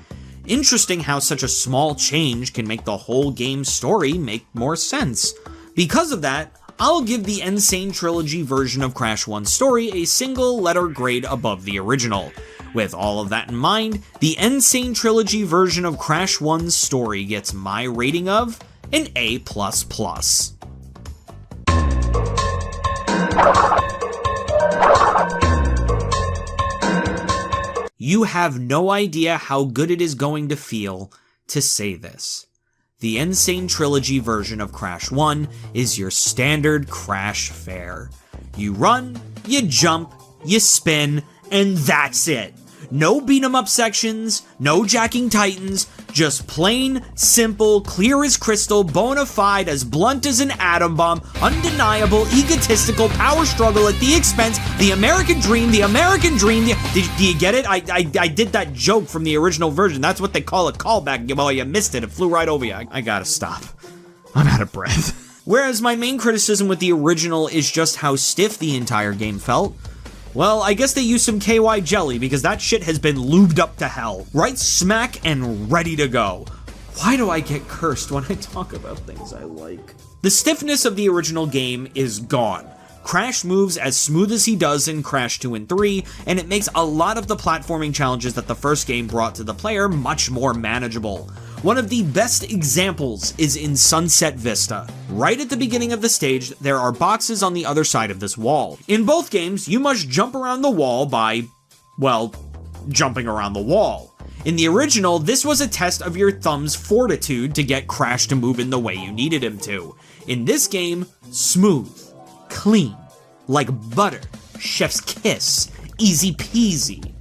Interesting how such a small change can make the whole game's story make more sense. Because of that, I'll give the N-Sane Trilogy version of Crash 1's story a single letter grade above the original. With all of that in mind, the N-Sane Trilogy version of Crash 1's story gets my rating of an A++. You have no idea how good it is going to feel to say this. The N-Sane Trilogy version of Crash 1 is your standard Crash fare. You run, you jump, you spin, and that's it. No beat 'em up sections, no jacking Titans, Just plain, simple, clear as crystal, bona fide, as blunt as an atom bomb, undeniable, egotistical, power struggle at the expense, the American dream, the American dream. Do you get it? I did that joke from the original version. That's what they call a callback. Well, you missed it. It flew right over you. I gotta stop. I'm out of breath. Whereas my main criticism with the original is just how stiff the entire game felt. Well, I guess they used some KY jelly because that shit has been lubed up to hell. Right smack and ready to go. Why do I get cursed when I talk about things I like? The stiffness of the original game is gone. Crash moves as smooth as he does in Crash 2 and 3, and it makes a lot of the platforming challenges that the first game brought to the player much more manageable. One of the best examples is in Sunset Vista. Right at the beginning of the stage, there are boxes on the other side of this wall. In both games, you must jump around the wall by, well, jumping around the wall. In the original, this was a test of your thumb's fortitude to get Crash to move in the way you needed him to. In this game, smooth, clean, like butter, chef's kiss, easy peasy.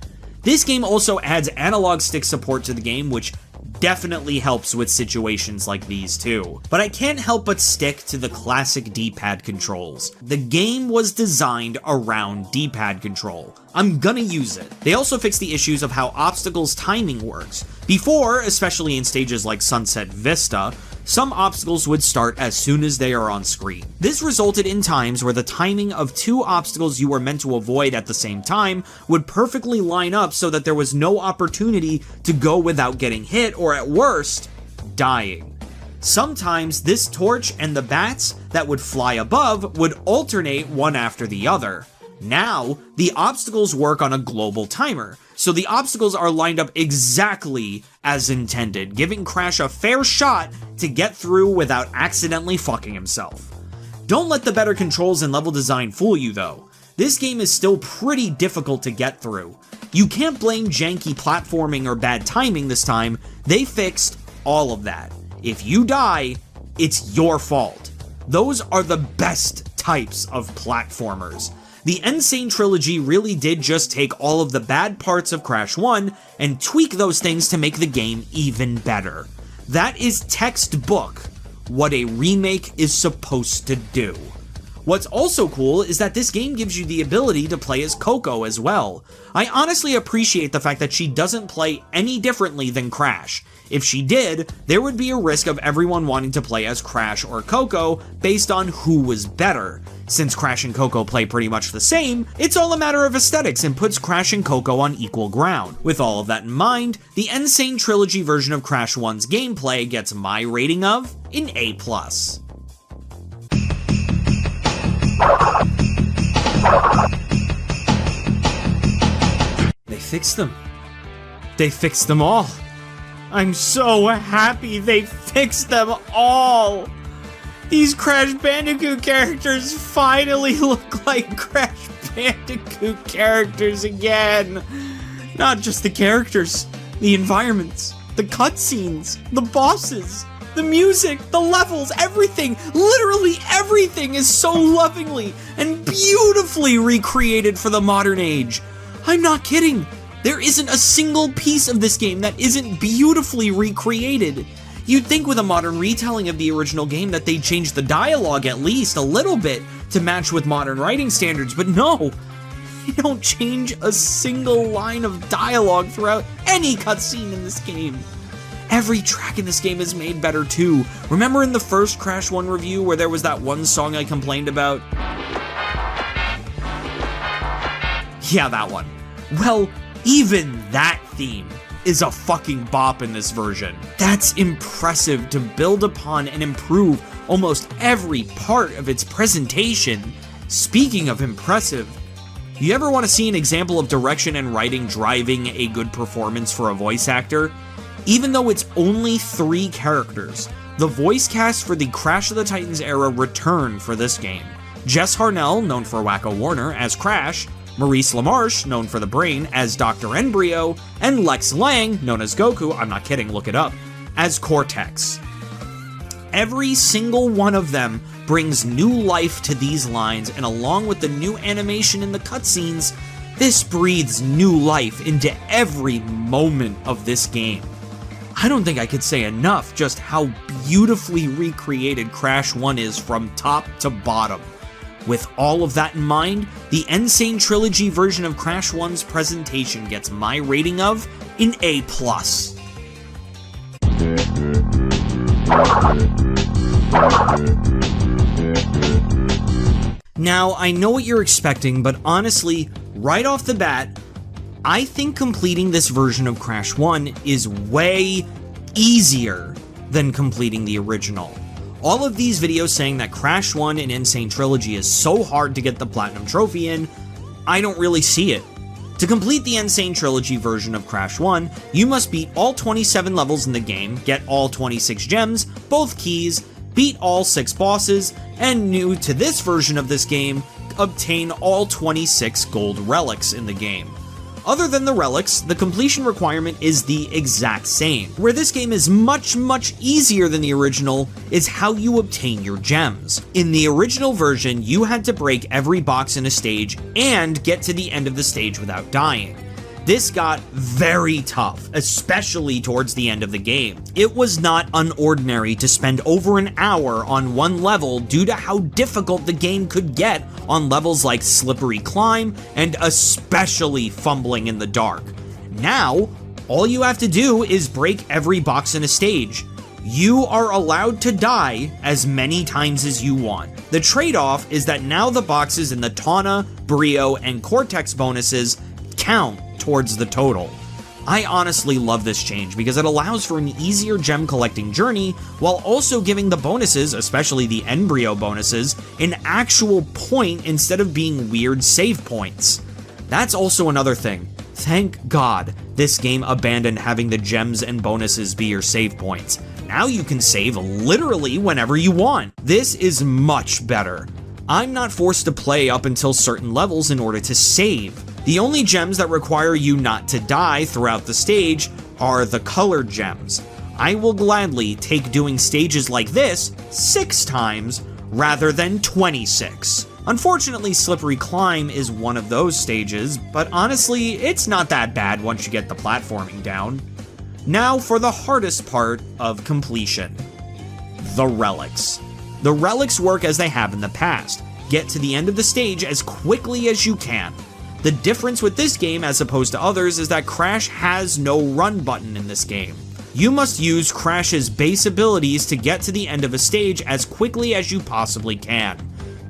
This game also adds analog stick support to the game, which definitely helps with situations like these too. But I can't help but stick to the classic D-pad controls. The game was designed around D-pad control. I'm gonna use it. They also fixed the issues of how obstacles timing works. Before, especially in stages like Sunset Vista, some obstacles would start as soon as they are on screen. This resulted in times where the timing of two obstacles you were meant to avoid at the same time would perfectly line up so that there was no opportunity to go without getting hit or, at worst, dying. Sometimes this torch and the bats that would fly above would alternate one after the other. Now, the obstacles work on a global timer, so the obstacles are lined up exactly as intended, giving Crash a fair shot to get through without accidentally fucking himself. Don't let the better controls and level design fool you though. This game is still pretty difficult to get through. You can't blame janky platforming or bad timing this time, they fixed all of that. If you die, it's your fault. Those are the best types of platformers. The Sane Trilogy really did just take all of the bad parts of Crash 1 and tweak those things to make the game even better. That is textbook what a remake is supposed to do. What's also cool is that this game gives you the ability to play as Coco as well. I honestly appreciate the fact that she doesn't play any differently than Crash. If she did, there would be a risk of everyone wanting to play as Crash or Coco based on who was better. Since Crash and Coco play pretty much the same, it's all a matter of aesthetics and puts Crash and Coco on equal ground. With all of that in mind, the N-Tranced Trilogy version of Crash 1's gameplay gets my rating of an A+. They fixed them. They fixed them all. I'm so happy they fixed them all. These Crash Bandicoot characters finally look like Crash Bandicoot characters again. Not just the characters, the environments, the cutscenes, the bosses, the music, the levels, everything, literally everything is so lovingly and beautifully recreated for the modern age. I'm not kidding. There isn't a single piece of this game that isn't beautifully recreated. You'd think with a modern retelling of the original game that they'd change the dialogue at least a little bit to match with modern writing standards, but no, they don't change a single line of dialogue throughout any cutscene in this game. Every track in this game is made better too. Remember in the first Crash 1 review where there was that one song I complained about? Yeah, that one. Well, even that theme is a fucking bop in this version. That's impressive to build upon and improve almost every part of its presentation. Speaking of impressive, you ever want to see an example of direction and writing driving a good performance for a voice actor? Even though it's only 3 characters, the voice cast for the Crash of the Titans era returned for this game. Jess Harnell, known for Wacko Warner, as Crash, Maurice LaMarche, known for the Brain, as Dr. Embryo, and Lex Lang, known as Goku, I'm not kidding, look it up, as Cortex. Every single one of them brings new life to these lines, and along with the new animation in the cutscenes, this breathes new life into every moment of this game. I don't think I could say enough just how beautifully recreated Crash 1 is from top to bottom. With all of that in mind, the N-Sane Trilogy version of Crash 1's presentation gets my rating of an A+. Now, I know what you're expecting, but honestly, right off the bat, I think completing this version of Crash 1 is way easier than completing the original. All of these videos saying that Crash 1 and N-Sane Trilogy is so hard to get the Platinum Trophy in, I don't really see it. To complete the N-Sane Trilogy version of Crash 1, you must beat all 27 levels in the game, get all 26 gems, both keys, beat all 6 bosses, and new to this version of this game, obtain all 26 gold relics in the game. Other than the relics, the completion requirement is the exact same. Where this game is much easier than the original is how you obtain your gems. In the original version, you had to break every box in a stage and get to the end of the stage without dying. This got very tough, especially towards the end of the game. It was not unordinary to spend over an hour on one level due to how difficult the game could get on levels like Slippery Climb and especially Fumbling in the Dark. Now, all you have to do is break every box in a stage. You are allowed to die as many times as you want. The trade-off is that now the boxes in the Tawna, Brio, and Cortex bonuses count towards the total. I honestly love this change because it allows for an easier gem collecting journey while also giving the bonuses, especially the Embryo bonuses, an actual point instead of being weird save points. That's also another thing. Thank God this game abandoned having the gems and bonuses be your save points. Now you can save literally whenever you want. This is much better. I'm not forced to play up until certain levels in order to save. The only gems that require you not to die throughout the stage are the colored gems. I will gladly take doing stages like this 6 times rather than 26. Unfortunately, Slippery Climb is one of those stages, but honestly, it's not that bad once you get the platforming down. Now for the hardest part of completion. The relics. The relics work as they have in the past. Get to the end of the stage as quickly as you can. The difference with this game as opposed to others is that Crash has no run button in this game. You must use Crash's base abilities to get to the end of a stage as quickly as you possibly can.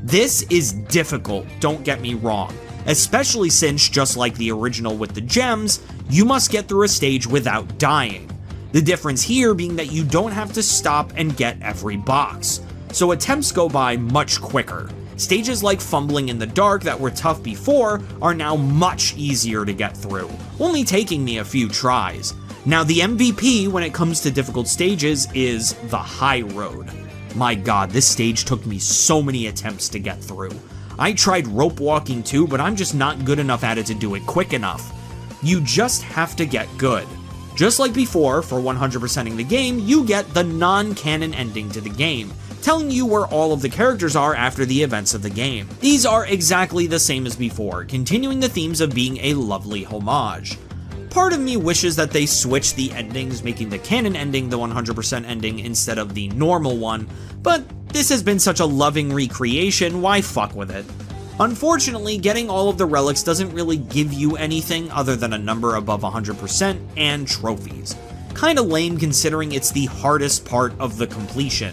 This is difficult, don't get me wrong, especially since, just like the original with the gems, you must get through a stage without dying. The difference here being that you don't have to stop and get every box, so attempts go by much quicker. Stages like Fumbling in the Dark that were tough before are now much easier to get through, only taking me a few tries. Now the MVP when it comes to difficult stages is the High Road. My god, this stage took me so many attempts to get through. I tried rope walking too, but I'm just not good enough at it to do it quick enough. You just have to get good. Just like before, for 100%ing the game, you get the non-canon ending to the game, telling you where all of the characters are after the events of the game. These are exactly the same as before, continuing the themes of being a lovely homage. Part of me wishes that they switched the endings, making the canon ending the 100% ending instead of the normal one, but this has been such a loving recreation, why fuck with it? Unfortunately, getting all of the relics doesn't really give you anything other than a number above 100% and trophies. Kinda lame considering it's the hardest part of the completion.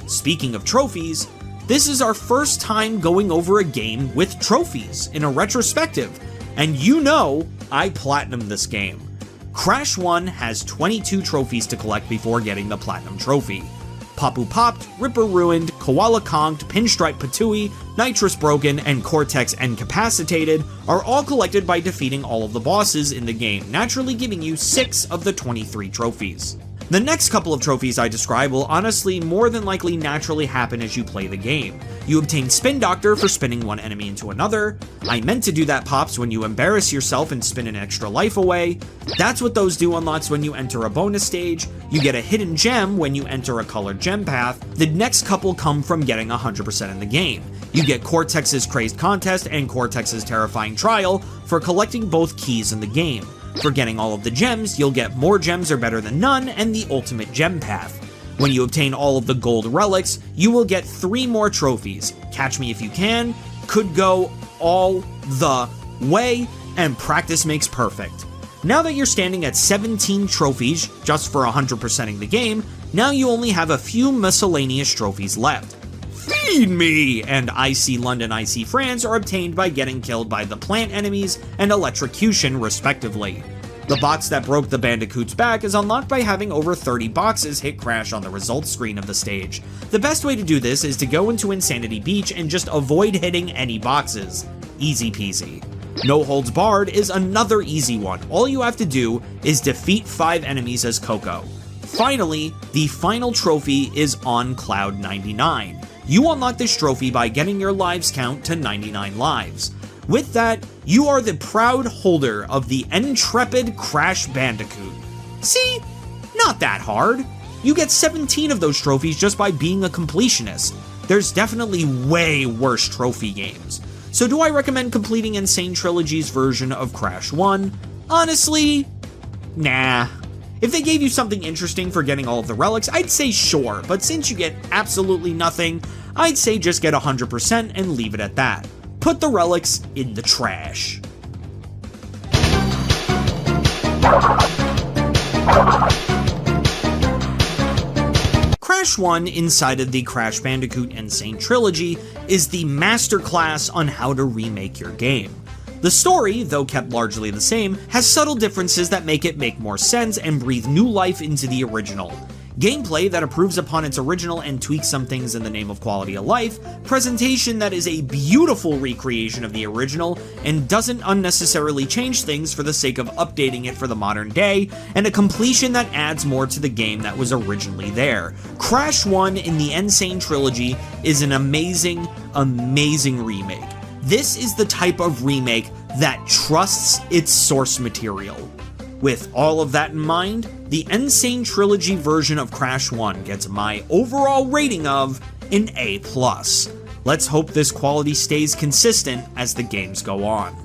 Speaking of trophies, this is our first time going over a game with trophies in a retrospective, and you know I platinumed this game. Crash 1 has 22 trophies to collect before getting the Platinum Trophy. Papu Popped, Ripper Ruined, Koala Conked, Pinstripe Patooey, Nitrous Broken, and Cortex Incapacitated are all collected by defeating all of the bosses in the game, naturally giving you 6 of the 23 trophies. The next couple of trophies I describe will honestly more than likely naturally happen as you play the game. You obtain Spin Doctor for spinning one enemy into another. I meant to do that, Pops, when you embarrass yourself and spin an extra life away. That's what those do unlocks when you enter a bonus stage. You get a hidden gem when you enter a colored gem path. The next couple come from getting 100% in the game. You get Cortex's Crazed Contest and Cortex's Terrifying Trial for collecting both keys in the game. For getting all of the gems, you'll get more gems are better than none and the ultimate gem path. When you obtain all of the gold relics, you will get 3 more trophies. Catch Me If You Can, Could Go All the Way, and Practice Makes Perfect. Now that you're standing at 17 trophies, just for 100%ing the game, now you only have a few miscellaneous trophies left. Feed Me! And IC London, IC France are obtained by getting killed by the plant enemies and electrocution, respectively. The box that broke the Bandicoot's back is unlocked by having over 30 boxes hit crash on the results screen of the stage. The best way to do this is to go into Insanity Beach and just avoid hitting any boxes. Easy peasy. No Holds Barred is another easy one. All you have to do is defeat 5 enemies as Coco. Finally, the final trophy is on Cloud 99. You unlock this trophy by getting your lives count to 99 lives. With that, you are the proud holder of the Intrepid Crash Bandicoot. See? Not that hard. You get 17 of those trophies just by being a completionist. There's definitely way worse trophy games. So do I recommend completing Insane Trilogy's version of Crash 1? Honestly, nah. If they gave you something interesting for getting all of the relics, I'd say sure, but since you get absolutely nothing, I'd say just get 100% and leave it at that. Put the relics in the trash. Crash 1 inside of the Crash Bandicoot Insane Trilogy is the masterclass on how to remake your game. The story, though kept largely the same, has subtle differences that make it make more sense and breathe new life into the original. Gameplay that improves upon its original and tweaks some things in the name of quality of life, presentation that is a beautiful recreation of the original and doesn't unnecessarily change things for the sake of updating it for the modern day, and a completion that adds more to the game that was originally there. Crash 1 in the Insane Trilogy is an amazing, amazing remake. This is the type of remake that trusts its source material. With all of that in mind, the Insane Trilogy version of Crash 1 gets my overall rating of an A+. Let's hope this quality stays consistent as the games go on.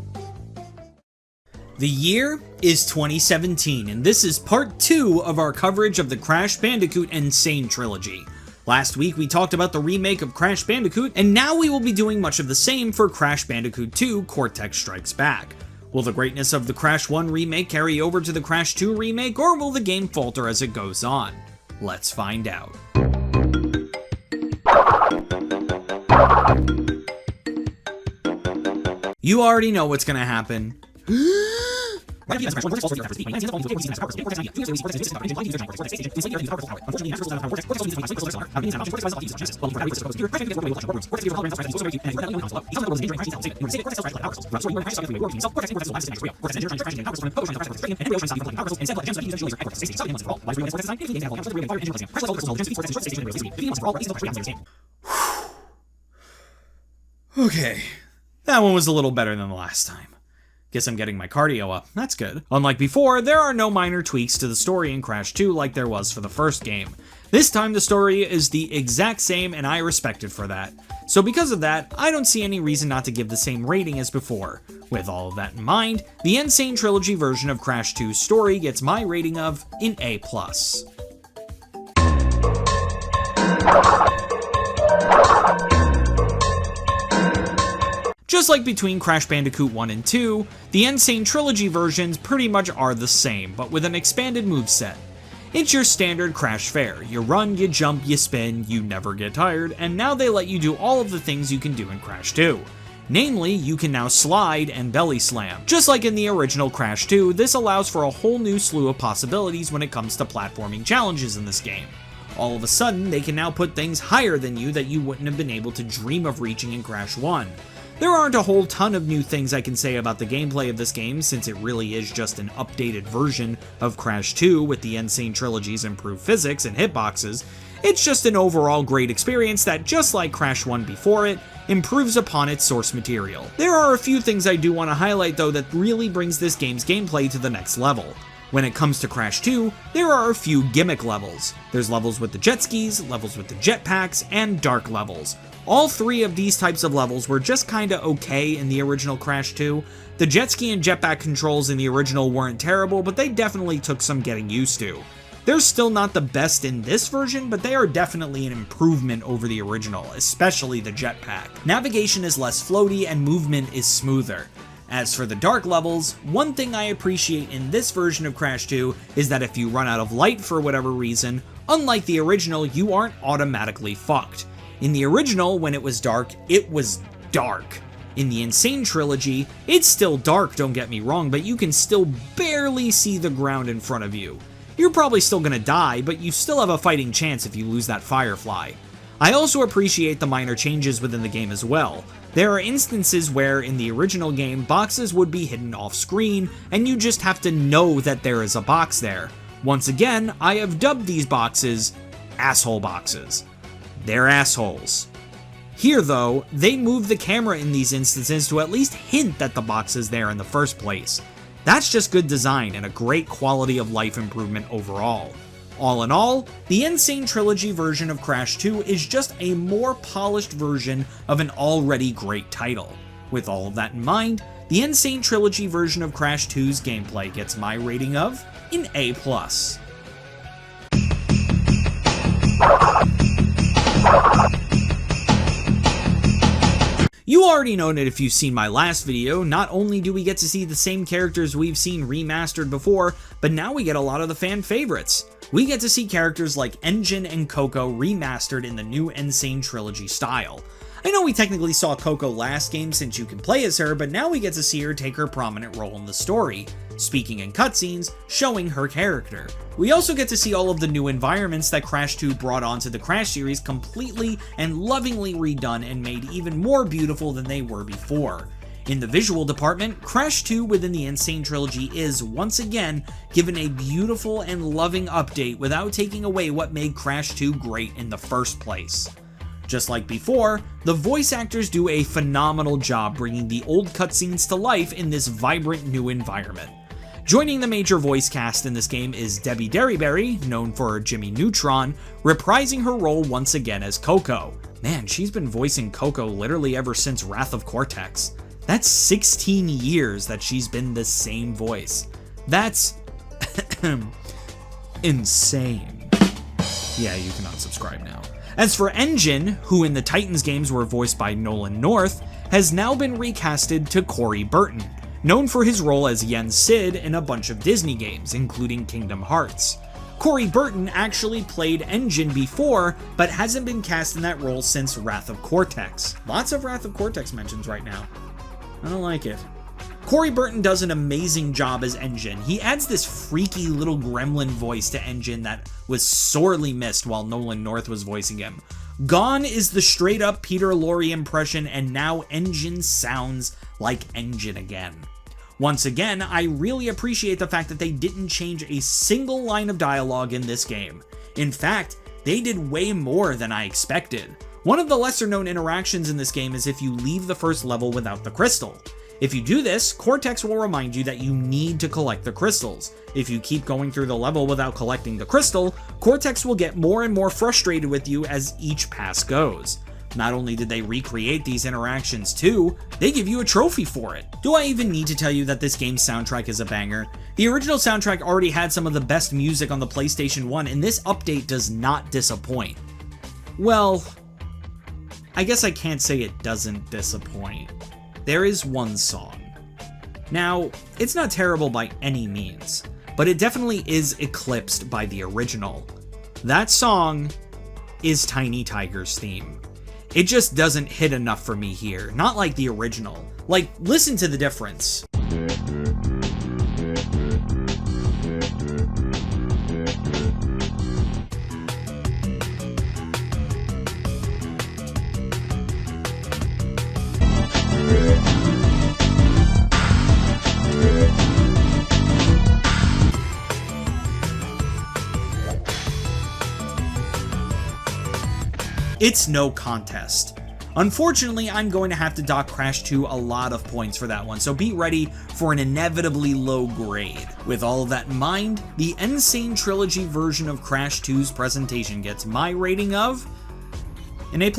The year is 2017, and this is part 2 of our coverage of the Crash Bandicoot Insane Trilogy. Last week we talked about the remake of Crash Bandicoot, and now we will be doing much of the same for Crash Bandicoot 2 Cortex Strikes Back. Will the greatness of the Crash 1 remake carry over to the Crash 2 remake, or will the game falter as it goes on? Let's find out. You already know what's gonna happen. Okay, that one was a little better than the last time. Guess I'm getting my cardio up, that's good. Unlike before, there are no minor tweaks to the story in Crash 2 like there was for the first game. This time the story is the exact same and I respect it for that. So because of that, I don't see any reason not to give the same rating as before. With all of that in mind, the Insane Trilogy version of Crash 2's story gets my rating of an A+. Just like between Crash Bandicoot 1 and 2, the Insane Trilogy versions pretty much are the same, but with an expanded moveset. It's your standard Crash fare. You run, you jump, you spin, you never get tired, and now they let you do all of the things you can do in Crash 2. Namely, you can now slide and belly slam. Just like in the original Crash 2, this allows for a whole new slew of possibilities when it comes to platforming challenges in this game. All of a sudden, they can now put things higher than you that you wouldn't have been able to dream of reaching in Crash 1. There aren't a whole ton of new things I can say about the gameplay of this game since it really is just an updated version of Crash 2 with the Insane Trilogy's improved physics and hitboxes. It's just an overall great experience that, just like Crash 1 before it, improves upon its source material. There are a few things I do want to highlight though that really brings this game's gameplay to the next level. When it comes to Crash 2, there are a few gimmick levels. There's levels with the jet skis, levels with the jetpacks, and dark levels. All three of these types of levels were just kinda okay in the original Crash 2. The jet ski and jetpack controls in the original weren't terrible, but they definitely took some getting used to. They're still not the best in this version, but they are definitely an improvement over the original, especially the jetpack. Navigation is less floaty and movement is smoother. As for the dark levels, one thing I appreciate in this version of Crash 2 is that if you run out of light for whatever reason, unlike the original, you aren't automatically fucked. In the original, when it was dark, it was dark. In the Insane Trilogy, it's still dark, don't get me wrong, but you can still barely see the ground in front of you. You're probably still gonna die, but you still have a fighting chance if you lose that Firefly. I also appreciate the minor changes within the game as well. There are instances where, in the original game, boxes would be hidden off screen, and you just have to know that there is a box there. Once again, I have dubbed these boxes asshole boxes. They're assholes. Here though, they move the camera in these instances to at least hint that the box is there in the first place. That's just good design and a great quality of life improvement overall. All in all, the Insane Trilogy version of Crash 2 is just a more polished version of an already great title. With all of that in mind, the Insane Trilogy version of Crash 2's gameplay gets my rating of an A+. You already know that if you've seen my last video, not only do we get to see the same characters we've seen remastered before, but now we get a lot of the fan favorites. We get to see characters like Engine and Coco remastered in the new Insane Trilogy style. I know we technically saw Coco last game since you can play as her, but now we get to see her take her prominent role in the story, speaking in cutscenes, showing her character. We also get to see all of the new environments that Crash 2 brought onto the Crash series completely and lovingly redone and made even more beautiful than they were before. In the visual department, Crash 2 within the Insane Trilogy is, once again, given a beautiful and loving update without taking away what made Crash 2 great in the first place. Just like before, the voice actors do a phenomenal job bringing the old cutscenes to life in this vibrant new environment. Joining the major voice cast in this game is Debbie Derryberry, known for Jimmy Neutron, reprising her role once again as Coco. Man, she's been voicing Coco literally ever since Wrath of Cortex. That's 16 years that she's been the same voice. That's insane. Yeah, you can unsubscribe now. As for Engine, who in the Titans games were voiced by Nolan North, has now been recasted to Corey Burton, known for his role as Yen Sid in a bunch of Disney games, including Kingdom Hearts. Corey Burton actually played Engine before, but hasn't been cast in that role since Wrath of Cortex. Lots of Wrath of Cortex mentions right now. I don't like it. Corey Burton does an amazing job as Engine. He adds this freaky little gremlin voice to Engine that was sorely missed while Nolan North was voicing him. Gone is the straight up Peter Lorre impression, and now Engine sounds like Engine again. Once again, I really appreciate the fact that they didn't change a single line of dialogue in this game. In fact, they did way more than I expected. One of the lesser known interactions in this game is if you leave the first level without the crystal. If you do this, Cortex will remind you that you need to collect the crystals. If you keep going through the level without collecting the crystal, Cortex will get more and more frustrated with you as each pass goes. Not only did they recreate these interactions too, they give you a trophy for it. Do I even need to tell you that this game's soundtrack is a banger? The original soundtrack already had some of the best music on the PlayStation 1, and this update does not disappoint. Well, I guess I can't say it doesn't disappoint. There is one song. Now, it's not terrible by any means, but it definitely is eclipsed by the original. That song is Tiny Tiger's theme. It just doesn't hit enough for me here, not like the original. Like, listen to the difference. It's no contest. Unfortunately, I'm going to have to dock Crash 2 a lot of points for that one, so be ready for an inevitably low grade. With all of that in mind, the Insane Trilogy version of Crash 2's presentation gets my rating of an A+.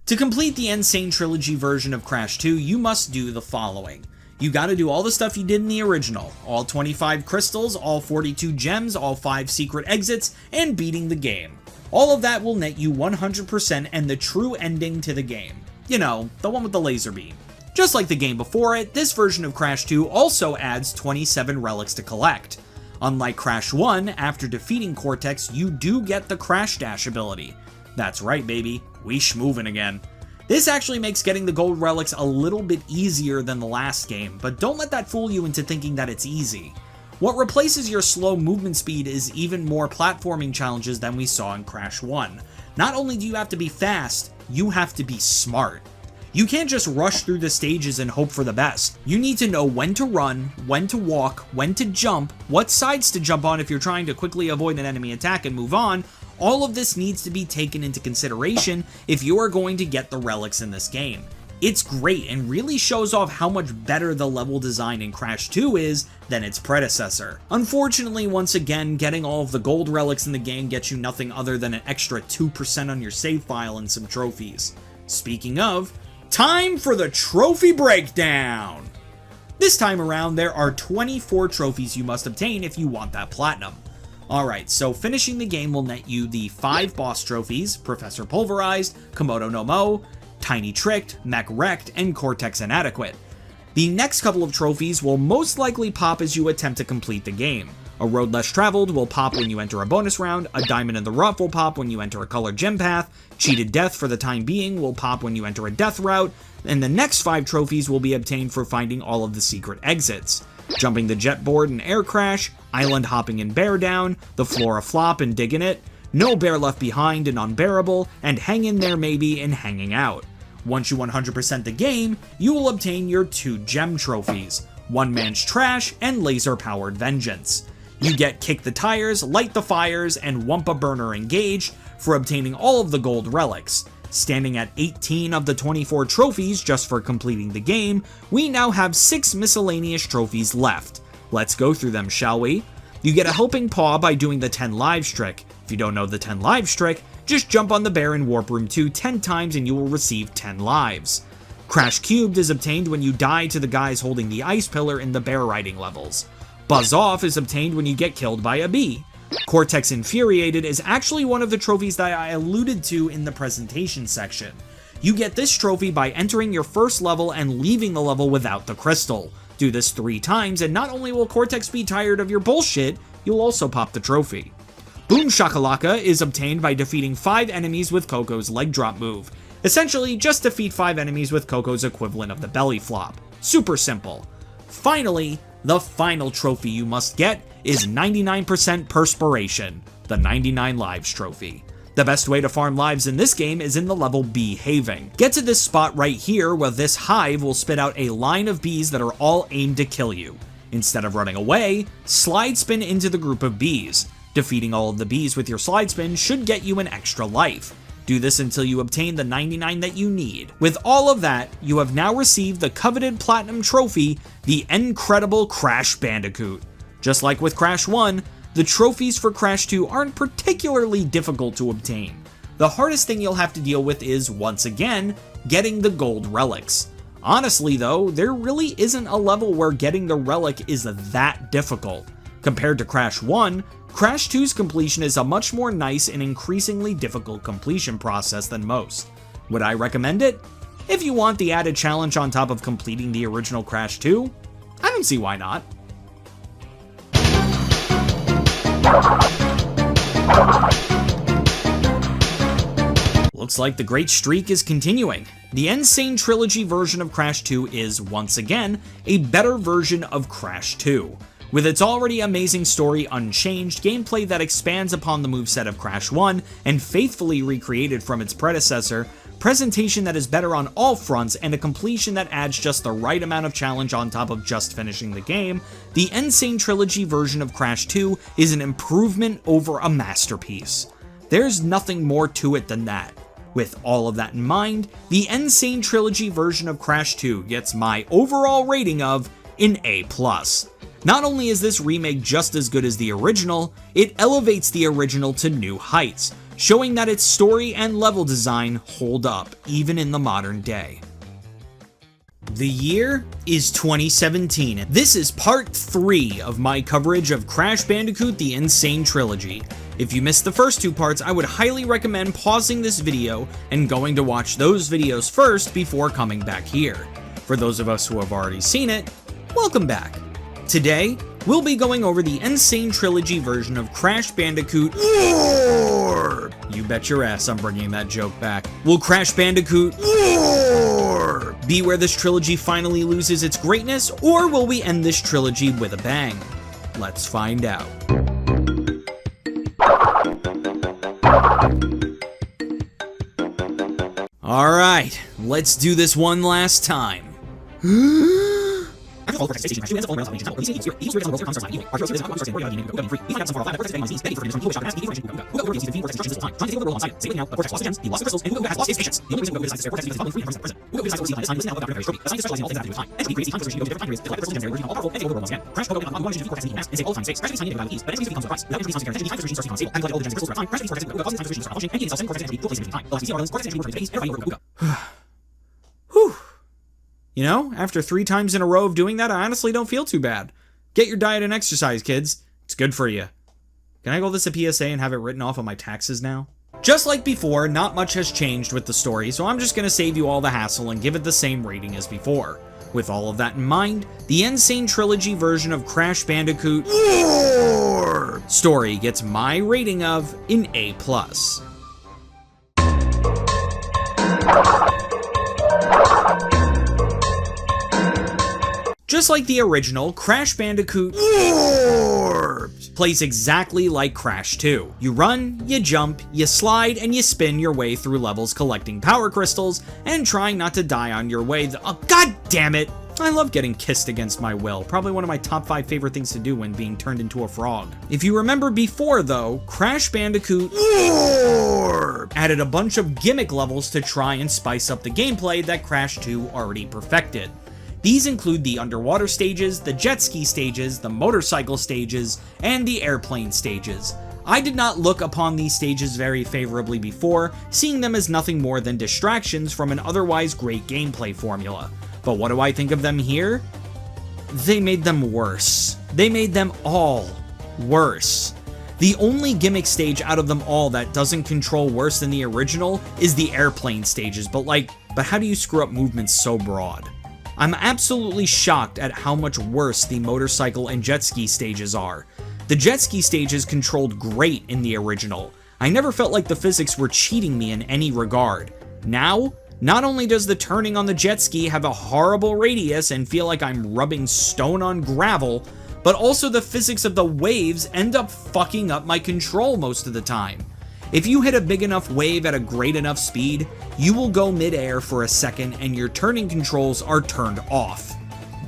To complete the Insane Trilogy version of Crash 2, you must do the following. You gotta do all the stuff you did in the original, all 25 crystals, all 42 gems, all 5 secret exits, and beating the game. All of that will net you 100% and the true ending to the game. You know, the one with the laser beam. Just like the game before it, this version of Crash 2 also adds 27 relics to collect. Unlike Crash 1, after defeating Cortex, you do get the Crash Dash ability. That's right, baby, we schmoovin' again. This actually makes getting the gold relics a little bit easier than the last game, but don't let that fool you into thinking that it's easy. What replaces your slow movement speed is even more platforming challenges than we saw in Crash 1. Not only do you have to be fast, you have to be smart. You can't just rush through the stages and hope for the best. You need to know when to run, when to walk, when to jump, what sides to jump on if you're trying to quickly avoid an enemy attack and move on. All of this needs to be taken into consideration if you are going to get the relics in this game. It's great and really shows off how much better the level design in Crash 2 is than its predecessor. Unfortunately, once again, getting all of the gold relics in the game gets you nothing other than an extra 2% on your save file and some trophies. Speaking of, time for the trophy breakdown! This time around, there are 24 trophies you must obtain if you want that platinum. Alright, so finishing the game will net you the 5 boss trophies, Professor Pulverized, Komodo no Mo, Tiny Tricked, Mech Wrecked, and Cortex Inadequate. The next couple of trophies will most likely pop as you attempt to complete the game. A Road Less Traveled will pop when you enter a bonus round, a Diamond in the Rough will pop when you enter a colored gem path, Cheated Death for the time being will pop when you enter a death route, and the next 5 trophies will be obtained for finding all of the secret exits. Jumping the jet board and air crash, island hopping and bear down, the Flora flop and digging it, no bear left behind and unbearable, and hang in there maybe and hanging out. Once you 100% the game, you will obtain your 2 gem trophies, One Man's Trash and Laser Powered Vengeance. You get Kick the Tires, Light the Fires, and Wumpa Burner Engaged for obtaining all of the gold relics. Standing at 18 of the 24 trophies just for completing the game, we now have 6 miscellaneous trophies left. Let's go through them, shall we? You get a Helping Paw by doing the 10 Lives trick. If you don't know the 10 Lives trick, just jump on the bear in Warp Room 2 10 times and you will receive 10 lives. Crash Cubed is obtained when you die to the guys holding the ice pillar in the bear riding levels. Buzz Off is obtained when you get killed by a bee. Cortex Infuriated is actually one of the trophies that I alluded to in the presentation section. You get this trophy by entering your first level and leaving the level without the crystal. Do this 3 times and not only will Cortex be tired of your bullshit, you'll also pop the trophy. Boom Shakalaka is obtained by defeating 5 enemies with Coco's leg drop move. Essentially, just defeat 5 enemies with Coco's equivalent of the belly flop. Super simple. Finally, the final trophy you must get is 99% Perspiration, the 99 Lives trophy. The best way to farm lives in this game is in the level Behaving. Get to this spot right here where this hive will spit out a line of bees that are all aimed to kill you. Instead of running away, slide spin into the group of bees. Defeating all of the bees with your slide spin should get you an extra life. Do this until you obtain the 99 that you need. With all of that, you have now received the coveted platinum trophy, the Incredible Crash Bandicoot. Just like with Crash 1, the trophies for Crash 2 aren't particularly difficult to obtain. The hardest thing you'll have to deal with is, once again, getting the gold relics. Honestly though, there really isn't a level where getting the relic is that difficult. Compared to Crash 1, Crash 2's completion is a much more nice and increasingly difficult completion process than most. Would I recommend it? If you want the added challenge on top of completing the original Crash 2, I don't see why not. Looks like the great streak is continuing. The Insane Trilogy version of Crash 2 is, once again, a better version of Crash 2. With its already amazing story unchanged, gameplay that expands upon the moveset of Crash 1 and faithfully recreated from its predecessor, presentation that is better on all fronts, and a completion that adds just the right amount of challenge on top of just finishing the game, the Insane Trilogy version of Crash 2 is an improvement over a masterpiece. There's nothing more to it than that. With all of that in mind, the Insane Trilogy version of Crash 2 gets my overall rating of an A+. Not only is this remake just as good as the original, it elevates the original to new heights, showing that its story and level design hold up even in the modern day. The year is 2017. This is part 3 of my coverage of Crash Bandicoot The Insane Trilogy. If you missed the first 2 parts, I would highly recommend pausing this video and going to watch those videos first before coming back here. For those of us who have already seen it, welcome back. Today, we'll be going over the Insane Trilogy version of Crash Bandicoot Warp. You bet your ass I'm bringing that joke back. Will Crash Bandicoot Warp be where this trilogy finally loses its greatness, or will we end this trilogy with a bang? Let's find out. Alright, let's do this one last time. Whew. You know, after 3 times in a row of doing that, I honestly don't feel too bad. Get your diet and exercise, kids. It's good for you. Can I call this a PSA and have it written off on my taxes now? Just like before, not much has changed with the story, so I'm just gonna save you all the hassle and give it the same rating as before. With all of that in mind, the Insane Trilogy version of Crash Bandicoot Warp story gets my rating of an A+. Just like the original, Crash Bandicoot Warped plays exactly like Crash 2. You run, you jump, you slide, and you spin your way through levels collecting power crystals and trying not to die on your way. Oh, god damn it! I love getting kissed against my will. Probably one of my top 5 favorite things to do when being turned into a frog. If you remember before though, Crash Bandicoot Warped added a bunch of gimmick levels to try and spice up the gameplay that Crash 2 already perfected. These include the underwater stages, the jet ski stages, the motorcycle stages, and the airplane stages. I did not look upon these stages very favorably before, seeing them as nothing more than distractions from an otherwise great gameplay formula. But what do I think of them here? They made them worse. They made them all worse. The only gimmick stage out of them all that doesn't control worse than the original is the airplane stages, but how do you screw up movements so broad? I'm absolutely shocked at how much worse the motorcycle and jet ski stages are. The jet ski stages controlled great in the original. I never felt like the physics were cheating me in any regard. Now, not only does the turning on the jet ski have a horrible radius and feel like I'm rubbing stone on gravel, but also the physics of the waves end up fucking up my control most of the time. If you hit a big enough wave at a great enough speed, you will go mid-air for a second and your turning controls are turned off.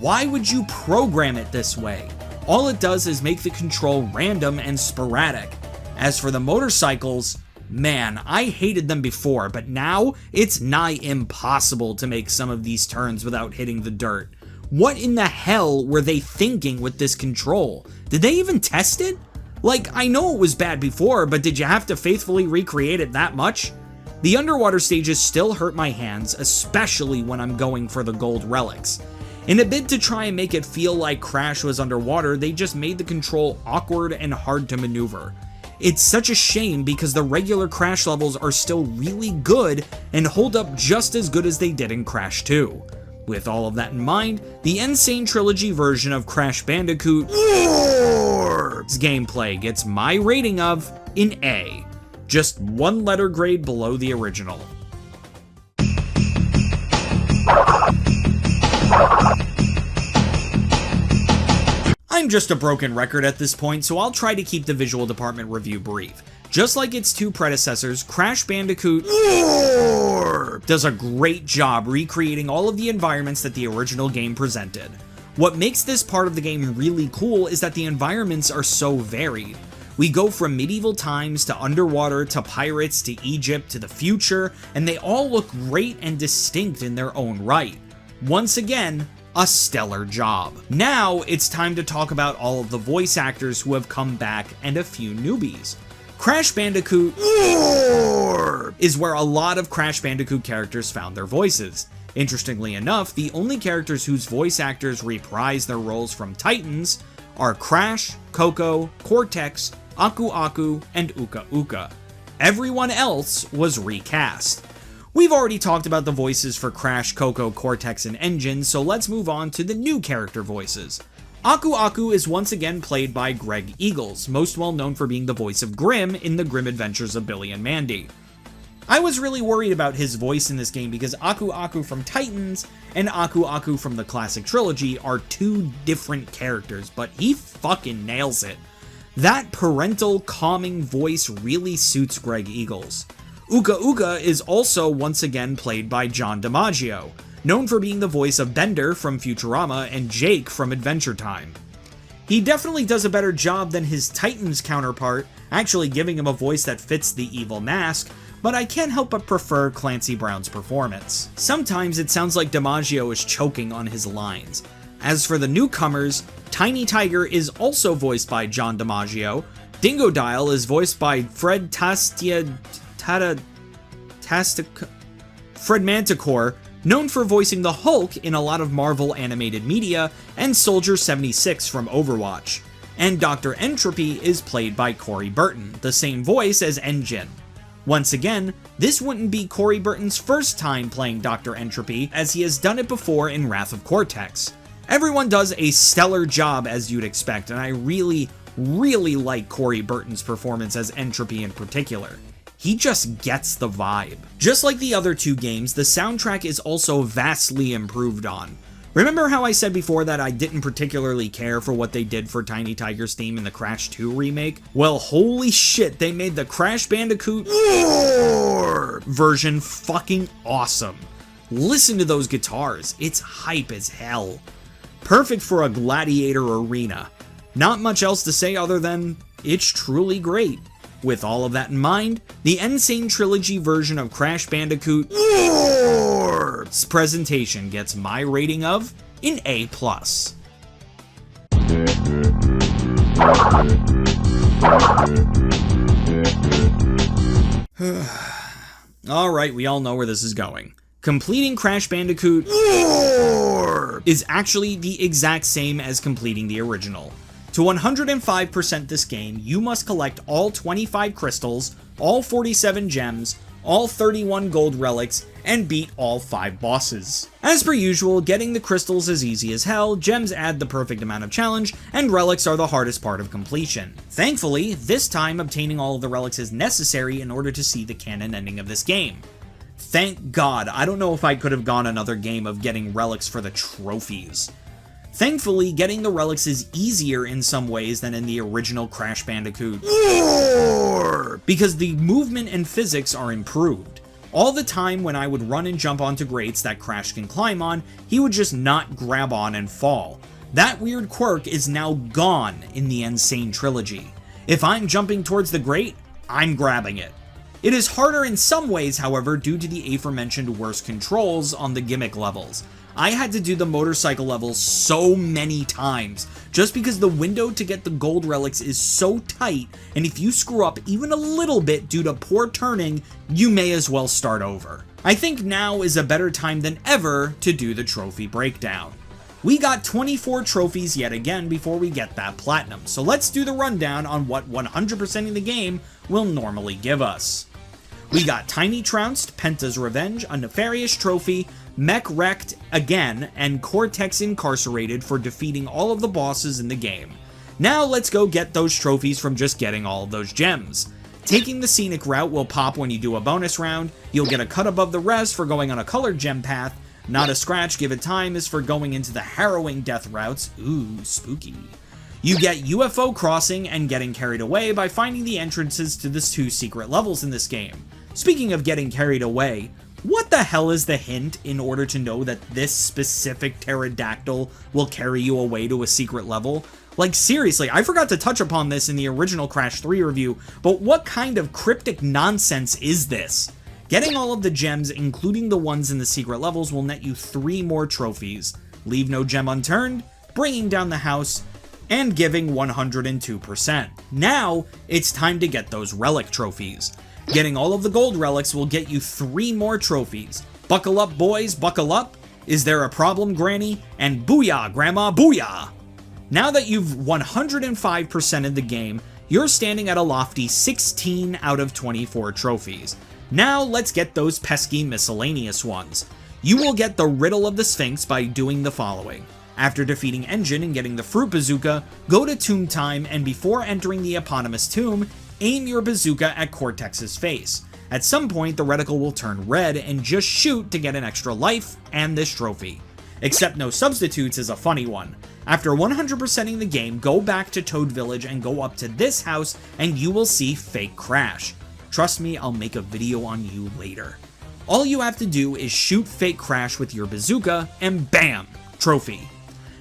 Why would you program it this way? All it does is make the control random and sporadic. As for the motorcycles, man, I hated them before, but now it's nigh impossible to make some of these turns without hitting the dirt. What in the hell were they thinking with this control? Did they even test it? I know it was bad before, but did you have to faithfully recreate it that much? The underwater stages still hurt my hands, especially when I'm going for the gold relics. In a bid to try and make it feel like Crash was underwater, they just made the control awkward and hard to maneuver. It's such a shame because the regular Crash levels are still really good and hold up just as good as they did in Crash 2. With all of that in mind, the Insane Trilogy version of Crash Bandicoot Warped's gameplay gets my rating of an A, just 1 letter grade below the original. I'm just a broken record at this point, so I'll try to keep the visual department review brief. Just like its two predecessors, Crash Bandicoot does a great job recreating all of the environments that the original game presented. What makes this part of the game really cool is that the environments are so varied. We go from medieval times to underwater to pirates to Egypt to the future, and they all look great and distinct in their own right. Once again, a stellar job. Now it's time to talk about all of the voice actors who have come back and a few newbies. Crash Bandicoot is where a lot of Crash Bandicoot characters found their voices. Interestingly enough, the only characters whose voice actors reprise their roles from Titans are Crash, Coco, Cortex, Aku Aku, and Uka Uka. Everyone else was recast. We've already talked about the voices for Crash, Coco, Cortex, and Engine, so let's move on to the new character voices. Aku Aku is once again played by Greg Eagles, most well known for being the voice of Grim in The Grim Adventures of Billy and Mandy. I was really worried about his voice in this game because Aku Aku from Titans and Aku Aku from the classic trilogy are two different characters, but he fucking nails it. That parental, calming voice really suits Greg Eagles. Uka Uka is also once again played by John DiMaggio, known for being the voice of Bender from Futurama and Jake from Adventure Time. He definitely does a better job than his Titans counterpart, actually giving him a voice that fits the evil mask, but I can't help but prefer Clancy Brown's performance. Sometimes it sounds like DiMaggio is choking on his lines. As for the newcomers, Tiny Tiger is also voiced by John DiMaggio, Dingo Dial is voiced by Fred Manticore, known for voicing the Hulk in a lot of Marvel animated media, and Soldier 76 from Overwatch. And Dr. Entropy is played by Corey Burton, the same voice as Engine. Once again, this wouldn't be Corey Burton's first time playing Dr. Entropy, as he has done it before in Wrath of Cortex. Everyone does a stellar job as you'd expect, and I really like Corey Burton's performance as Entropy in particular. He just gets the vibe. Just like the other two games, the soundtrack is also vastly improved on. Remember how I said before that I didn't particularly care for what they did for Tiny Tiger's theme in the Crash 2 remake? Well, holy shit, they made the Crash Bandicoot version fucking awesome. Listen to those guitars, it's hype as hell. Perfect for a gladiator arena. Not much else to say other than, it's truly great. With all of that in mind, the Insane Trilogy version of Crash Bandicoot's presentation gets my rating of an A+. Alright, we all know where this is going. Completing Crash Bandicoot is actually the exact same as completing the original. To 105% this game, you must collect all 25 crystals, all 47 gems, all 31 gold relics, and beat all 5 bosses. As per usual, getting the crystals is easy as hell, gems add the perfect amount of challenge, and relics are the hardest part of completion. Thankfully, this time obtaining all of the relics is necessary in order to see the canon ending of this game. Thank God, I don't know if I could have gone another game of getting relics for the trophies. Thankfully, getting the relics is easier in some ways than in the original Crash Bandicoot, because the movement and physics are improved. All the time when I would run and jump onto grates that Crash can climb on, he would just not grab on and fall. That weird quirk is now gone in the Insane Trilogy. If I'm jumping towards the grate, I'm grabbing it. It is harder in some ways, however, due to the aforementioned worse controls on the gimmick levels. I had to do the motorcycle levels so many times, just because the window to get the gold relics is so tight, and if you screw up even a little bit due to poor turning, you may as well start over. I think now is a better time than ever to do the trophy breakdown. We got 24 trophies yet again before we get that platinum, so let's do the rundown on what 100%ing the game will normally give us. We got Tiny Trounced, Penta's Revenge, a Nefarious Trophy, Mech Wrecked again, and Cortex Incarcerated for defeating all of the bosses in the game. Now let's go get those trophies from just getting all of those gems. Taking the scenic route will pop when you do a bonus round, you'll get a cut above the rest for going on a colored gem path, not a scratch give it time is for going into the harrowing death routes, ooh, spooky. You get UFO crossing and getting carried away by finding the entrances to the 2 secret levels in this game. Speaking of getting carried away, what the hell is the hint in order to know that this specific pterodactyl will carry you away to a secret level? Like seriously, I forgot to touch upon this in the original Crash 3 review, but what kind of cryptic nonsense is this? Getting all of the gems, including the ones in the secret levels, will net you 3 more trophies. Leave no gem unturned, bringing down the house, and giving 102%. Now, it's time to get those relic trophies. Getting all of the gold relics will get you 3 more trophies. Buckle up, boys, buckle up. Is there a problem, Granny? And booyah, Grandma, booyah! Now that you've 105%ed the game, you're standing at a lofty 16 out of 24 trophies. Now let's get those pesky miscellaneous ones. You will get the Riddle of the Sphinx by doing the following. After defeating Engine and getting the Fruit Bazooka, go to Tomb Time, and before entering the eponymous tomb, aim your bazooka at Cortex's face. At some point, the reticle will turn red, and just shoot to get an extra life and this trophy. Accept No Substitutes is a funny one. After 100%ing the game, go back to Toad Village and go up to this house, and you will see Fake Crash. Trust me, I'll make a video on you later. All you have to do is shoot Fake Crash with your bazooka, and bam! Trophy.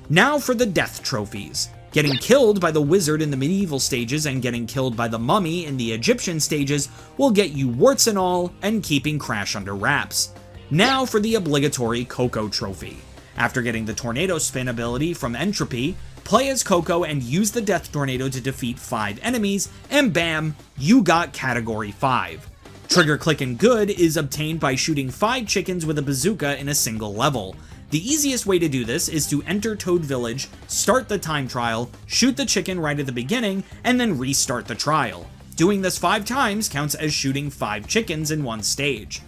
Now for the death trophies. Getting killed by the wizard in the medieval stages and getting killed by the mummy in the Egyptian stages will get you warts and all, and keeping Crash under wraps. Now for the obligatory Coco trophy. After getting the Tornado Spin ability from Entropy, play as Coco and use the Death Tornado to defeat 5 enemies, and bam, you got Category 5. Trigger Clickin' Good is obtained by shooting 5 chickens with a bazooka in a single level. The easiest way to do this is to enter Toad Village, start the time trial, shoot the chicken right at the beginning, and then restart the trial. Doing this 5 times counts as shooting 5 chickens in one stage.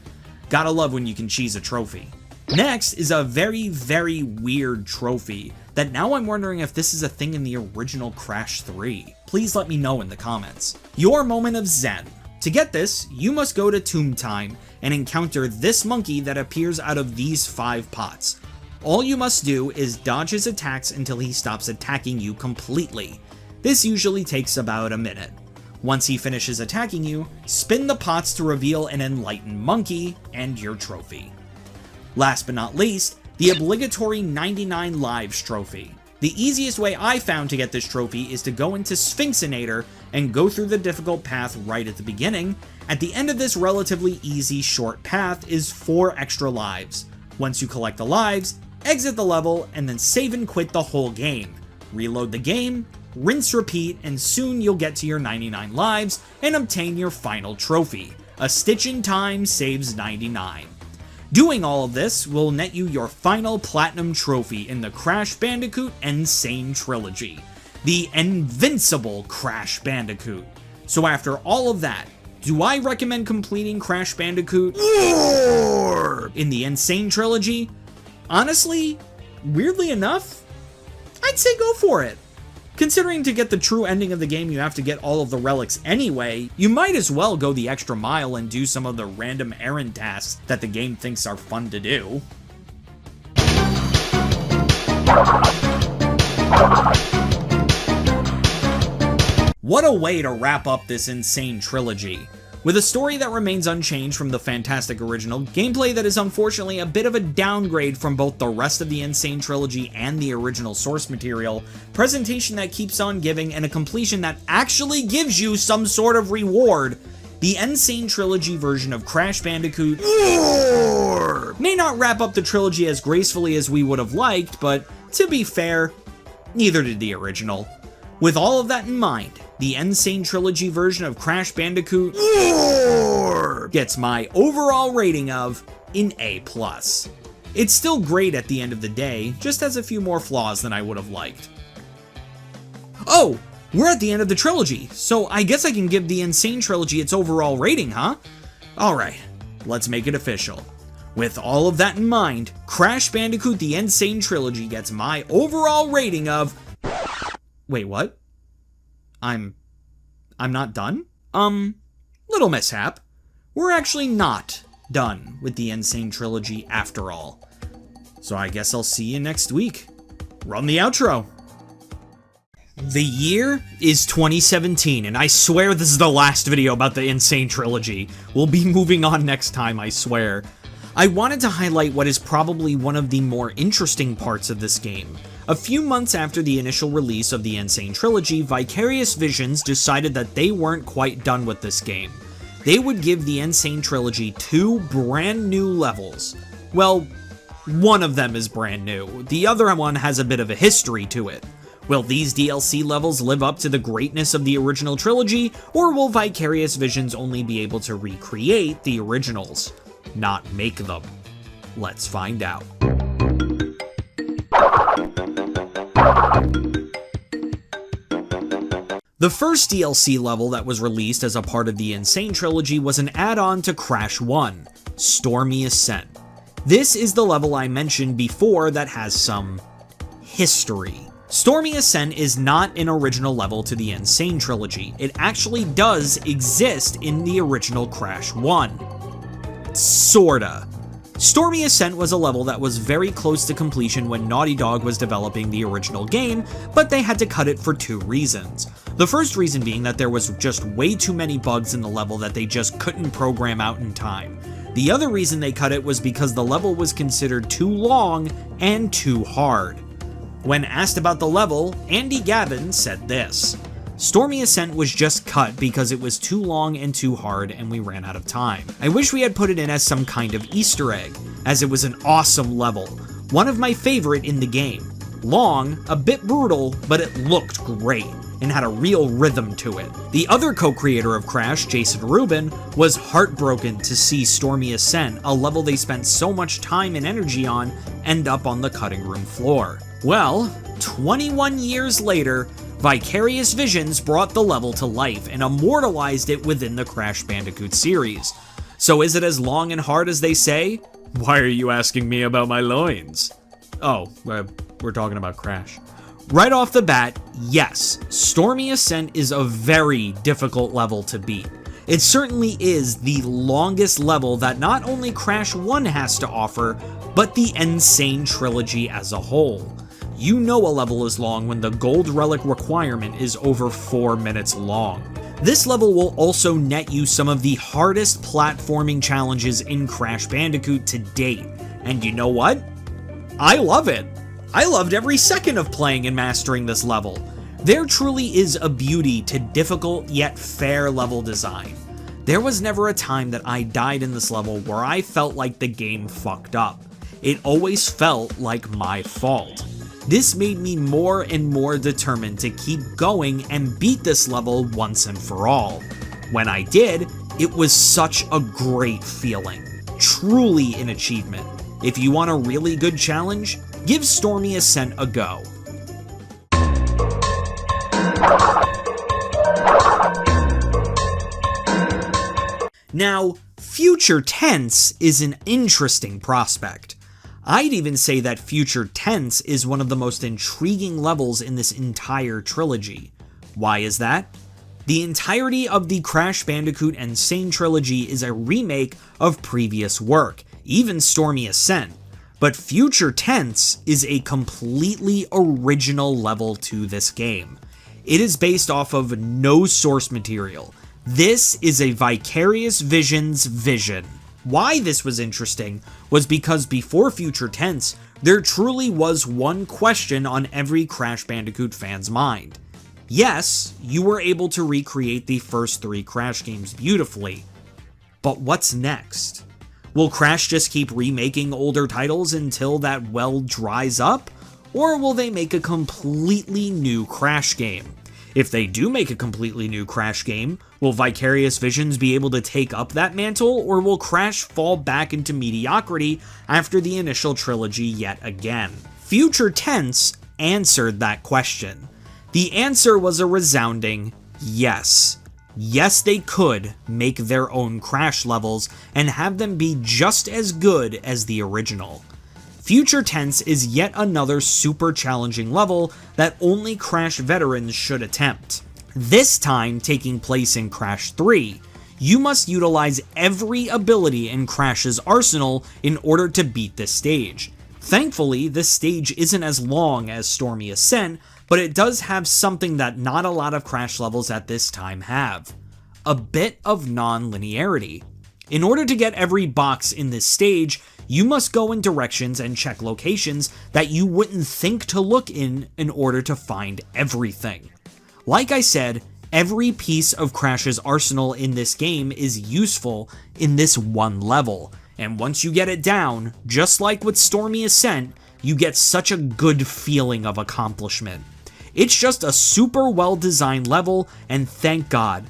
Gotta love when you can cheese a trophy. Next is a very, very weird trophy that now I'm wondering if this is a thing in the original Crash 3. Please let me know in the comments. Your Moment of Zen. To get this, you must go to Tomb Time and encounter this monkey that appears out of these 5 pots. All you must do is dodge his attacks until he stops attacking you completely. This usually takes about a minute. Once he finishes attacking you, spin the pots to reveal an enlightened monkey and your trophy. Last but not least, the obligatory 99 Lives trophy. The easiest way I found to get this trophy is to go into Sphinxinator and go through the difficult path right at the beginning. At the end of this relatively easy short path is 4 extra lives. Once you collect the lives, exit the level, and then save and quit the whole game. Reload the game, rinse repeat, and soon you'll get to your 99 lives and obtain your final trophy. A Stitch in Time saves 99. Doing all of this will net you your final platinum trophy in the Crash Bandicoot N-Sane Trilogy, the Invincible Crash Bandicoot. So after all of that, do I recommend completing Crash Bandicoot in the N-Sane Trilogy? Honestly, weirdly enough, I'd say go for it. Considering to get the true ending of the game you have to get all of the relics anyway, you might as well go the extra mile and do some of the random errand tasks that the game thinks are fun to do. What a way to wrap up this insane trilogy. With a story that remains unchanged from the fantastic original, gameplay that is unfortunately a bit of a downgrade from both the rest of the Insane Trilogy and the original source material, presentation that keeps on giving, and a completion that actually gives you some sort of reward, the Insane Trilogy version of Crash Bandicoot may not wrap up the trilogy as gracefully as we would have liked, but to be fair, neither did the original. With all of that in mind, the Insane Trilogy version of Crash Bandicoot gets my overall rating of an A+. It's still great at the end of the day, just has a few more flaws than I would have liked. Oh, we're at the end of the trilogy, so I guess I can give the Insane Trilogy its overall rating, huh? Alright, let's make it official. With all of that in mind, Crash Bandicoot the Insane Trilogy gets my overall rating of... Wait, what? I'm not done? Little mishap. We're actually not done with the Insane Trilogy after all. So I guess I'll see you next week. Run the outro. The year is 2017, and I swear this is the last video about the Insane Trilogy. We'll be moving on next time, I swear. I wanted to highlight what is probably one of the more interesting parts of this game. A few months after the initial release of the Insane Trilogy, Vicarious Visions decided that they weren't quite done with this game. They would give the Insane Trilogy 2 brand new levels. Well, one of them is brand new, the other one has a bit of a history to it. Will these DLC levels live up to the greatness of the original trilogy, or will Vicarious Visions only be able to recreate the originals, not make them? Let's find out. The first DLC level that was released as a part of the Insane Trilogy was an add-on to Crash 1, Stormy Ascent. This is the level I mentioned before that has some history. Stormy Ascent is not an original level to the Insane Trilogy. It actually does exist in the original Crash 1. Sorta. Stormy Ascent was a level that was very close to completion when Naughty Dog was developing the original game, but they had to cut it for two reasons. The first reason being that there was just way too many bugs in the level that they just couldn't program out in time. The other reason they cut it was because the level was considered too long and too hard. When asked about the level, Andy Gavin said this: "Stormy Ascent was just cut because it was too long and too hard and we ran out of time. I wish we had put it in as some kind of Easter egg, as it was an awesome level. One of my favorite in the game. Long, a bit brutal, but it looked great and had a real rhythm to it." The other co-creator of Crash, Jason Rubin, was heartbroken to see Stormy Ascent, a level they spent so much time and energy on, end up on the cutting room floor. Well, 21 years later, Vicarious Visions brought the level to life and immortalized it within the Crash Bandicoot series. So is it as long and hard as they say? Why are you asking me about my loins? Oh, we're talking about Crash. Right off the bat, yes, Stormy Ascent is a very difficult level to beat. It certainly is the longest level that not only Crash 1 has to offer, but the Insane Trilogy as a whole. You know a level is long when the gold relic requirement is over 4 minutes long. This level will also net you some of the hardest platforming challenges in Crash Bandicoot to date. And you know what? I love it. I loved every second of playing and mastering this level. There truly is a beauty to difficult yet fair level design. There was never a time that I died in this level where I felt like the game fucked up. It always felt like my fault. This made me more and more determined to keep going and beat this level once and for all. When I did, it was such a great feeling. Truly an achievement. If you want a really good challenge, give Stormy Ascent a go. Now, Future Tense is an interesting prospect. I'd even say that Future Tense is one of the most intriguing levels in this entire trilogy. Why is that? The entirety of the Crash Bandicoot and Sane trilogy is a remake of previous work, even Stormy Ascent. But Future Tense is a completely original level to this game. It is based off of no source material. This is a Vicarious Visions vision. Why this was interesting was because before Future Tense, there truly was one question on every Crash Bandicoot fan's mind. Yes, you were able to recreate the first 3 Crash games beautifully, but what's next? Will Crash just keep remaking older titles until that well dries up? Or will they make a completely new Crash game? If they do make a completely new Crash game, will Vicarious Visions be able to take up that mantle, or will Crash fall back into mediocrity after the initial trilogy yet again? Future Tense answered that question. The answer was a resounding yes. Yes, they could make their own Crash levels and have them be just as good as the original. Future Tense is yet another super challenging level that only Crash veterans should attempt. This time taking place in Crash 3, you must utilize every ability in Crash's arsenal in order to beat this stage. Thankfully, this stage isn't as long as Stormy Ascent, but it does have something that not a lot of Crash levels at this time have: a bit of non-linearity. In order to get every box in this stage, you must go in directions and check locations that you wouldn't think to look in order to find everything. Like I said, every piece of Crash's arsenal in this game is useful in this one level, and once you get it down, just like with Stormy Ascent, you get such a good feeling of accomplishment. It's just a super well designed level, and thank God,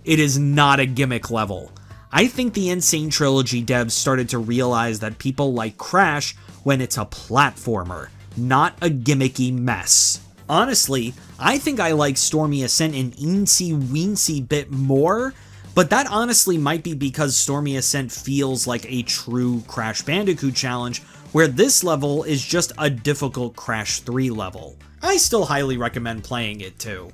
it is not a gimmick level. I think the Insane Trilogy devs started to realize that people like Crash when it's a platformer, not a gimmicky mess. Honestly, I think I like Stormy Ascent an eensy-weensy bit more, but that honestly might be because Stormy Ascent feels like a true Crash Bandicoot challenge, where this level is just a difficult Crash 3 level. I still highly recommend playing it too.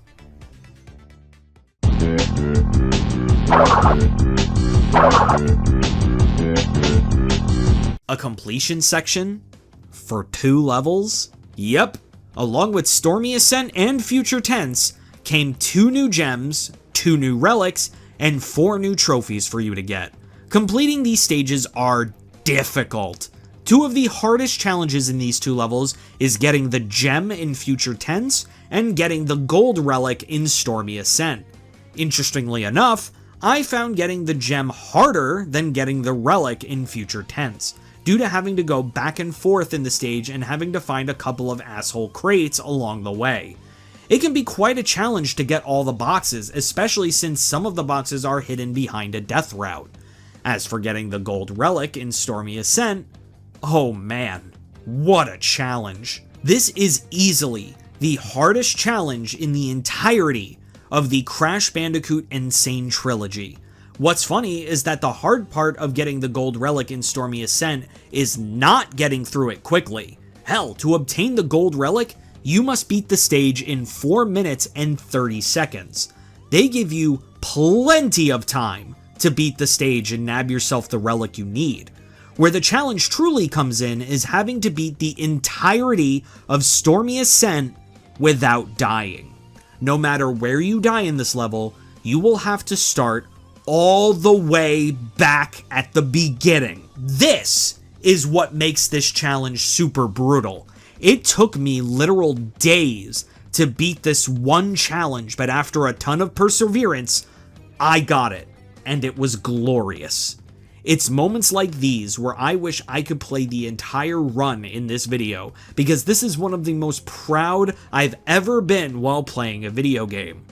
A completion section? For 2 levels? Yep. Along with Stormy Ascent and Future Tense came 2 new gems, 2 new relics, and 4 new trophies for you to get. Completing these stages are difficult. 2 of the hardest challenges in these 2 levels is getting the gem in Future Tense and getting the gold relic in Stormy Ascent. Interestingly enough, I found getting the gem harder than getting the relic in Future Tense, due to having to go back and forth in the stage and having to find a couple of asshole crates along the way. It can be quite a challenge to get all the boxes, especially since some of the boxes are hidden behind a death route. As for getting the gold relic in Stormy Ascent, oh man, what a challenge. This is easily the hardest challenge in the entirety of the Crash Bandicoot Insane Trilogy. What's funny is that the hard part of getting the gold relic in Stormy Ascent is not getting through it quickly. Hell, to obtain the gold relic, you must beat the stage in 4 minutes and 30 seconds. They give you plenty of time to beat the stage and nab yourself the relic you need. Where the challenge truly comes in is having to beat the entirety of Stormy Ascent without dying. No matter where you die in this level, you will have to start all the way back at the beginning. This is what makes this challenge super brutal. It took me literal days to beat this one challenge, but after a ton of perseverance, I got it, and it was glorious. It's moments like these where I wish I could play the entire run in this video, because this is one of the most proud I've ever been while playing a video game.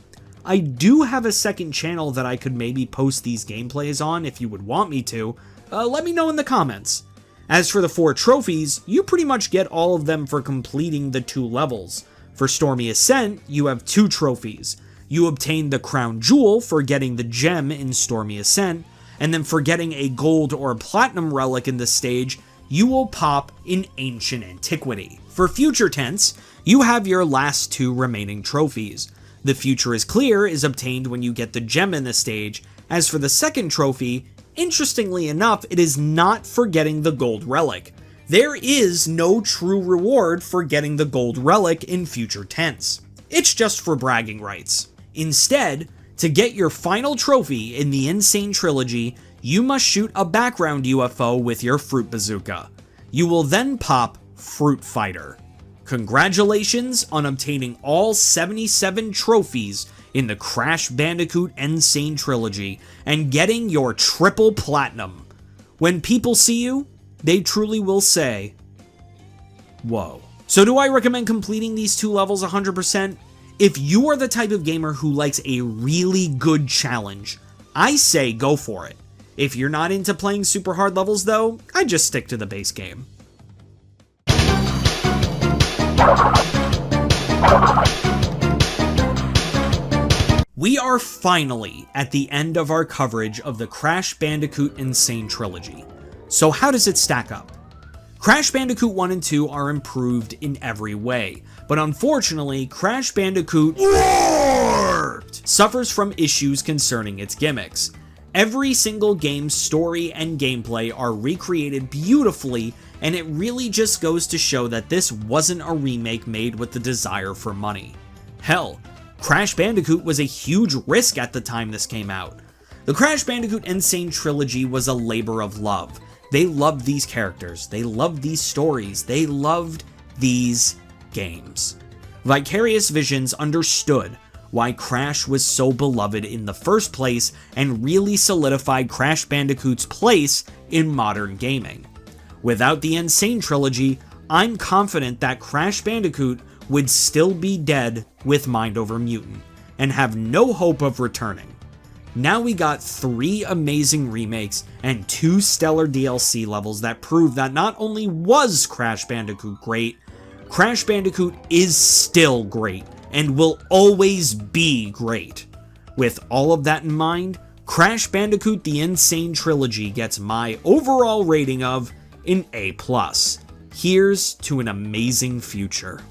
I do have a second channel that I could maybe post these gameplays on if you would want me to. Let me know in the comments. As for the 4 trophies, you pretty much get all of them for completing the 2 levels. For Stormy Ascent, you have 2 trophies. You obtain the Crown Jewel for getting the gem in Stormy Ascent, and then for getting a gold or platinum relic in this stage, you will pop in Ancient Antiquity. For Future Tense, you have your last 2 remaining trophies. The Future is Clear is obtained when you get the gem in the stage. As for the second trophy, interestingly enough, it is not for getting the gold relic. There is no true reward for getting the gold relic in Future Tense. It's just for bragging rights. Instead, to get your final trophy in the Insane Trilogy, you must shoot a background UFO with your Fruit Bazooka. You will then pop Fruit Fighter. Congratulations on obtaining all 77 trophies in the Crash Bandicoot Insane Trilogy and getting your triple platinum. When people see you, they truly will say, whoa. So do I recommend completing these 2 levels 100%? If you are the type of gamer who likes a really good challenge, I say go for it. If you're not into playing super hard levels though, I just stick to the base game. We are finally at the end of our coverage of the Crash Bandicoot Insane Trilogy. So how does it stack up? Crash Bandicoot 1 and 2 are improved in every way, but unfortunately, Crash Bandicoot Warped suffers from issues concerning its gimmicks. Every single game's story and gameplay are recreated beautifully, and it really just goes to show that this wasn't a remake made with the desire for money. Hell, Crash Bandicoot was a huge risk at the time this came out. The Crash Bandicoot N-Sane Trilogy was a labor of love. They loved these characters, they loved these stories, they loved these games. Vicarious Visions understood why Crash was so beloved in the first place and really solidified Crash Bandicoot's place in modern gaming. Without the N-Sane Trilogy, I'm confident that Crash Bandicoot would still be dead with Mind Over Mutant, and have no hope of returning. Now we got 3 amazing remakes and 2 stellar DLC levels that prove that not only was Crash Bandicoot great, Crash Bandicoot is still great, and will always be great. With all of that in mind, Crash Bandicoot The N-Sane Trilogy gets my overall rating of an A+. Here's to an amazing future.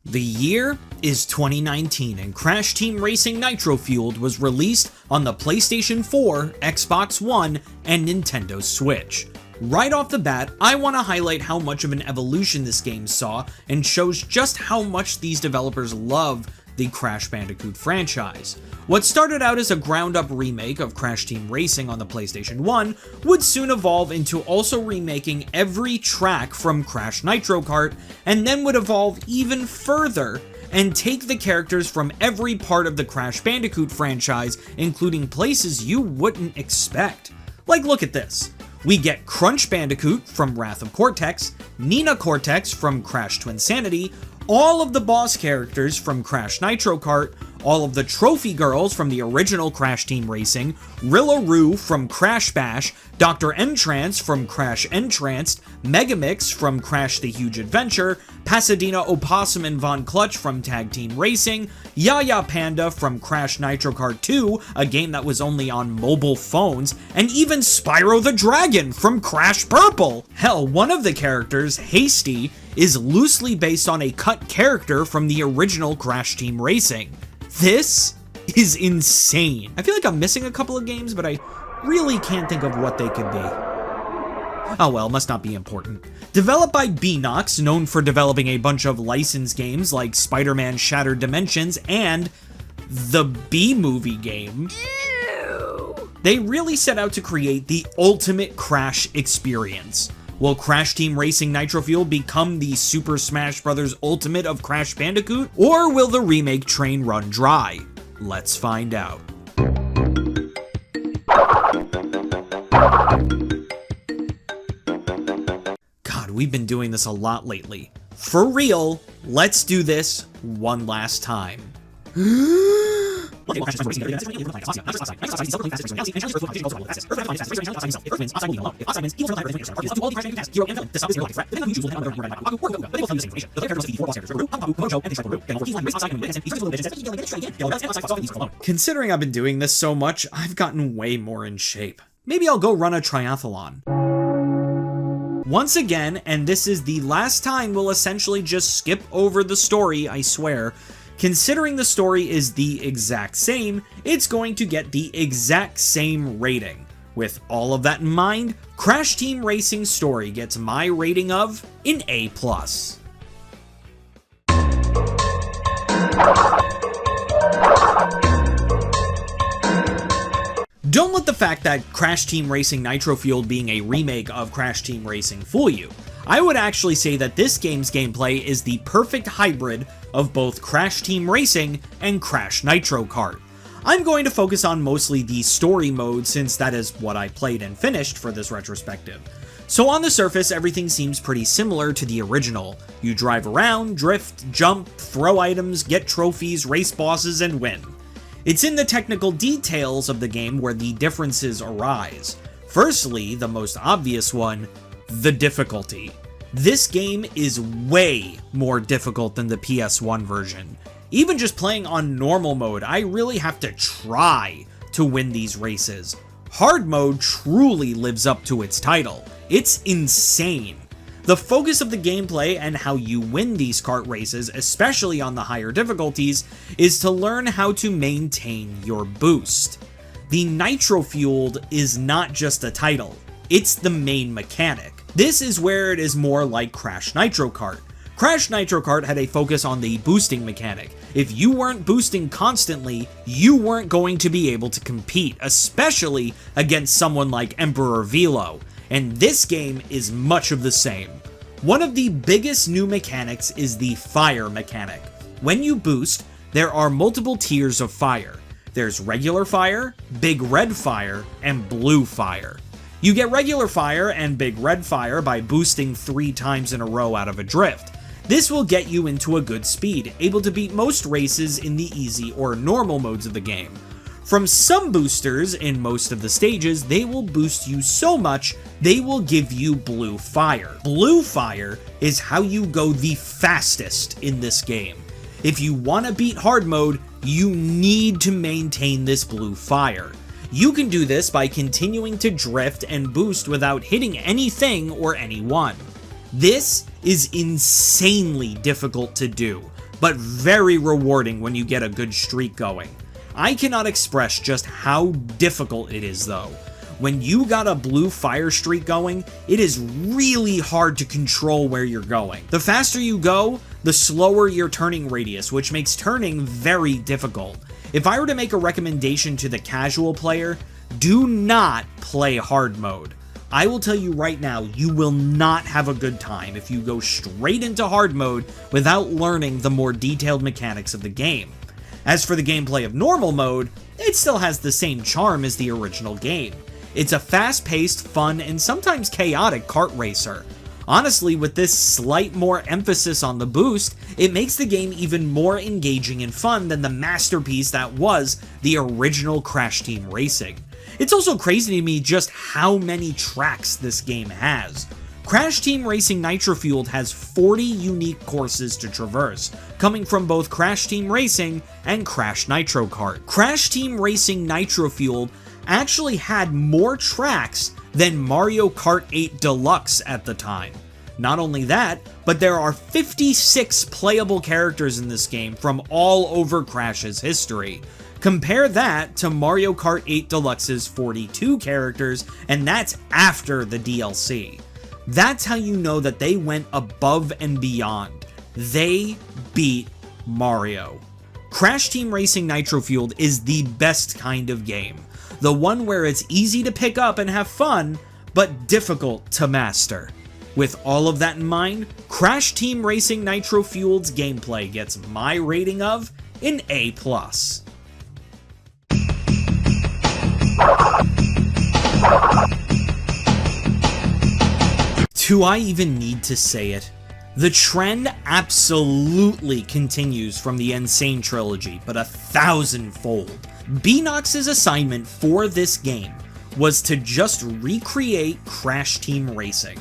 The year is 2019, and Crash Team Racing Nitro Fueled was released on the PlayStation 4, Xbox One, and Nintendo Switch. Right off the bat, I want to highlight how much of an evolution this game saw, and shows just how much these developers love the Crash Bandicoot franchise. What started out as a ground-up remake of Crash Team Racing on the PlayStation 1 would soon evolve into also remaking every track from Crash Nitro Kart, and then would evolve even further and take the characters from every part of the Crash Bandicoot franchise, including places you wouldn't expect. Like, look at this. We get Crunch Bandicoot from Wrath of Cortex, Nina Cortex from Crash Twinsanity, all of the boss characters from Crash Nitro Kart, all of the trophy girls from the original Crash Team Racing, Rilla-Roo from Crash Bash, Dr. N-Tranced from Crash N-Tranced, Megamix from Crash the Huge Adventure, Pasadena Opossum and Von Clutch from Tag Team Racing, Yaya Panda from Crash Nitro Kart 2, a game that was only on mobile phones, and even Spyro the Dragon from Crash Purple! Hell, one of the characters, Hasty, is loosely based on a cut character from the original Crash Team Racing. This is insane. I feel like I'm missing a couple of games, but I really can't think of what they could be. Oh well, must not be important. Developed by Beanox, known for developing a bunch of licensed games like Spider-Man Shattered Dimensions and the B-movie game, they really set out to create the ultimate Crash experience. Will Crash Team Racing Nitro Fuel become the Super Smash Bros. Ultimate of Crash Bandicoot, or will the remake train run dry? Let's find out. God, we've been doing this a lot lately. For real, let's do this one last time. Considering I've been doing this so much, I've gotten way more in shape. Maybe I'll go run a triathlon. Once again, and this is the last time we'll essentially just skip over the story, I swear. Considering the story is the exact same, it's going to get the exact same rating. With all of that in mind, Crash Team Racing story gets my rating of an A+. Don't let the fact that Crash Team Racing Nitro Fueled being a remake of Crash Team Racing fool you. I would actually say that this game's gameplay is the perfect hybrid of both Crash Team Racing and Crash Nitro Kart. I'm going to focus on mostly the story mode since that is what I played and finished for this retrospective. So on the surface, everything seems pretty similar to the original. You drive around, drift, jump, throw items, get trophies, race bosses, and win. It's in the technical details of the game where the differences arise. Firstly, the most obvious one, the difficulty. This game is way more difficult than the PS1 version. Even just playing on normal mode, I really have to try to win these races. Hard mode truly lives up to its title. It's insane. The focus of the gameplay and how you win these kart races, especially on the higher difficulties, is to learn how to maintain your boost. The nitro-fueled is not just a title, it's the main mechanic. This is where it is more like Crash Nitro Kart. Crash Nitro Kart had a focus on the boosting mechanic. If you weren't boosting constantly, you weren't going to be able to compete, especially against someone like Emperor Velo, and this game is much of the same. One of the biggest new mechanics is the fire mechanic. When you boost, there are multiple tiers of fire. There's regular fire, big red fire, and blue fire. You get regular fire and big red fire by boosting 3 times in a row out of a drift. This will get you into a good speed, able to beat most races in the easy or normal modes of the game. From some boosters in most of the stages, they will boost you so much, they will give you blue fire. Blue fire is how you go the fastest in this game. If you want to beat hard mode, you need to maintain this blue fire. You can do this by continuing to drift and boost without hitting anything or anyone. This is insanely difficult to do, but very rewarding when you get a good streak going. I cannot express just how difficult it is though. When you got a blue fire streak going, it is really hard to control where you're going. The faster you go, the slower your turning radius, which makes turning very difficult. If I were to make a recommendation to the casual player, do not play hard mode. I will tell you right now, you will not have a good time if you go straight into hard mode without learning the more detailed mechanics of the game. As for the gameplay of normal mode, it still has the same charm as the original game. It's a fast-paced, fun, and sometimes chaotic kart racer. Honestly, with this slight more emphasis on the boost, it makes the game even more engaging and fun than the masterpiece that was the original Crash Team Racing. It's also crazy to me just how many tracks this game has. Crash Team Racing Nitro Fueled has 40 unique courses to traverse, coming from both Crash Team Racing and Crash Nitro Kart. Crash Team Racing Nitro Fueled actually had more tracks than Mario Kart 8 Deluxe at the time. Not only that, but there are 56 playable characters in this game from all over Crash's history. Compare that to Mario Kart 8 Deluxe's 42 characters, and that's after the DLC. That's how you know that they went above and beyond. They beat Mario. Crash Team Racing Nitro Fueled is the best kind of game. The one where it's easy to pick up and have fun, but difficult to master. With all of that in mind, Crash Team Racing Nitro Fueled's gameplay gets my rating of an A+. Do I even need to say it? The trend absolutely continues from the Insane Trilogy, but 1,000-fold. Beanox's assignment for this game was to just recreate Crash Team Racing.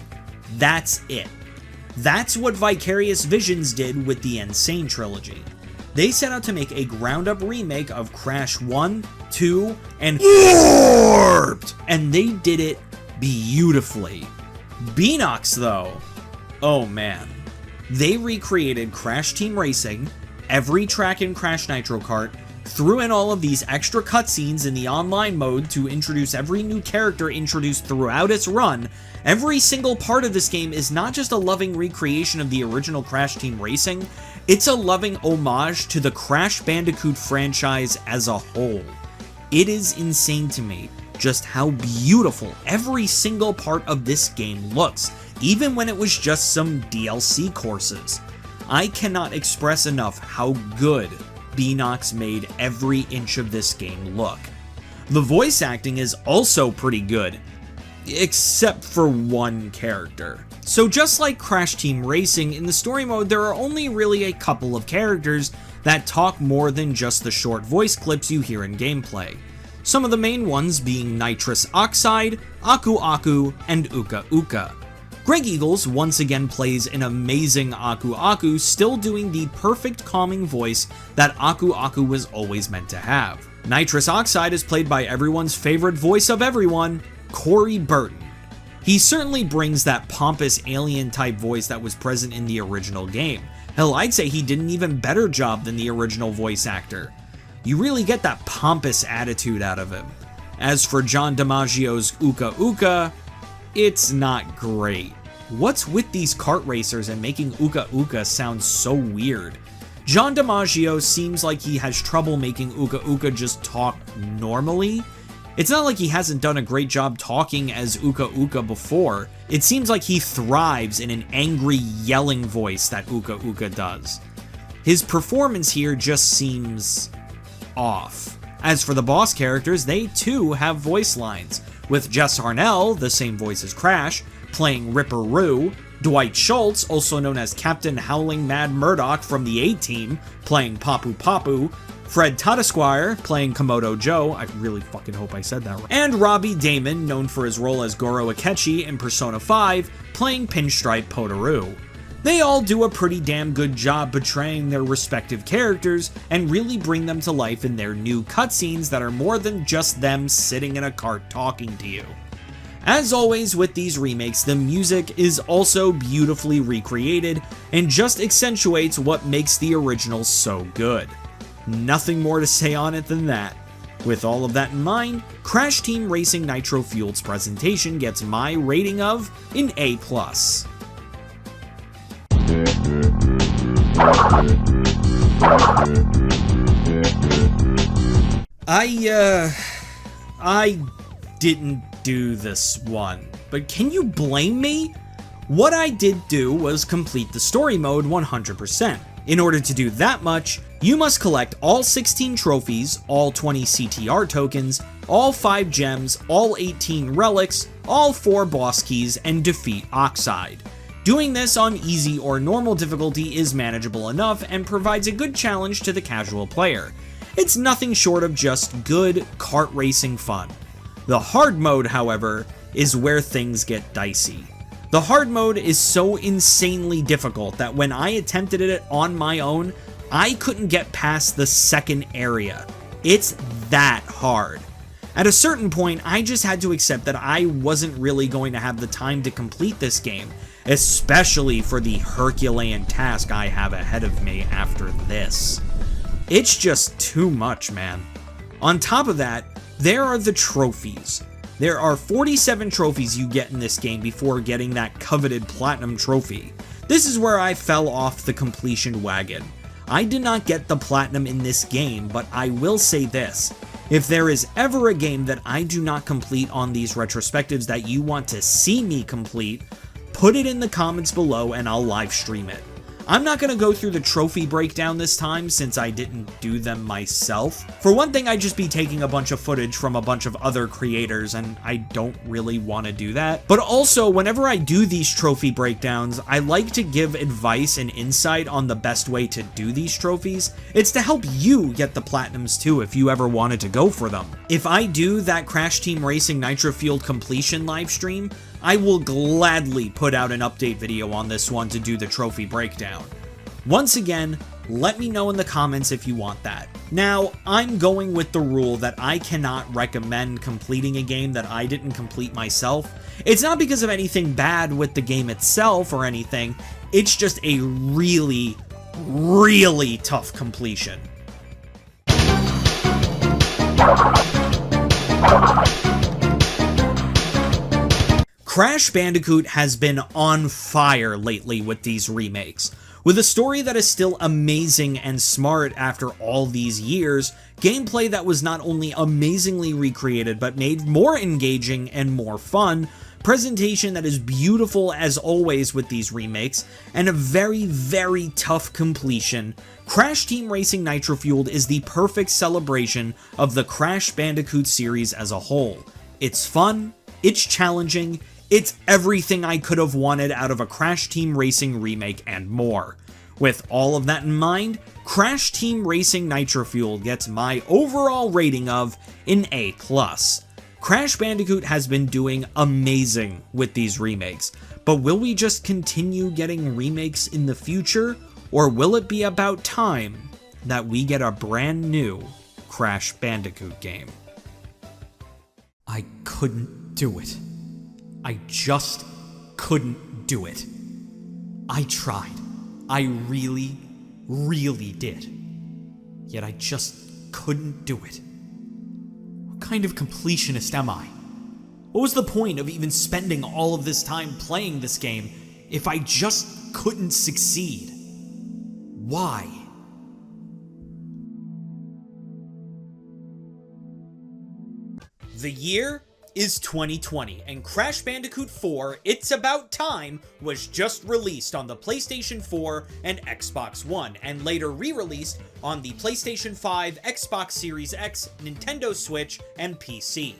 That's it. That's what Vicarious Visions did with the Insane Trilogy. They set out to make a ground-up remake of Crash 1, 2, and Warped! And they did it beautifully. Beanox, though, oh man. They recreated Crash Team Racing, every track in Crash Nitro Kart, threw in all of these extra cutscenes in the online mode to introduce every new character introduced throughout its run. Every single part of this game is not just a loving recreation of the original Crash Team Racing, it's a loving homage to the Crash Bandicoot franchise as a whole. It is insane to me just how beautiful every single part of this game looks, even when it was just some DLC courses. I cannot express enough how good Beanox made every inch of this game look. The voice acting is also pretty good, except for one character. So just like Crash Team Racing, in the story mode there are only really a couple of characters that talk more than just the short voice clips you hear in gameplay. Some of the main ones being Nitrous Oxide, Aku Aku, and Uka Uka. Greg Eagles once again plays an amazing Aku Aku, still doing the perfect calming voice that Aku Aku was always meant to have. Nitrous Oxide is played by everyone's favorite voice of everyone, Corey Burton. He certainly brings that pompous alien-type voice that was present in the original game. Hell, I'd say he did an even better job than the original voice actor. You really get that pompous attitude out of him. As for John DiMaggio's Uka Uka, it's not great. What's with these kart racers and making Uka Uka sound so weird? John DiMaggio seems like he has trouble making Uka Uka just talk normally. It's not like he hasn't done a great job talking as Uka Uka before. It seems like he thrives in an angry yelling voice that Uka Uka does. His performance here just seems off. As for the boss characters, they too have voice lines, with Jess Harnell, the same voice as Crash, playing Ripperoo, Dwight Schultz, also known as Captain Howling Mad Murdoch from the A-Team, playing Papu Papu, Fred Tatasquire playing Komodo Joe, I really fucking hope I said that right, and Robbie Damon, known for his role as Goro Akechi in Persona 5, playing Pinstripe Potoroo. They all do a pretty damn good job portraying their respective characters and really bring them to life in their new cutscenes that are more than just them sitting in a cart talking to you. As always with these remakes, the music is also beautifully recreated and just accentuates what makes the original so good. Nothing more to say on it than that. With all of that in mind, Crash Team Racing Nitro Fueled's presentation gets my rating of an A+. I didn't do this one, but can you blame me? What I did do was complete the story mode 100%. In order to do that much, you must collect all 16 trophies, all 20 CTR tokens, all 5 gems, all 18 relics, all 4 boss keys, and defeat Oxide. Doing this on easy or normal difficulty is manageable enough and provides a good challenge to the casual player. It's nothing short of just good kart racing fun. The hard mode, however, is where things get dicey. The hard mode is so insanely difficult that when I attempted it on my own, I couldn't get past the second area. It's that hard. At a certain point, I just had to accept that I wasn't really going to have the time to complete this game, especially for the Herculean task I have ahead of me after this. It's just too much, man. On top of that, there are the trophies. There are 47 trophies you get in this game before getting that coveted platinum trophy. This is where I fell off the completion wagon. I did not get the platinum in this game, but I will say this. If there is ever a game that I do not complete on these retrospectives that you want to see me complete, put it in the comments below and I'll live stream it. I'm not going to go through the trophy breakdown this time since I didn't do them myself. For one thing, I'd just be taking a bunch of footage from a bunch of other creators and I don't really want to do that. But also, whenever I do these trophy breakdowns, I like to give advice and insight on the best way to do these trophies. It's to help you get the platinums too if you ever wanted to go for them. If I do that Crash Team Racing Nitro Fueled completion livestream, I will gladly put out an update video on this one to do the trophy breakdown. Once again, let me know in the comments if you want that. Now, I'm going with the rule that I cannot recommend completing a game that I didn't complete myself. It's not because of anything bad with the game itself or anything, it's just a really, really tough completion. Crash Bandicoot has been on fire lately with these remakes. With a story that is still amazing and smart after all these years, gameplay that was not only amazingly recreated but made more engaging and more fun, presentation that is beautiful as always with these remakes, and a very, very tough completion, Crash Team Racing Nitro Fueled is the perfect celebration of the Crash Bandicoot series as a whole. It's fun, it's challenging, it's everything I could have wanted out of a Crash Team Racing remake and more. With all of that in mind, Crash Team Racing Nitro Fueled gets my overall rating of an A+. Crash Bandicoot has been doing amazing with these remakes, but will we just continue getting remakes in the future, or will it be about time that we get a brand new Crash Bandicoot game? I couldn't do it. I just couldn't do it. I tried. I really, really did. Yet I just couldn't do it. What kind of completionist am I? What was the point of even spending all of this time playing this game if I just couldn't succeed? Why? The year is 2020, and Crash Bandicoot 4: It's About Time was just released on the PlayStation 4 and Xbox One, and later re-released on the PlayStation 5, Xbox Series X, Nintendo Switch, and PC.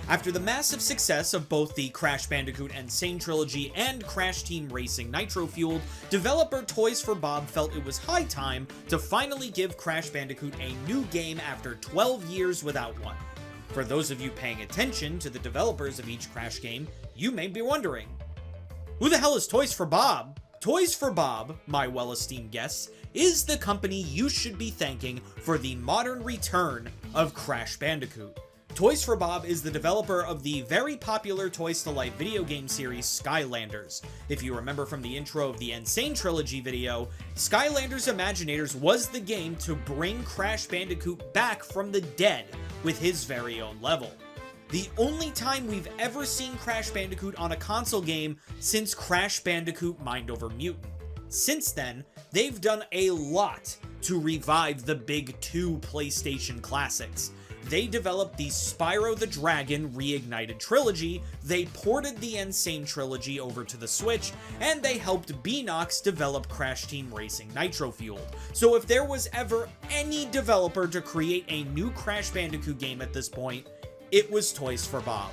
After the massive success of both the Crash Bandicoot and Sane Trilogy and Crash Team Racing Nitro fueled, developer Toys for Bob felt it was high time to finally give Crash Bandicoot a new game after 12 years without one. For those of you paying attention to the developers of each Crash game, you may be wondering, who the hell is Toys for Bob? Toys for Bob, my well-esteemed guests, is the company you should be thanking for the modern return of Crash Bandicoot. Toys for Bob is the developer of the very popular Toys to Life video game series Skylanders. If you remember from the intro of the Insane Trilogy video, Skylanders Imaginators was the game to bring Crash Bandicoot back from the dead with his very own level. The only time we've ever seen Crash Bandicoot on a console game since Crash Bandicoot Mind Over Mutant. Since then, they've done a lot to revive the big two PlayStation classics. They developed the Spyro the Dragon Reignited Trilogy, they ported the Insane Trilogy over to the Switch, and they helped Beanox develop Crash Team Racing Nitro fueled. So if there was ever any developer to create a new Crash Bandicoot game at this point, it was Toys for Bob.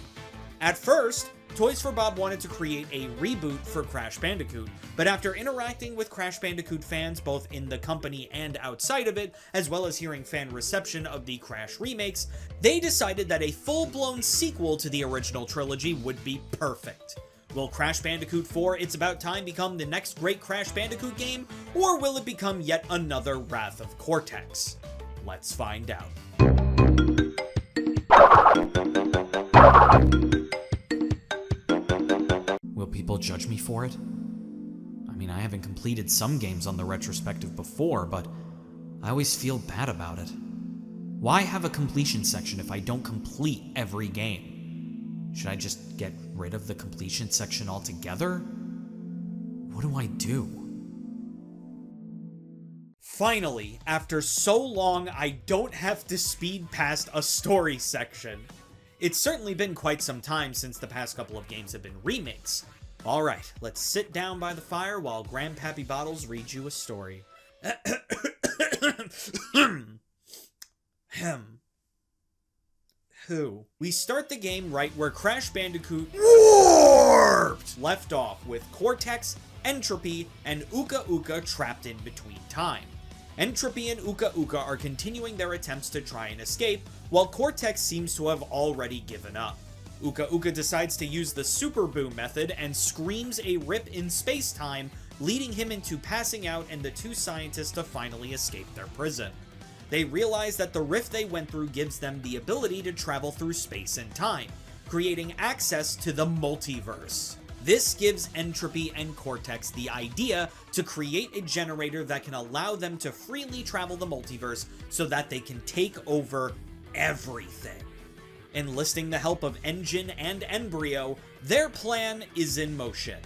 At first, Toys for Bob wanted to create a reboot for Crash Bandicoot, but after interacting with Crash Bandicoot fans both in the company and outside of it, as well as hearing fan reception of the Crash remakes, they decided that a full-blown sequel to the original trilogy would be perfect. Will Crash Bandicoot 4: It's About Time become the next great Crash Bandicoot game, or will it become yet another Wrath of Cortex? Let's find out. Will people judge me for it? I mean, I haven't completed some games on the retrospective before, but I always feel bad about it. Why have a completion section if I don't complete every game? Should I just get rid of the completion section altogether? What do I do? Finally, after so long, I don't have to speed past a story section. It's certainly been quite some time since the past couple of games have been remakes. Alright, let's sit down by the fire while Grandpappy Bottles reads you a story. Who? We start the game right where Crash Bandicoot Warped left off, with Cortex, Entropy, and Uka Uka trapped in between time. Entropy and Uka Uka are continuing their attempts to try and escape, while Cortex seems to have already given up. Uka Uka decides to use the Super Boo method and screams a rip in space-time, leading him into passing out and the two scientists to finally escape their prison. They realize that the rift they went through gives them the ability to travel through space and time, creating access to the multiverse. This gives Entropy and Cortex the idea to create a generator that can allow them to freely travel the multiverse so that they can take over everything. Enlisting the help of Engine and Embryo, their plan is in motion.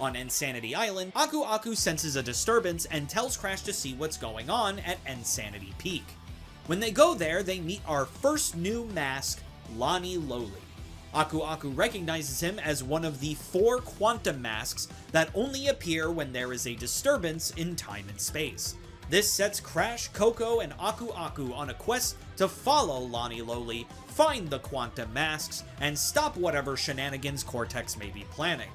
On Insanity Island, Aku Aku senses a disturbance and tells Crash to see what's going on at Insanity Peak. When they go there, they meet our first new mask, Lonnie Lowly. Aku Aku recognizes him as one of the 4 quantum masks that only appear when there is a disturbance in time and space. This sets Crash, Coco, and Aku Aku on a quest to follow Lonnie Lowly, find the quantum masks, and stop whatever shenanigans Cortex may be planning.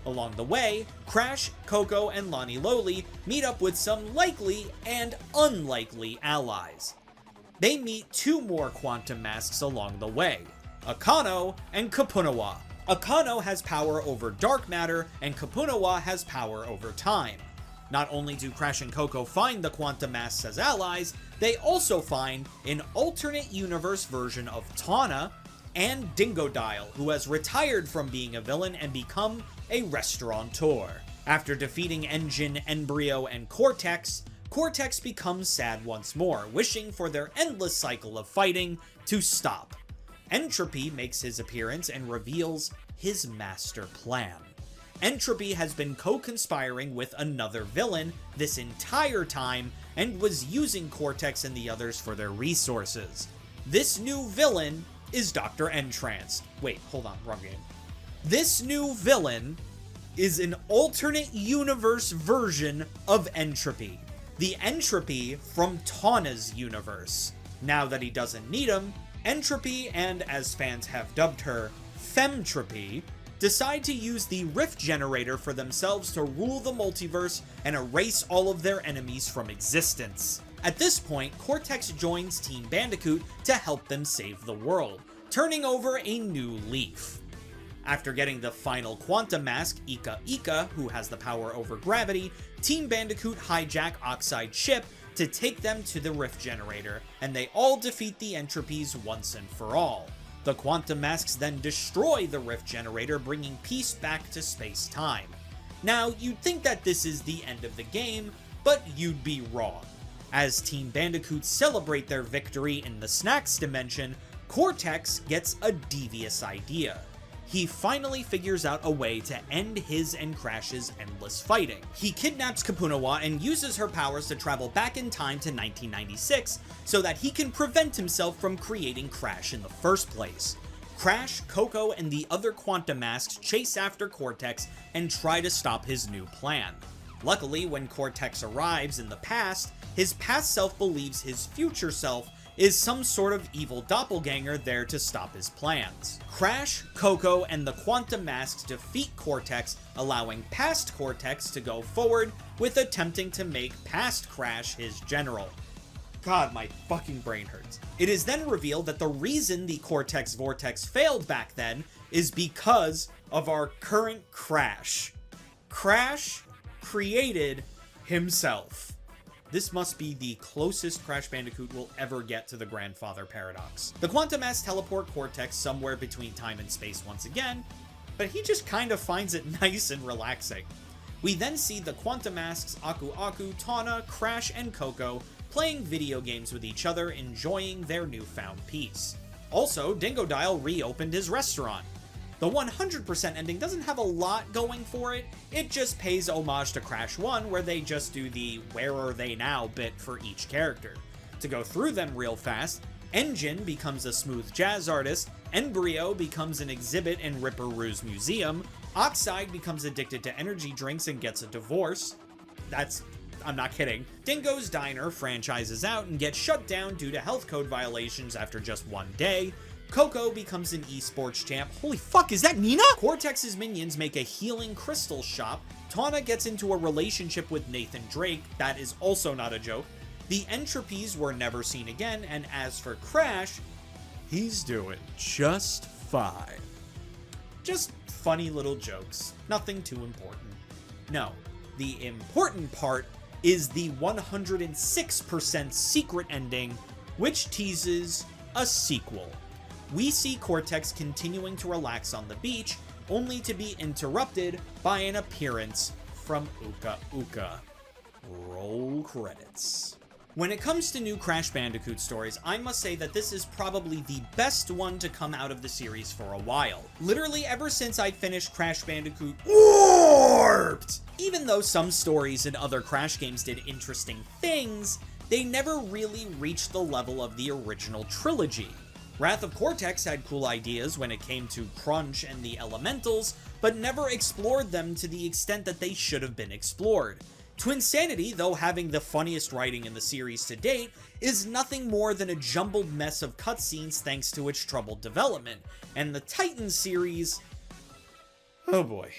Along the way, Crash, Coco, and Lonnie Lowly meet up with some likely and unlikely allies. They meet 2 more quantum masks along the way, Akano and Kapunawa. Akano has power over dark matter, and Kapunawa has power over time. Not only do Crash and Coco find the quantum masks as allies, they also find an alternate universe version of Tawna and Dingodile, who has retired from being a villain and become a restaurateur. After defeating Engine, Embryo, and Cortex, Cortex becomes sad once more, wishing for their endless cycle of fighting to stop. Entropy makes his appearance and reveals his master plan. Entropy has been co-conspiring with another villain this entire time and was using Cortex and the others for their resources. This new villain is Dr. N-Tranced. Wait, hold on, wrong game. This new villain is an alternate universe version of Entropy. The Entropy from Tawna's universe. Now that he doesn't need him, Entropy, and as fans have dubbed her, Femtropy, decide to use the Rift Generator for themselves to rule the multiverse and erase all of their enemies from existence. At this point, Cortex joins Team Bandicoot to help them save the world, turning over a new leaf. After getting the final Quantum Mask, Ika Ika, who has the power over gravity, Team Bandicoot hijack Oxide ship to take them to the Rift Generator, and they all defeat the Entropies once and for all. The Quantum Masks then destroy the Rift Generator, bringing peace back to space-time. Now, you'd think that this is the end of the game, but you'd be wrong. As Team Bandicoot celebrate their victory in the Snacks dimension, Cortex gets a devious idea. He finally figures out a way to end his and Crash's endless fighting. He kidnaps Kapunawa and uses her powers to travel back in time to 1996 so that he can prevent himself from creating Crash in the first place. Crash, Coco, and the other Quantum Masks chase after Cortex and try to stop his new plan. Luckily, when Cortex arrives in the past, his past self believes his future self is some sort of evil doppelganger there to stop his plans. Crash, Coco, and the Quantum Masks defeat Cortex, allowing past Cortex to go forward with attempting to make past Crash his general. God, my fucking brain hurts. It is then revealed that the reason the Cortex Vortex failed back then is because of our current Crash. Crash created himself. This must be the closest Crash Bandicoot will ever get to the Grandfather Paradox. The Quantum Masks teleport Cortex somewhere between time and space once again, but he just kind of finds it nice and relaxing. We then see the Quantum Masks, Aku Aku, Tawna, Crash, and Coco playing video games with each other, enjoying their newfound peace. Also, Dingodile reopened his restaurant. The 100% ending doesn't have a lot going for it, it just pays homage to Crash 1 where they just do the where are they now bit for each character. To go through them real fast, Engine becomes a smooth jazz artist, Embryo becomes an exhibit in Ripperoo's museum, Oxide becomes addicted to energy drinks and gets a divorce. I'm not kidding. Dingo's Diner franchises out and gets shut down due to health code violations after just one day. Coco becomes an esports champ. Holy fuck, is that Nina? Cortex's minions make a healing crystal shop. Tawna gets into a relationship with Nathan Drake. That is also not a joke. The Entropies were never seen again, and as for Crash, He's doing just fine. just funny little jokes. Nothing too important. No, the important part is the 106% secret ending, which teases a sequel. We see Cortex continuing to relax on the beach, only to be interrupted by an appearance from Uka Uka. Roll credits. When it comes to new Crash Bandicoot stories, I must say that this is probably the best one to come out of the series for a while. Literally ever since I finished Crash Bandicoot Warped! Even though some stories in other Crash games did interesting things, they never really reached the level of the original trilogy. Wrath of Cortex had cool ideas when it came to Crunch and the Elementals, but never explored them to the extent that they should have been explored. Twinsanity, though having the funniest writing in the series to date, is nothing more than a jumbled mess of cutscenes thanks to its troubled development. And the Titans series... oh boy.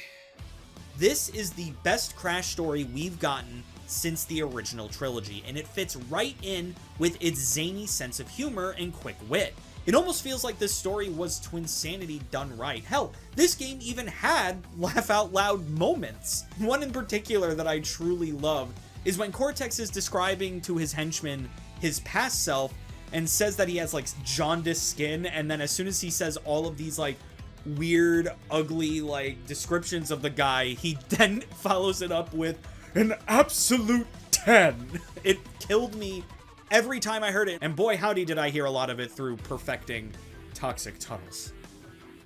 This is the best Crash story we've gotten since the original trilogy, and it fits right in with its zany sense of humor and quick wit. It almost feels like this story was Twinsanity done right. Hell, this game even had laugh-out-loud moments. One in particular that I truly loved is when Cortex is describing to his henchman his past self and says that he has, like, jaundiced skin, and then as soon as he says all of these, like, weird, ugly, like, descriptions of the guy, he then follows it up with an absolute 10. It killed me every time I heard it, and boy howdy did I hear a lot of it through perfecting Toxic tunnels.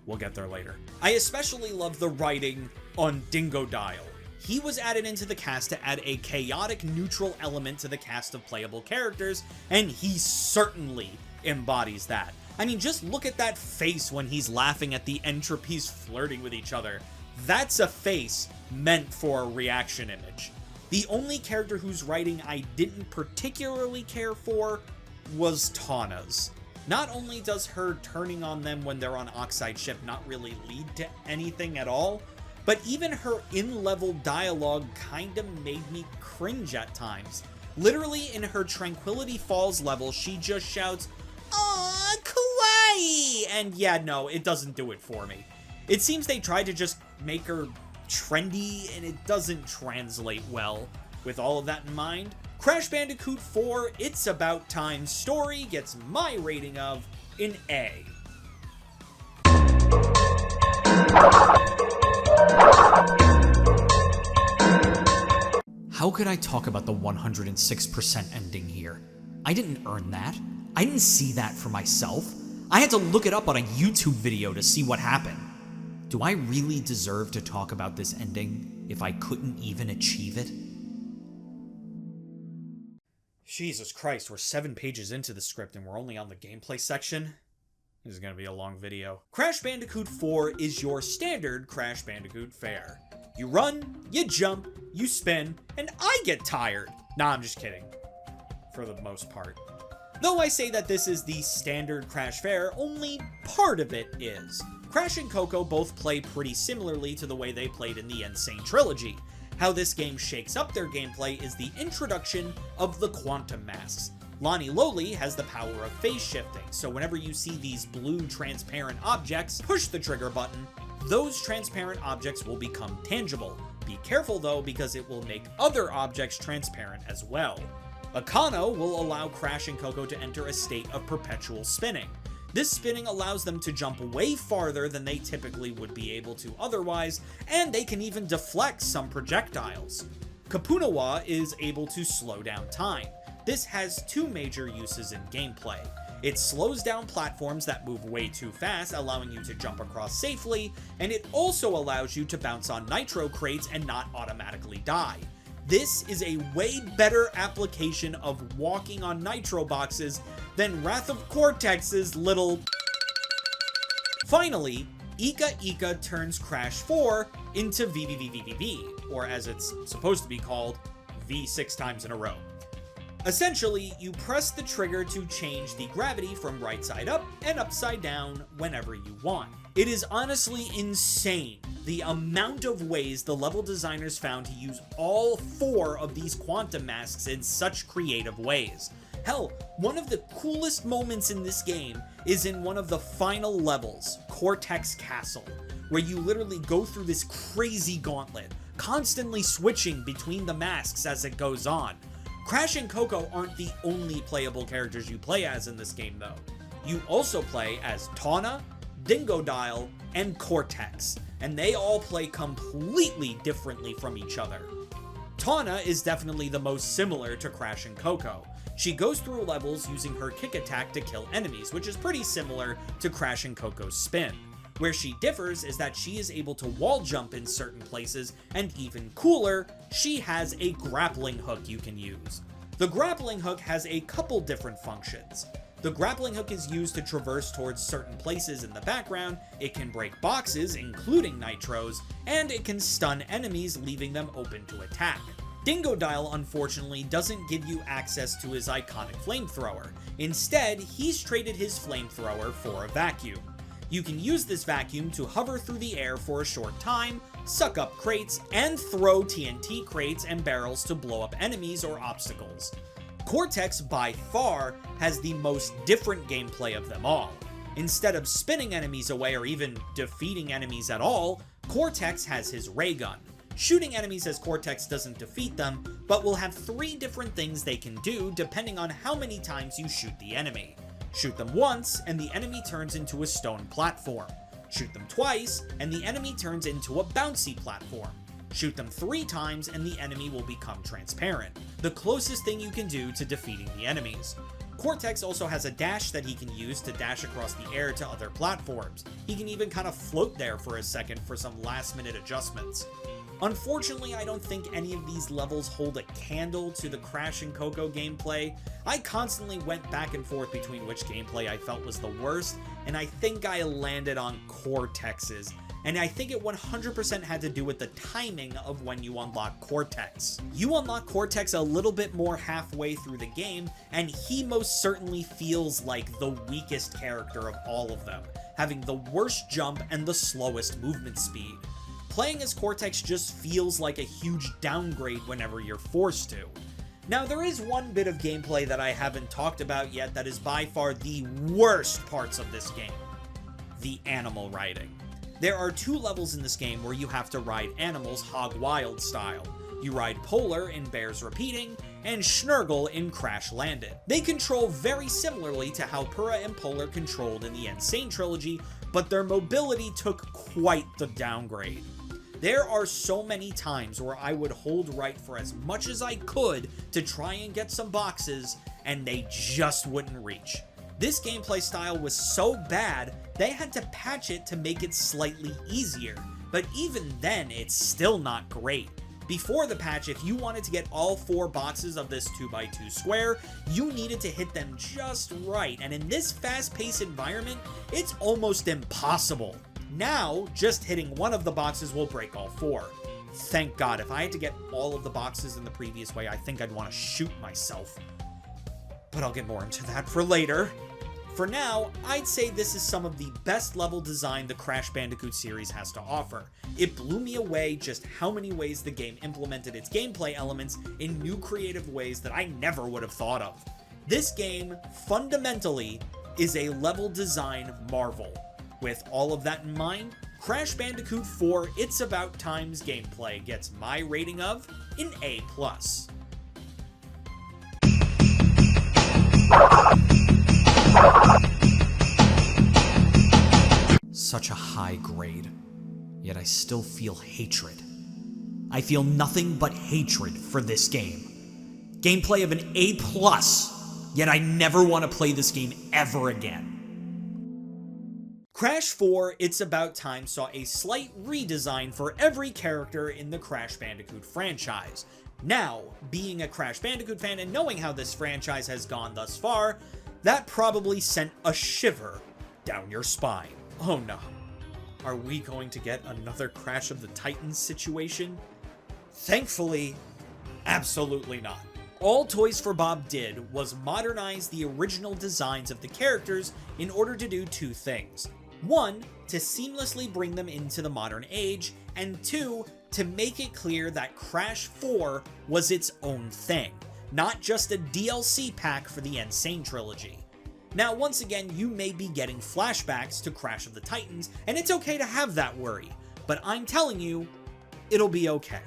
We'll get there later. I especially love the writing on Dingodile. He was added into the cast to add a chaotic neutral element to the cast of playable characters, and he certainly embodies that. I mean, just look at that face when he's laughing at the entropies flirting with each other. That's a face meant for a reaction image. The only character whose writing I didn't particularly care for was Tawna's. Not only does her turning on them when they're on Oxide ship not really lead to anything at all, but even her in-level dialogue kinda made me cringe at times. Literally in her Tranquility Falls level, she just shouts, "Aww, kawaii!" And yeah, no, it doesn't do it for me. It seems they tried to just make her trendy, and it doesn't translate well. With all of that in mind, Crash Bandicoot 4 It's About Time story gets my rating of an A. How could I talk about the 106% ending here? I didn't earn that. I didn't see that for myself. I had to look it up on a YouTube video to see what happened. Do I really deserve to talk about this ending if I couldn't even achieve it? Jesus Christ, we're 7 pages into the script and we're only on the gameplay section? This is gonna be a long video. Crash Bandicoot 4 is your standard Crash Bandicoot fare. You run, you jump, you spin, and I get tired. Nah, I'm just kidding. For the most part. Though I say that this is the standard Crash fare, only part of it is. Crash and Coco both play pretty similarly to the way they played in the Insane Trilogy. How this game shakes up their gameplay is the introduction of the quantum masks. Lonnie Loli has the power of phase shifting, so whenever you see these blue transparent objects, push the trigger button, those transparent objects will become tangible. Be careful though, because it will make other objects transparent as well. Akano will allow Crash and Coco to enter a state of perpetual spinning. This spinning allows them to jump way farther than they typically would be able to otherwise, and they can even deflect some projectiles. Kapunawa is able to slow down time. This has 2 major uses in gameplay. It slows down platforms that move way too fast, allowing you to jump across safely, and it also allows you to bounce on Nitro crates and not automatically die. This is a way better application of walking on Nitro boxes than Wrath of Cortex's little... Finally, Ika Ika turns Crash 4 into VVVVVV, or as it's supposed to be called, V 6 times in a row. Essentially, you press the trigger to change the gravity from right side up and upside down whenever you want. It is honestly insane the amount of ways the level designers found to use all 4 of these quantum masks in such creative ways. Hell, one of the coolest moments in this game is in one of the final levels, Cortex Castle, where you literally go through this crazy gauntlet, constantly switching between the masks as it goes on. Crash and Coco aren't the only playable characters you play as in this game though. You also play as Tawna, Dingodile, and Cortex, and they all play completely differently from each other. Tawna is definitely the most similar to Crash and Coco. She goes through levels using her kick attack to kill enemies, which is pretty similar to Crash and Coco's spin. Where she differs is that she is able to wall jump in certain places, and even cooler, she has a grappling hook you can use. The grappling hook has a couple different functions. The grappling hook is used to traverse towards certain places in the background, it can break boxes, including Nitros, and it can stun enemies, leaving them open to attack. Dingodile unfortunately doesn't give you access to his iconic flamethrower. Instead, he's traded his flamethrower for a vacuum. You can use this vacuum to hover through the air for a short time, suck up crates, and throw TNT crates and barrels to blow up enemies or obstacles. Cortex by far has the most different gameplay of them all. Instead of spinning enemies away or even defeating enemies at all, Cortex has his ray gun. Shooting enemies as Cortex doesn't defeat them, but will have 3 different things they can do depending on how many times you shoot the enemy. Shoot them once, and the enemy turns into a stone platform. Shoot them twice, and the enemy turns into a bouncy platform. Shoot them 3 times, and the enemy will become transparent, the closest thing you can do to defeating the enemies. Cortex also has a dash that he can use to dash across the air to other platforms. He can even kind of float there for a second for some last-minute adjustments. Unfortunately, I don't think any of these levels hold a candle to the Crash and Coco gameplay. I constantly went back and forth between which gameplay I felt was the worst, and I think I landed on Cortex's. And I think it 100% had to do with the timing of when you unlock Cortex. You unlock Cortex a little bit more halfway through the game, and he most certainly feels like the weakest character of all of them, having the worst jump and the slowest movement speed. Playing as Cortex just feels like a huge downgrade whenever you're forced to. Now, there is one bit of gameplay that I haven't talked about yet that is by far the worst parts of this game: the animal riding. There are 2 levels in this game where you have to ride animals hog wild style. You ride Polar in Bears Repeating, and Schnurgle in Crash Landed. They control very similarly to how Purah and Polar controlled in the Sane Trilogy, but their mobility took quite the downgrade. There are so many times where I would hold right for as much as I could to try and get some boxes, and they just wouldn't reach. This gameplay style was so bad, they had to patch it to make it slightly easier, but even then, it's still not great. Before the patch, if you wanted to get all 4 boxes of this 2x2 square, you needed to hit them just right, and in this fast-paced environment, it's almost impossible. Now, just hitting one of the boxes will break all 4. Thank God. If I had to get all of the boxes in the previous way, I think I'd want to shoot myself. But I'll get more into that for later. For now, I'd say this is some of the best level design the Crash Bandicoot series has to offer. It blew me away just how many ways the game implemented its gameplay elements in new creative ways that I never would have thought of. This game, fundamentally, is a level design marvel. With all of that in mind, Crash Bandicoot 4 It's About Time's gameplay gets my rating of an A+. Such a high grade, yet I still feel hatred. I feel nothing but hatred for this game. Gameplay of an A+, yet I never want to play this game ever again. Crash 4 It's About Time saw a slight redesign for every character in the Crash Bandicoot franchise. Now, being a Crash Bandicoot fan and knowing how this franchise has gone thus far, that probably sent a shiver down your spine. Oh no. Are we going to get another Crash of the Titans situation? Thankfully, absolutely not. All Toys for Bob did was modernize the original designs of the characters in order to do 2 things. 1, to seamlessly bring them into the modern age, and 2, to make it clear that Crash 4 was its own thing, not just a DLC pack for the Sane Trilogy. Now, once again, you may be getting flashbacks to Crash of the Titans, and it's okay to have that worry, but I'm telling you, it'll be okay.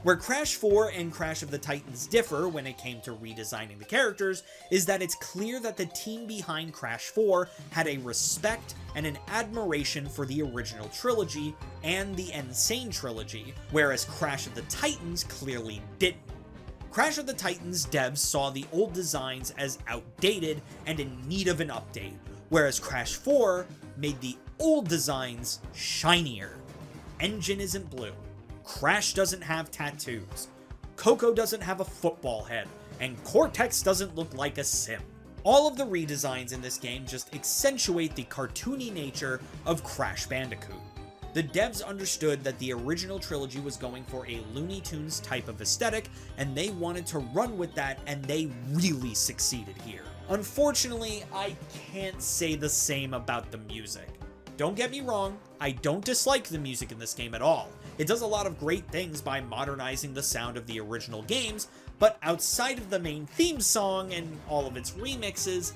Where Crash 4 and Crash of the Titans differ when it came to redesigning the characters is that it's clear that the team behind Crash 4 had a respect and an admiration for the original trilogy and the Sane Trilogy, whereas Crash of the Titans clearly didn't. Crash of the Titans devs saw the old designs as outdated and in need of an update, whereas Crash 4 made the old designs shinier. Engine isn't blue. Crash doesn't have tattoos. Coco doesn't have a football head, and Cortex doesn't look like a sim. All of the redesigns in this game just accentuate the cartoony nature of Crash Bandicoot. The devs understood that the original trilogy was going for a Looney Tunes type of aesthetic, and they wanted to run with that, and they really succeeded here. Unfortunately, I can't say the same about the music. Don't get me wrong, I don't dislike the music in this game at all. It does a lot of great things by modernizing the sound of the original games, but outside of the main theme song and all of its remixes,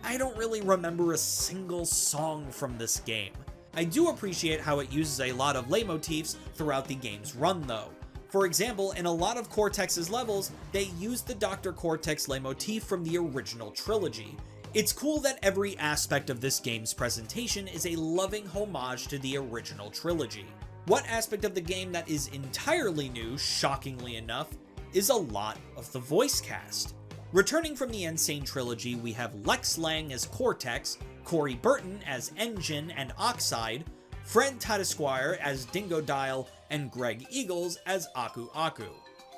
I don't really remember a single song from this game. I do appreciate how it uses a lot of leitmotifs throughout the game's run though. For example, in a lot of Cortex's levels, they used the Dr. Cortex leitmotif from the original trilogy. It's cool that every aspect of this game's presentation is a loving homage to the original trilogy. What aspect of the game that is entirely new, shockingly enough, is a lot of the voice cast. Returning from the Insane Trilogy, we have Lex Lang as Cortex, Corey Burton as Engine and Oxide, Fred Tatasquire as Dingodile, and Greg Eagles as Aku Aku.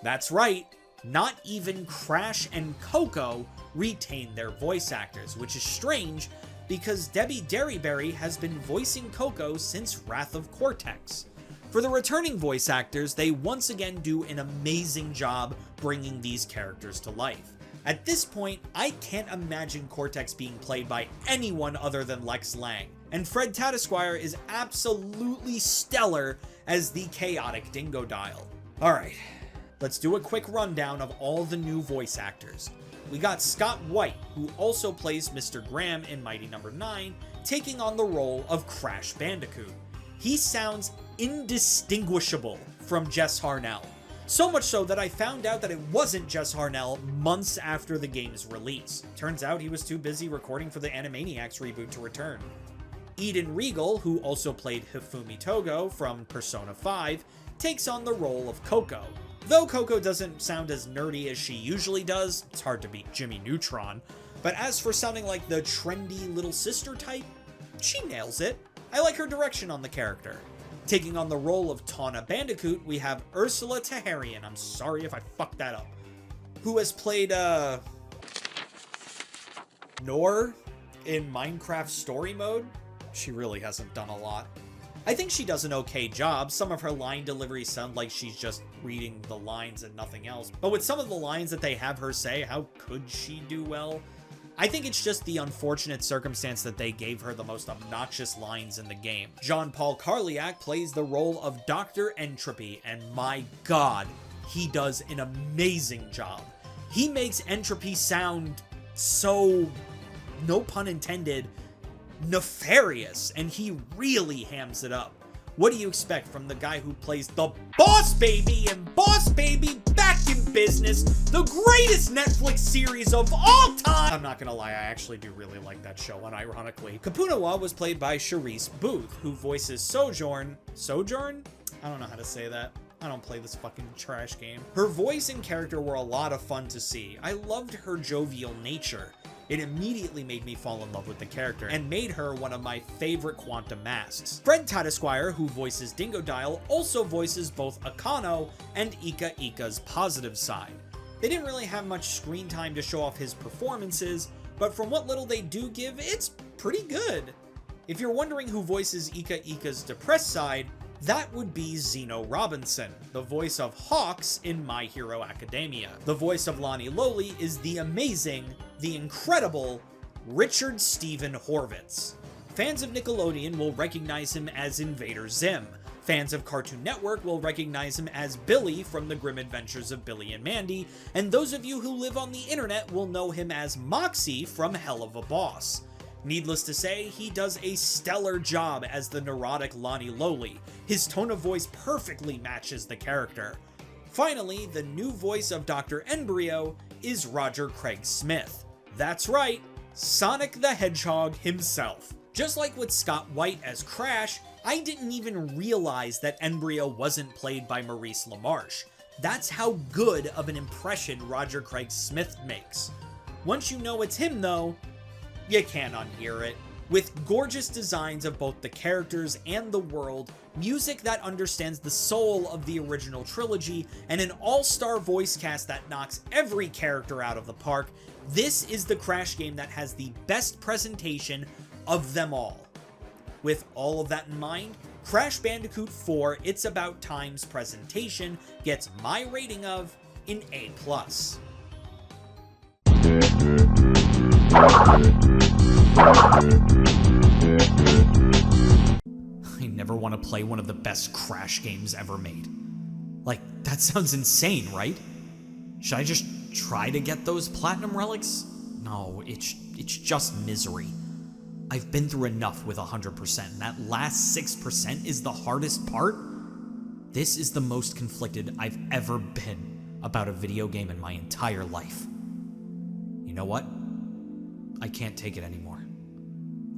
That's right, not even Crash and Coco retain their voice actors, which is strange because Debbie Derryberry has been voicing Coco since Wrath of Cortex. For the returning voice actors, they once again do an amazing job bringing these characters to life. At this point, I can't imagine Cortex being played by anyone other than Lex Lang, and Fred Tatasquire is absolutely stellar as the chaotic Dingodile. Alright, let's do a quick rundown of all the new voice actors. We got Scott White, who also plays Mr. Graham in Mighty No. 9, taking on the role of Crash Bandicoot. He sounds indistinguishable from Jess Harnell. So much so that I found out that it wasn't Jess Harnell months after the game's release. Turns out he was too busy recording for the Animaniacs reboot to return. Eden Regal, who also played Hifumi Togo from Persona 5, takes on the role of Coco. Though Coco doesn't sound as nerdy as she usually does, it's hard to beat Jimmy Neutron. But as for sounding like the trendy little sister type, she nails it. I like her direction on the character. Taking on the role of Tawna Bandicoot, we have Ursula Taharian, I'm sorry if I fucked that up, who has played, Nor in Minecraft Story Mode. She really hasn't done a lot. I think she does an okay job. Some of her line deliveries sound like she's just reading the lines and nothing else. But with some of the lines that they have her say, how could she do well? I think it's just the unfortunate circumstance that they gave her the most obnoxious lines in the game. Jean-Paul Carliac plays the role of Dr. Entropy, and my god, he does an amazing job. He makes Entropy sound so, no pun intended, nefarious, and he really hams it up. What do you expect from the guy who plays the Boss Baby in Boss Baby Back in Business, the greatest Netflix series of all time? I'm not gonna lie, I actually do really like that show, unironically. Kapunawa was played by Charisse Booth, who voices Sojourn? I don't know how to say that. I don't play this fucking trash game. Her voice and character were a lot of fun to see. I loved her jovial nature. It immediately made me fall in love with the character and made her one of my favorite Quantum Masks. Fred Tatasquire, who voices Dingodile, also voices both Akano and Ika Ika's positive side. They didn't really have much screen time to show off his performances, but from what little they do give, it's pretty good. If you're wondering who voices Ika Ika's depressed side, that would be Zeno Robinson, the voice of Hawks in My Hero Academia. The voice of Lonnie Lowly is the amazing, the incredible Richard Steven Horvitz. Fans of Nickelodeon will recognize him as Invader Zim. Fans of Cartoon Network will recognize him as Billy from The Grim Adventures of Billy and Mandy, and those of you who live on the internet will know him as Moxie from Hell of a Boss. Needless to say, he does a stellar job as the neurotic Lonnie Lowly. His tone of voice perfectly matches the character. Finally, the new voice of Dr. Embryo is Roger Craig Smith. That's right, Sonic the Hedgehog himself. Just like with Scott White as Crash, I didn't even realize that Embryo wasn't played by Maurice LaMarche. That's how good of an impression Roger Craig Smith makes. Once you know it's him though, you can't unhear it. With gorgeous designs of both the characters and the world, music that understands the soul of the original trilogy, and an all-star voice cast that knocks every character out of the park, this is the Crash game that has the best presentation of them all. With all of that in mind, Crash Bandicoot 4 It's About Time's presentation gets my rating of an A+. I never want to play one of the best Crash games ever made. Like, that sounds insane, right? Should I just try to get those platinum relics? No, it's just misery. I've been through enough with 100%, and that last 6% is the hardest part. This is the most conflicted I've ever been about a video game in my entire life. You know what? I can't take it anymore.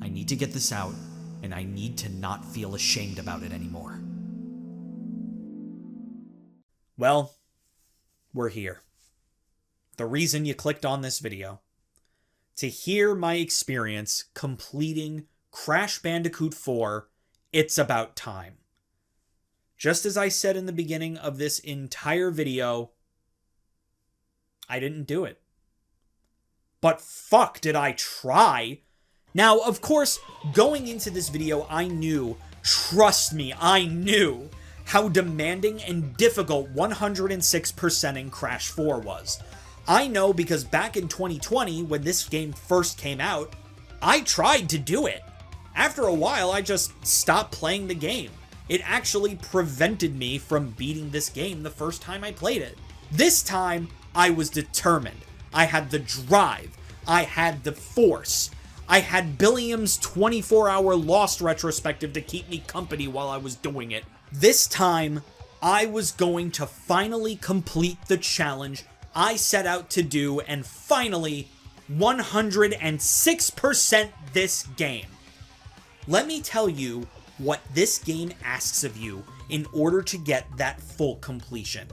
I need to get this out, and I need to not feel ashamed about it anymore. Well, we're here. the reason you clicked on this video. To hear my experience completing Crash Bandicoot 4, It's About Time. Just as I said in the beginning of this entire video, I didn't do it. But fuck did I try. Now, of course, going into this video, I knew, trust me, I knew how demanding and difficult 106%ing Crash 4 was. I know because back in 2020, when this game first came out, I tried to do it. After a while, I just stopped playing the game. It actually prevented me from beating this game the first time I played it. This time, I was determined. I had the drive. I had the force. I had Billiam's 24-hour Lost retrospective to keep me company while I was doing it. This time, I was going to finally complete the challenge I set out to do and finally 106% this game. Let me tell you what this game asks of you in order to get that full completion.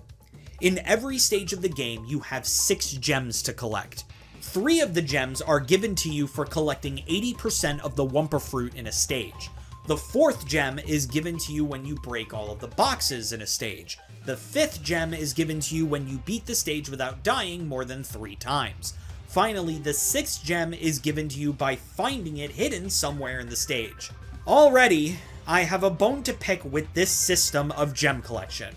In every stage of the game, you have 6 gems to collect. 3 of the gems are given to you for collecting 80% of the Wumpa Fruit in a stage. The 4th gem is given to you when you break all of the boxes in a stage. The 5th gem is given to you when you beat the stage without dying more than 3 times. Finally, the 6th gem is given to you by finding it hidden somewhere in the stage. Already, I have a bone to pick with this system of gem collection.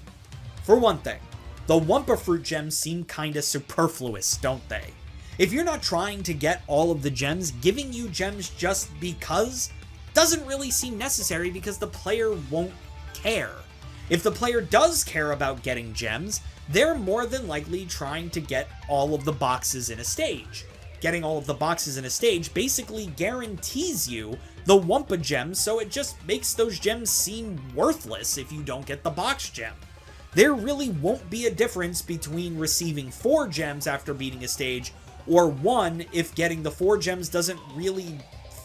For one thing, the Wumpa Fruit gems seem kinda superfluous, don't they? If you're not trying to get all of the gems, giving you gems just because doesn't really seem necessary because the player won't care. If the player does care about getting gems, they're more than likely trying to get all of the boxes in a stage. Getting all of the boxes in a stage basically guarantees you the Wumpa gems, so it just makes those gems seem worthless if you don't get the box gem. There really won't be a difference between receiving 4 gems after beating a stage or 1 if getting the 4 gems doesn't really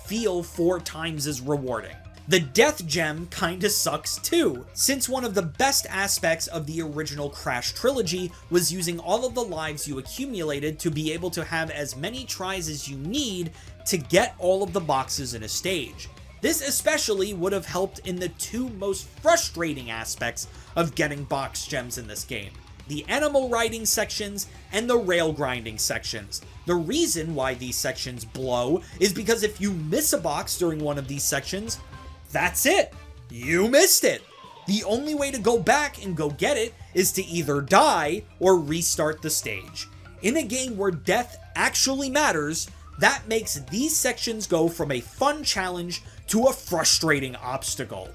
feel 4 times as rewarding. The death gem kinda sucks too, since one of the best aspects of the original Crash Trilogy was using all of the lives you accumulated to be able to have as many tries as you need to get all of the boxes in a stage. This especially would have helped in the 2 most frustrating aspects of getting box gems in this game: the animal riding sections and the rail grinding sections. The reason why these sections blow is because if you miss a box during one of these sections, that's it. You missed it. The only way to go back and go get it is to either die or restart the stage. In a game where death actually matters, that makes these sections go from a fun challenge to a frustrating obstacle.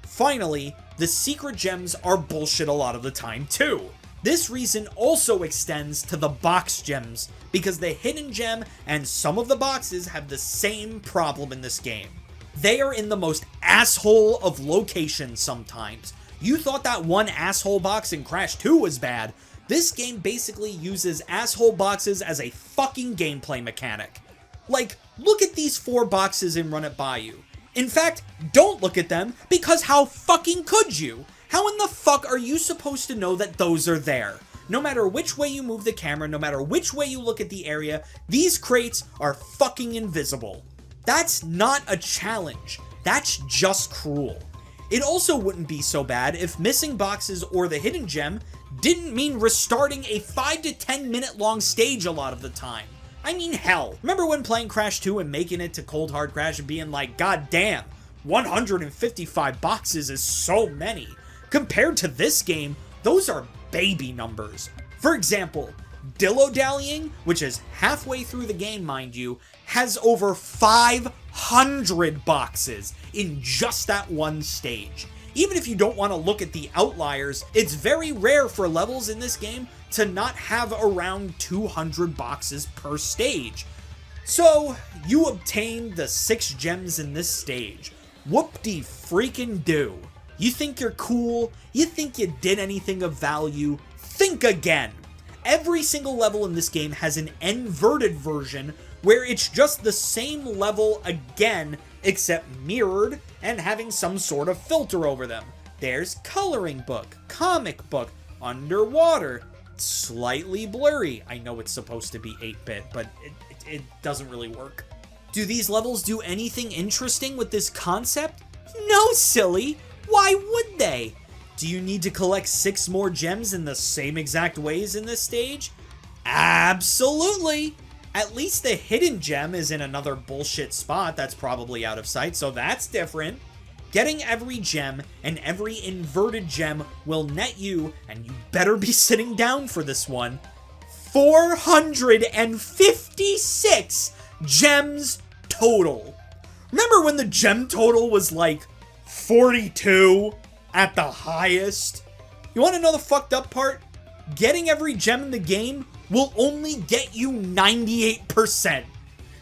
Finally, the secret gems are bullshit a lot of the time too. This reason also extends to the box gems, because the hidden gem and some of the boxes have the same problem in this game. They are in the most asshole of locations sometimes. You thought that one asshole box in Crash 2 was bad. This game basically uses asshole boxes as a fucking gameplay mechanic. Like, look at these 4 boxes and run it by you. In fact, don't look at them, because how fucking could you? How in the fuck are you supposed to know that those are there? No matter which way you move the camera, no matter which way you look at the area, these crates are fucking invisible. That's not a challenge. That's just cruel. It also wouldn't be so bad if missing boxes or the hidden gem didn't mean restarting a 5 to 10 minute long stage a lot of the time. I mean, hell, remember when playing Crash 2 and making it to Cold Hard Crash and being like, god damn, 155 boxes is so many. Compared to this game, those are baby numbers. For example, Dillo-dallying, which is halfway through the game, mind you, has over 500 boxes in just that one stage. Even if you don't want to look at the outliers, it's very rare for levels in this game to not have around 200 boxes per stage. So, you obtain the 6 gems in this stage. Whoop-de-freaking-do. You think you're cool? You think you did anything of value? Think again! Every single level in this game has an inverted version where it's just the same level again, except mirrored and having some sort of filter over them. There's coloring book, comic book, underwater, slightly blurry. I know it's supposed to be 8-bit, but it doesn't really work. Do these levels do anything interesting with this concept? No, silly. Why would they? Do you need to collect 6 more gems in the same exact ways in this stage? Absolutely. At least the hidden gem is in another bullshit spot that's probably out of sight, so that's different. Getting every gem and every inverted gem will net you, and you better be sitting down for this one, 456 gems total. Remember when the gem total was like 42 at the highest? You want to know the fucked up part? Getting every gem in the game will only get you 98%.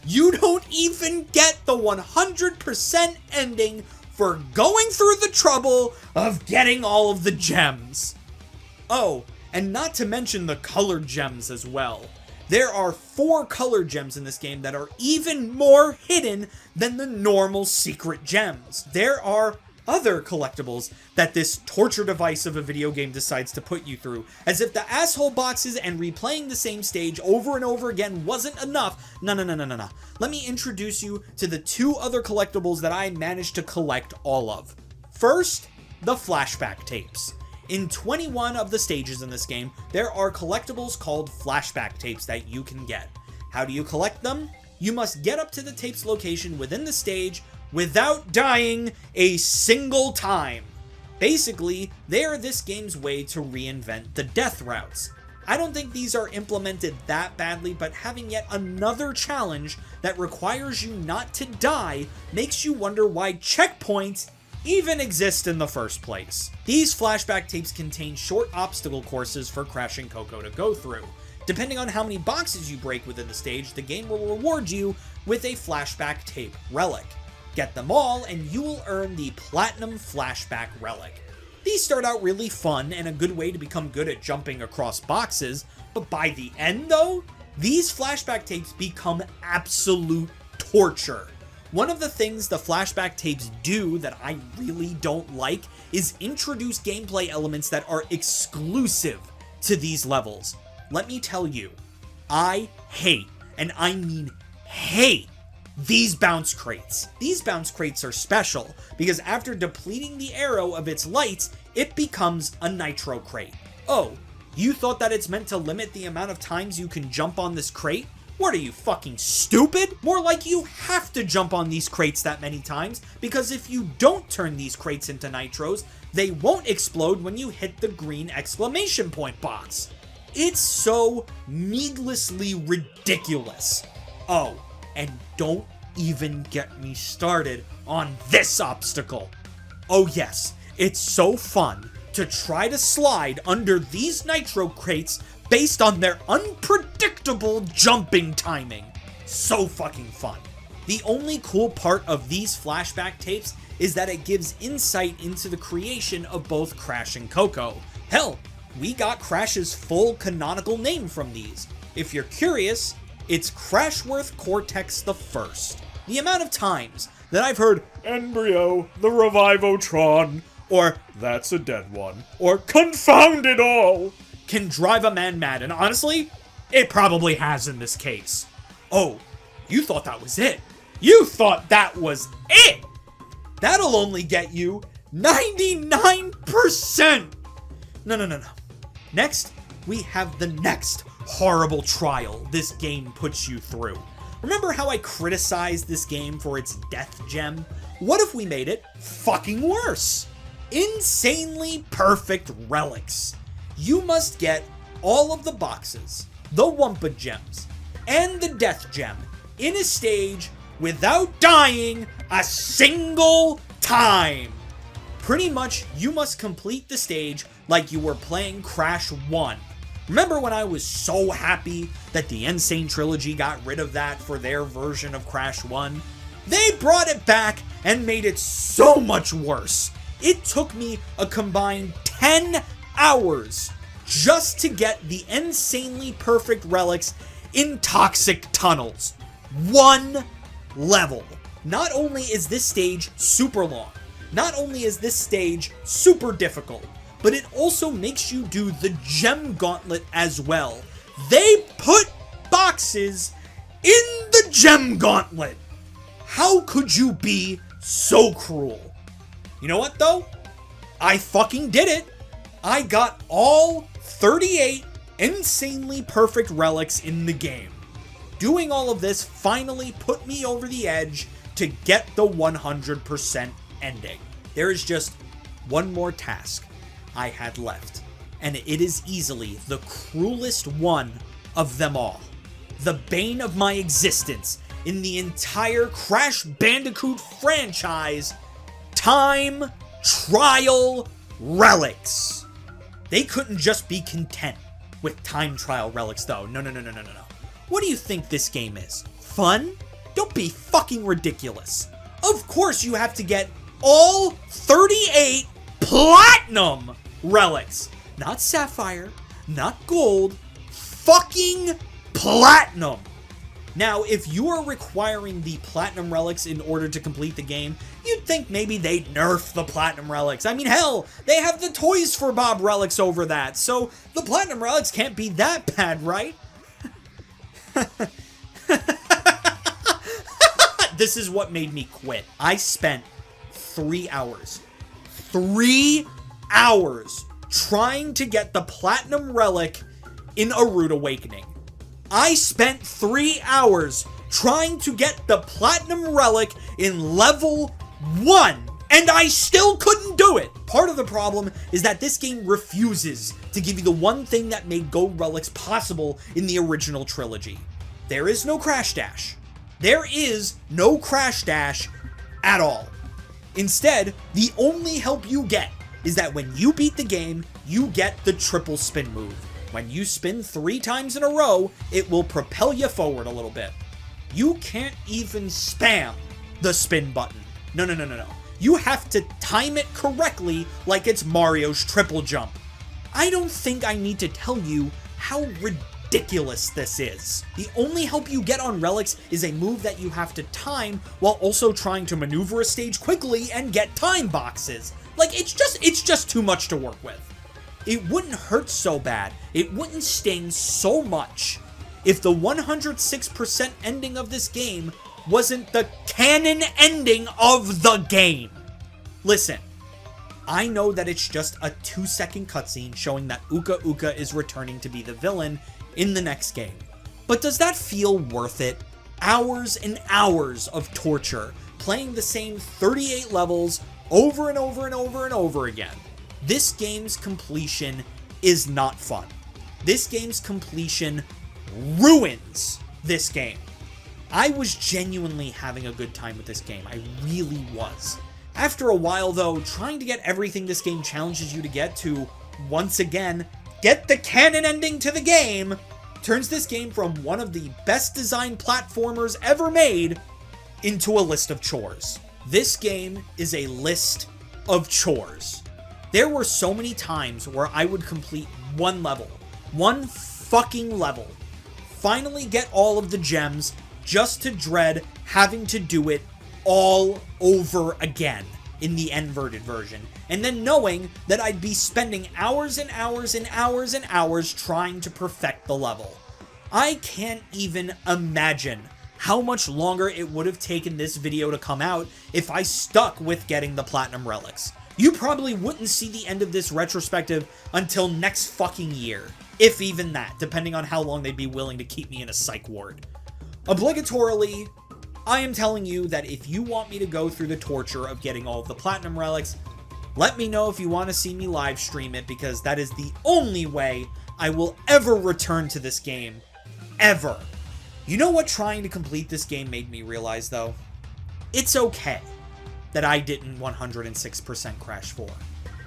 You don't even get the 100% ending for going through the trouble of getting all of the gems. Oh, and not to mention the colored gems as well. There are 4 colored gems in this game that are even more hidden than the normal secret gems. There are other collectibles that this torture device of a video game decides to put you through, as if the asshole boxes and replaying the same stage over and over again wasn't enough. No. Let me introduce you to the 2 other collectibles that I managed to collect all of. First, the flashback tapes. In 21 of the stages in this game, there are collectibles called flashback tapes that you can get. How do you collect them? You must get up to the tape's location within the stage without dying a single time. Basically, they are this game's way to reinvent the death routes. I don't think these are implemented that badly, but having yet another challenge that requires you not to die makes you wonder why checkpoints even exist in the first place. These flashback tapes contain short obstacle courses for Crash and Coco to go through. Depending on how many boxes you break within the stage, the game will reward you with a flashback tape relic. Get them all, and you will earn the Platinum Flashback Relic. These start out really fun and a good way to become good at jumping across boxes, but by the end though, these flashback tapes become absolute torture. One of the things the flashback tapes do that I really don't like is introduce gameplay elements that are exclusive to these levels. Let me tell you, I hate, and I mean hate, these bounce crates. These bounce crates are special because after depleting the arrow of its lights, it becomes a Nitro crate. Oh, you thought that it's meant to limit the amount of times you can jump on this crate? What are you, fucking stupid? More like you have to jump on these crates that many times, because if you don't turn these crates into Nitros, they won't explode when you hit the green exclamation point box. It's so needlessly ridiculous. Oh, and don't even get me started on this obstacle. Oh yes, it's so fun to try to slide under these Nitro crates based on their unpredictable jumping timing. So fucking fun. The only cool part of these flashback tapes is that it gives insight into the creation of both Crash and Coco. Hell, we got Crash's full canonical name from these. If you're curious, it's Crashworth Cortex the First. The amount of times that I've heard Embryo, the Revivotron, or That's a Dead One, or Confound It All, can drive a man mad, and honestly, it probably has in this case. Oh, you thought that was it? You thought that was it? That'll only get you 99%! No. Next, we have the next horrible trial this game puts you through. Remember how I criticized this game for its death gem? What if we made it fucking worse? Insanely perfect relics. You must get all of the boxes, the Wumpa gems, and the death gem in a stage without dying a single time. Pretty much, you must complete the stage like you were playing Crash 1. Remember when I was so happy that the Insane Trilogy got rid of that for their version of Crash 1? They brought it back and made it so much worse. It took me a combined 10 hours just to get the insanely perfect relics in toxic tunnels. One level. Not only is this stage super long, not only is this stage super difficult, but it also makes you do the gem gauntlet as well. They put boxes in the gem gauntlet. How could you be so cruel? You know what though? I fucking did it. I got all 38 insanely perfect relics in the game. Doing all of this finally put me over the edge to get the 100% ending. There is just one more task I had left, and it is easily the cruelest one of them all. The bane of my existence in the entire Crash Bandicoot franchise, Time Trial Relics. They couldn't just be content with Time Trial Relics though. No. What do you think this game is? Fun? Don't be fucking ridiculous. Of course you have to get all 38 platinum relics. Not sapphire, not gold, fucking platinum. Now, if you are requiring the platinum relics in order to complete the game, you'd think maybe they'd nerf the platinum relics. I mean, hell, they have the Toys for Bob relics over that, so the platinum relics can't be that bad, right? This is what made me quit. I spent 3 hours trying to get the platinum relic in A Rude Awakening. I spent 3 hours trying to get the platinum relic in level 1, and I still couldn't do it. Part of the problem is that this game refuses to give you the one thing that made gold relics possible in the original trilogy. There is no Crash Dash. There is no Crash Dash at all. Instead, the only help you get is that when you beat the game, you get the triple spin move. When you spin 3 times in a row, it will propel you forward a little bit. You can't even spam the spin button. No. You have to time it correctly like it's Mario's triple jump. I don't think I need to tell you how ridiculous this is. The only help you get on relics is a move that you have to time while also trying to maneuver a stage quickly and get time boxes. Like, it's just too much to work with. It wouldn't hurt so bad, it wouldn't sting so much if the 106% ending of this game wasn't the canon ending of the game. Listen, I know that it's just a 2-second cutscene showing that Uka Uka is returning to be the villain in the next game. But does that feel worth it? Hours and hours of torture, playing the same 38 levels over and over and over and over again. This game's completion is not fun. This game's completion ruins this game. I was genuinely having a good time with this game. I really was. After a while though, trying to get everything this game challenges you to get to, once again, get the canon ending to the game, turns this game from one of the best designed platformers ever made into a list of chores. This game is a list of chores. There were so many times where I would complete one fucking level, finally get all of the gems, just to dread having to do it all over again in the inverted version, and then knowing that I'd be spending hours and hours and hours and hours trying to perfect the level. I can't even imagine how much longer it would have taken this video to come out if I stuck with getting the platinum relics. You probably wouldn't see the end of this retrospective until next fucking year, if even that, depending on how long they'd be willing to keep me in a psych ward. Obligatorily, I am telling you that if you want me to go through the torture of getting all of the platinum relics, let me know if you want to see me live stream it, because that is the only way I will ever return to this game. Ever. You know what trying to complete this game made me realize, though? It's okay that I didn't 106% Crash 4.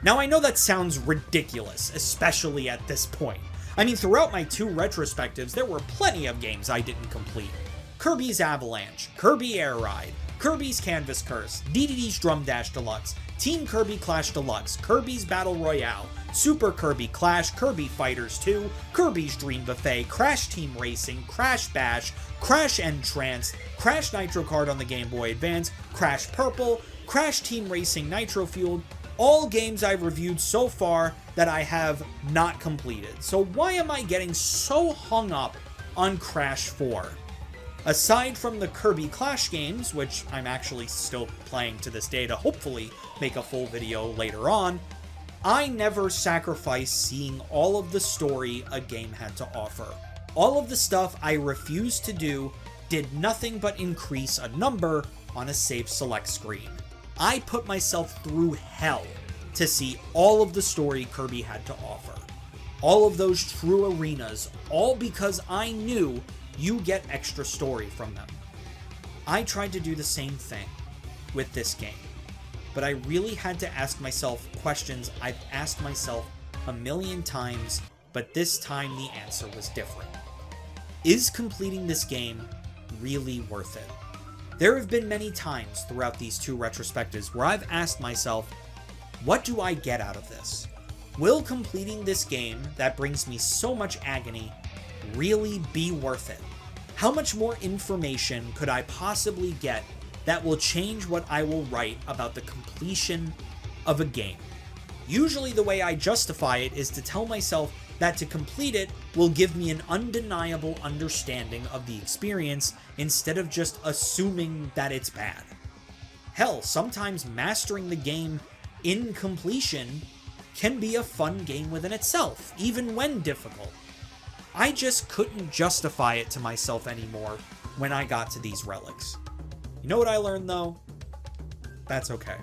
Now, I know that sounds ridiculous, especially at this point. I mean, throughout my 2 retrospectives, there were plenty of games I didn't complete. Kirby's Avalanche, Kirby Air Ride, Kirby's Canvas Curse, DDD's Drum Dash Deluxe, Team Kirby Clash Deluxe, Kirby's Battle Royale, Super Kirby Clash, Kirby Fighters 2, Kirby's Dream Buffet, Crash Team Racing, Crash Bash, Crash N-Tranced, Crash Nitro Kart on the Game Boy Advance, Crash Purple, Crash Team Racing Nitro Fueled, all games I've reviewed so far that I have not completed. So why am I getting so hung up on Crash 4? Aside from the Kirby Clash games, which I'm actually still playing to this day to hopefully make a full video later on, I never sacrificed seeing all of the story a game had to offer. All of the stuff I refused to do did nothing but increase a number on a save select screen. I put myself through hell to see all of the story Kirby had to offer. All of those true arenas, all because I knew you get extra story from them. I tried to do the same thing with this game, but I really had to ask myself questions I've asked myself a million times, but this time the answer was different. Is completing this game really worth it? There have been many times throughout these two retrospectives where I've asked myself, what do I get out of this? Will completing this game that brings me so much agony really be worth it? How much more information could I possibly get that will change what I will write about the completion of a game? Usually the way I justify it is to tell myself that to complete it will give me an undeniable understanding of the experience instead of just assuming that it's bad. Hell, sometimes mastering the game in completion can be a fun game within itself, even when difficult. I just couldn't justify it to myself anymore when I got to these relics. You know what I learned though? That's okay.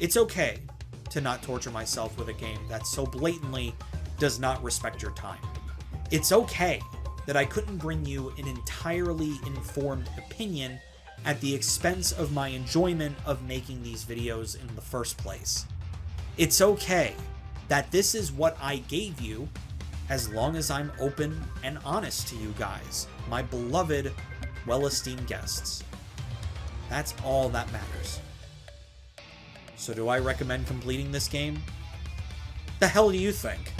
It's okay to not torture myself with a game that so blatantly does not respect your time. It's okay that I couldn't bring you an entirely informed opinion at the expense of my enjoyment of making these videos in the first place. It's okay that this is what I gave you, as long as I'm open and honest to you guys, my beloved, well-esteemed guests. That's all that matters. So do I recommend completing this game? The hell do you think?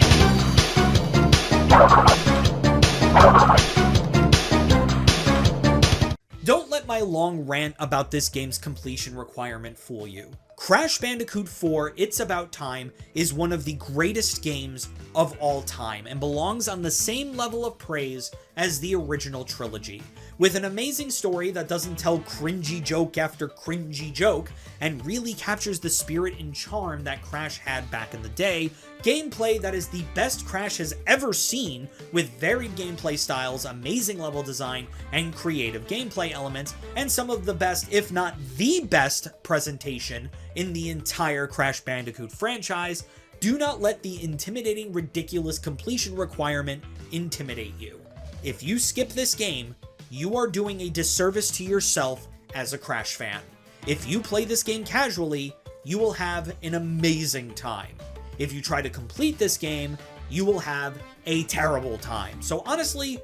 Don't let my long rant about this game's completion requirement fool you. Crash Bandicoot 4: It's About Time is one of the greatest games of all time and belongs on the same level of praise as the original trilogy. With an amazing story that doesn't tell cringy joke after cringy joke and really captures the spirit and charm that Crash had back in the day, gameplay that is the best Crash has ever seen with varied gameplay styles, amazing level design, and creative gameplay elements, and some of the best, if not the best, presentation in the entire Crash Bandicoot franchise. Do not let the intimidating, ridiculous completion requirement intimidate you. If you skip this game, you are doing a disservice to yourself as a Crash fan. If you play this game casually, you will have an amazing time. If you try to complete this game, you will have a terrible time. So honestly,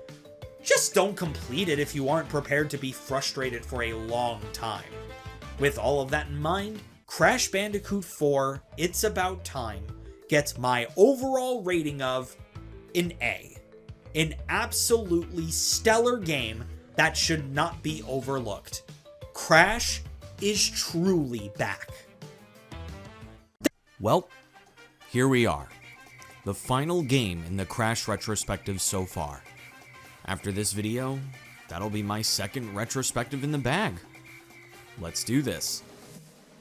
just don't complete it if you aren't prepared to be frustrated for a long time. With all of that in mind, Crash Bandicoot 4: It's About Time gets my overall rating of an A. An absolutely stellar game that should not be overlooked. Crash is truly back. Well, here we are. The final game in the Crash retrospective so far. After this video, that'll be my second retrospective in the bag. Let's do this.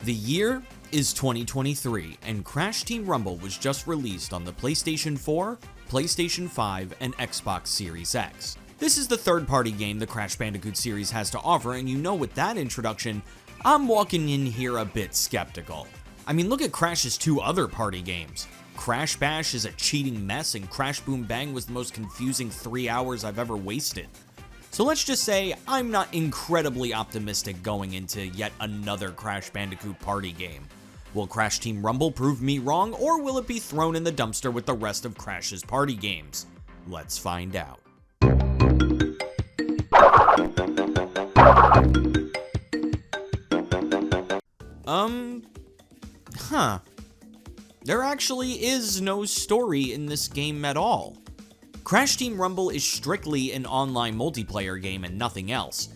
The year is 2023, and Crash Team Rumble was just released on the PlayStation 4, PlayStation 5, and Xbox Series X. This is the third-party game the Crash Bandicoot series has to offer, and you know with that introduction, I'm walking in here a bit skeptical. I mean, look at Crash's two other party games. Crash Bash is a cheating mess, and Crash Boom Bang was the most confusing 3 hours I've ever wasted. So let's just say I'm not incredibly optimistic going into yet another Crash Bandicoot party game. Will Crash Team Rumble prove me wrong, or will it be thrown in the dumpster with the rest of Crash's party games? Let's find out. There actually is no story in this game at all. Crash Team Rumble is strictly an online multiplayer game and nothing else.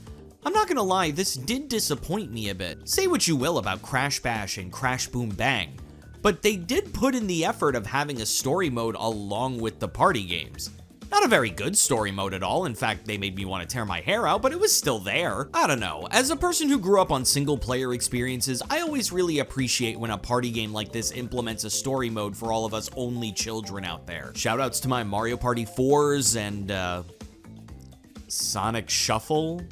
I'm not gonna lie, this did disappoint me a bit. Say what you will about Crash Bash and Crash Boom Bang, but they did put in the effort of having a story mode along with the party games. Not a very good story mode at all. In fact, they made me want to tear my hair out, but it was still there. I don't know. As a person who grew up on single player experiences, I always really appreciate when a party game like this implements a story mode for all of us only children out there. Shoutouts to my Mario Party 4s and, Sonic Shuffle?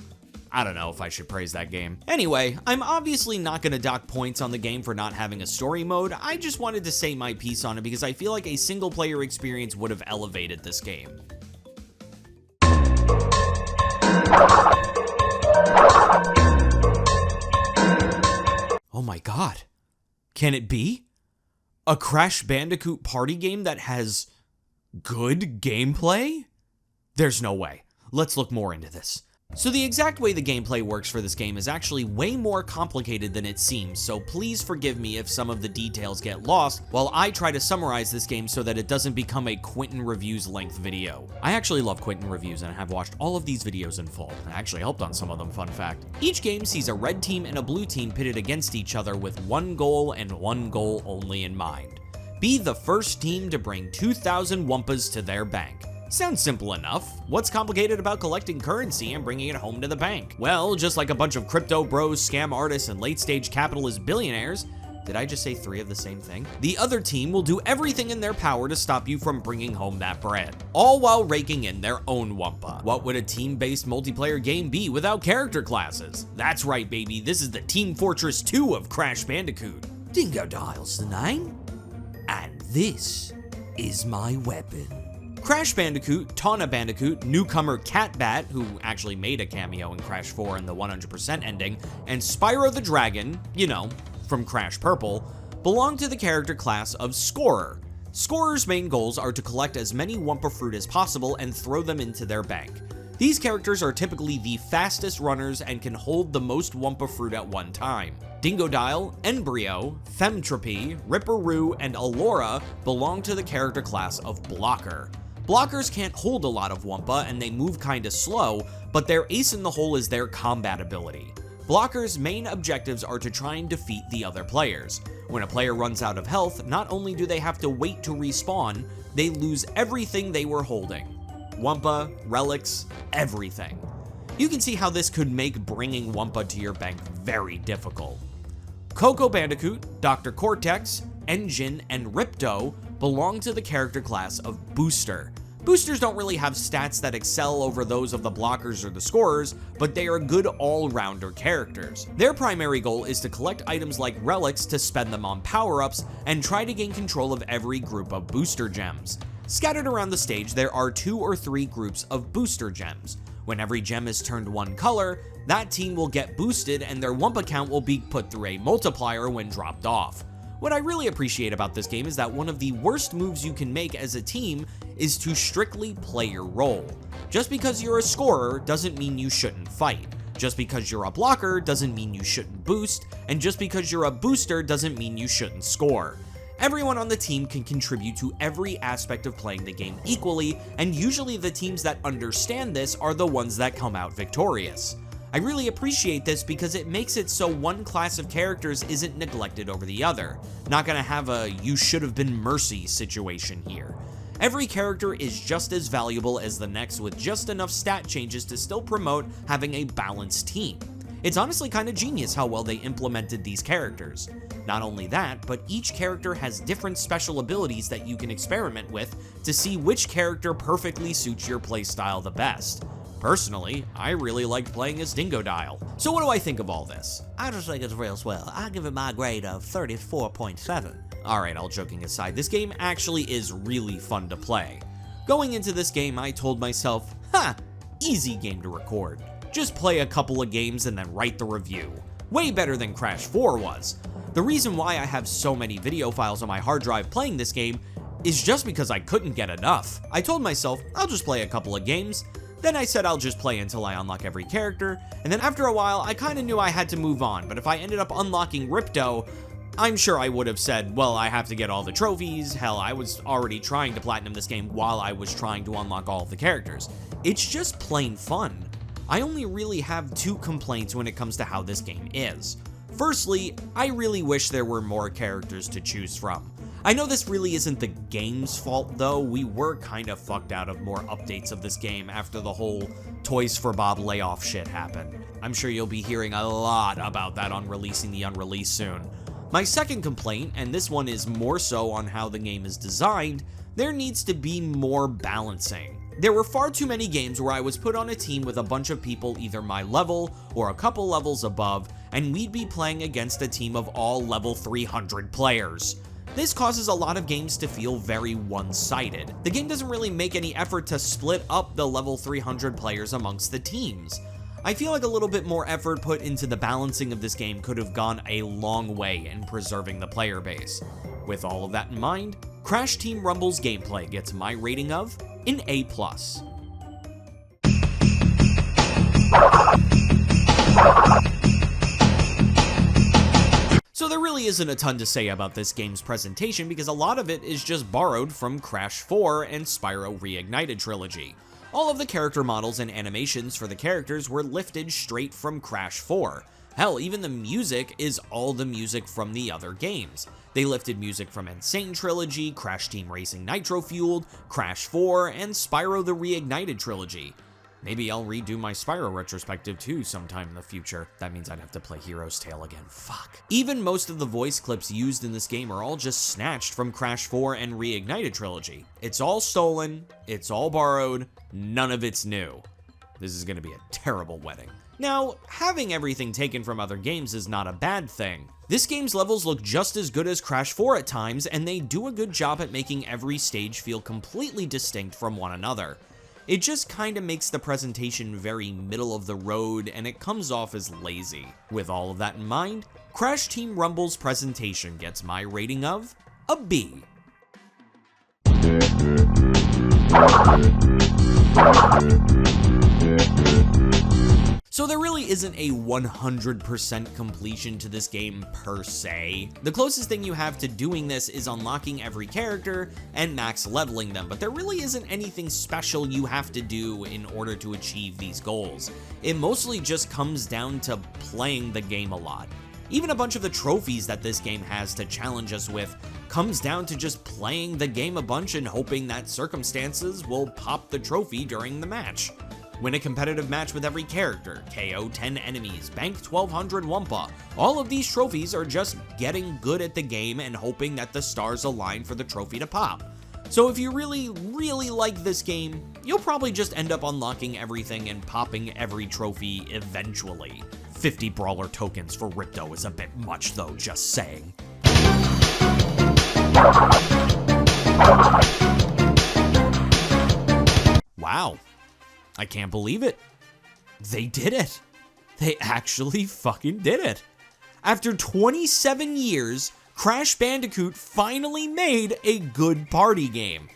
I don't know if I should praise that game. Anyway, I'm obviously not going to dock points on the game for not having a story mode. I just wanted to say my piece on it because I feel like a single player experience would have elevated this game. Oh my god. Can it be? A Crash Bandicoot party game that has good gameplay? There's no way. Let's look more into this. So the exact way the gameplay works for this game is actually way more complicated than it seems, so please forgive me if some of the details get lost while I try to summarize this game so that it doesn't become a Quentin Reviews length video. I actually love Quentin Reviews and have watched all of these videos in full. I actually helped on some of them, fun fact. Each game sees a red team and a blue team pitted against each other with one goal and one goal only in mind. Be the first team to bring 2,000 Wumpas to their bank. Sounds simple enough. What's complicated about collecting currency and bringing it home to the bank? Well, just like a bunch of crypto bros, scam artists, and late-stage capitalist billionaires, did I just say 3 of the same thing? The other team will do everything in their power to stop you from bringing home that bread, all while raking in their own Wumpa. What would a team-based multiplayer game be without character classes? That's right, baby, this is the Team Fortress 2 of Crash Bandicoot. Dingo Dial's the name, and this is my weapon. Crash Bandicoot, Tawna Bandicoot, newcomer Catbat, who actually made a cameo in Crash 4 in the 100% ending, and Spyro the Dragon, you know, from Crash Purple, belong to the character class of Scorer. Scorer's main goals are to collect as many Wumpa Fruit as possible and throw them into their bank. These characters are typically the fastest runners and can hold the most Wumpa Fruit at one time. Dingodile, Embryo, Femtropy, Ripperoo, and Allura belong to the character class of Blocker. Blockers can't hold a lot of Wumpa and they move kinda slow, but their ace in the hole is their combat ability. Blockers' main objectives are to try and defeat the other players. When a player runs out of health, not only do they have to wait to respawn, they lose everything they were holding. Wumpa, relics, everything. You can see how this could make bringing Wumpa to your bank very difficult. Coco Bandicoot, Dr. Cortex, Engine, and Ripto belong to the character class of Booster. Boosters don't really have stats that excel over those of the blockers or the scorers, but they are good all-rounder characters. Their primary goal is to collect items like relics to spend them on power-ups and try to gain control of every group of booster gems. Scattered around the stage, there are 2 or 3 groups of booster gems. When every gem is turned one color, that team will get boosted and their Wumpa count will be put through a multiplier when dropped off. What I really appreciate about this game is that one of the worst moves you can make as a team is to strictly play your role. Just because you're a scorer doesn't mean you shouldn't fight. Just because you're a blocker doesn't mean you shouldn't boost, and just because you're a booster doesn't mean you shouldn't score. Everyone on the team can contribute to every aspect of playing the game equally, and usually the teams that understand this are the ones that come out victorious. I really appreciate this because it makes it so one class of characters isn't neglected over the other. Not gonna have a you should have been Mercy situation here. Every character is just as valuable as the next with just enough stat changes to still promote having a balanced team. It's honestly kind of genius how well they implemented these characters. Not only that, but each character has different special abilities that you can experiment with to see which character perfectly suits your playstyle the best. Personally, I really liked playing as Dingodile. So what do I think of all this? I just think it's real swell. I give it my grade of 34.7. Alright, all joking aside, this game actually is really fun to play. Going into this game, I told myself, easy game to record. Just play a couple of games and then write the review. Way better than Crash 4 was. The reason why I have so many video files on my hard drive playing this game is just because I couldn't get enough. I told myself, I'll just play a couple of games. Then I said I'll just play until I unlock every character, and then after a while, I kinda knew I had to move on, but if I ended up unlocking Ripto, I'm sure I would have said, well, I have to get all the trophies. Hell, I was already trying to platinum this game while I was trying to unlock all of the characters. It's just plain fun. I only really have 2 complaints when it comes to how this game is. Firstly, I really wish there were more characters to choose from. I know this really isn't the game's fault though, we were kinda fucked out of more updates of this game after the whole Toys for Bob layoff shit happened. I'm sure you'll be hearing a lot about that on Releasing the Unreleased soon. My second complaint, and this one is more so on how the game is designed, there needs to be more balancing. There were far too many games where I was put on a team with a bunch of people either my level or a couple levels above, and we'd be playing against a team of all level 300 players. This causes a lot of games to feel very one-sided. The game doesn't really make any effort to split up the level 300 players amongst the teams. I feel like a little bit more effort put into the balancing of this game could have gone a long way in preserving the player base. With all of that in mind, Crash Team Rumble's gameplay gets my rating of an A+. So there really isn't a ton to say about this game's presentation because a lot of it is just borrowed from Crash 4 and Spyro Reignited Trilogy. All of the character models and animations for the characters were lifted straight from Crash 4. Hell, even the music is all the music from the other games. They lifted music from Sane Trilogy, Crash Team Racing Nitro Fueled, Crash 4, and Spyro the Reignited Trilogy. Maybe I'll redo my Spyro retrospective too sometime in the future. That means I'd have to play Hero's Tale again. Fuck. Even most of the voice clips used in this game are all just snatched from Crash 4 and Reignited Trilogy. It's all stolen, it's all borrowed, none of it's new. This is gonna be a terrible wedding. Now, having everything taken from other games is not a bad thing. This game's levels look just as good as Crash 4 at times, and they do a good job at making every stage feel completely distinct from one another. It just kinda makes the presentation very middle of the road, and it comes off as lazy. With all of that in mind, Crash Team Rumble's presentation gets my rating of a B. So there really isn't a 100% completion to this game per se. The closest thing you have to doing this is unlocking every character and max leveling them, but there really isn't anything special you have to do in order to achieve these goals. It mostly just comes down to playing the game a lot. Even a bunch of the trophies that this game has to challenge us with comes down to just playing the game a bunch and hoping that circumstances will pop the trophy during the match. Win a competitive match with every character, KO 10 enemies, bank 1200 Wumpa. All of these trophies are just getting good at the game and hoping that the stars align for the trophy to pop. So if you really like this game, you'll probably just end up unlocking everything and popping every trophy eventually. 50 brawler tokens for Ripto is a bit much though, just saying. Wow. I can't believe it. They did it. They actually fucking did it. After 27 years, Crash Bandicoot finally made a good party game.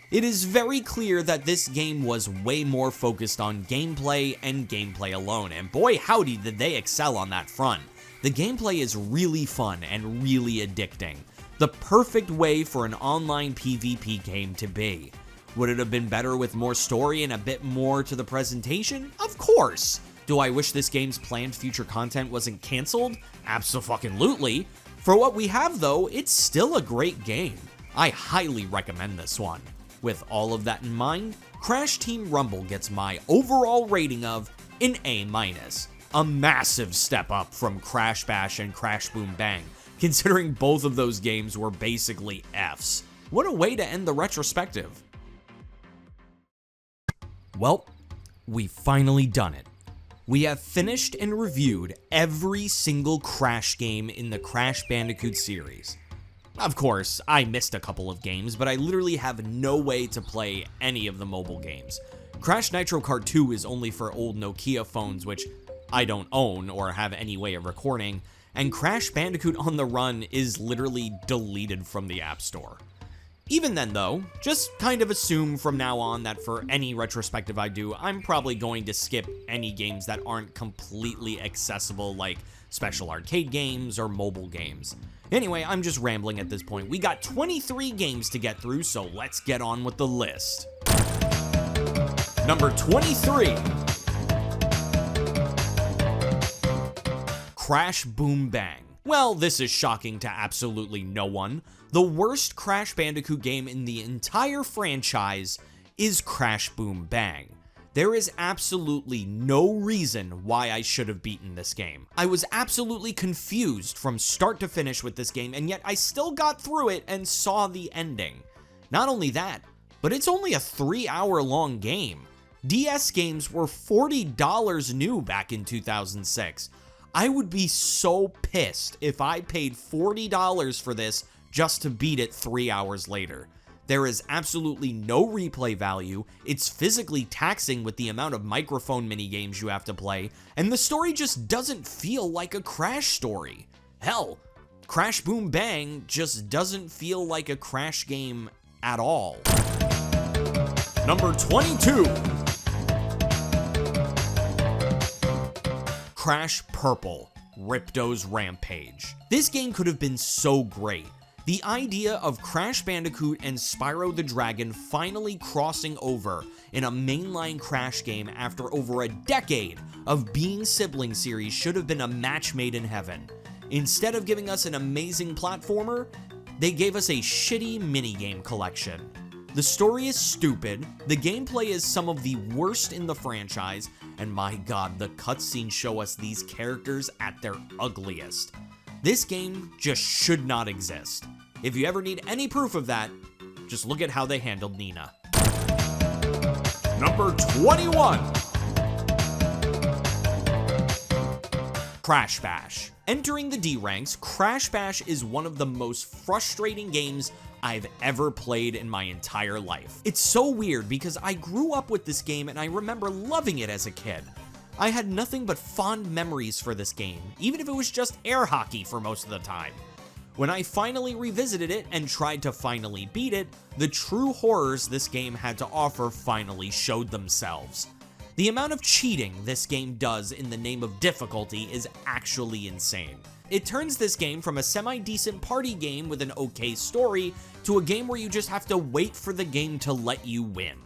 It is very clear that this game was way more focused on gameplay and gameplay alone, and boy howdy did they excel on that front. The gameplay is really fun and really addicting. The perfect way for an online PvP game to be. Would it have been better with more story and a bit more to the presentation? Of course! Do I wish this game's planned future content wasn't cancelled? Abso-fucking-lutely. For what we have though, it's still a great game. I highly recommend this one. With all of that in mind, Crash Team Rumble gets my overall rating of an A-. A massive step up from Crash Bash and Crash Boom Bang, considering both of those games were basically Fs. What a way to end the retrospective. Well, we've finally done it. We have finished and reviewed every single Crash game in the Crash Bandicoot series. Of course, I missed a couple of games, but I literally have no way to play any of the mobile games. Crash Nitro Kart 2 is only for old Nokia phones, which I don't own or have any way of recording, and Crash Bandicoot on the Run is literally deleted from the App Store. Even then though, just kind of assume from now on that for any retrospective I do, I'm probably going to skip any games that aren't completely accessible like special arcade games or mobile games. Anyway, I'm just rambling at this point. We got 23 games to get through, so let's get on with the list. Number 23. Crash Boom Bang. Well, this is shocking to absolutely no one. The worst Crash Bandicoot game in the entire franchise is Crash Boom Bang. There is absolutely no reason why I should have beaten this game. I was absolutely confused from start to finish with this game, and yet I still got through it and saw the ending. Not only that, but it's only a 3-hour long game. DS games were $40 new back in 2006. I would be so pissed if I paid $40 for this just to beat it 3 hours later. There is absolutely no replay value, it's physically taxing with the amount of microphone minigames you have to play, and the story just doesn't feel like a Crash story. Hell, Crash Boom Bang just doesn't feel like a Crash game at all. Number 22. Crash Purple, Ripto's Rampage. This game could have been so great. The idea of Crash Bandicoot and Spyro the Dragon finally crossing over in a mainline Crash game after over a decade of being sibling series should have been a match made in heaven. Instead of giving us an amazing platformer, they gave us a shitty minigame collection. The story is stupid, the gameplay is some of the worst in the franchise, and my god, the cutscenes show us these characters at their ugliest. This game just should not exist. If you ever need any proof of that, just look at how they handled Nina. Number 21. Crash Bash. Entering the D ranks, Crash Bash is one of the most frustrating games I've ever played in my entire life. It's so weird because I grew up with this game and I remember loving it as a kid. I had nothing but fond memories for this game, even if it was just air hockey for most of the time. When I finally revisited it and tried to finally beat it, the true horrors this game had to offer finally showed themselves. The amount of cheating this game does in the name of difficulty is actually insane. It turns this game from a semi-decent party game with an okay story to a game where you just have to wait for the game to let you win.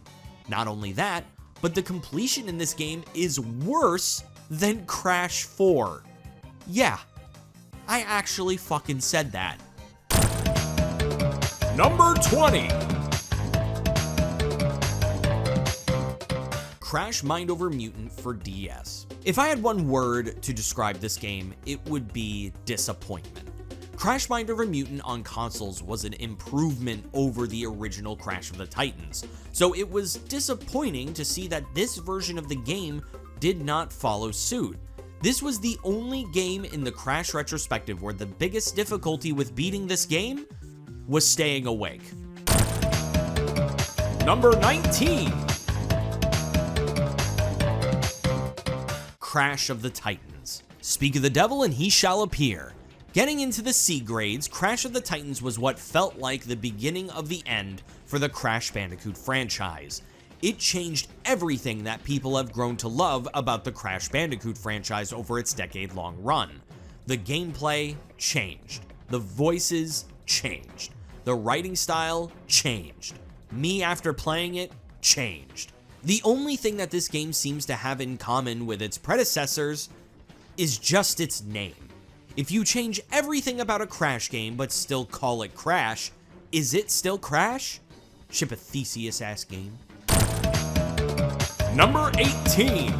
Not only that, but the completion in this game is worse than Crash 4. Yeah, I actually fucking said that. Number 20. Crash Mind Over Mutant for DS. If I had one word to describe this game, it would be disappointment. Crash Mind Over Mutant on consoles was an improvement over the original Crash of the Titans, so it was disappointing to see that this version of the game did not follow suit. This was the only game in the Crash Retrospective where the biggest difficulty with beating this game was staying awake. Number 19. Crash of the Titans. Speak of the devil and he shall appear. Getting into the C grades, Crash of the Titans was what felt like the beginning of the end for the Crash Bandicoot franchise. It changed everything that people have grown to love about the Crash Bandicoot franchise over its decade-long run. The gameplay changed. The voices changed. The writing style changed. Me after playing it changed. The only thing that this game seems to have in common with its predecessors is just its name. If you change everything about a Crash game but still call it Crash, is it still Crash? Ship a Theseus-ass game. Number 18.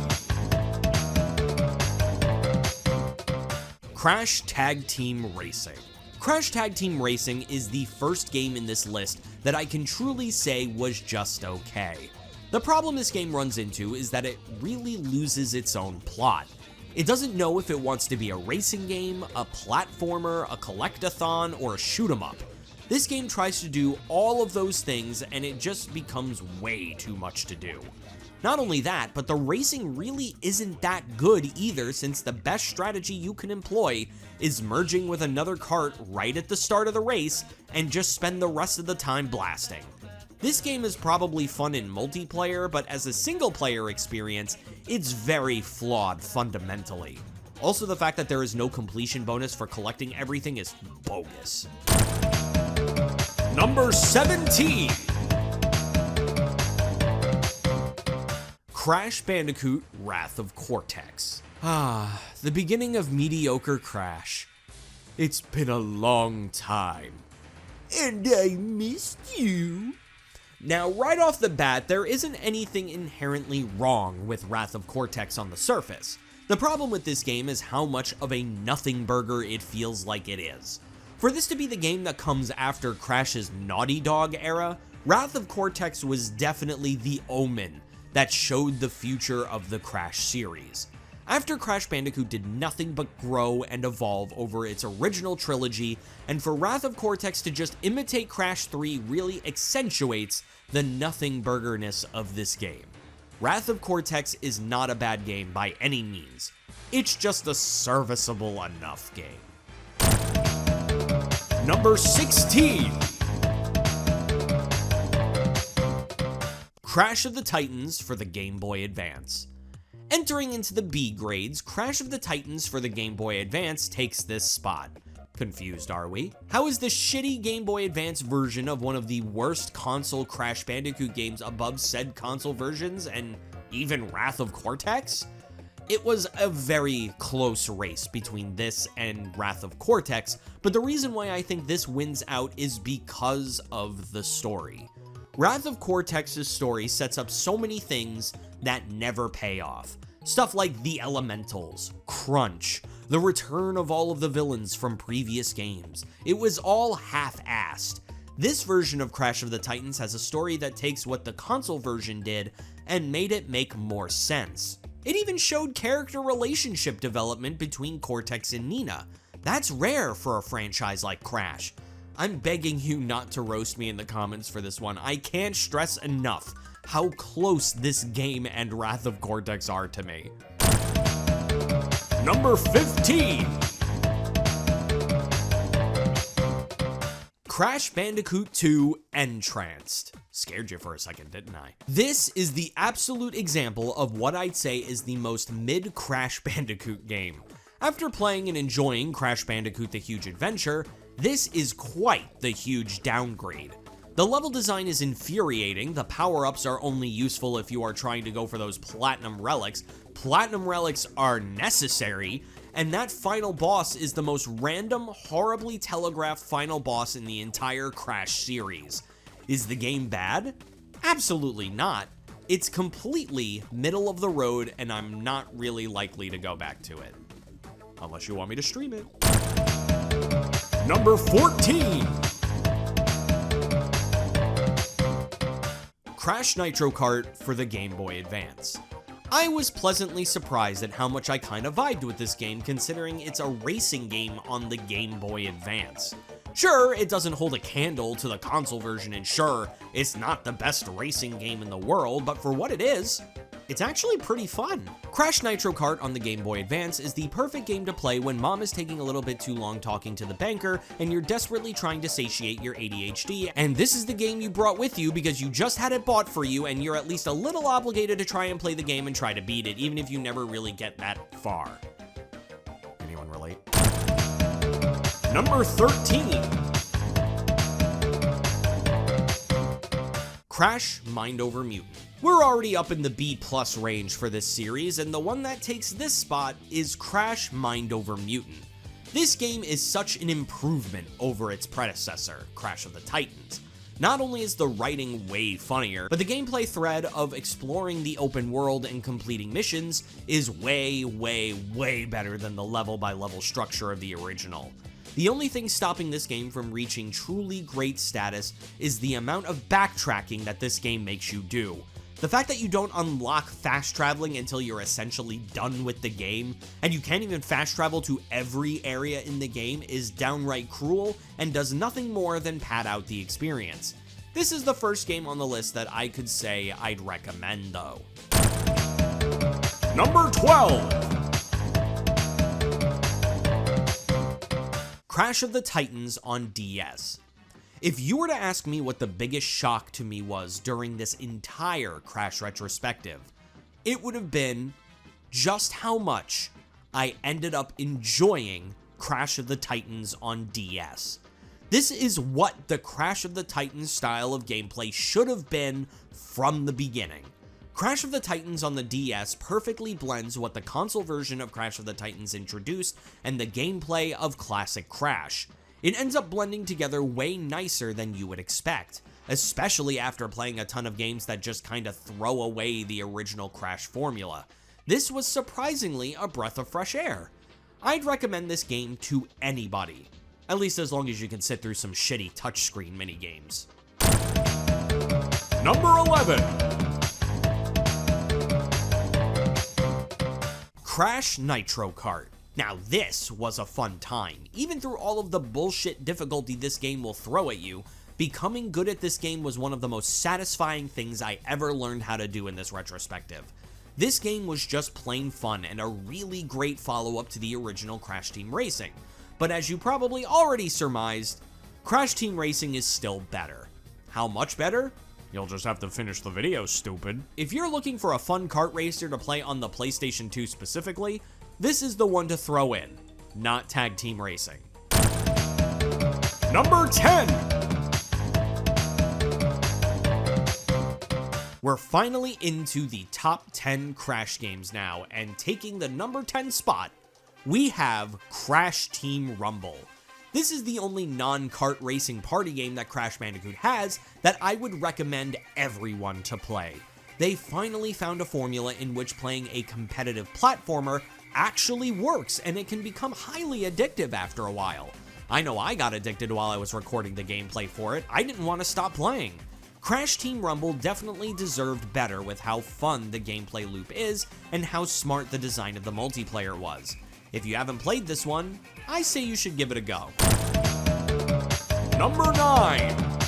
Crash Tag Team Racing. Crash Tag Team Racing is the first game in this list that I can truly say was just okay. The problem this game runs into is that it really loses its own plot. It doesn't know if it wants to be a racing game, a platformer, a collect-a-thon, or a shoot-'em-up. This game tries to do all of those things and it just becomes way too much to do. Not only that, but the racing really isn't that good either, since the best strategy you can employ is merging with another kart right at the start of the race and just spend the rest of the time blasting. This game is probably fun in multiplayer, but as a single-player experience, it's very flawed fundamentally. Also, the fact that there is no completion bonus for collecting everything is bogus. Number 17. Crash Bandicoot Wrath of Cortex. Ah, the beginning of mediocre Crash. It's been a long time. And I missed you. Now, right off the bat, there isn't anything inherently wrong with Wrath of Cortex on the surface. The problem with this game is how much of a nothing burger it feels like it is. For this to be the game that comes after Crash's Naughty Dog era, Wrath of Cortex was definitely the omen that showed the future of the Crash series. After Crash Bandicoot did nothing but grow and evolve over its original trilogy, and for Wrath of Cortex to just imitate Crash 3 really accentuates the nothing burgerness of this game. Wrath of Cortex is not a bad game by any means. It's just a serviceable enough game. Number 16. Crash of the Titans for the Game Boy Advance. Entering into the B grades, Crash of the Titans for the Game Boy Advance takes this spot. Confused, are we? How is the shitty Game Boy Advance version of one of the worst console Crash Bandicoot games above said console versions and even Wrath of Cortex? It was a very close race between this and Wrath of Cortex, but the reason why I think this wins out is because of the story. Wrath of Cortex's story sets up so many things that never pay off. Stuff like the elementals, Crunch, the return of all of the villains from previous games. It was all half-assed. This version of Crash of the Titans has a story that takes what the console version did and made it make more sense. It even showed character relationship development between Cortex and Nina. That's rare for a franchise like Crash. I'm begging you not to roast me in the comments for this one. I can't stress enough how close this game and Wrath of Cortex are to me. Number 15. Crash Bandicoot 2 N-Tranced. Scared you for a second, didn't I? This is the absolute example of what I'd say is the most mid-Crash Bandicoot game. After playing and enjoying Crash Bandicoot The Huge Adventure, this is quite the huge downgrade. The level design is infuriating, the power-ups are only useful if you are trying to go for those platinum relics. Platinum relics are necessary, and that final boss is the most random, horribly telegraphed final boss in the entire Crash series. Is the game bad? Absolutely not. It's completely middle of the road, and I'm not really likely to go back to it. Unless you want me to stream it. Number 14. Crash Nitro Kart for the Game Boy Advance. I was pleasantly surprised at how much I kinda vibed with this game considering it's a racing game on the Game Boy Advance. Sure, it doesn't hold a candle to the console version, and sure, it's not the best racing game in the world, but for what it is, it's actually pretty fun. Crash Nitro Kart on the Game Boy Advance is the perfect game to play when mom is taking a little bit too long talking to the banker and you're desperately trying to satiate your ADHD, and this is the game you brought with you because you just had it bought for you and you're at least a little obligated to try and play the game and try to beat it, even if you never really get that far. Anyone relate? Number 13. Crash Mind Over Mutant. We're already up in the B+ range for this series, and the one that takes this spot is Crash Mind Over Mutant. This game is such an improvement over its predecessor, Crash of the Titans. Not only is the writing way funnier, but the gameplay thread of exploring the open world and completing missions is way, way, way better than the level-by-level structure of the original. The only thing stopping this game from reaching truly great status is the amount of backtracking that this game makes you do. The fact that you don't unlock fast traveling until you're essentially done with the game, and you can't even fast travel to every area in the game is downright cruel and does nothing more than pad out the experience. This is the first game on the list that I could say I'd recommend though. Number 12. Crash of the Titans on DS. If you were to ask me what the biggest shock to me was during this entire Crash retrospective, it would have been just how much I ended up enjoying Crash of the Titans on DS. This is what the Crash of the Titans style of gameplay should have been from the beginning. Crash of the Titans on the DS perfectly blends what the console version of Crash of the Titans introduced and the gameplay of classic Crash. It ends up blending together way nicer than you would expect, especially after playing a ton of games that just kinda throw away the original Crash formula. This was surprisingly a breath of fresh air. I'd recommend this game to anybody, at least as long as you can sit through some shitty touchscreen minigames. Number 11. Crash Nitro Kart. Now this was a fun time. Even through all of the bullshit difficulty this game will throw at you, becoming good at this game was one of the most satisfying things I ever learned how to do in this retrospective. This game was just plain fun and a really great follow-up to the original Crash Team Racing. But as you probably already surmised, Crash Team Racing is still better. How much better? You'll just have to finish the video, stupid. If you're looking for a fun kart racer to play on the PlayStation 2 specifically, this is the one to throw in, not Tag Team Racing. Number 10. We're finally into the top 10 Crash games now, and taking the number 10 spot, we have Crash Team Rumble. This is the only non-kart racing party game that Crash Bandicoot has that I would recommend everyone to play. They finally found a formula in which playing a competitive platformer actually works, and it can become highly addictive after a while. I know I got addicted while I was recording the gameplay for it. I didn't want to stop playing. Crash Team Rumble definitely deserved better with how fun the gameplay loop is and how smart the design of the multiplayer was. If you haven't played this one, I say you should give it a go. Number 9.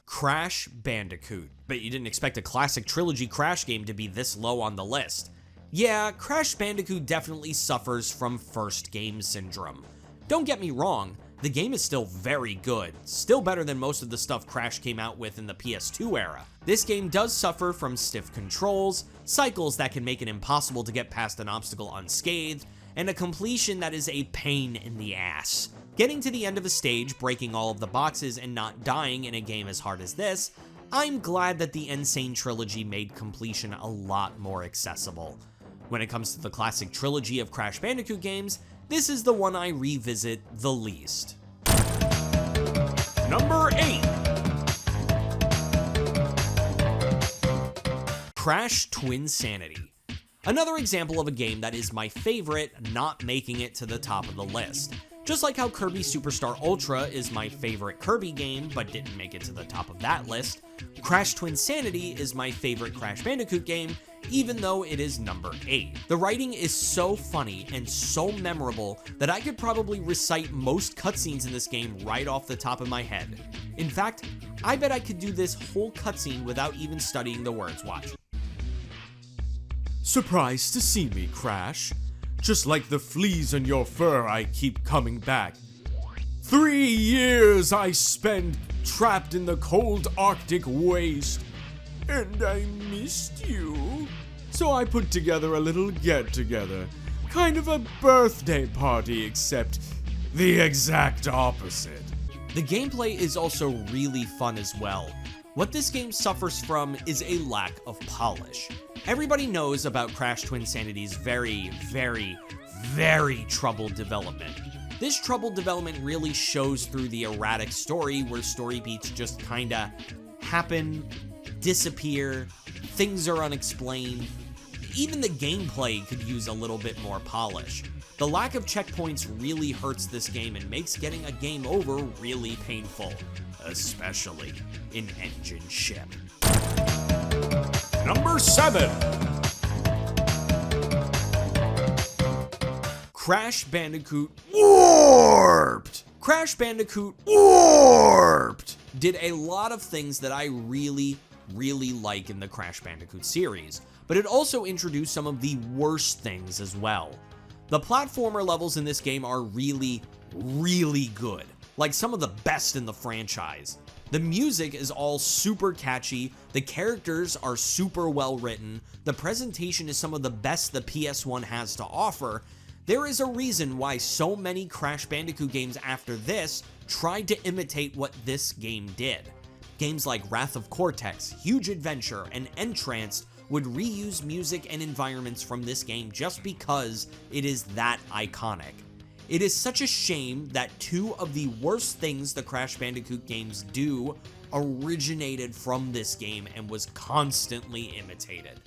Crash Bandicoot. Bet you didn't expect a classic Trilogy Crash game to be this low on the list. Yeah, Crash Bandicoot definitely suffers from first game syndrome. Don't get me wrong, the game is still very good, still better than most of the stuff Crash came out with in the PS2 era. This game does suffer from stiff controls, cycles that can make it impossible to get past an obstacle unscathed, and a completion that is a pain in the ass. Getting to the end of a stage, breaking all of the boxes, and not dying in a game as hard as this, I'm glad that the Insane Trilogy made completion a lot more accessible. When it comes to the classic trilogy of Crash Bandicoot games, this is the one I revisit the least. Number 8. Crash Twinsanity. Another example of a game that is my favorite not making it to the top of the list. Just like how Kirby Superstar Ultra is my favorite Kirby game but didn't make it to the top of that list, Crash Twinsanity is my favorite Crash Bandicoot game, even though it is number 8. The writing is so funny and so memorable that I could probably recite most cutscenes in this game right off the top of my head. In fact, I bet I could do this whole cutscene without even studying the words. Watch. Surprised to see me, Crash? Just like the fleas on your fur, I keep coming back. 3 years I spent trapped in the cold Arctic waste, and I missed you. So I put together a little get-together, kind of a birthday party, except the exact opposite. The gameplay is also really fun as well. What this game suffers from is a lack of polish. Everybody knows about Crash Twinsanity's very, very, very troubled development. This troubled development really shows through the erratic story where story beats just kinda happen, disappear, things are unexplained. Even the gameplay could use a little bit more polish. The lack of checkpoints really hurts this game and makes getting a game over really painful, especially in Engine Ship. Number 7. Crash Bandicoot Warped! Crash Bandicoot Warped did a lot of things that I really like in the Crash Bandicoot series, but it also introduced some of the worst things as well. The platformer levels in this game are really good, like some of the best in the franchise. The music is all super catchy, the characters are super well written, the presentation is some of the best the PS1 has to offer. There is a reason why so many Crash Bandicoot games after this tried to imitate what this game did. Games like Wrath of Cortex, Huge Adventure, and N-Tranced would reuse music and environments from this game just because it is that iconic. It is such a shame that two of the worst things the Crash Bandicoot games do originated from this game and was constantly imitated.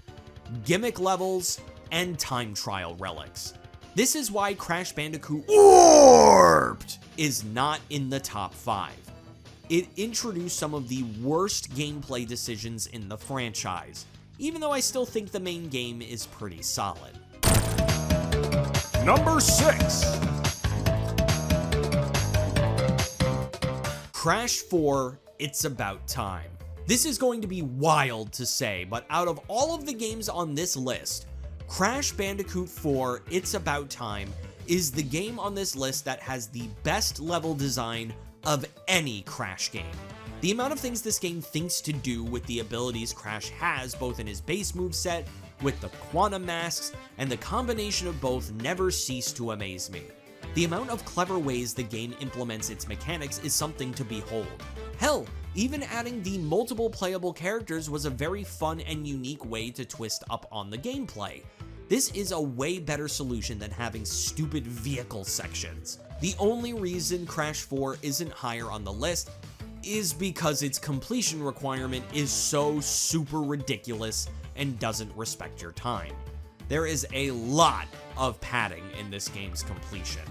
Gimmick levels and time trial relics. This is why Crash Bandicoot Warped is not in the top 5. It introduced some of the worst gameplay decisions in the franchise, even though I still think the main game is pretty solid. Number 6. Crash 4, It's About Time. This is going to be wild to say, but out of all of the games on this list, Crash Bandicoot 4, It's About Time is the game on this list that has the best level design of any Crash game. The amount of things this game thinks to do with the abilities Crash has, both in his base moveset, with the quantum masks, and the combination of both never cease to amaze me. The amount of clever ways the game implements its mechanics is something to behold. Hell, even adding the multiple playable characters was a very fun and unique way to twist up on the gameplay. This is a way better solution than having stupid vehicle sections. The only reason Crash 4 isn't higher on the list is because its completion requirement is so super ridiculous and doesn't respect your time. There is a lot of padding in this game's completion.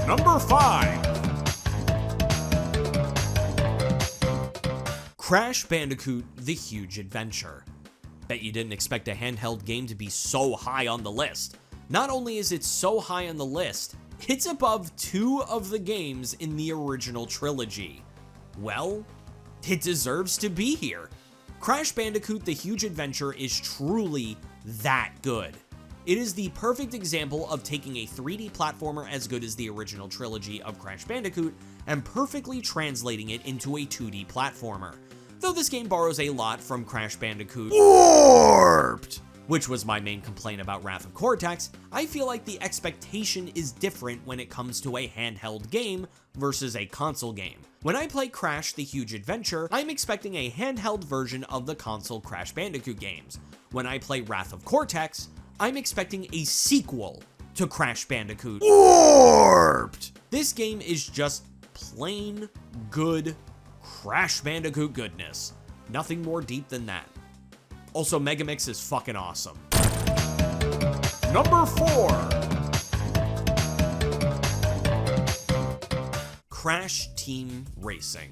Number 5. Crash Bandicoot The Huge Adventure. Bet you didn't expect a handheld game to be so high on the list. Not only is it so high on the list, it's above 2 of the games in the original trilogy. Well, it deserves to be here. Crash Bandicoot The Huge Adventure is truly that good. It is the perfect example of taking a 3D platformer as good as the original trilogy of Crash Bandicoot and perfectly translating it into a 2D platformer. Though this game borrows a lot from Crash Bandicoot Warped, which was my main complaint about Wrath of Cortex, I feel like the expectation is different when it comes to a handheld game versus a console game. When I play Crash The Huge Adventure, I'm expecting a handheld version of the console Crash Bandicoot games. When I play Wrath of Cortex, I'm expecting a sequel to Crash Bandicoot Warped. This game is just plain good Crash Bandicoot goodness. Nothing more deep than that. Also, Megamix is fucking awesome. Number 4. Crash Team Racing.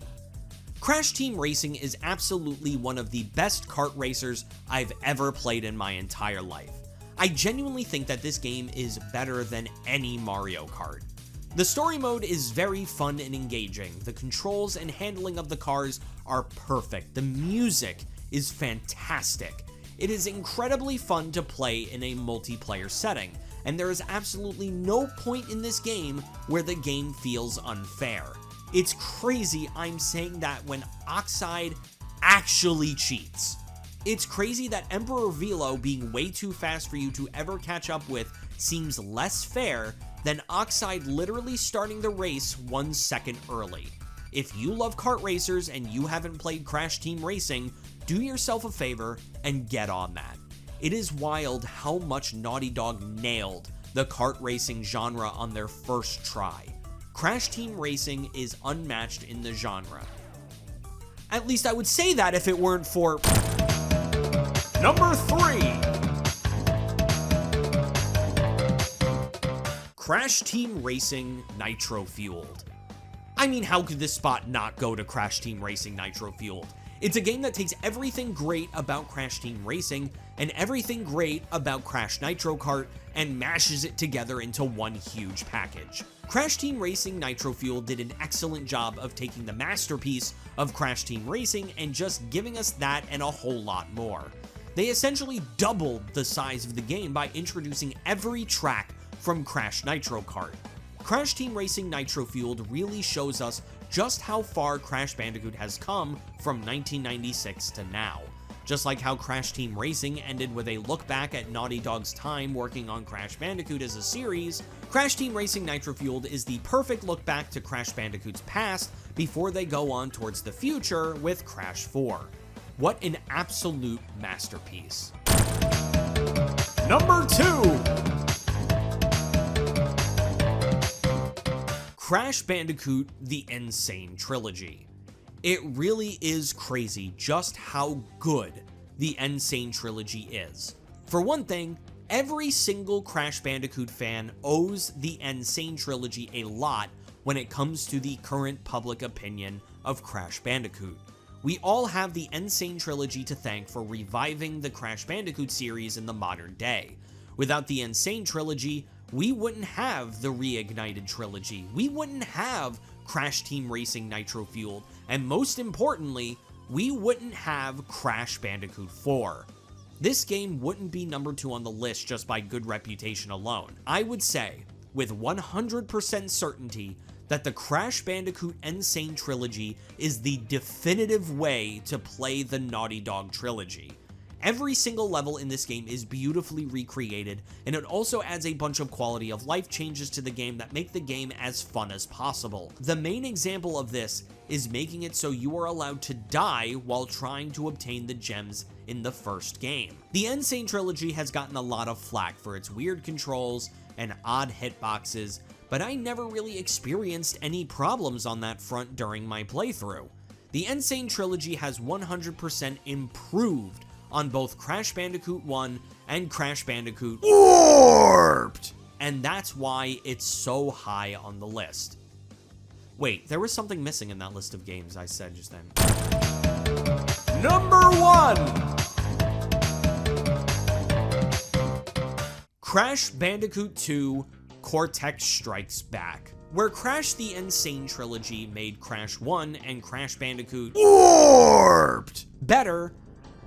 Crash Team Racing is absolutely one of the best kart racers I've ever played in my entire life. I genuinely think that this game is better than any Mario Kart. The story mode is very fun and engaging. The controls and handling of the cars are perfect. The music is fantastic. It is incredibly fun to play in a multiplayer setting, and there is absolutely no point in this game where the game feels unfair. It's crazy I'm saying that when Oxide actually cheats. It's crazy that Emperor Velo being way too fast for you to ever catch up with seems less fair than Oxide literally starting the race 1 second early. If you love kart racers and you haven't played Crash Team Racing, do yourself a favor and get on that. It is wild how much Naughty Dog nailed the kart racing genre on their first try. Crash Team Racing is unmatched in the genre. At least I would say that if it weren't for... Number 3. Crash Team Racing Nitro Fueled. I mean, how could this spot not go to Crash Team Racing Nitro Fueled? It's a game that takes everything great about Crash Team Racing and everything great about Crash Nitro Kart and mashes it together into one huge package. Crash Team Racing Nitro Fueled did an excellent job of taking the masterpiece of Crash Team Racing and just giving us that and a whole lot more. They essentially doubled the size of the game by introducing every track from Crash Nitro Kart. Crash Team Racing Nitro Fueled really shows us just how far Crash Bandicoot has come from 1996 to now. Just like how Crash Team Racing ended with a look back at Naughty Dog's time working on Crash Bandicoot as a series, Crash Team Racing Nitro Fueled is the perfect look back to Crash Bandicoot's past before they go on towards the future with Crash 4. What an absolute masterpiece. Number 2. Crash Bandicoot The Insane Trilogy. It really is crazy just how good the Insane Trilogy is. For one thing, every single Crash Bandicoot fan owes the Insane Trilogy a lot when it comes to the current public opinion of Crash Bandicoot. We all have the Insane Trilogy to thank for reviving the Crash Bandicoot series in the modern day. Without the Insane Trilogy, we wouldn't have the Reignited Trilogy, we wouldn't have Crash Team Racing Nitro Fueled, and most importantly, we wouldn't have Crash Bandicoot 4. This game wouldn't be number 2 on the list just by good reputation alone. I would say, with 100% certainty, that the Crash Bandicoot Insane Trilogy is the definitive way to play the Naughty Dog trilogy. Every single level in this game is beautifully recreated, and it also adds a bunch of quality of life changes to the game that make the game as fun as possible. The main example of this is making it so you are allowed to die while trying to obtain the gems in the first game. The Insane Trilogy has gotten a lot of flack for its weird controls and odd hitboxes, but I never really experienced any problems on that front during my playthrough. The Insane Trilogy has 100% improved on both Crash Bandicoot 1 and Crash Bandicoot Warped, and that's why it's so high on the list. Wait, there was something missing in that list of games I said just then. Number 1. Crash Bandicoot 2 Cortex Strikes Back. Where Crash the Insane Trilogy made Crash 1 and Crash Bandicoot Warped better,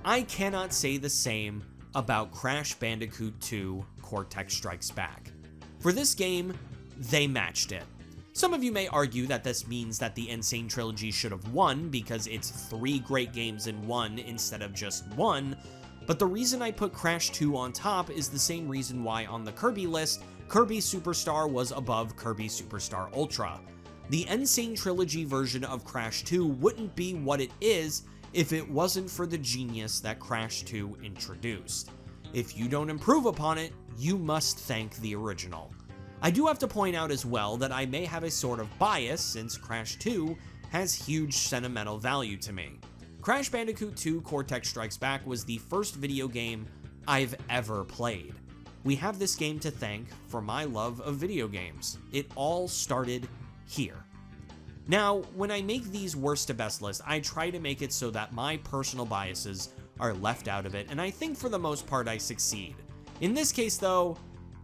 I cannot say the same about Crash Bandicoot 2 Cortex Strikes Back. For this game, they matched it. Some of you may argue that this means that the Insane Trilogy should have won because it's 3 great games in one instead of just one, but the reason I put Crash 2 on top is the same reason why on the Kirby list, Kirby Superstar was above Kirby Superstar Ultra. The Insane Trilogy version of Crash 2 wouldn't be what it is if it wasn't for the genius that Crash 2 introduced. If you don't improve upon it, you must thank the original. I do have to point out as well that I may have a sort of bias since Crash 2 has huge sentimental value to me. Crash Bandicoot 2 Cortex Strikes Back was the first video game I've ever played. We have this game to thank for my love of video games. It all started here. Now, when I make these worst to best lists, I try to make it so that my personal biases are left out of it, and I think for the most part I succeed. In this case though,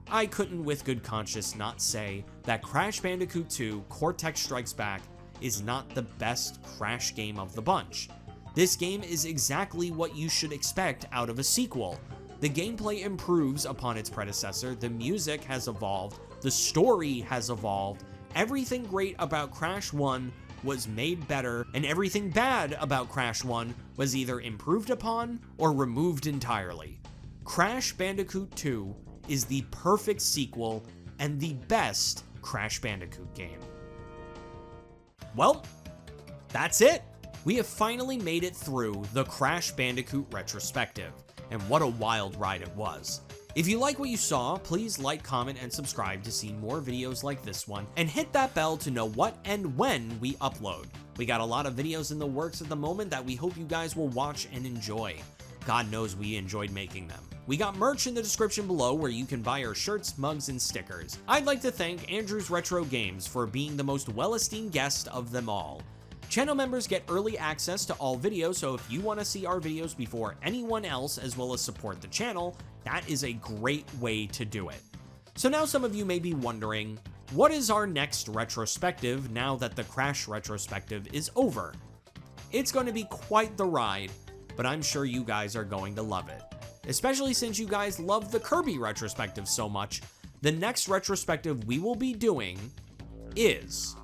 I couldn't with good conscience not say that Crash Bandicoot 2 Cortex Strikes Back is not the best Crash game of the bunch. This game is exactly what you should expect out of a sequel. The gameplay improves upon its predecessor, the music has evolved, the story has evolved, everything great about Crash 1 was made better, and everything bad about Crash 1 was either improved upon or removed entirely. Crash Bandicoot 2 is the perfect sequel and the best Crash Bandicoot game. Well, that's it. We have finally made it through the Crash Bandicoot Retrospective, and what a wild ride it was. If you like what you saw, please like, comment, and subscribe to see more videos like this one, and hit that bell to know what and when we upload. We got a lot of videos in the works at the moment that we hope you guys will watch and enjoy. God knows we enjoyed making them. We got merch in the description below where you can buy our shirts, mugs, and stickers. I'd like to thank Andrew's Retro Games for being the most well-esteemed guest of them all. Channel members get early access to all videos, so if you want to see our videos before anyone else as well as support the channel, that is a great way to do it. So now some of you may be wondering, what is our next retrospective now that the Crash retrospective is over? It's going to be quite the ride, but I'm sure you guys are going to love it. Especially since you guys love the Kirby retrospective so much, the next retrospective we will be doing is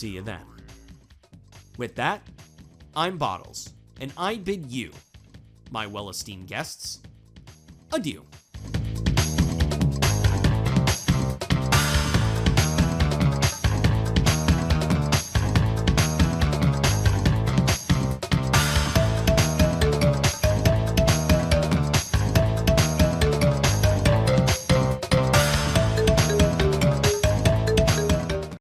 see you then. With that, I'm Bottles, and I bid you, my well-esteemed guests, adieu.